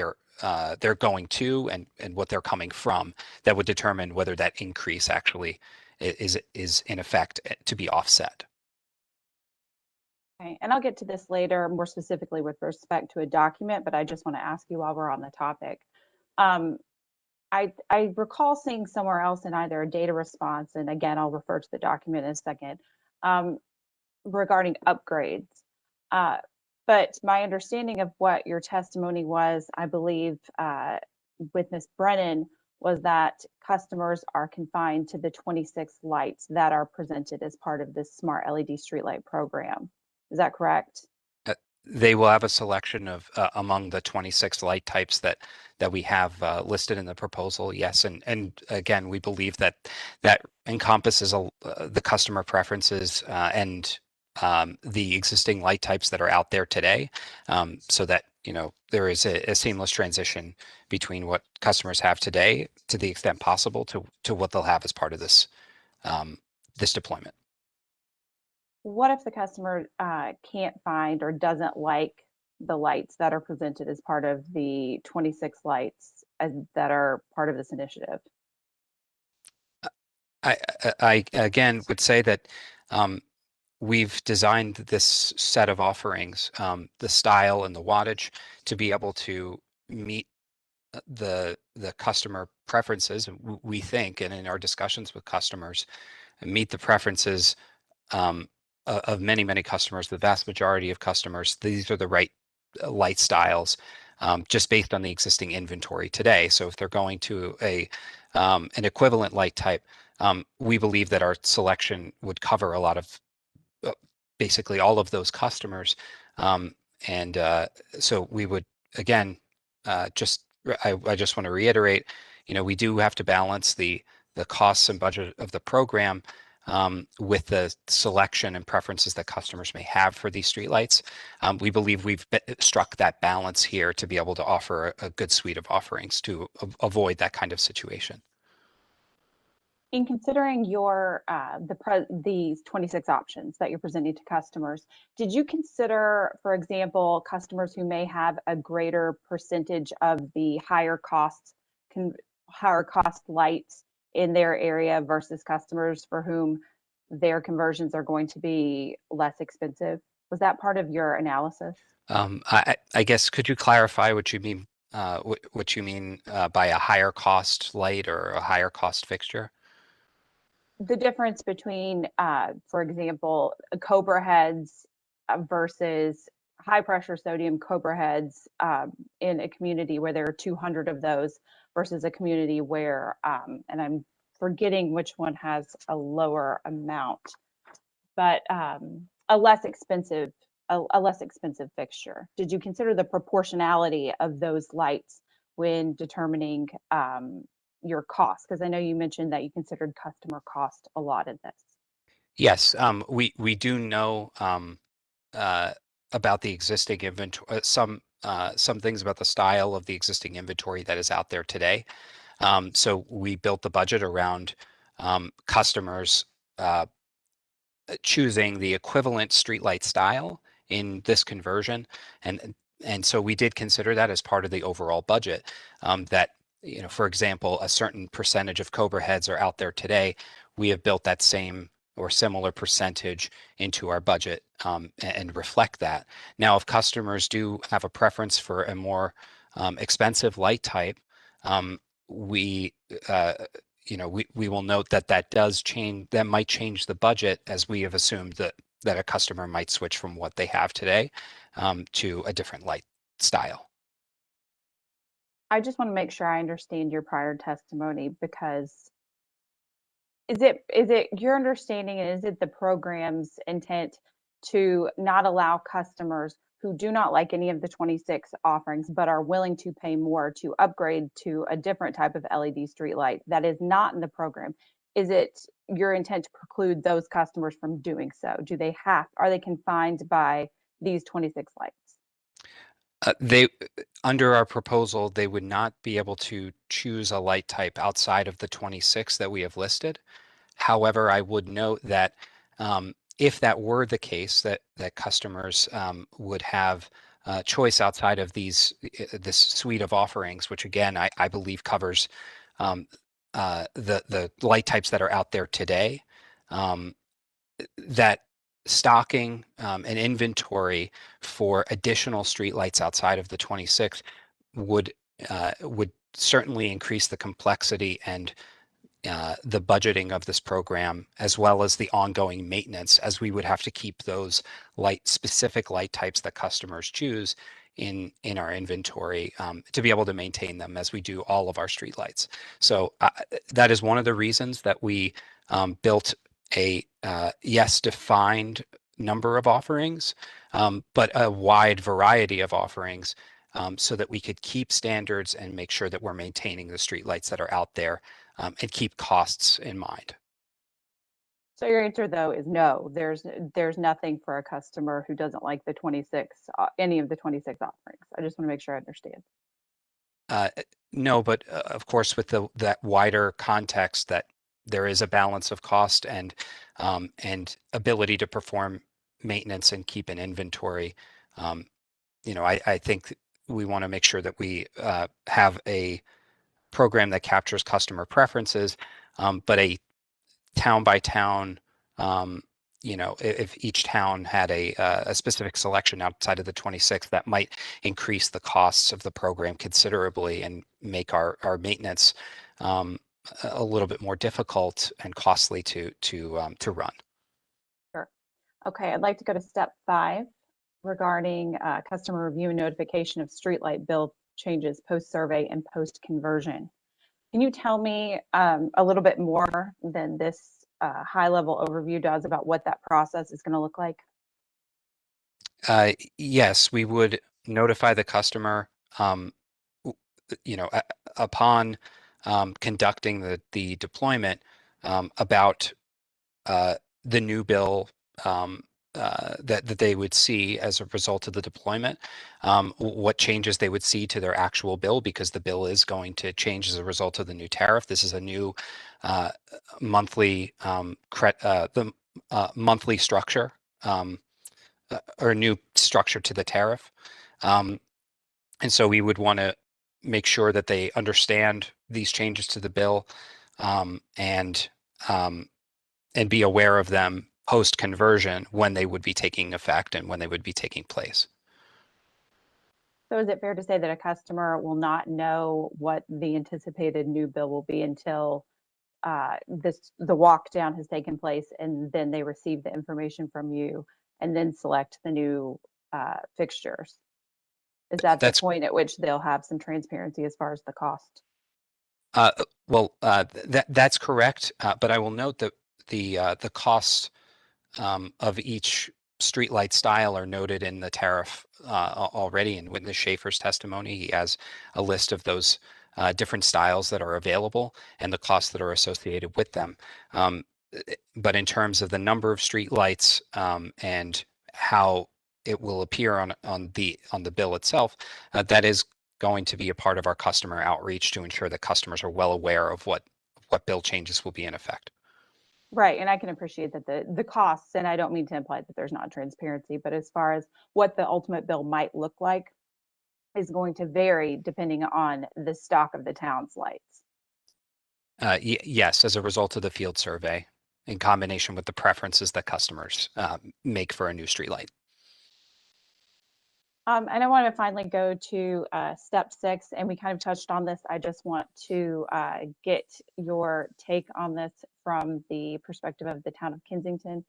they're going to, and what they're coming from, that would determine whether that increase actually is in effect to be offset. Okay, and I'll get to this later, more specifically with respect to a document, but I just want to ask you while we're on the topic. I recall seeing somewhere else in either a data response, and again, I'll refer to the document in a second, regarding upgrades. But my understanding of what your testimony was, I believe, with Ms. Brennan, was that customers are confined to the 26 lights that are presented as part of this smart LED streetlight program. Is that correct? They will have a selection of among the 26 light types that we have listed in the proposal. Yes, and again, we believe that encompasses the customer preferences and the existing light types that are out there today, so that there is a seamless transition between what customers have today, to the extent possible, to what they'll have as part of this this deployment. What if the customer can't find or doesn't like the lights that are presented as part of the 26 lights that are part of this initiative? I again would say that we've designed this set of offerings, the style and the wattage, to be able to meet the customer preferences. We think, and in our discussions with customers, meet the preferences of many customers. The vast majority of customers, these are the right light styles, just based on the existing inventory today. So if they're going to an equivalent light type, we believe that our selection would cover a lot of basically all of those customers, and so we would, again, I just want to reiterate, we do have to balance the costs and budget of the program with the selection and preferences that customers may have for these streetlights. We believe we've struck that balance here to be able to offer a good suite of offerings to avoid that kind of situation. In considering your these 26 options that you're presenting to customers, did you consider, for example, customers who may have a greater percentage of the higher cost lights in their area versus customers for whom their conversions are going to be less expensive? Was that part of your analysis? I guess, could you clarify what you mean by a higher cost light or a higher cost fixture? The difference between, for example, Cobra heads versus high pressure sodium Cobra heads in a community where there are 200 of those versus a community where, and I'm forgetting which one has a lower amount, but a less expensive fixture. Did you consider the proportionality of those lights when determining your cost? Because I know you mentioned that you considered customer cost a lot in this. Yes, we do know about the existing inventory, some things about the style of the existing inventory that is out there today. So we built the budget around customers choosing the equivalent streetlight style in this conversion, and so we did consider that as part of the overall budget. That, for example, a certain percentage of Cobra heads are out there today. We have built that same or similar percentage into our budget and reflect that. Now, if customers do have a preference for a more expensive light type, we will note that does change. That might change the budget, as we have assumed that a customer might switch from what they have today to a different light style. I just want to make sure I understand your prior testimony, because is it your understanding, and is it the program's intent to not allow customers who do not like any of the 26 offerings, but are willing to pay more to upgrade to a different type of LED streetlight that is not in the program, is it your intent to preclude those customers from doing so? Are they confined by these 26 lights? They, under our proposal, they would not be able to choose a light type outside of the 26 that we have listed. However, I would note that if that were the case, that customers would have choice outside of this suite of offerings, which again I believe covers the light types that are out there today. That stocking and inventory for additional streetlights outside of the 26 would certainly increase the complexity and the budgeting of this program, as well as the ongoing maintenance, as we would have to keep those specific light types that customers choose in our inventory to be able to maintain them as we do all of our streetlights. So that is one of the reasons that we built a defined number of offerings, but a wide variety of offerings, so that we could keep standards and make sure that we're maintaining the streetlights that are out there, and keep costs in mind. So your answer though is no, there's nothing for a customer who doesn't like the 26, any of the 26 offerings. I just want to make sure I understand. No, but of course with that wider context that there is a balance of cost and ability to perform maintenance and keep an inventory. I think we want to make sure that we have a program that captures customer preferences, but a town by town, if each town had a specific selection outside of the 26, that might increase the costs of the program considerably and make our maintenance a little bit more difficult and costly to run. Sure. Okay, I'd like to go to step 5 regarding customer review and notification of streetlight bill changes post-survey and post-conversion. Can you tell me a little bit more than this high-level overview does about what that process is going to look like? Yes, we would notify the customer, upon conducting the deployment, about the new bill that they would see as a result of the deployment, what changes they would see to their actual bill, because the bill is going to change as a result of the new tariff. This is a new monthly monthly structure, or a new structure to the tariff. And so we would want to make sure that they understand these changes to the bill, and be aware of them post-conversion when they would be taking effect and when they would be taking place. So is it fair to say that a customer will not know what the anticipated new bill will be until the walk down has taken place, and then they receive the information from you and then select the new fixtures? Is that the point at which they'll have some transparency as far as the cost? That's correct. But I will note that the costs of each streetlight style are noted in the tariff already. And Witness Schaefer's testimony, he has a list of those different styles that are available and the costs that are associated with them. But in terms of the number of streetlights and how it will appear on the bill itself, that is going to be a part of our customer outreach to ensure that customers are well aware of what bill changes will be in effect. Right, and I can appreciate that the costs, and I don't mean to imply that there's not transparency, but as far as what the ultimate bill might look like is going to vary depending on the stock of the town's lights. Yes, as a result of the field survey, in combination with the preferences that customers make for a new streetlight. And I want to finally go to step 6, and we kind of touched on this. I just want to get your take on this from the perspective of the town of Kensington.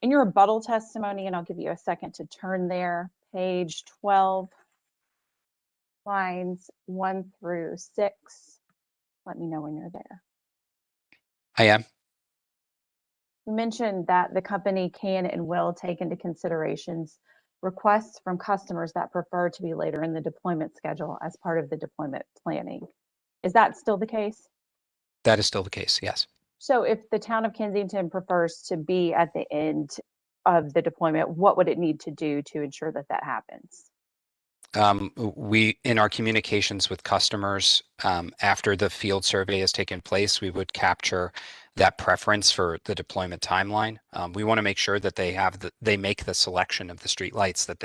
In your rebuttal testimony, and I'll give you a second to turn there, page 12, lines 1 through 6. Let me know when you're there. I am. You mentioned that the company can and will take into considerations requests from customers that prefer to be later in the deployment schedule as part of the deployment planning. Is that still the case? That is still the case, yes. So if the town of Kensington prefers to be at the end of the deployment, what would it need to do to ensure that that happens? We, in our communications with customers, after the field survey has taken place, we would capture that preference for the deployment timeline. We want to make sure that they make the selection of the streetlights that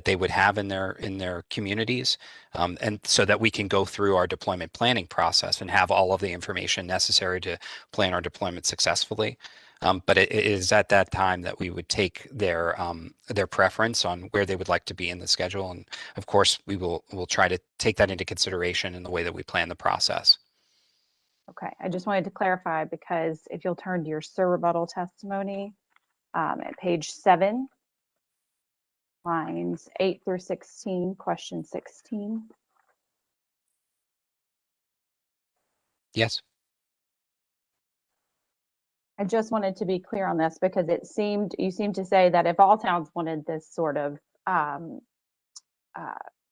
they would have in their communities, and so that we can go through our deployment planning process and have all of the information necessary to plan our deployment successfully. But it is at that time that we would take their preference on where they would like to be in the schedule, and of course we'll try to take that into consideration in the way that we plan the process. Okay, I just wanted to clarify, because if you'll turn to your rebuttal testimony at page 7, lines 8 through 16, question 16. Yes. I just wanted to be clear on this, because you seemed to say that if all towns wanted this sort of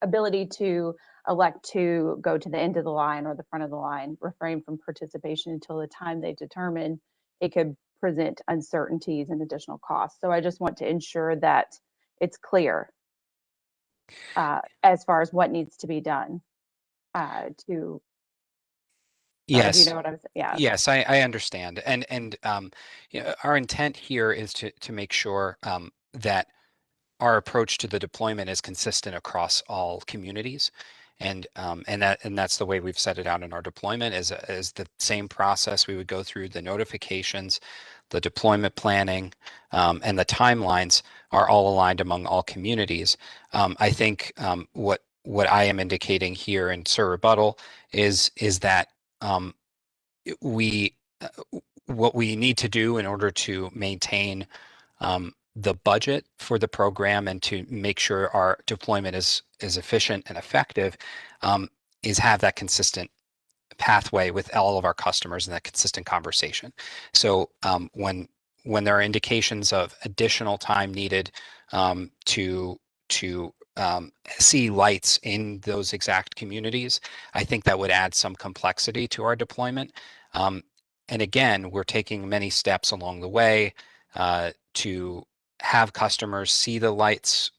ability to elect to go to the end of the line or the front of the line, refrain from participation until the time they determine, it could present uncertainties and additional costs. So I just want to ensure that it's clear as far as what needs to be done to. Yes. Do you know what I'm saying? Yeah. Yes, I understand. And our intent here is to make sure that our approach to the deployment is consistent across all communities. And that's the way we've set it out in our deployment, is the same process. We would go through the notifications, the deployment planning, and the timelines are all aligned among all communities. I think what I am indicating here in Sir Rebuttal is that what we need to do in order to maintain the budget for the program and to make sure our deployment is efficient and effective is have that consistent pathway with all of our customers and that consistent conversation. So when there are indications of additional time needed to see lights in those exact communities, I think that would add some complexity to our deployment. And again, we're taking many steps along the way to have customers see the lights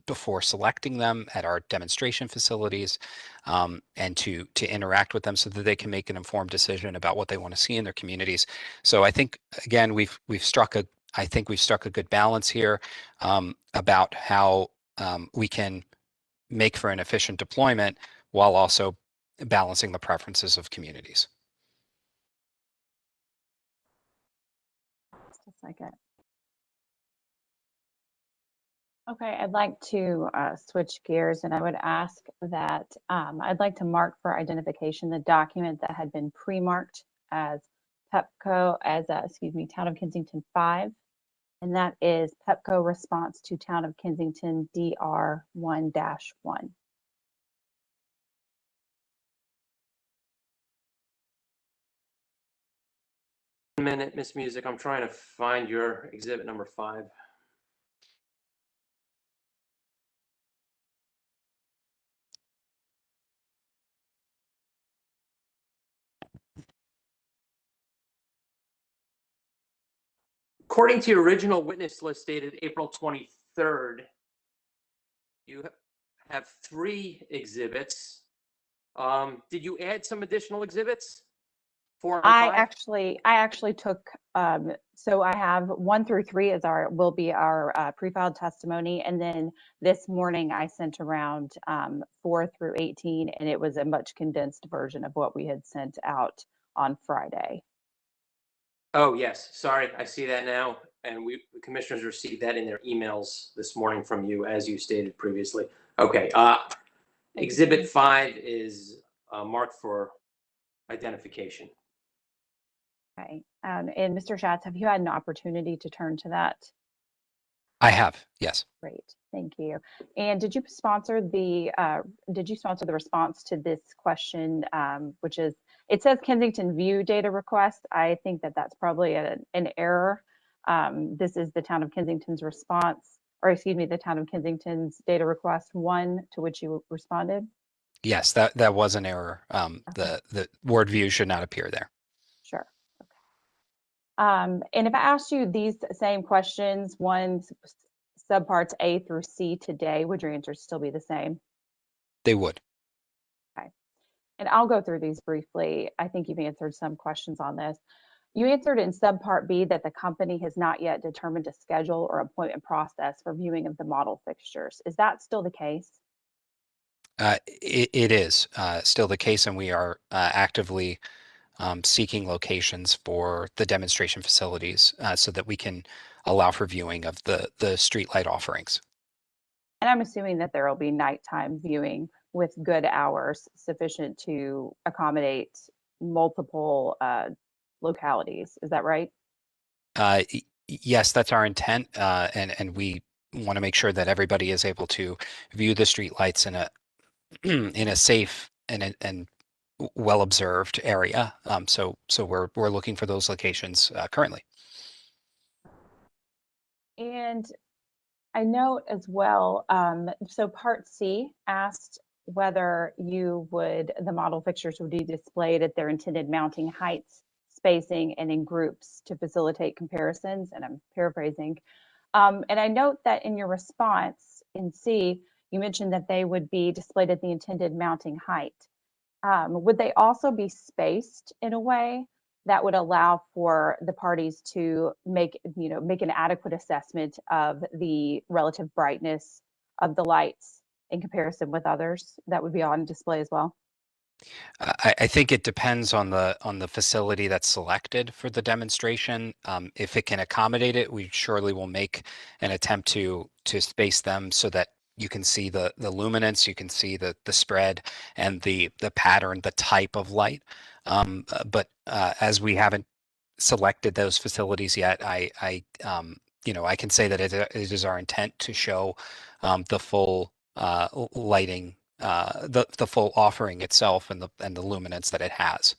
before selecting them at our demonstration facilities, and to interact with them so that they can make an informed decision about what they want to see in their communities. So I think, again, we've struck a good balance here about how we can make for an efficient deployment while also balancing the preferences of communities. Just a second. Okay, I'd like to switch gears, and I would ask that I'd like to mark for identification the document that had been pre-marked as Pepco, Town of Kensington 5, and that is Pepco response to Town of Kensington DR 1-1. Minute, Miss Music. I'm trying to find your exhibit number 5. According to your original witness list dated April 23rd, you have 3 exhibits. Did you add some additional exhibits? 4 and 5? I actually took, so I have 1 through 3 will be our pre-filed testimony. And then this morning I sent around 4 through 18, and it was a much condensed version of what we had sent out on Friday. Oh, yes. Sorry. I see that now. And the commissioners received that in their emails this morning from you, as you stated previously. Okay. Exhibit 5 is marked for identification. Okay. And Mr. Schatz, have you had an opportunity to turn to that? I have, yes. Great, thank you. And did you sponsor the response to this question, which is, it says Kensington View data request. I think that that's probably an error. This is the town of Kensington's response, or excuse me, the town of Kensington's data request 1 to which you responded. Yes, that was an error. The word view should not appear there. Sure. And if I asked you these same questions, subparts A through C today, would your answers still be the same? They would. Okay. And I'll go through these briefly. I think you've answered some questions on this. You answered in subpart B that the company has not yet determined a schedule or appointment process for viewing of the model fixtures. Is that still the case? It is still the case, and we are actively seeking locations for the demonstration facilities so that we can allow for viewing of the streetlight offerings. And I'm assuming that there will be nighttime viewing with good hours sufficient to accommodate multiple localities. Is that right? Yes, that's our intent, and we want to make sure that everybody is able to view the streetlights in a in a safe and well observed area. So we're looking for those locations currently. And I note as well, so part C asked whether the model fixtures would be displayed at their intended mounting heights, spacing, and in groups to facilitate comparisons, and I'm paraphrasing. And I note that in your response in C, you mentioned that they would be displayed at the intended mounting height. Would they also be spaced in a way that would allow for the parties to make an adequate assessment of the relative brightness of the lights in comparison with others that would be on display as well? I think it depends on the facility that's selected for the demonstration. If it can accommodate it, we surely will make an attempt to space them so that you can see the luminance, you can see the spread and the pattern, the type of light. But as we haven't selected those facilities yet, I can say that it is our intent to show the full lighting, the full offering itself and the luminance that it has.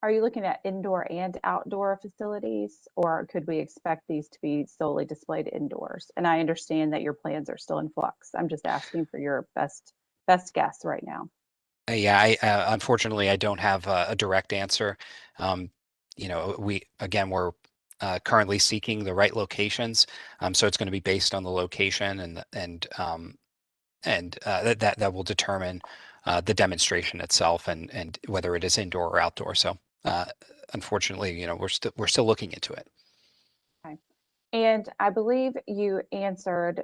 Are you looking at indoor and outdoor facilities, or could we expect these to be solely displayed indoors? And I understand that your plans are still in flux. I'm just asking for your best guess right now. Yeah, unfortunately I don't have a direct answer. We're currently seeking the right locations, so it's going to be based on the location and that will determine the demonstration itself and whether it is indoor or outdoor. So unfortunately, we're still looking into it. Okay. And I believe you answered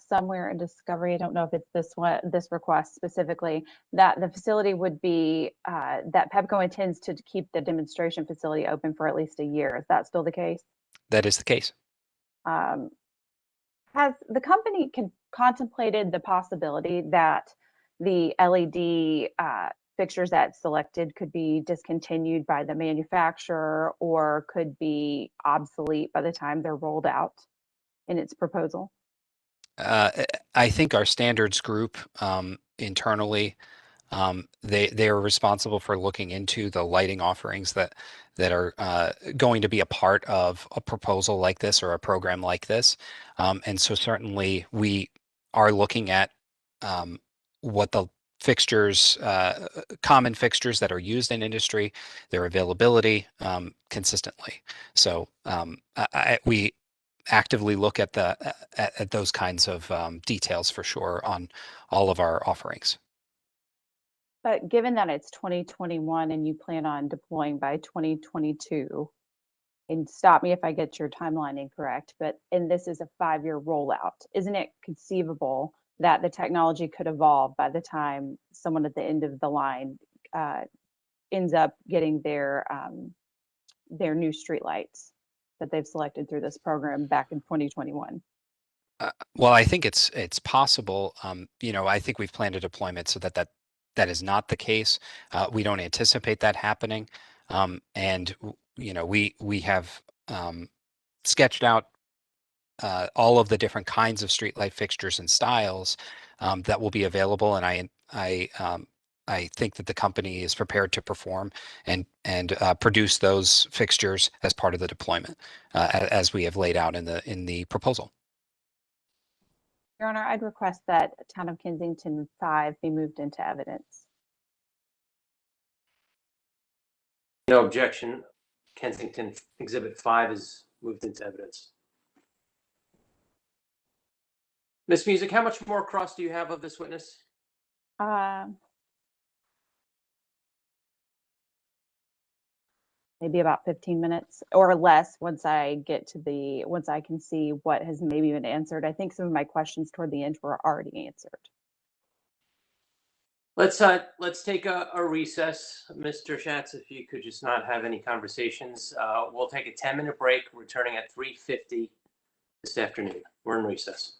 somewhere in discovery, I don't know if it's this request specifically, that the facility would be, that Pepco intends to keep the demonstration facility open for at least a year. Is that still the case? That is the case. Has the company contemplated the possibility that the LED fixtures that's selected could be discontinued by the manufacturer or could be obsolete by the time they're rolled out in its proposal? I think our standards group internally, they are responsible for looking into the lighting offerings that are going to be a part of a proposal like this or a program like this. And so certainly we are looking at what the fixtures, common fixtures that are used in industry, their availability consistently. So we actively look at at those kinds of details for sure on all of our offerings. But given that it's 2021 and you plan on deploying by 2022, and stop me if I get your timeline incorrect, and this is a 5-year rollout, isn't it conceivable that the technology could evolve by the time someone at the end of the line ends up getting their new streetlights that they've selected through this program back in 2021? Well, I think it's possible. I think we've planned a deployment so that is not the case. We don't anticipate that happening, and we have sketched out all of the different kinds of streetlight fixtures and styles that will be available, and I I think that the company is prepared to perform and produce those fixtures as part of the deployment, as we have laid out in the proposal. Your Honor, I'd request that Town of Kensington 5 be moved into evidence. No objection. Kensington Exhibit 5 is moved into evidence. Ms. Music, how much more cross do you have of this witness? Maybe about 15 minutes or less once I can see what has maybe been answered. I think some of my questions toward the end were already answered. Let's take a recess. Mr. Schatz, if you could just not have any conversations. We'll take a 10-minute break, returning at 3:50 this afternoon. We're in recess.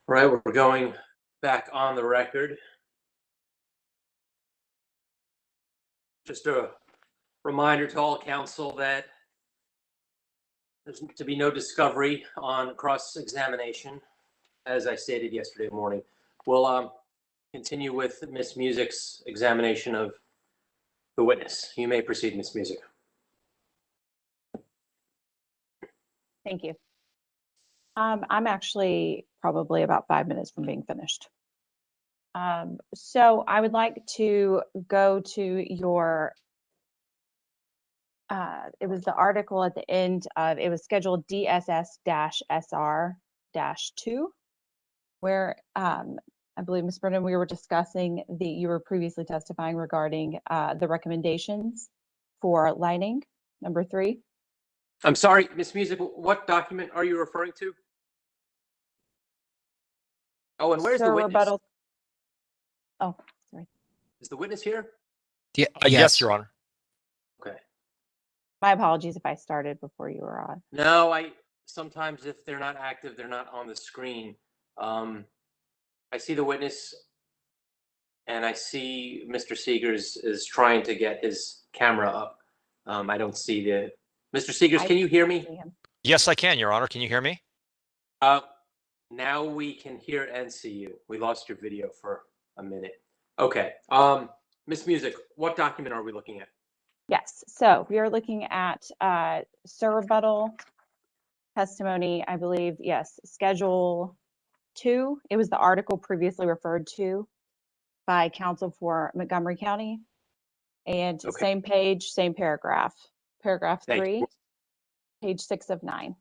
All right, we're going back on the record. Just a reminder to all council that there's to be no discovery on cross-examination, as I stated yesterday morning. We'll continue with Ms. Music's examination of the witness. You may proceed, Ms. Music. Thank you. I'm actually probably about 5 minutes from being finished. So I would like to go to your, it was the article at the end of, it was scheduled DSS-SR-2, where I believe, Ms. Brennan, we were discussing you were previously testifying regarding the recommendations for lighting, number 3. I'm sorry, Ms. Music, what document are you referring to? Oh, and where's the Sir, witness? rebuttal. Oh, sorry. Is the witness here? Yeah, Yes, Your Honor. Okay. My apologies if I started before you were on. No, sometimes if they're not active, they're not on the screen. I see the witness and I see Mr. Seegers is trying to get his camera up. I don't see Mr. Seegers, can you hear me? Yes, I can, Your Honor. Can you hear me? Now we can hear and see you. We lost your video for a minute. Okay. Ms. Music, what document are we looking at? Yes, so we are looking at Sir rebuttal testimony, I believe, yes, Schedule 2. It was the article previously referred to by counsel for Montgomery County. And Okay. same page, same paragraph. Paragraph Thank 3, you. page 6 of 9.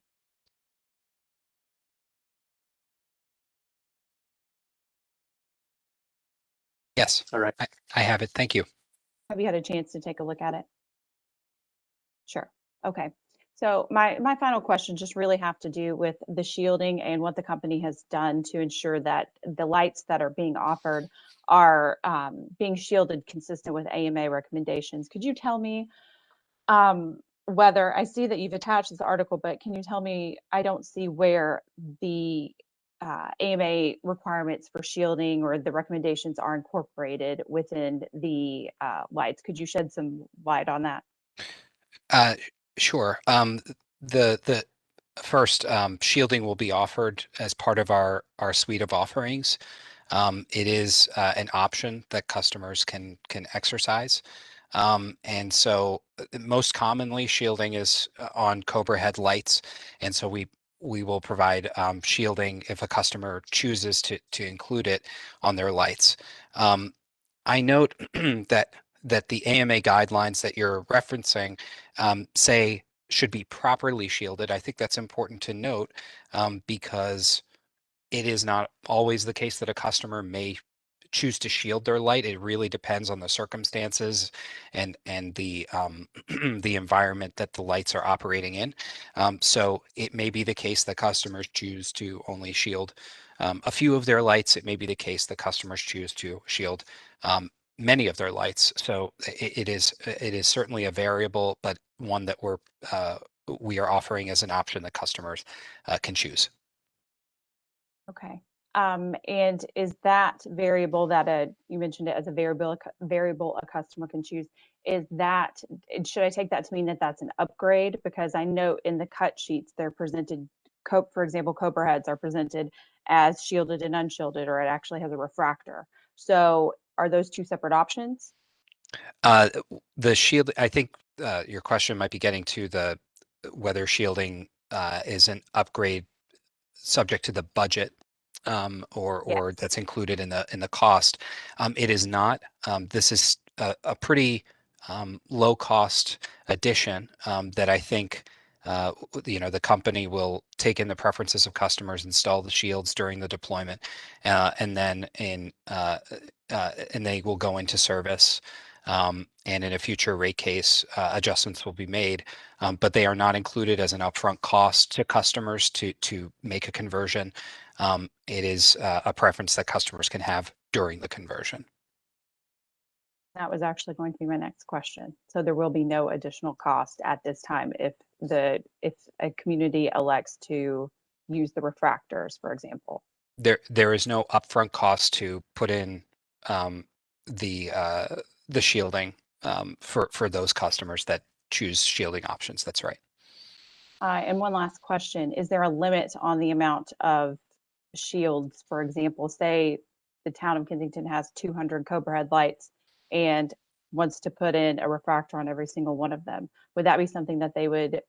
Yes. All right. I have it. Thank you. Have you had a chance to take a look at it? Sure. Okay. So my final questions just really have to do with the shielding and what the company has done to ensure that the lights that are being offered are being shielded consistent with AMA recommendations. Could you tell me whether, I see that you've attached this article, but can you tell me, I don't see where the AMA requirements for shielding or the recommendations are incorporated within the lights. Could you shed some light on that? Sure. The first, shielding will be offered as part of our suite of offerings. It is an option that customers can exercise. And so most commonly shielding is on Cobra headlights. And so we will provide shielding if a customer chooses to include it on their lights. I note that the AMA guidelines that you're referencing say should be properly shielded. I think that's important to note because it is not always the case that a customer may choose to shield their light. It really depends on the circumstances and the the environment that the lights are operating in. So it may be the case that customers choose to only shield a few of their lights. It may be the case that customers choose to shield many of their lights. So it is certainly a variable, but one that we are offering as an option that customers can choose. Okay. And is that variable that you mentioned it as a variable a customer can choose? Is that, should I take that to mean that that's an upgrade? Because I know in the cut sheets they're presented, for example, Cobra heads are presented as shielded and unshielded, or it actually has a refractor. So are those two separate options? The shield, I think your question might be getting to whether shielding is an upgrade subject to the budget or that's included in the cost. It is not. This is a pretty low cost addition that I think the company will take in the preferences of customers, install the shields during the deployment, and then and they will go into service. And in a future rate case, adjustments will be made, but they are not included as an upfront cost to customers to make a conversion. It is a preference that customers can have during the conversion. That was actually going to be my next question. So there will be no additional cost at this time if a community elects to use the refractors, for example. There is no upfront cost to put in the shielding for those customers that choose shielding options. That's right. And one last question, is there a limit on the amount of shields? For example, say the town of Kensington has 200 Cobra headlights and wants to put in a refractor on every single one of them. Would that be something that they would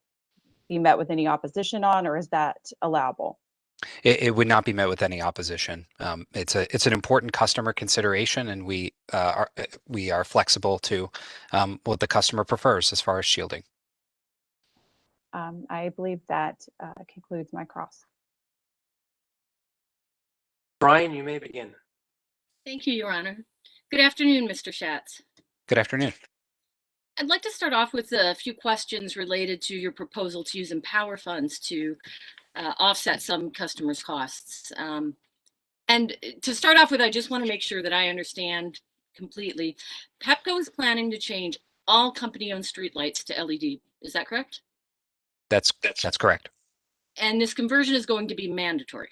be met with any opposition on, or is that allowable? It would not be met with any opposition. It's an important customer consideration, and we are flexible to what the customer prefers as far as shielding. I believe that concludes my cross. Brian, you may begin. Thank you, Your Honor. Good afternoon, Mr. Schatz. Good afternoon. I'd like to start off with a few questions related to your proposal to use Empower funds to offset some customers' costs. And to start off with, I just want to make sure that I understand completely. Pepco is planning to change all company-owned streetlights to LED. Is that correct? That's correct. And this conversion is going to be mandatory.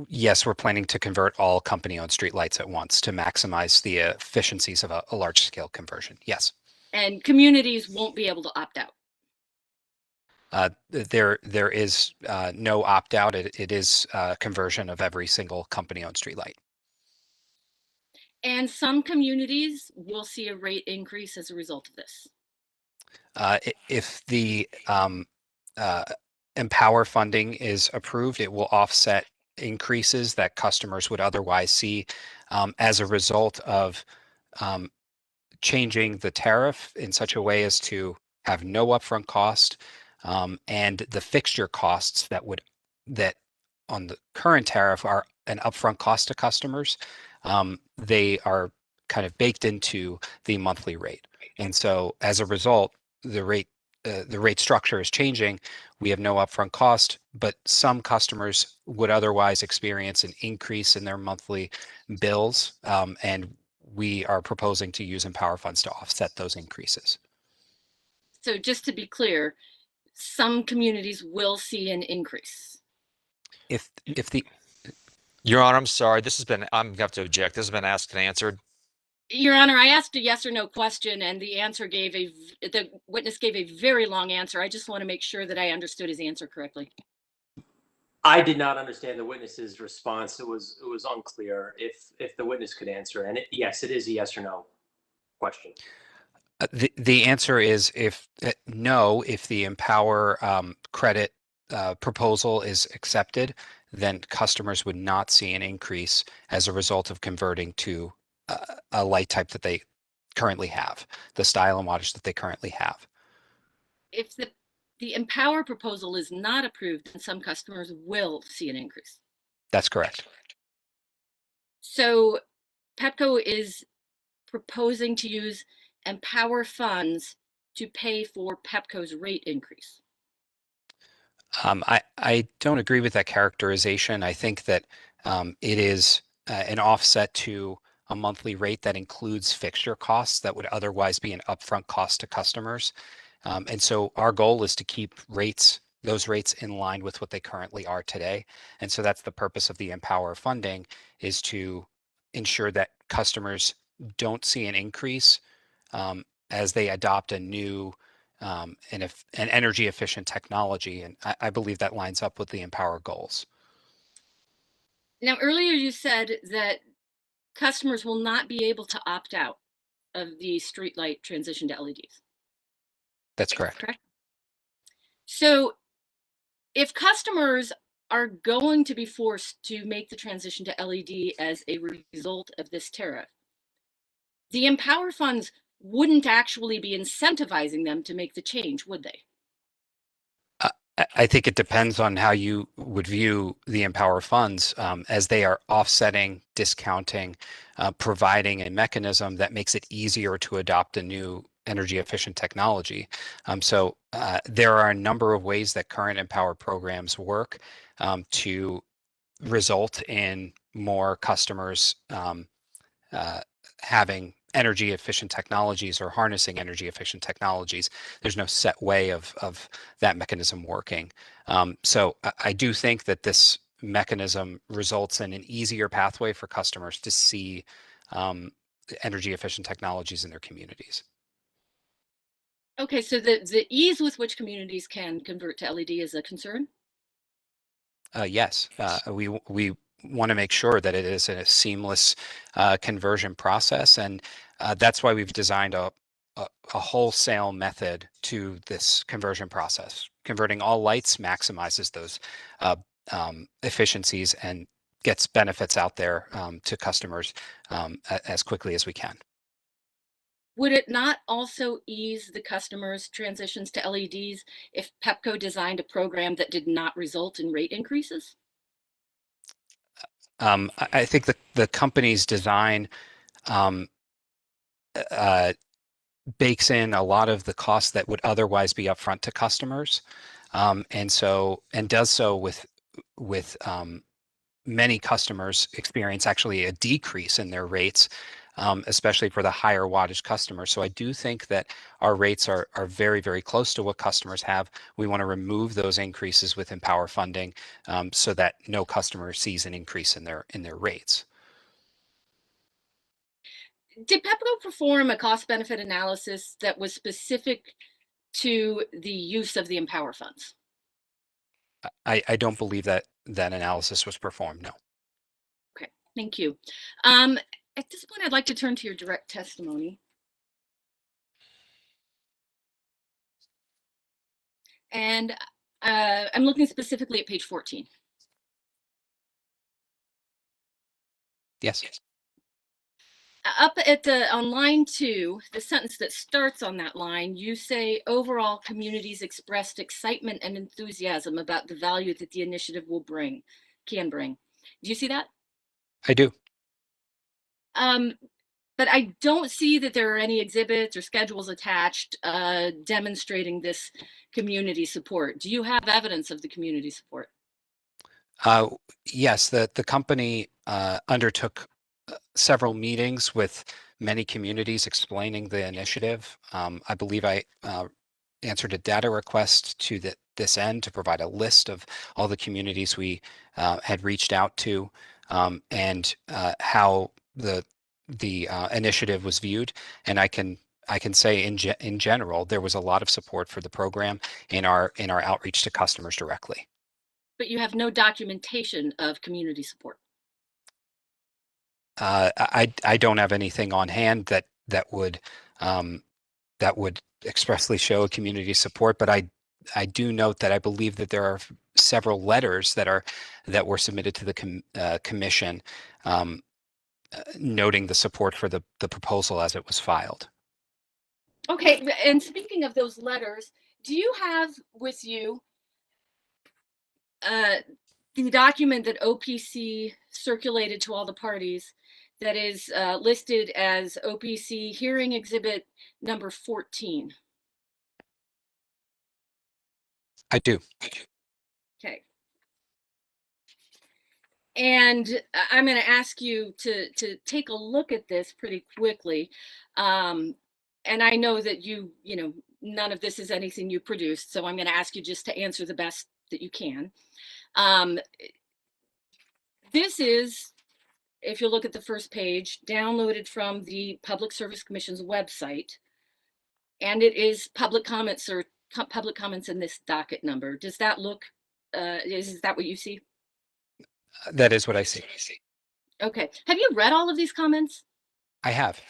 Yes, we're planning to convert all company-owned streetlights at once to maximize the efficiencies of a large-scale conversion. Yes. And communities won't be able to opt out. There is no opt-out. It is conversion of every single company-owned streetlight. And some communities will see a rate increase as a result of this. If the Empower funding is approved, it will offset increases that customers would otherwise see as a result of changing the tariff in such a way as to have no upfront cost, and the fixture costs that on the current tariff are an upfront cost to customers. They are kind of baked into the monthly rate, and so as a result, the rate structure is changing. We have no upfront cost, but some customers would otherwise experience an increase in their monthly bills, and we are proposing to use Empower funds to offset those increases. So just to be clear, some communities will see an increase. If the Your Honor, I'm sorry. I'm going to have to object. This has been asked and answered. Your Honor, I asked a yes or no question and the witness gave a very long answer. I just want to make sure that I understood his answer correctly. I did not understand the witness's response. It was unclear if the witness could answer. And yes, it is a yes or no question. The answer is no. If the Empower credit proposal is accepted, then customers would not see an increase as a result of converting to a light type that they currently have, the style and wattage that they currently have. If the Empower proposal is not approved, then some customers will see an increase. That's correct. So Pepco is proposing to use Empower funds to pay for Pepco's rate increase. I don't agree with that characterization. I think that it is an offset to a monthly rate that includes fixture costs that would otherwise be an upfront cost to customers. And so our goal is to keep those rates in line with what they currently are today. And so that's the purpose of the Empower funding, is to ensure that customers don't see an increase as they adopt a new an energy efficient technology. And I believe that lines up with the Empower goals. Now, earlier you said that customers will not be able to opt out of the streetlight transition to LEDs. That's correct. So if customers are going to be forced to make the transition to LED as a result of this tariff, the Empower funds wouldn't actually be incentivizing them to make the change, would they? I think it depends on how you would view the Empower funds, as they are offsetting, discounting, providing a mechanism that makes it easier to adopt a new energy efficient technology. So there are a number of ways that current Empower programs work to result in more customers having energy efficient technologies or harnessing energy efficient technologies. There's no set way of that mechanism working. So I do think that this mechanism results in an easier pathway for customers to see energy efficient technologies in their communities. Okay, so the ease with which communities can convert to LED is a concern? Yes, we want to make sure that it is a seamless conversion process, and that's why we've designed a wholesale method to this conversion process. Converting all lights maximizes those efficiencies and gets benefits out there to customers as quickly as we can. Would it not also ease the customers' transitions to LEDs if Pepco designed a program that did not result in rate increases? I think the company's design bakes in a lot of the costs that would otherwise be upfront to customers, and does so with many customers experience actually a decrease in their rates, especially for the higher wattage customers. So I do think that our rates are very, very close to what customers have. We want to remove those increases with Empower funding so that no customer sees an increase in their rates. Did Pepco perform a cost benefit analysis that was specific to the use of the Empower funds? I don't believe that analysis was performed, no. Okay, thank you. At this point, I'd like to turn to your direct testimony. And I'm looking specifically at page 14. Yes. Up at on line 2, the sentence that starts on that line, you say overall communities expressed excitement and enthusiasm about the value that the initiative can bring. Do you see that? I do. But I don't see that there are any exhibits or schedules attached demonstrating this community support. Do you have evidence of the community support? Yes, the company undertook several meetings with many communities explaining the initiative. I believe I answered a data request to this end to provide a list of all the communities we had reached out to and how the initiative was viewed. And I can say in general there was a lot of support for the program in our outreach to customers directly. But you have no documentation of community support. I don't have anything on hand that would expressly show community support, but I do note that I believe that there are several letters that were submitted to the commission noting the support for the proposal as it was filed. Okay, and speaking of those letters, do you have with you the document that OPC circulated to all the parties that is listed as OPC hearing exhibit number 14? I do. Okay. And I'm going to ask you to take a look at this pretty quickly. And I know that you know, none of this is anything you produced, so I'm going to ask you just to answer the best that you can. This is, if you look at the first page, downloaded from the Public Service Commission's website, and it is public comments or public comments in this docket number. Does that look, is that what you see? That is what I see. Okay. Have you read all of these comments? I have.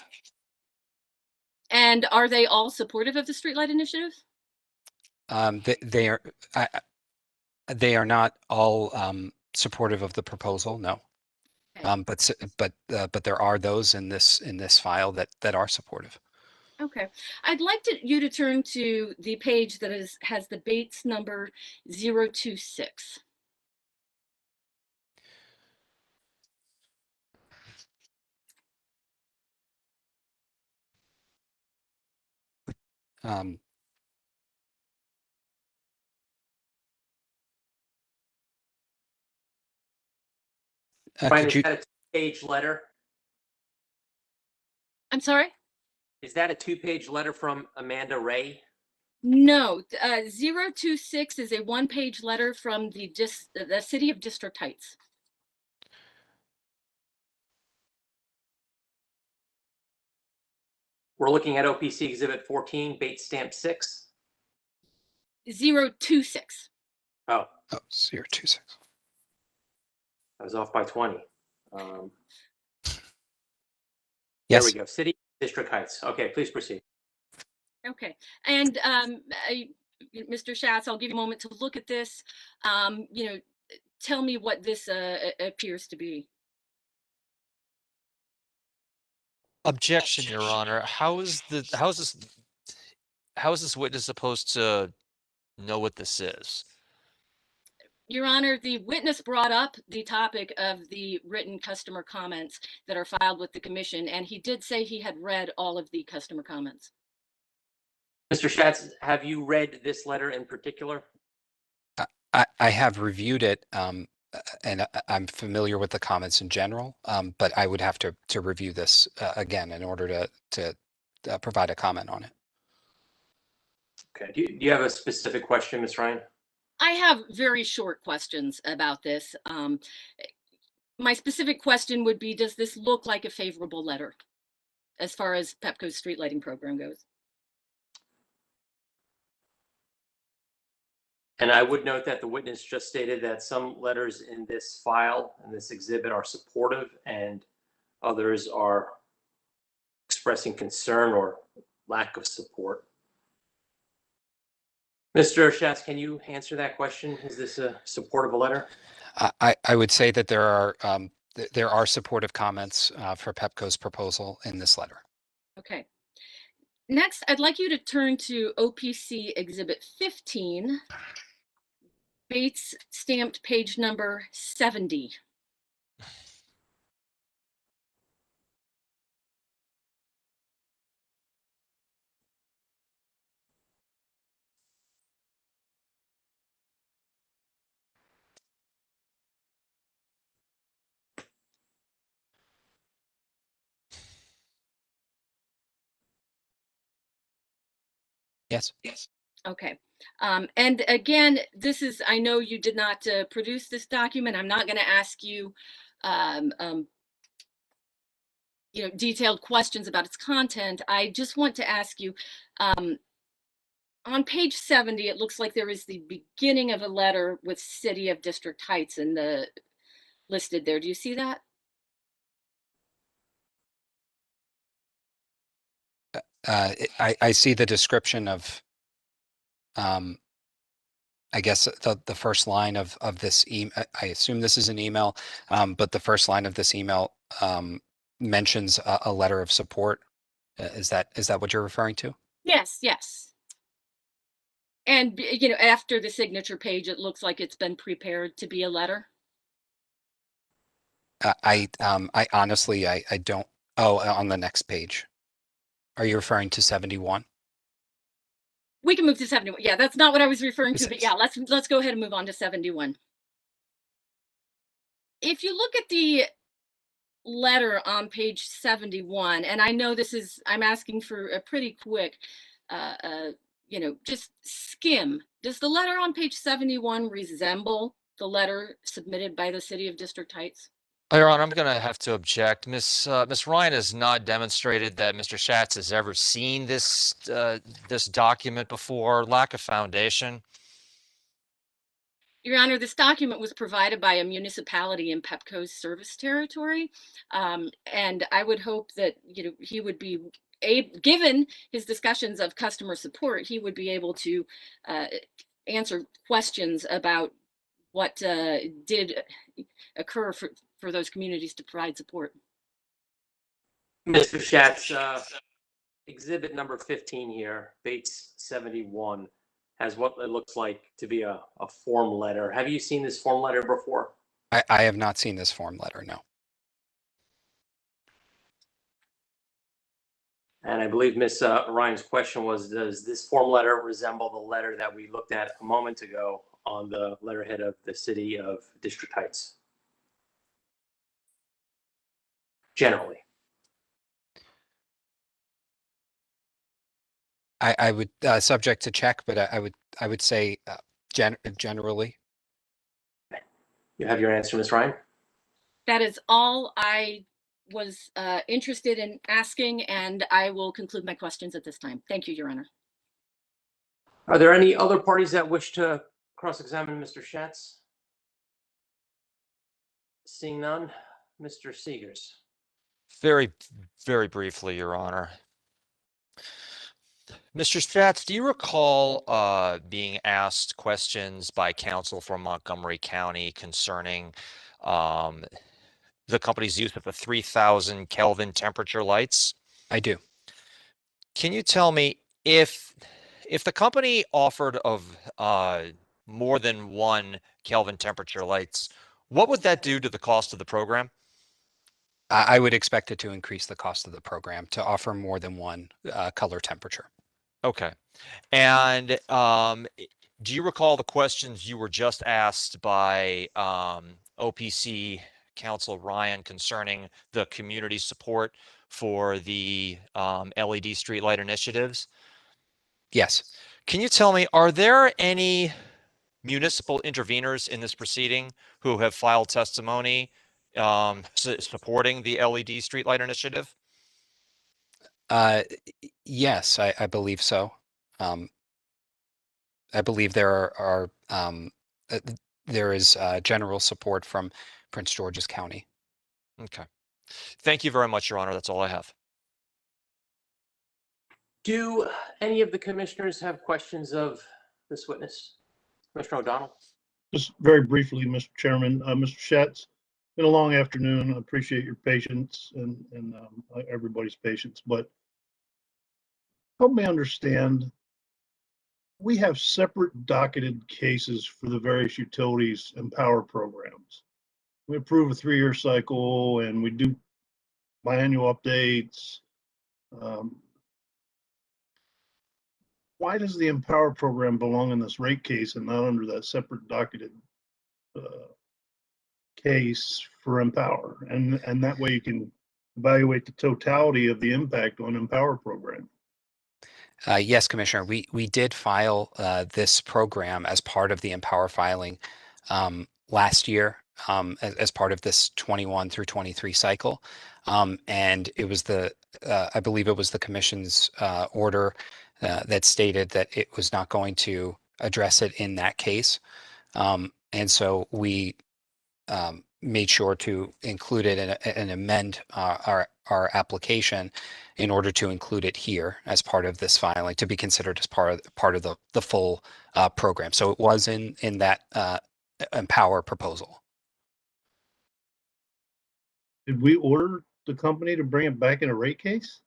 And are they all supportive of the Streetlight Initiative? They are not all supportive of the proposal, no. Okay. But there are those in this file that are supportive. Okay. I'd like you to turn to the page that has the Bates number 026. Brian, is that a two-page letter? I'm sorry? Is that a two-page letter from Amanda Ray? No, 026 is a one-page letter from the city of District Heights. We're looking at OPC Exhibit 14, bait stamp 6. 026. Oh, 026. I was off by 20. Yes. There we go. City District Heights. Okay, please proceed. Okay, and Mr. Schatz, I'll give you a moment to look at this. Tell me what this appears to be. Objection, Your Honor. How is this witness supposed to know what this is? Your Honor, the witness brought up the topic of the written customer comments that are filed with the commission, and he did say he had read all of the customer comments. Mr. Schatz, have you read this letter in particular? I have reviewed it, and I'm familiar with the comments in general, but I would have to review this again in order to provide a comment on it. Okay. Do you have a specific question, Ms. Ryan? I have very short questions about this. My specific question would be, does this look like a favorable letter as far as Pepco's street lighting program goes? And I would note that the witness just stated that some letters in this file and this exhibit are supportive and others are expressing concern or lack of support. Mr. Schatz, can you answer that question? Is this a supportive letter? I would say that there are supportive comments for Pepco's proposal in this letter. Okay. Next, I'd like you to turn to OPC Exhibit 15, Bates stamped page number 70. Yes. Okay. And again, I know you did not produce this document. I'm not going to ask you, detailed questions about its content. I just want to ask you, on page 70, it looks like there is the beginning of a letter with City of District Heights listed there. Do you see that? I see the description of, I guess the first line of this email. I assume this is an email, but the first line of this email mentions a letter of support. Is that what you're referring to? Yes, yes. And, after the signature page, it looks like it's been prepared to be a letter. I honestly, I don't. Oh, on the next page. Are you referring to 71? We can move to 71. Yeah, that's not what I was referring to, but yeah, let's go ahead and move on to 71. If you look at the letter on page 71, and I know I'm asking for a pretty quick, just skim. Does the letter on page 71 resemble the letter submitted by the City of District Heights? Your Honor, I'm going to have to object. Miss Ryan has not demonstrated that Mr. Schatz has ever seen this document before. Lack of foundation. Your Honor, this document was provided by a municipality in Pepco's service territory, and I would hope that he would be given his discussions of customer support, he would be able to answer questions about what did occur for those communities to provide support. Mr. Schatz, exhibit number 15 here, Bates 71, has what it looks like to be a form letter. Have you seen this form letter before? I have not seen this form letter, no. And I believe Ms. Ryan's question was, does this form letter resemble the letter that we looked at a moment ago on the letterhead of the City of District Heights? Generally. I would, subject to check, but I would say generally. You have your answer, Ms. Ryan? That is all I was interested in asking, and I will conclude my questions at this time. Thank you, Your Honor. Are there any other parties that wish to cross-examine Mr. Schatz? Seeing none, Mr. Seegers. Very, very briefly, Your Honor. Mr. Schatz, do you recall being asked questions by counsel from Montgomery County concerning the company's use of the 3,000 Kelvin temperature lights? I do. Can you tell me if the company offered of more than 1 Kelvin temperature lights, what would that do to the cost of the program? I would expect it to increase the cost of the program to offer more than one color temperature. Okay. And do you recall the questions you were just asked by OPC Counsel Ryan concerning the community support for the LED streetlight initiatives? Yes. Can you tell me, are there any municipal interveners in this proceeding who have filed testimony supporting the LED streetlight initiative? Yes, I believe so. I believe there there is general support from Prince George's County. Okay. Thank you very much, Your Honor. That's all I have. Do any of the commissioners have questions of this witness? Commissioner O'Donnell? Just very briefly, Mr. Chairman, Mr. Schatz, been a long afternoon. I appreciate your patience and everybody's patience, but help me understand. We have separate docketed cases for the various utilities and power programs. We approve a 3-year cycle and we do biannual updates. Why does the Empower program belong in this rate case and not under that separate docketed case for Empower? And that way you can evaluate the totality of the impact on Empower program. Yes, Commissioner, we did file this program as part of the Empower filing last year as part of this 21 through 23 cycle. And it was I believe it was the Commission's order that stated that it was not going to address it in that case. And so we made sure to include it and amend our application in order to include it here as part of this filing to be considered as part of the full program. So it was in that Empower proposal. Did we order the company to bring it back in a rate case?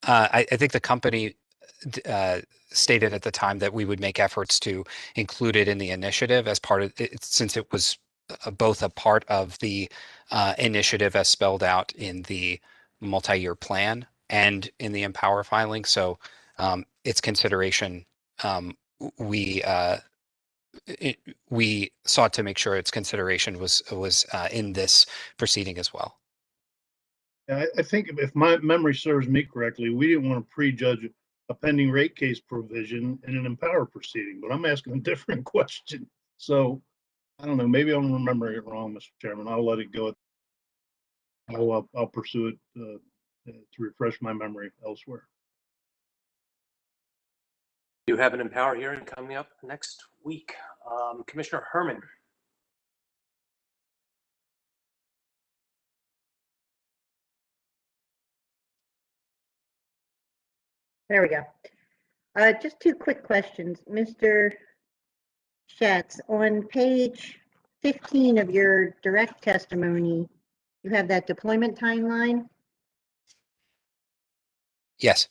I think the company stated at the time that we would make efforts to include it in the initiative as part of it, since it was both a part of the initiative as spelled out in the multi-year plan and in the Empower filing. So its consideration, we sought to make sure its consideration was in this proceeding as well. I think if my memory serves me correctly, we didn't want to prejudge a pending rate case provision in an Empower proceeding, but I'm asking a different question. So I don't know, maybe I'm remembering it wrong, Mr. Chairman. I'll let it go. I'll pursue it to refresh my memory elsewhere. You have an Empower hearing coming up next week. Commissioner Herman. There we go. Just 2 quick questions. Mr. Schatz, on page 15 of your direct testimony, you have that deployment timeline? Yes.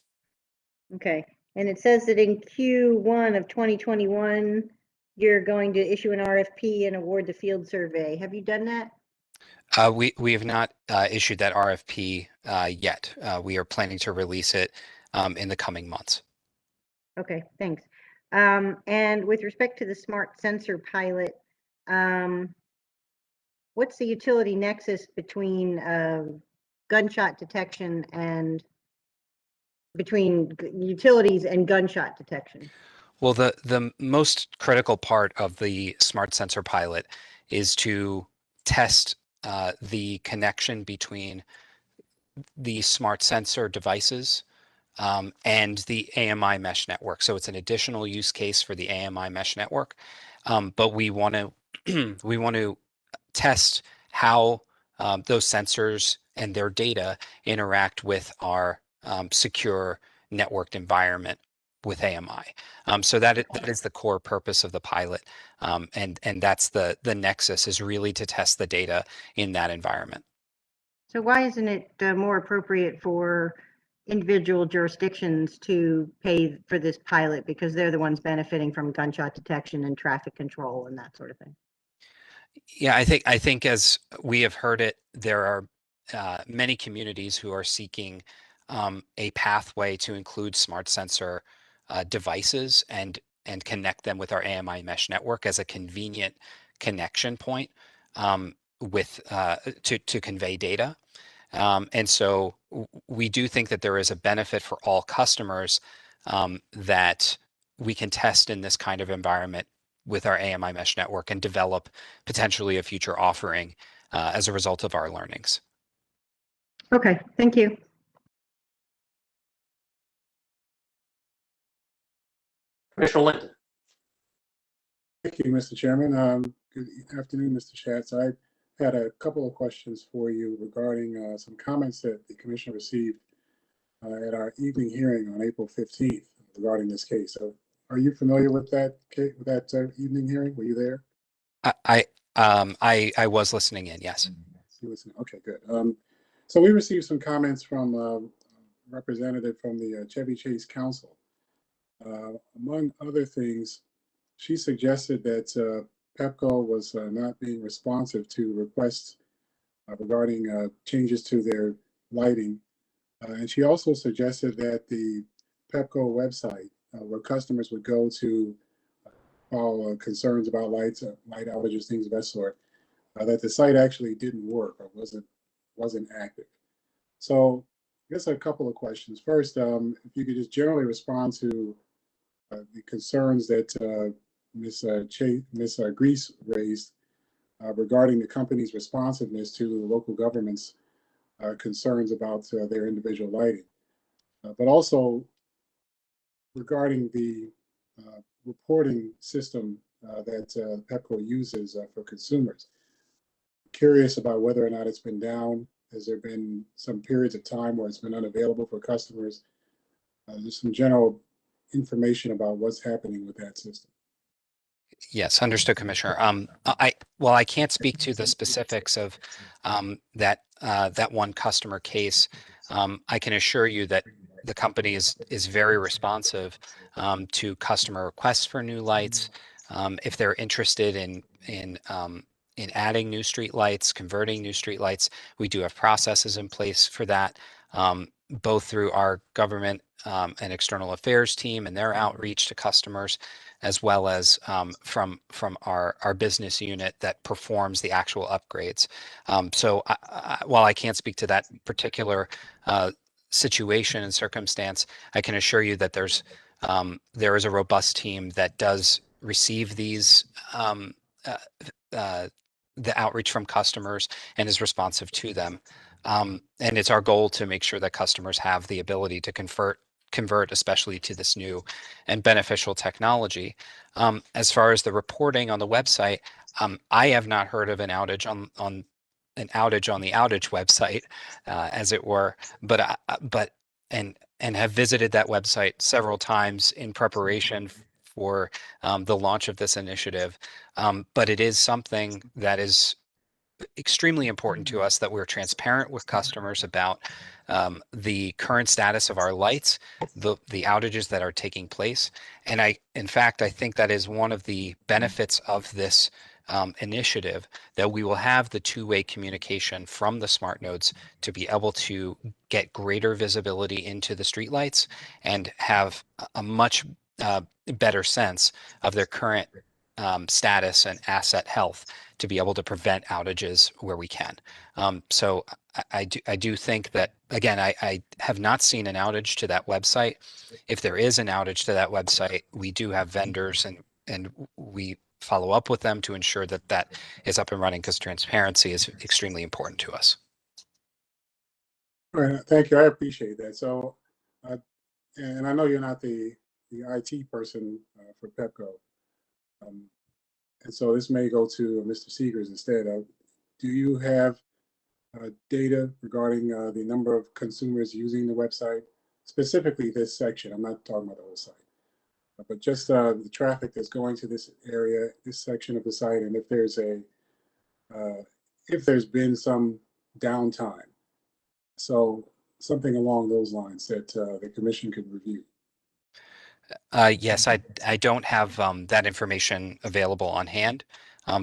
Okay. And it says that in Q1 of 2021, you're going to issue an RFP and award the field survey. Have you done that? We have not issued that RFP yet. We are planning to release it in the coming months. Okay, thanks. And with respect to the smart sensor pilot, what's the utility nexus between gunshot detection and between utilities and gunshot detection? Well, the most critical part of the smart sensor pilot is to test the connection between the smart sensor devices and the AMI mesh network. So it's an additional use case for the AMI mesh network, but we want to we want to test how those sensors and their data interact with our secure networked environment with AMI. So that is the core purpose of the pilot, and that's the nexus, is really to test the data in that environment. So why isn't it more appropriate for individual jurisdictions to pay for this pilot, because they're the ones benefiting from gunshot detection and traffic control and that sort of thing? Yeah, I think as we have heard it, there are many communities who are seeking a pathway to include smart sensor devices and connect them with our AMI mesh network as a convenient connection point with to convey data. And so we do think that there is a benefit for all customers that we can test in this kind of environment with our AMI mesh network and develop potentially a future offering as a result of our learnings. Okay, thank you. Commissioner Linton. Thank you, Mr. Chairman. Good afternoon, Mr. Schatz. I had a couple of questions for you regarding some comments that the commission received at our evening hearing on April 15th regarding this case. So, are you familiar with that evening hearing? Were you there? I was listening in. Yes. Okay, good. So we received some comments from a representative from the Chevy Chase Council. Among other things, she suggested that Pepco was not being responsive to requests regarding changes to their lighting. And she also suggested that the Pepco website, where customers would go to all concerns about light outages, things of that sort, that the site actually didn't work or wasn't active. So I guess a couple of questions. First, if you could just generally respond to the concerns that Ms. Grease raised regarding the company's responsiveness to local governments' concerns about their individual lighting, but also regarding the reporting system that Pepco uses for consumers. Curious about whether or not it's been down. Has there been some periods of time where it's been unavailable for customers? Just some general information about what's happening with that system. Yes, understood, Commissioner. I can't speak to the specifics of that one customer case. I can assure you that the company is very responsive to customer requests for new lights. If they're interested in adding new street lights, converting new street lights, we do have processes in place for that, both through our government and external affairs team and their outreach to customers, as well as from our business unit that performs the actual upgrades. So while I can't speak to that particular situation and circumstance, I can assure you that there is a robust team that does receive these the outreach from customers and is responsive to them. And it's our goal to make sure that customers have the ability to convert, especially to this new and beneficial technology. As far as the reporting on the website, I have not heard of an outage on the outage website, as it were, but have visited that website several times in preparation for the launch of this initiative. But it is something that is extremely important to us, that we're transparent with customers about the current status of our lights, the outages that are taking place. And in fact, I think that is one of the benefits of this initiative, that we will have the two-way communication from the smart nodes to be able to get greater visibility into the streetlights and have a much better sense of their current status and asset health to be able to prevent outages where we can. So I do think that, again, I have not seen an outage to that website. If there is an outage to that website, we do have vendors and we follow up with them to ensure that that is up and running, because transparency is extremely important to us. All right, thank you. I appreciate that. So, and I know you're not the IT person for Pepco, and so this may go to Mr. Seegers instead. Do you have data regarding the number of consumers using the website, specifically this section? I'm not talking about the whole site, but just the traffic that's going to this area, this section of the site, and if there's been some downtime. So something along those lines that the commission could review. Yes, I don't have that information available on hand,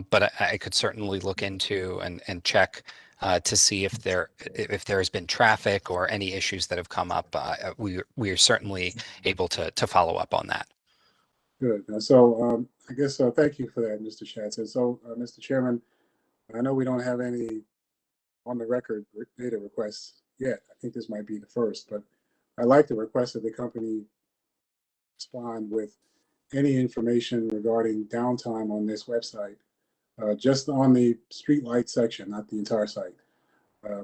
but I could certainly look into and check to see if there has been traffic or any issues that have come up. We are certainly able to follow up on that. Good. So I guess thank you for that, Mr. Schatz. And so, Mr. Chairman, I know we don't have any on the record data requests yet. I think this might be the first, but I'd like to request that the company respond with any information regarding downtime on this website, just on the streetlight section, not the entire site,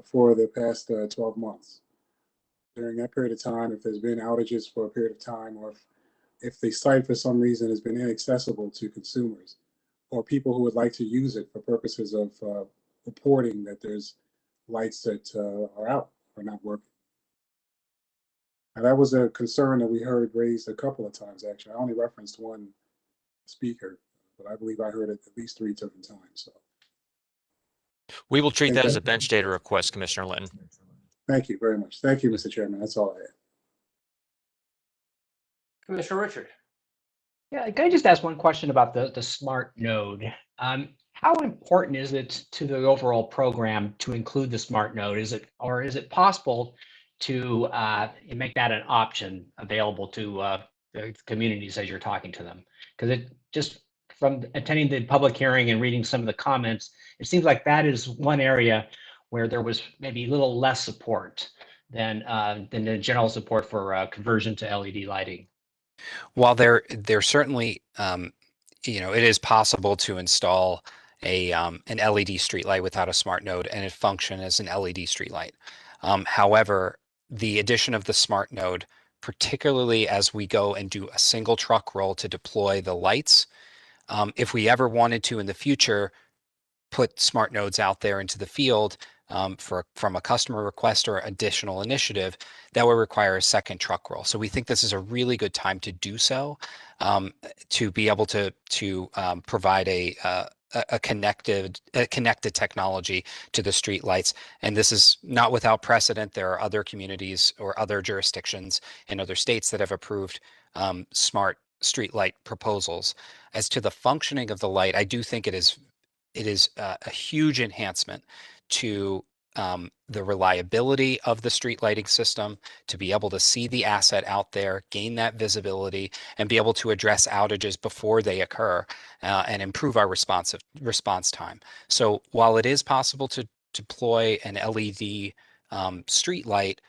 for the past 12 months. During that period of time, if there's been outages for a period of time, or if the site for some reason has been inaccessible to consumers or people who would like to use it for purposes of reporting that there's lights that are out or not working. And that was a concern that we heard raised a couple of times, actually. I only referenced one speaker, but I believe I heard it at least 3 different times. So we will treat that as a bench data request, Commissioner Linton. Thank you very much. Thank you, Mr. Chairman. That's all I had. Commissioner Richard. Yeah, can I just ask one question about the smart node? How important is it to the overall program to include the smart node? Is it possible to make that an option available to the communities as you're talking to them? Because it just, from attending the public hearing and reading some of the comments, it seems like that is one area where there was maybe a little less support than the general support for conversion to LED lighting. While there certainly, it is possible to install an LED streetlight without a smart node and it function as an LED streetlight. However, the addition of the smart node, particularly as we go and do a single truck roll to deploy the lights, if we ever wanted to in the future put smart nodes out there into the field from a customer request or additional initiative, that would require a second truck roll. So we think this is a really good time to do so, to be able to provide a connected technology to the street lights. And this is not without precedent. There are other communities or other jurisdictions in other states that have approved smart street light proposals. As to the functioning of the light, I do think it is a huge enhancement to the reliability of the street lighting system, to be able to see the asset out there, gain that visibility, and be able to address outages before they occur, and improve our response time. So while it is possible to deploy an LED street light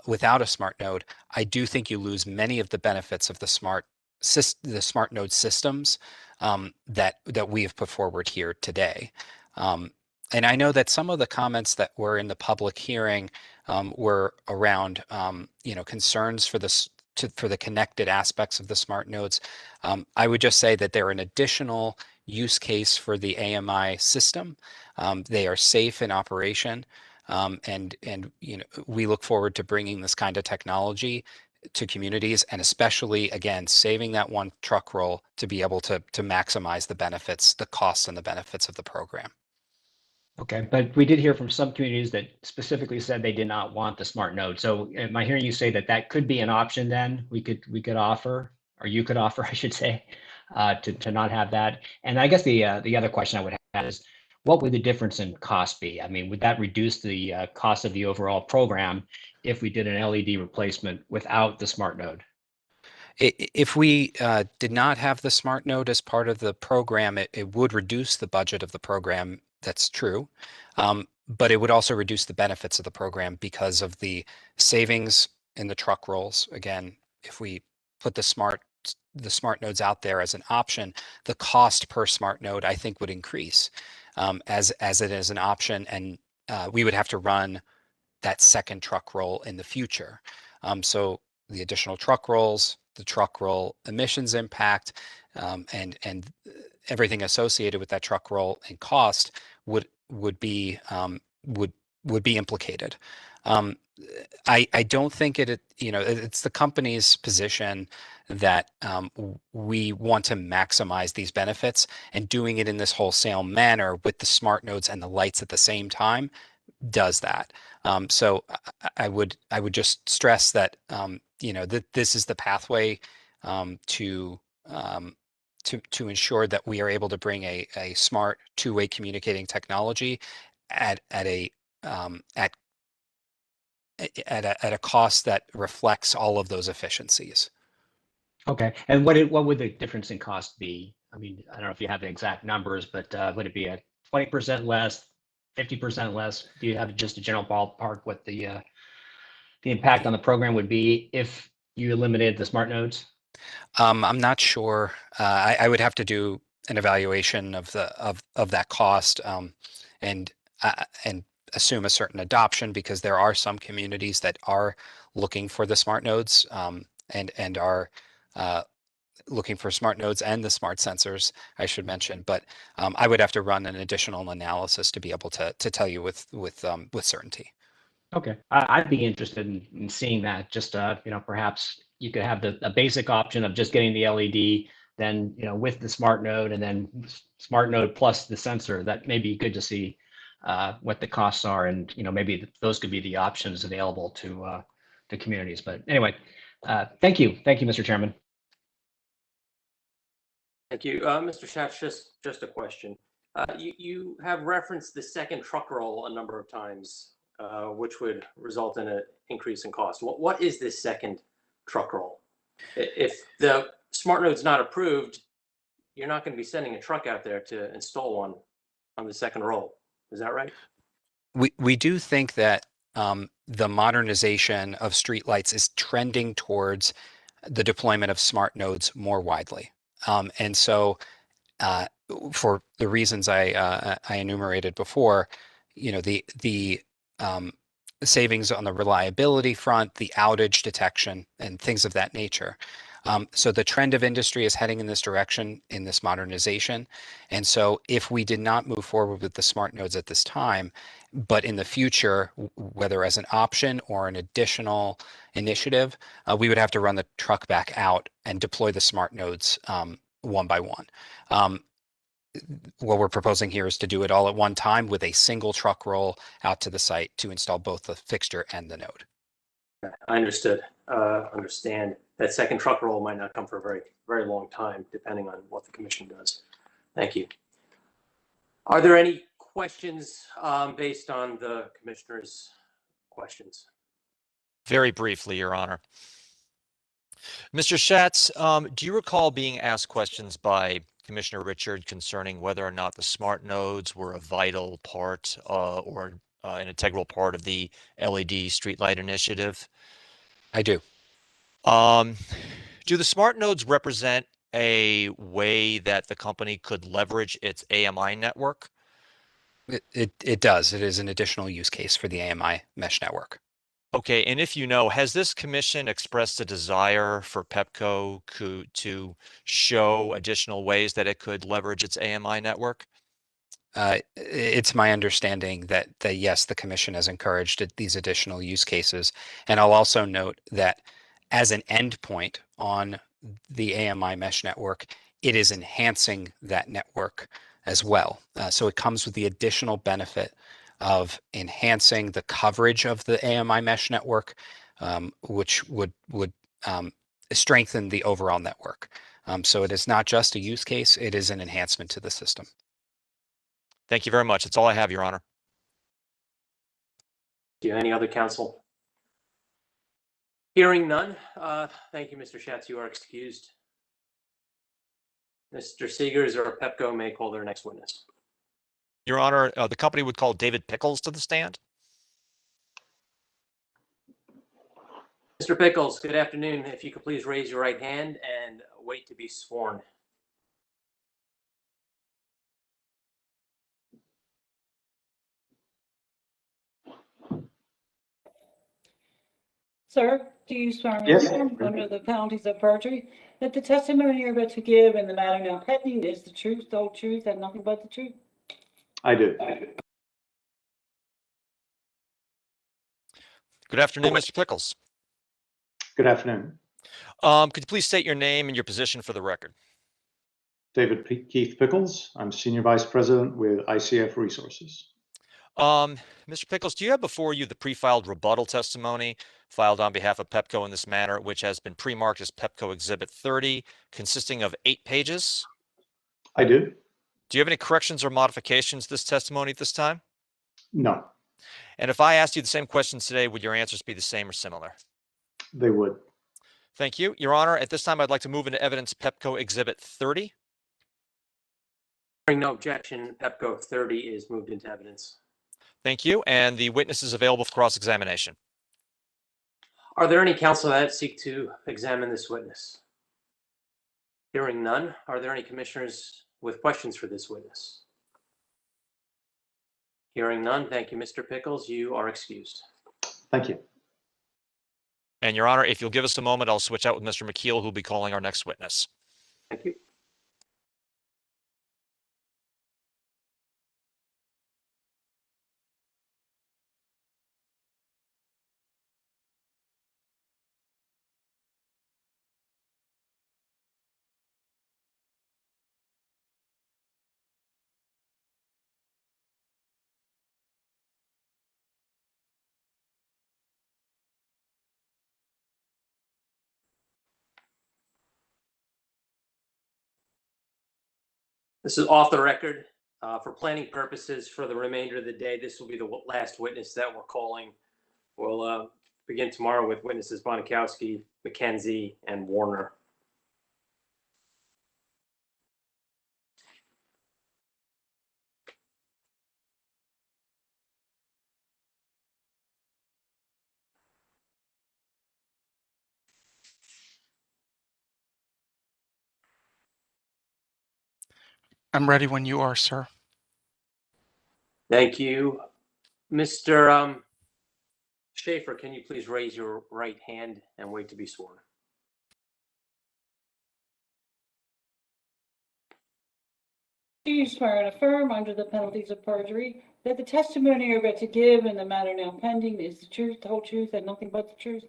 without a smart node, I do think you lose many of the benefits of the smart node systems that we have put forward here today. And I know that some of the comments that were in the public hearing were around, concerns for the connected aspects of the smart nodes. I would just say that they're an additional use case for the AMI system. They are safe in operation, and we look forward to bringing this kind of technology to communities, and especially, again, saving that one truck roll to be able to maximize the benefits, the costs and the benefits of the program. Okay, but we did hear from some communities that specifically said they did not want the smart node. So am I hearing you say that could be an option then we could offer, or you could offer, I should say, to not have that? And I guess the other question I would have is, what would the difference in cost be? I mean, would that reduce the cost of the overall program if we did an LED replacement without the smart node? If we did not have the smart node as part of the program, it would reduce the budget of the program. That's true. But it would also reduce the benefits of the program because of the savings in the truck rolls. Again, if we put the smart nodes out there as an option, the cost per smart node, I think, would increase as it is an option, and we would have to run that second truck roll in the future. So the additional truck rolls, the truck roll emissions impact, and everything associated with that truck roll and cost would be implicated. I don't think it's the company's position that we want to maximize these benefits, and doing it in this wholesale manner with the smart nodes and the lights at the same time does that. So I would just stress that that this is the pathway to ensure that we are able to bring a smart two-way communicating technology at a cost that reflects all of those efficiencies. Okay, and what would the difference in cost be? I mean, I don't know if you have the exact numbers, but would it be a 20% less, 50% less? Do you have just a general ballpark what the impact on the program would be if you eliminated the smart nodes? I'm not sure. I would have to do an evaluation of that cost and assume a certain adoption, because there are some communities that are looking for the smart nodes and are looking for smart nodes and the smart sensors, I should mention. But I would have to run an additional analysis to be able to tell you with certainty. Okay, I'd be interested in seeing that. Just perhaps you could have a basic option of just getting the LED, then with the smart node, and then smart node plus the sensor. That may be good to see what the costs are, and maybe those could be the options available to communities. But anyway, thank you, Mr. Chairman. Thank you, Mr. Schatz. Just a question. You have referenced the second truck roll a number of times, which would result in an increase in cost. What is this second truck roll? If the smart node's not approved, you're not going to be sending a truck out there to install one on the second roll. Is that right? We do think that the modernization of streetlights is trending towards the deployment of smart nodes more widely. And so for the reasons I enumerated before, the savings on the reliability front, the outage detection, and things of that nature. So the trend of industry is heading in this direction, in this modernization. And so if we did not move forward with the smart nodes at this time, but in the future, whether as an option or an additional initiative, we would have to run the truck back out and deploy the smart nodes one by one. What we're proposing here is to do it all at one time with a single truck roll out to the site to install both the fixture and the node. I understand that second truck roll might not come for a very, very long time, depending on what the commission does. Thank you. Are there any questions based on the commissioner's questions? Very briefly, Your Honor. Mr. Schatz, do you recall being asked questions by Commissioner Richard concerning whether or not the smart nodes were a vital part or an integral part of the LED streetlight initiative? I do. Do the smart nodes represent a way that the company could leverage its AMI network? It does. It is an additional use case for the AMI mesh network. Okay, and if you know, has this commission expressed a desire for Pepco to show additional ways that it could leverage its AMI network? It's my understanding that yes, the commission has encouraged these additional use cases. And I'll also note that as an endpoint on the AMI mesh network, it is enhancing that network as well. So it comes with the additional benefit of enhancing the coverage of the AMI mesh network, which would strengthen the overall network. So it is not just a use case, it is an enhancement to the system. Thank you very much. That's all I have, Your Honor. Do you have any other counsel? Hearing none, thank you, Mr. Schatz. You are excused. Mr. Seegers or Pepco may call their next witness. Your Honor, the company would call David Pickles to the stand. Mr. Pickles, good afternoon. If you could please raise your right hand and wait to be sworn. Sir, do you swear Yes. under the penalties of perjury that the testimony you're about to give in the matter now pending is the truth, the whole truth, and nothing but the truth? I do. Good afternoon, Mr. Pickles. Good afternoon. Could you please state your name and your position for the record? David Keith Pickles. I'm Senior Vice President with ICF Resources. Mr. Pickles, do you have before you the pre-filed rebuttal testimony filed on behalf of Pepco in this matter, which has been pre-marked as Pepco Exhibit 30, consisting of 8 pages? I do. Do you have any corrections or modifications to this testimony at this time? No, And if I asked you the same questions today, would your answers be the same or similar? they would. Thank you. Your Honor, at this time, I'd like to move into evidence Pepco Exhibit 30. Hearing no objection, Pepco 30 is moved into evidence. Thank you. And the witness is available for cross-examination. Are there any counsel that seek to examine this witness? Hearing none, are there any commissioners with questions for this witness? Hearing none, thank you, Mr. Pickles. You are excused. Thank you. And Your Honor, if you'll give us a moment, I'll switch out with Mr. McKeel, who'll be calling our next witness. Thank you. This is off the record. For planning purposes for the remainder of the day, this will be the last witness that we're calling. We'll begin tomorrow with witnesses Bonikowski, McKenzie, and Warner. I'm ready when you are, sir. Thank you. Mr. Schaefer, can you please raise your right hand and wait to be sworn? Do you swear and affirm under the penalties of perjury that the testimony you're about to give in the matter now pending is the truth, the whole truth, and nothing but the truth?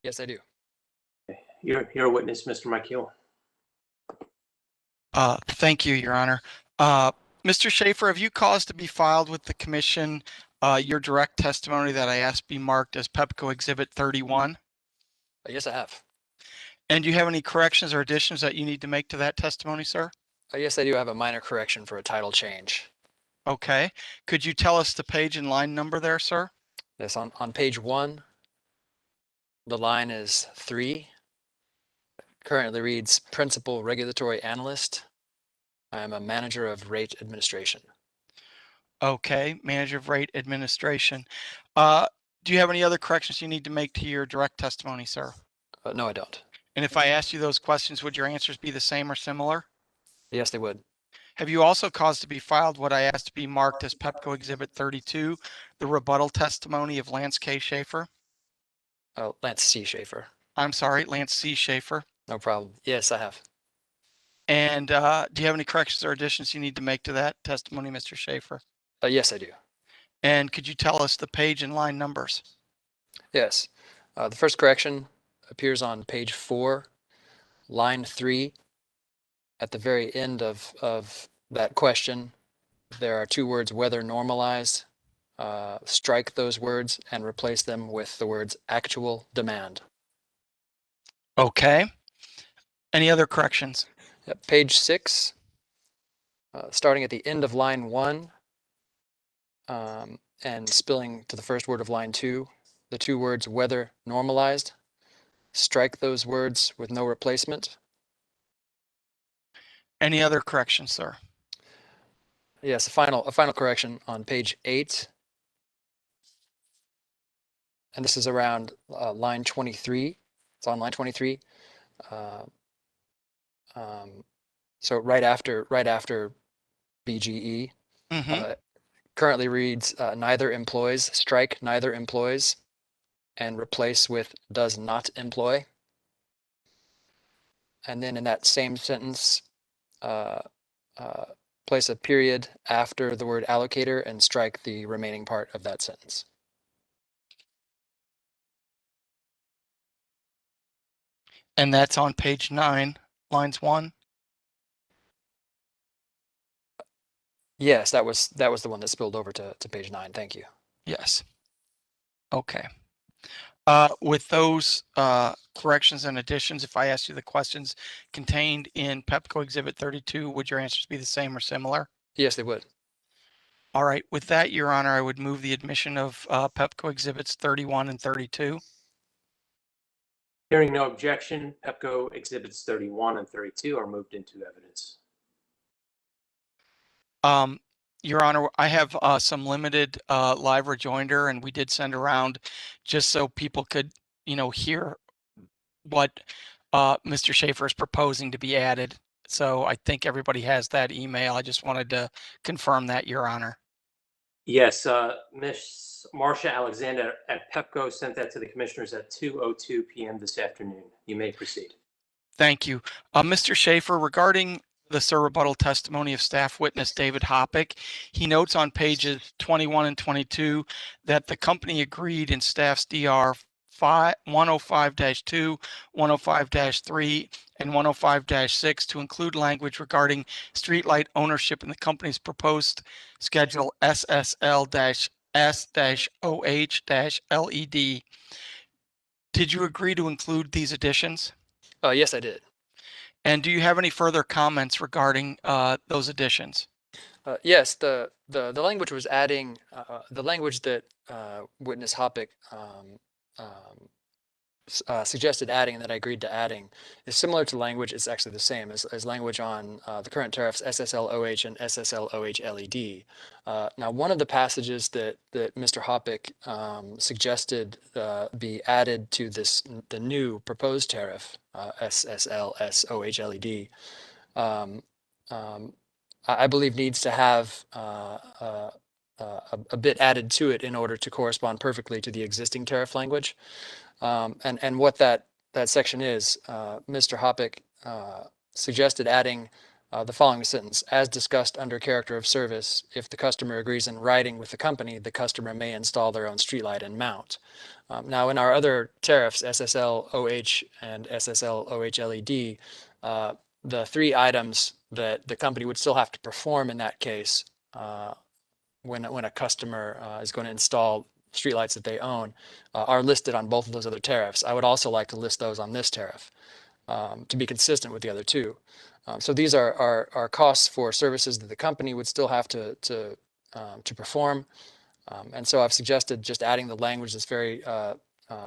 Yes, I do. You're a witness, Mr. McKeel. Thank you, Your Honor. Mr. Schaefer, have you caused to be filed with the commission your direct testimony that I asked be marked as Pepco Exhibit 31? Yes, I have. And do you have any corrections or additions that you need to make to that testimony, sir? Yes, I do have a minor correction for a title change. Okay. Could you tell us the page and line number there, sir? Yes, on page 1, the line is 3. Currently reads Principal Regulatory Analyst. I am a manager of rate administration. Okay, manager of rate administration. Do you have any other corrections you need to make to your direct testimony, sir? No, I don't. And if I asked you those questions, would your answers be the same or similar? Yes, they would. Have you also caused to be filed what I asked to be marked as Pepco Exhibit 32, the rebuttal testimony of Lance K. Schaefer? Oh, Lance C. Schaefer. I'm sorry, Lance C. Schaefer. No problem. Yes, I have. And do you have any corrections or additions you need to make to that testimony, Mr. Schaefer? Yes, I do. And could you tell us the page and line numbers? Yes. The first correction appears on page 4, line 3. At the very end of that question, there are 2 words, whether normalized. Strike those words and replace them with the words actual demand. Okay. Any other corrections? Yep. Page 6, starting at the end of line 1 and spilling to the first word of line 2, the 2 words whether normalized strike those words with no replacement. Any other corrections, sir? Yes, a final correction on page 8. And this is around line 23. It's on line 23. So right after BGE, currently reads neither employs, strike neither employs, and replace with does not employ. And then in that same sentence, place a period after the word allocator and strike the remaining part of that sentence. And that's on page 9, lines 1. Yes, that was the one that spilled over to page 9. Thank you. Yes. Okay. With those corrections and additions, if I asked you the questions contained in Pepco Exhibit 32, would your answers be the same or similar? Yes, they would. All right. With that, Your Honor, I would move the admission of Pepco Exhibits 31 and 32. Hearing no objection, Pepco Exhibits 31 and 32 are moved into evidence. Your Honor, I have some limited live rejoinder, and we did send around just so people could, hear what Mr. Schaefer is proposing to be added. So I think everybody has that email. I just wanted to confirm that, Your Honor. Yes, Ms. Marcia Alexander at Pepco sent that to the commissioners at 2:02 p.m. this afternoon. You may proceed. Thank you. Mr. Schaefer, regarding the sir rebuttal testimony of staff witness David Hoppick, he notes on pages 21 and 22 that the company agreed in staff's DR 105-2, 105-3, and 105-6 to include language regarding streetlight ownership in the company's proposed schedule SSL-S-OH-LED. Did you agree to include these additions? Yes, I did. And do you have any further comments regarding those additions? Yes, the language was adding the language that witness Hoppick suggested adding and that I agreed to adding is similar to language. It's actually the same as language on the current tariffs SSL-OH and SSL-OH-LED. Now, one of the passages that Mr. Hoppick suggested be added to the new proposed tariff SSL-SOH-LED, I believe needs to have a bit added to it in order to correspond perfectly to the existing tariff language. And what that section is, Mr. Hoppick suggested adding the following sentence: as discussed under character of service, if the customer agrees in writing with the company, the customer may install their own streetlight and mount. Now, in our other tariffs, SSL-OH and SSL-OH-LED, the 3 items that the company would still have to perform in that case when a customer is going to install streetlights that they own are listed on both of those other tariffs. I would also like to list those on this tariff to be consistent with the other 2. So these are costs for services that the company would still have to perform. And so I've suggested just adding the language that's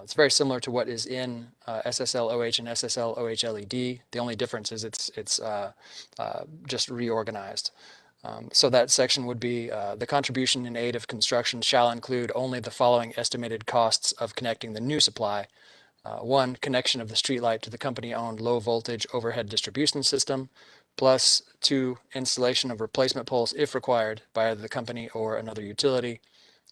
it's very similar to what is in SSL-OH and SSL-OH-LED. The only difference is it's just reorganized. So that section would be the contribution in aid of construction shall include only the following estimated costs of connecting the new supply. 1, connection of the streetlight to the company-owned low-voltage overhead distribution system, plus 2, installation of replacement poles if required by either the company or another utility,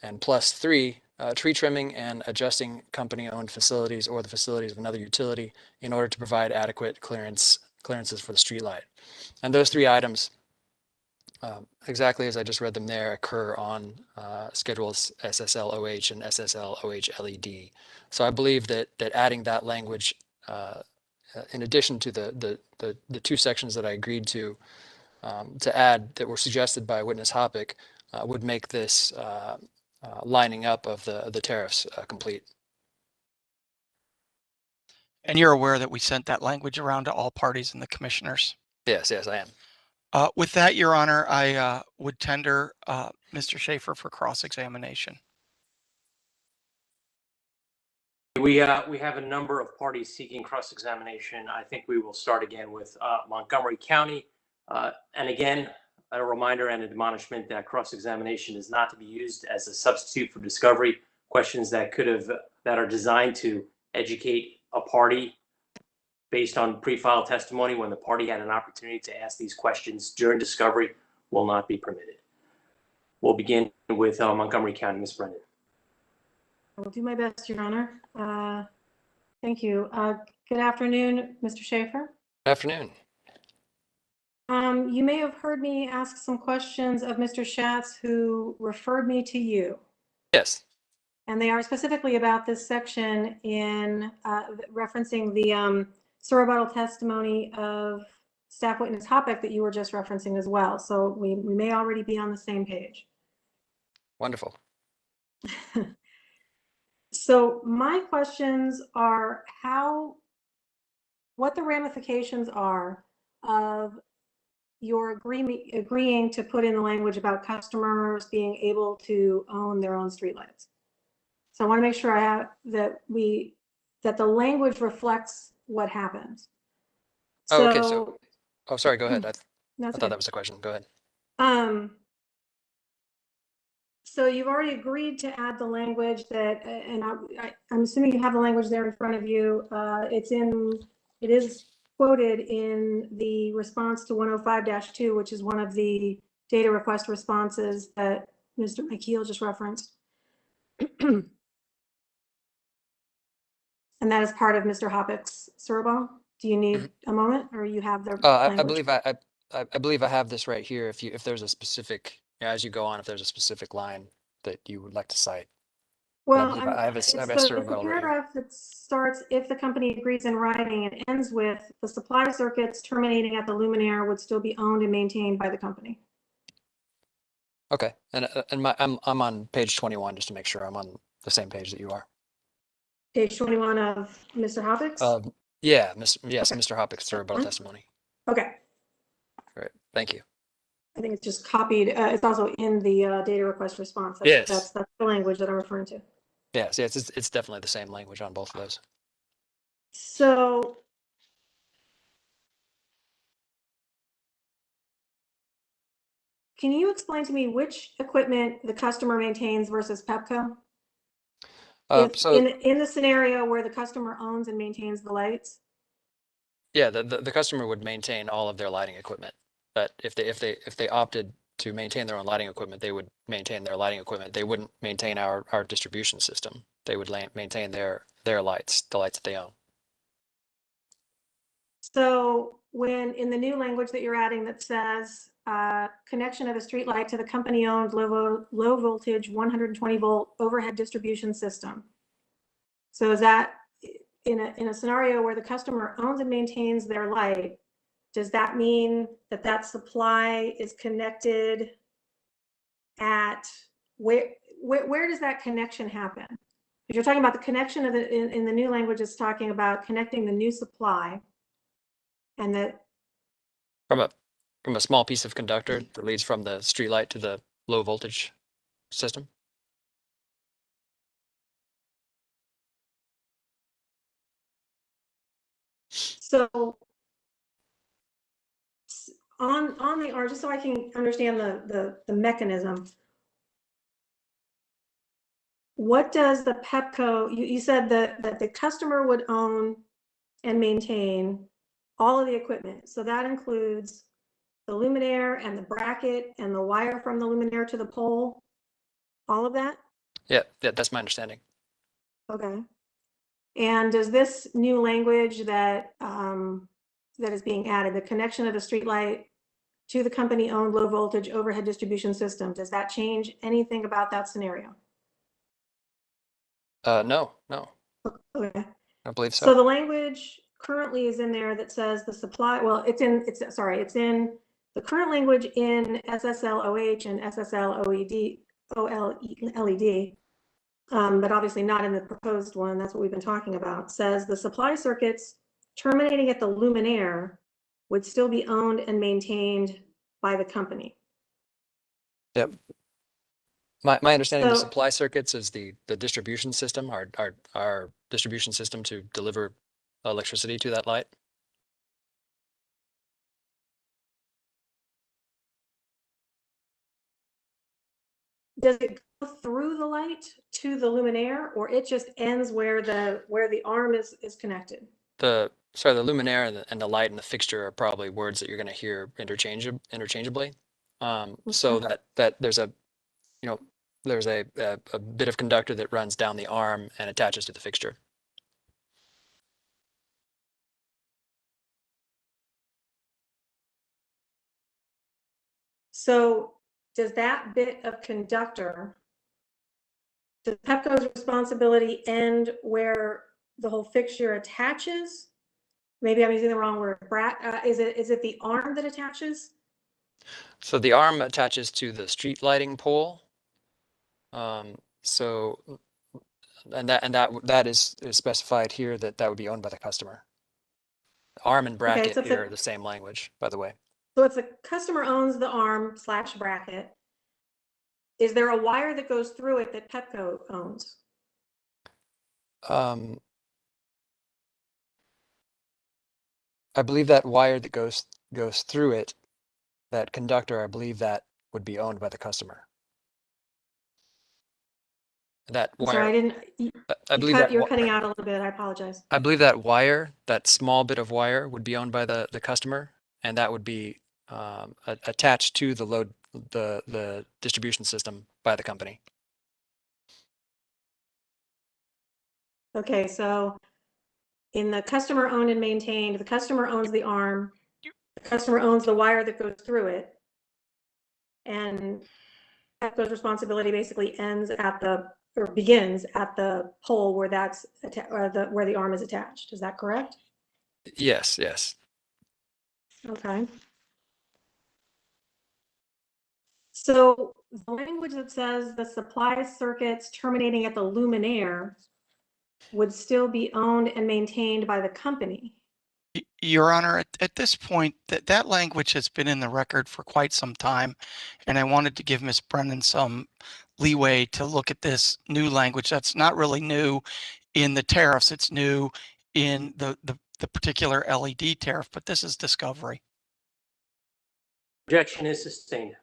and plus 3, tree trimming and adjusting company-owned facilities or the facilities of another utility in order to provide adequate clearances for the streetlight. And those 3 items, exactly as I just read them there, occur on schedules SSL-OH and SSL-OH-LED. So I believe that adding that language, in addition to the 2 sections that I agreed to add that were suggested by witness Hoppick, would make this lining up of the tariffs complete. And you're aware that we sent that language around to all parties and the commissioners? Yes, I am. With that, Your Honor, I would tender Mr. Schaefer for cross-examination. we have a number of parties seeking cross-examination. I think we will start again with Montgomery County. And again, a reminder and admonishment that cross-examination is not to be used as a substitute for discovery. Questions that are designed to educate a party based on pre-filed testimony when the party had an opportunity to ask these questions during discovery will not be permitted. We'll begin with Montgomery County. Ms. Brendan. I will do my best, Your Honor. Thank you. Good afternoon, Mr. Schaefer. Good afternoon. You may have heard me ask some questions of Mr. Schatz, who referred me to you. Yes. And they are specifically about this section in referencing the surrebuttal testimony of staff witness Hoppeck that you were just referencing as well. So we may already be on the same page. Wonderful. So my questions are what the ramifications are of your agreeing to put in the language about customers being able to own their own streetlights. So I want to make sure that the language reflects what happens. Oh, okay. So, oh, sorry. Go ahead. I thought okay. that was the question. Go ahead. So you've already agreed to add the language that, and I'm assuming you have the language there in front of you. It is quoted in the response to 105-2, which is one of the data request responses that Mr. McKeel just referenced. And that is part of Mr. Hoppeck's survey. Do you need a moment, or you have the language? I believe I have this right here. If there's a specific, as you go on, if there's a specific line that you would like to cite. Well, I have a it's the surrebuttal right here. paragraph that starts, if the company agrees in writing, and ends with the supply circuits terminating at the luminaire would still be owned and maintained by the company. Okay, and I'm on page 21 just to make sure I'm on the same page that you are. Page 21 of Mr. Hoppeck's? Yeah, yes, Okay. Mr. Hoppeck's surrebuttal testimony. Okay. Great, thank you. I think it's just copied. It's also in the data request response. That's the language that I'm referring to. Yes, it's definitely the same language on both of those. So can you explain to me which equipment the customer maintains versus Pepco? In the scenario where the customer owns and maintains the lights? Yeah, the customer would maintain all of their lighting equipment. But if they opted to maintain their own lighting equipment, they would maintain their lighting equipment. They wouldn't maintain our distribution system. They would maintain their lights, the lights that they own. So when in the new language that you're adding that says connection of a street light to the company-owned low voltage 120 volt overhead distribution system. So is that in a scenario where the customer owns and maintains their light, does that mean that supply is connected at where does that connection happen? If you're talking about the connection of in the new language, it's talking about connecting the new supply, and that from a small piece of conductor that leads from the street light to the low voltage system. So on the, or just so I can understand the mechanism, what does the Pepco, you said that the customer would own and maintain all of the equipment. So that includes the luminaire and the bracket and the wire from the luminaire to the pole, all of that? Yeah, that's my understanding. Okay. And does this new language that that is being added, the connection of the streetlight to the company-owned low voltage overhead distribution system, does that change anything about that scenario? No. Okay. I believe so. So the language currently is in there that says the supply, well, it's in the current language in SSL-OH and SSL-OLED, but obviously not in the proposed one. That's what we've been talking about. Says the supply circuits terminating at the luminaire would still be owned and maintained by the company. Yep. My understanding of the So- supply circuits is the distribution system, our distribution system to deliver electricity to that light. Does it go through the light to the luminaire, or it just ends where the arm is connected? The luminaire and the light and the fixture are probably words that you're going to hear interchangeably. So that there's a, there's a bit of conductor that runs down the arm and attaches to the fixture. So does that bit of conductor, does Pepco's responsibility end where the whole fixture attaches? Maybe I'm using the wrong word. Is it the arm that attaches? So the arm attaches to the street lighting pole. So, and that is specified here that would be owned by the customer. Arm and bracket so here are the same language, by the way. So if the customer owns the arm / bracket, is there a wire that goes through it that Pepco owns? I believe that wire that goes through it, that conductor, I believe that would be owned by the customer. That wire. Sorry, I didn't. I believe that You're cutting out a little bit. I apologize. I believe that wire, that small bit of wire, would be owned by the customer, and that would be attached to the load, the distribution system by the company. Okay, so in the customer owned and maintained, the customer owns the arm, the customer owns the wire that goes through it, and Pepco's responsibility basically begins at the pole where where the arm is attached. Is that correct? Yes, yes. Okay. So the language that says the supply circuits terminating at the luminaire would still be owned and maintained by the company. Your Honor, at this point, that language has been in the record for quite some time, and I wanted to give Ms. Brennan some leeway to look at this new language. That's not really new in the tariffs. It's new in the particular LED tariff, but this is discovery. Objection is sustained.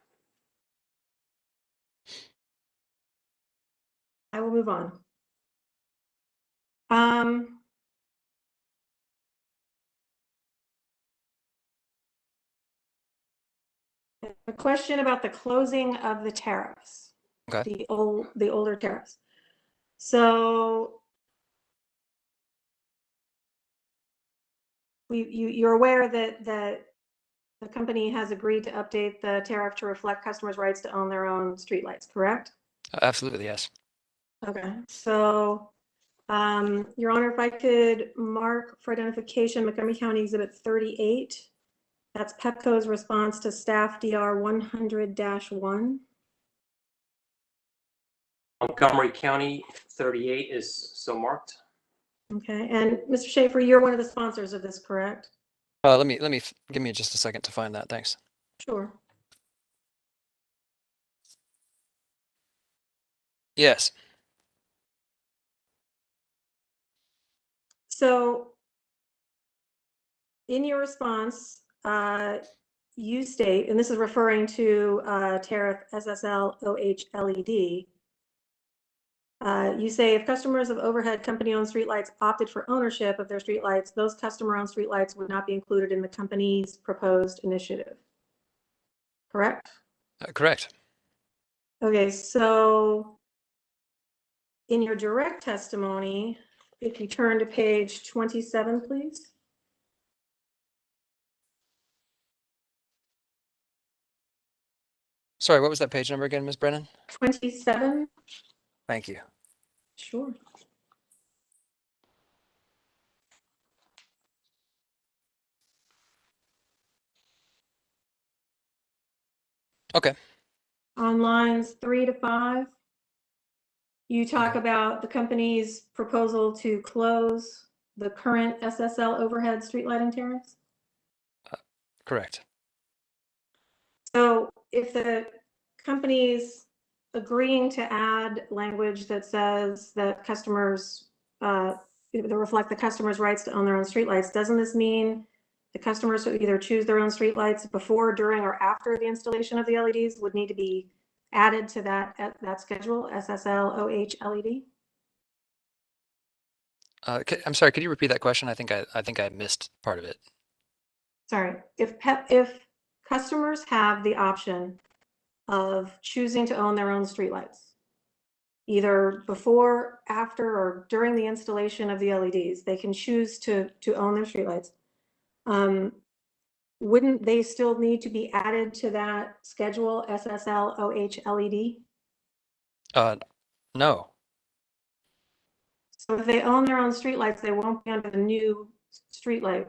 I will move on. A question about the closing of the tariffs. Okay. The older tariffs. So you're aware that the company has agreed to update the tariff to reflect customers' rights to own their own streetlights, correct? Absolutely, yes. Okay, so Your Honor, if I could mark for identification Montgomery County Exhibit 38. That's Pepco's response to staff DR 100-1. Montgomery County 38 is so marked. Okay, and Mr. Schaefer, you're one of the sponsors of this, correct? Let me give me just a second to find that. Thanks. Sure. Yes. So in your response, you state, and this is referring to tariff SSL OH LED, you say if customers of overhead company-owned streetlights opted for ownership of their streetlights, those customer-owned streetlights would not be included in the company's proposed initiative. Correct? Correct. Okay, so in your direct testimony, if you turn to page 27, please. Sorry, what was that page number again, Ms. Brennan? 27. Thank you. Sure. Okay. On lines 3 to 5, you talk about the company's proposal to close the current SSL overhead street lighting tariffs. Correct. So if the company's agreeing to add language that says that customers, that reflect the customer's rights to own their own streetlights, doesn't this mean the customers who either choose their own streetlights before, during, or after the installation of the LEDs would need to be added to that schedule, SSL OH LED? I'm sorry, could you repeat that question? I think I missed part of it. Sorry, if customers have the option of choosing to own their own streetlights, either before, after, or during the installation of the LEDs, they can choose to own their streetlights. Wouldn't they still need to be added to that schedule, SSL OH LED? No. So if they own their own streetlights, they won't be under the new streetlight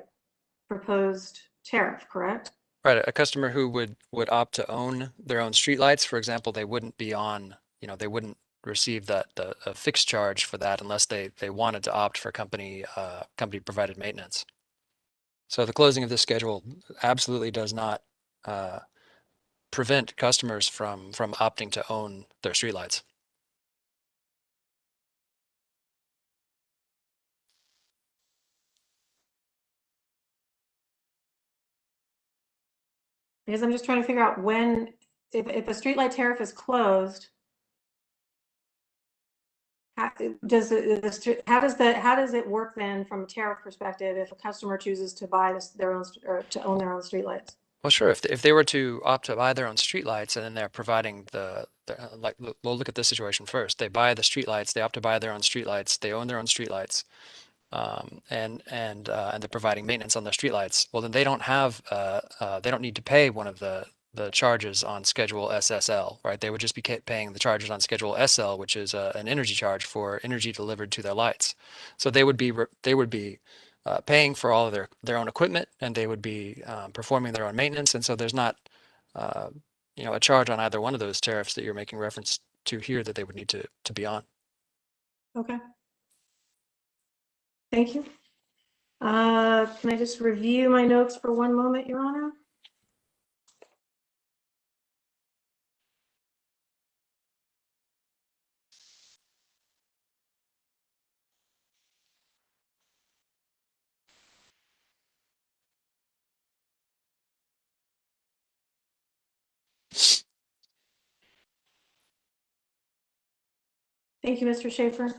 proposed tariff, correct? Right, a customer who would opt to own their own streetlights, for example, they wouldn't be on, they wouldn't receive a fixed charge for that unless they wanted to opt for company provided maintenance. So the closing of this schedule absolutely does not prevent customers from opting to own their streetlights. Because I'm just trying to figure out when, if a streetlight tariff is closed, how does it work then from a tariff perspective if a customer chooses to buy their own or to own their own streetlights? Well, sure. If they were to opt to buy their own streetlights and then they're providing we'll look at this situation first. They buy the streetlights. They opt to buy their own streetlights. They own their own streetlights, and they're providing maintenance on their streetlights. Well, then they don't need to pay one of the charges on Schedule SSL, right? They would just be paying the charges on Schedule SL, which is an energy charge for energy delivered to their lights. So they would be paying for all of their own equipment, and they would be performing their own maintenance. And so there's not a charge on either one of those tariffs that you're making reference to here that they would need to be on. Okay. Thank you. Can I just review my notes for one moment, Your Honor? Thank you, Mr. Schaefer.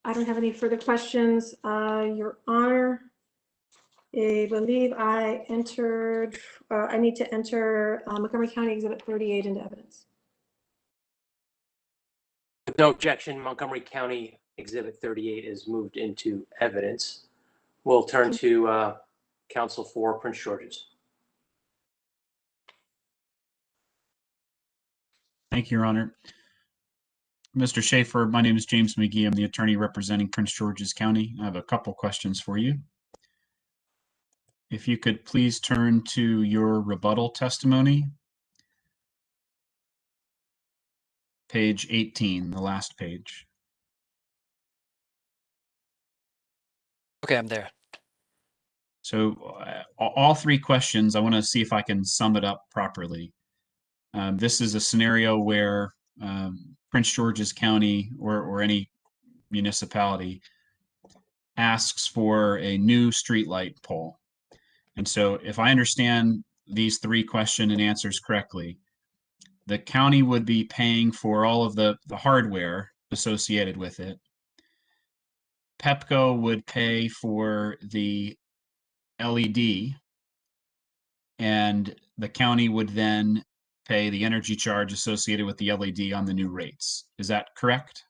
I don't have any further questions. Your Honor, I believe I need to enter Montgomery County Exhibit 38 into evidence. With no objection, Montgomery County Exhibit 38 is moved into evidence. We'll turn to counsel for Prince George's. Thank you, Your Honor. Mr. Schaefer, my name is James McGee. I'm the attorney representing Prince George's County. I have a couple questions for you. If you could please turn to your rebuttal testimony. Page 18, the last page. Okay, I'm there. So all three questions, I want to see if I can sum it up properly. This is a scenario where Prince George's County or any municipality asks for a new streetlight pole. And so if I understand these three question and answers correctly, the county would be paying for all of the hardware associated with it. Pepco would pay for the LED, and the county would then pay the energy charge associated with the LED on the new rates. Is that correct?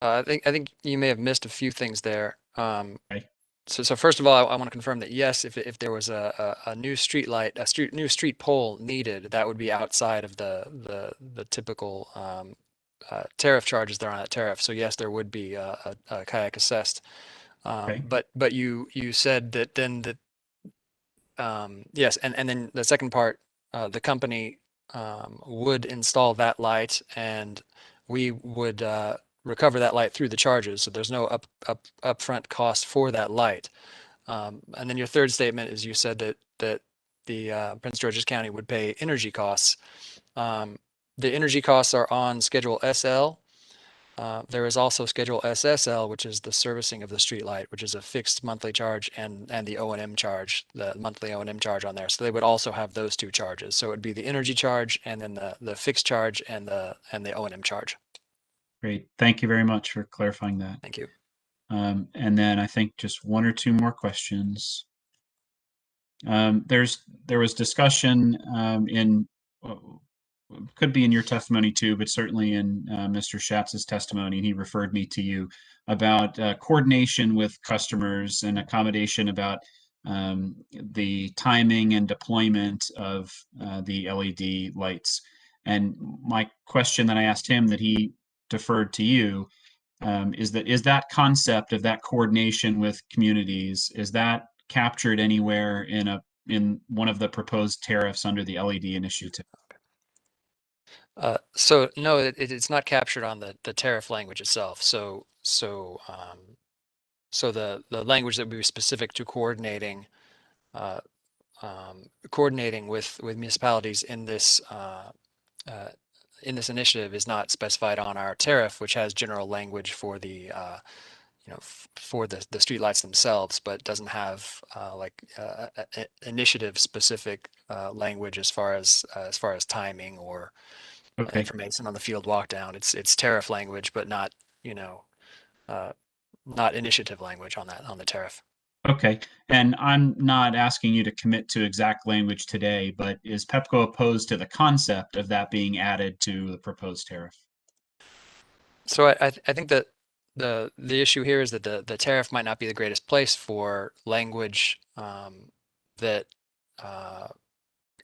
I think you may have missed a few things there. Okay. So first of all, I want to confirm that yes, if there was a new street light, new street pole needed, that would be outside of the typical tariff charges that are on that tariff. So yes, there would be a kayak assessed. Okay. But you said that then that yes, and then the second part, the company would install that light, and we would recover that light through the charges. So there's no upfront cost for that light. And then your third statement is you said that the Prince George's County would pay energy costs. the energy costs are on Schedule SL. There is also Schedule SSL, which is the servicing of the streetlight, which is a fixed monthly charge, and the O&M charge, the monthly O&M charge on there. So they would also have those two charges. So it would be the energy charge and then the fixed charge and the O&M charge. Great. Thank you very much for clarifying that. Thank you. And then I think just one or two more questions. There was discussion in could be in your testimony too, but certainly in Mr. Schatz's testimony, and he referred me to you about coordination with customers and accommodation about the timing and deployment of the LED lights. And my question that I asked him that he deferred to you is that concept of that coordination with communities, is that captured anywhere in one of the proposed tariffs under the LED initiative? So no, it's not captured on the tariff language itself. So the language that would be specific to coordinating with municipalities in this initiative is not specified on our tariff, which has general language for the for the streetlights themselves, but doesn't have initiative specific language as far as timing or Okay. information on the field walk down. It's tariff language, but not not initiative language on the tariff. Okay. And I'm not asking you to commit to exact language today, but is Pepco opposed to the concept of that being added to the proposed tariff? So I think that the issue here is that the tariff might not be the greatest place for language that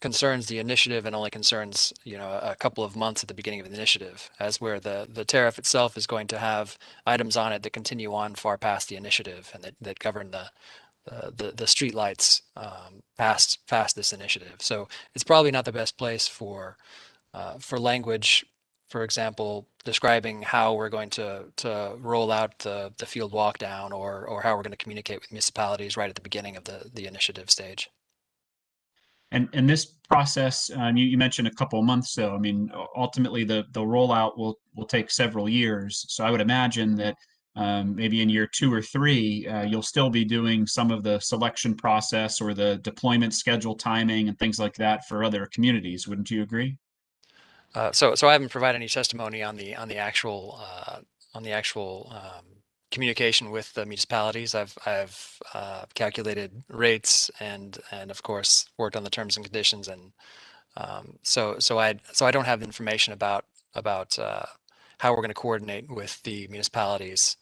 concerns the initiative and only concerns a couple of months at the beginning of the initiative, as where the tariff itself is going to have items on it that continue on far past the initiative and that govern the street lights past this initiative. So it's probably not the best place for language, for example, describing how we're going to roll out the field walk down or how we're going to communicate with municipalities right at the beginning of the initiative stage. And this process, you mentioned a couple of months. So, I mean, ultimately the rollout will take several years. So I would imagine that maybe in year 2 or 3, you'll still be doing some of the selection process or the deployment schedule timing and things like that for other communities. Wouldn't you agree? So I haven't provided any testimony on the actual communication with the municipalities. I've calculated rates and of course worked on the terms and conditions, and so I don't have information about how we're going to coordinate with the municipalities.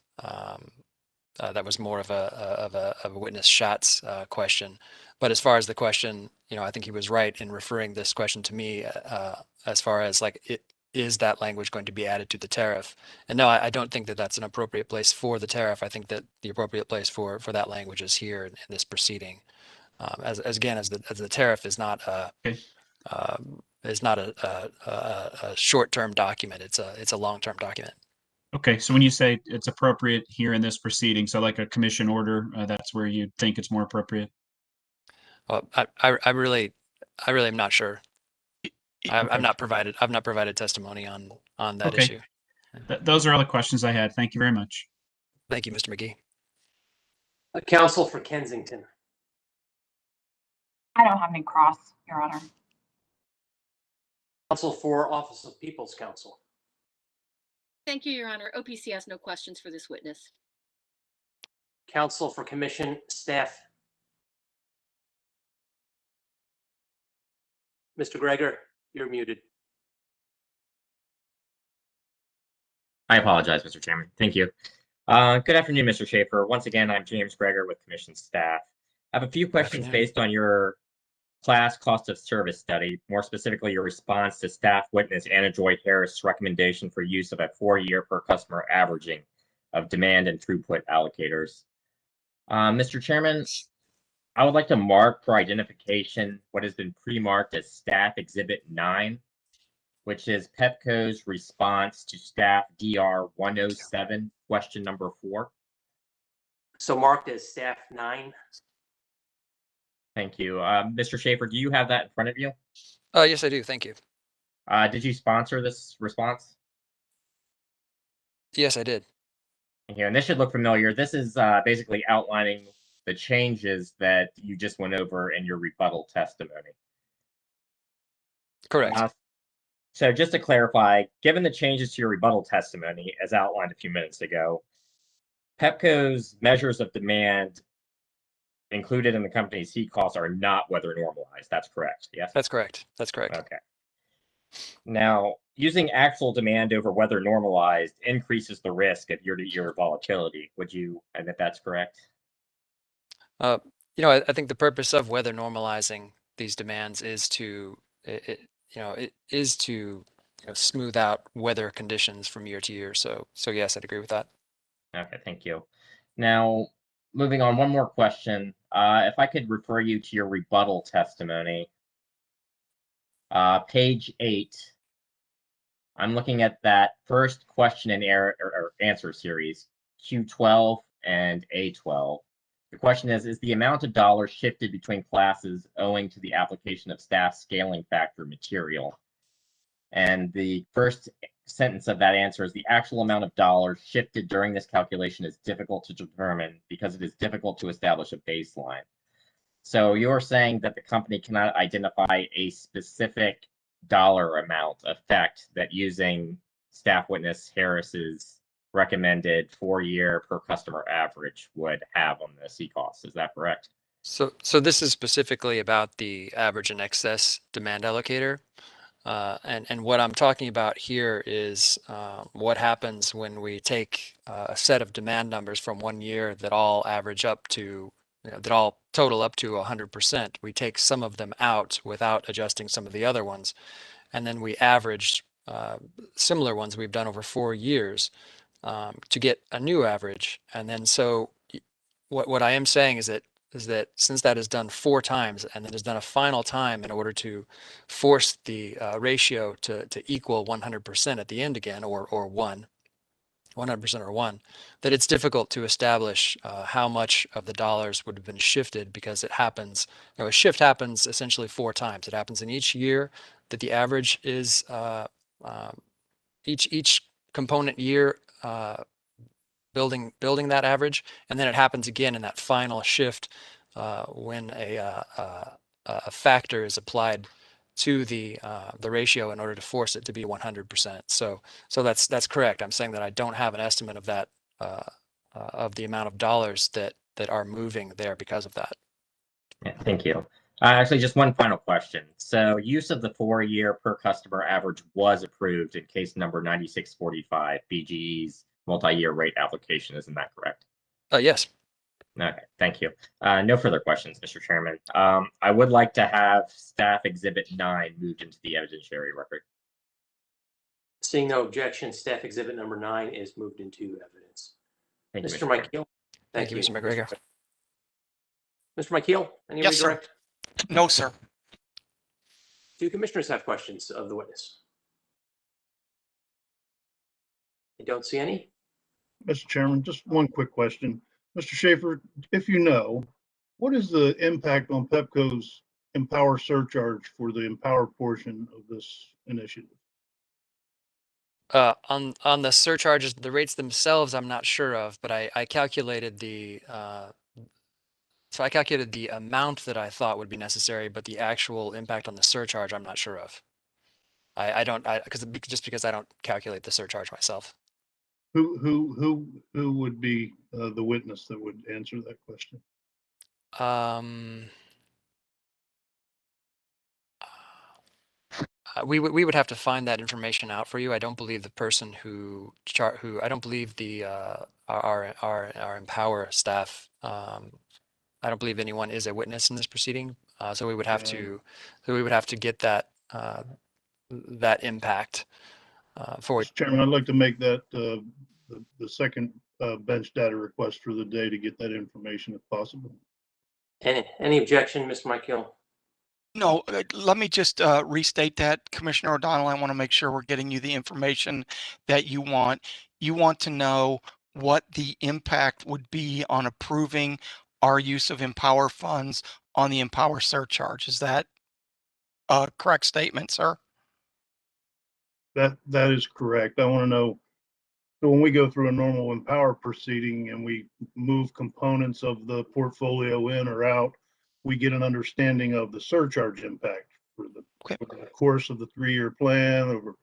That was more of a witness Schatz question. But as far as the question, I think he was right in referring this question to me as far as is that language going to be added to the tariff? And no, I don't think that that's an appropriate place for the tariff. I think that the appropriate place for that language is here in this proceeding. As the tariff is not a short-term document. It's a long-term document. Okay, so when you say it's appropriate here in this proceeding, so like a commission order, that's where you think it's more appropriate? Well, I really am not sure. I've not provided testimony on that Okay. issue. Those are all the questions I had. Thank you very much. Thank you, Mr. McGee. Counsel for Kensington. I don't have any cross, Your Honor. Counsel for Office of People's Counsel. Thank you, Your Honor. OPC has no questions for this witness. Counsel for Commission Staff. Mr. Greger, you're muted. I apologize, Mr. Chairman. Thank you. Good afternoon, Mr. Schaefer. Once again, I'm James Greger with Commission staff. I have a few questions based on your class cost of service study, more specifically your response to staff witness Anna Joy Harris' recommendation for use of a 4-year per customer averaging of demand and throughput allocators. Mr. Chairman, I would like to mark for identification what has been pre-marked as Staff Exhibit 9, which is Pepco's response to Staff DR 107, question number 4. So marked as Staff 9. Thank you. Mr. Schaefer, do you have that in front of you? Yes, I do. Thank you. Did you sponsor this response? Yes, I did. Thank you. And this should look familiar. This is basically outlining the changes that you just went over in your rebuttal testimony. Correct. So just to clarify, given the changes to your rebuttal testimony, as outlined a few minutes ago, Pepco's measures of demand included in the company's heat costs are not weather normalized. That's correct. Yes? That's correct. That's correct. Okay. Now, using actual demand over weather normalized increases the risk of year-to-year volatility. Would you admit that's correct? You know, I think the purpose of weather normalizing these demands is to smooth out weather conditions from year to year. So yes, I'd agree with that. Okay, thank you. Now, moving on, one more question. If I could refer you to your rebuttal testimony, page 8. I'm looking at that first question and answer series, Q12 and A12. The question is the amount of dollars shifted between classes owing to the application of staff scaling factor material? And the first sentence of that answer is the actual amount of dollars shifted during this calculation is difficult to determine because it is difficult to establish a baseline. So you're saying that the company cannot identify a specific dollar amount effect that using staff witness Harris's recommended 4-year per customer average would have on the C costs. Is that correct? So this is specifically about the average and excess demand allocator. And what I'm talking about here is what happens when we take a set of demand numbers from 1 year that all average up to, that all total up to 100%. We take some of them out without adjusting some of the other ones. And then we average similar ones we've done over 4 years to get a new average. And then so what I am saying is that since that is done 4 times and then is done a final time in order to force the ratio to equal 100% at the end again, or 100% or 1, that it's difficult to establish how much of the dollars would have been shifted, because it happens, a shift happens essentially 4 times. It happens in each year that the average is each component year building that average, and then it happens again in that final shift when a factor is applied to the ratio in order to force it to be 100%. So that's correct. I'm saying that I don't have an estimate of that of the amount of dollars that are moving there because of that. Yeah, thank you. Actually, just one final question. So use of the 4-year per customer average was approved in case number 9645, BGE's multi-year rate application. Isn't that correct? Yes. Okay, thank you. No further questions, Mr. Chairman. I would like to have staff exhibit 9 moved into the evidentiary record. Seeing no objection, staff exhibit number 9 is moved into evidence. Thank you, Mr. Mr. Chairman. McKeel. Thank you, Mr. McGregor. Mr. McKeel, any Yes, sir. redirect? No, sir. Do commissioners have questions of the witness? I don't see any. Mr. Chairman, just one quick question. Mr. Schaefer, if you know, what is the impact on Pepco's Empower surcharge for the Empower portion of this initiative? On the surcharges, the rates themselves, I'm not sure of, but I calculated the so I calculated the amount that I thought would be necessary, but the actual impact on the surcharge, I'm not sure of. I don't, just because I don't calculate the surcharge myself. Who would be the witness that would answer that question? We would have to find that information out for you. I don't believe the person I don't believe the our Empower staff. I don't believe anyone is a witness in this proceeding. So we would have to get that that impact for. Mr. Chairman, I'd like to make that the second bench data request for the day to get that information if possible. Any objection, Mr. McKeel? No, let me just restate that, Commissioner O'Donnell. I want to make sure we're getting you the information that you want. You want to know what the impact would be on approving our use of Empower funds on the Empower surcharge. Is that a correct statement, sir? That is correct. I want to know, so when we go through a normal Empower proceeding and we move components of the portfolio in or out, we get an understanding of the surcharge impact for the course of the 3-year plan, over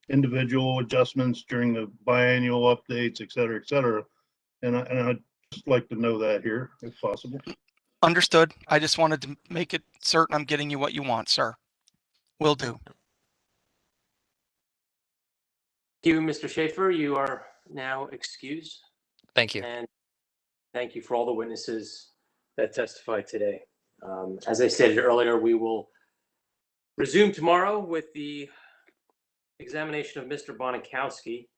individual adjustments during the biannual updates, et cetera, and I'd just like to know that here, if possible. Understood. I just wanted to make it certain I'm getting you what you want, sir. Will do. Thank you, Mr. Schaefer. You are now excused. Thank you. And thank you for all the witnesses that testified today. As I stated earlier, we will resume tomorrow with the examination of Mr. Bonikowski.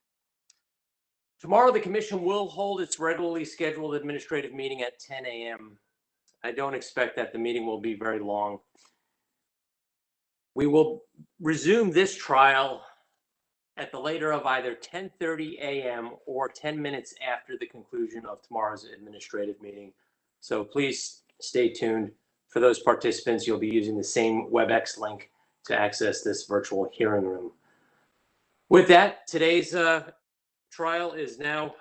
Tomorrow, the commission will hold its regularly scheduled administrative meeting at 10 a.m. I don't expect that the meeting will be very long. We will resume this trial at the later of either 10:30 a.m. or 10 minutes after the conclusion of tomorrow's administrative meeting. So please stay tuned. For those participants, you'll be using the same WebEx link to access this virtual hearing room. With that, today's trial is now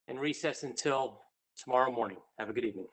in recess until tomorrow morning. Have a good evening.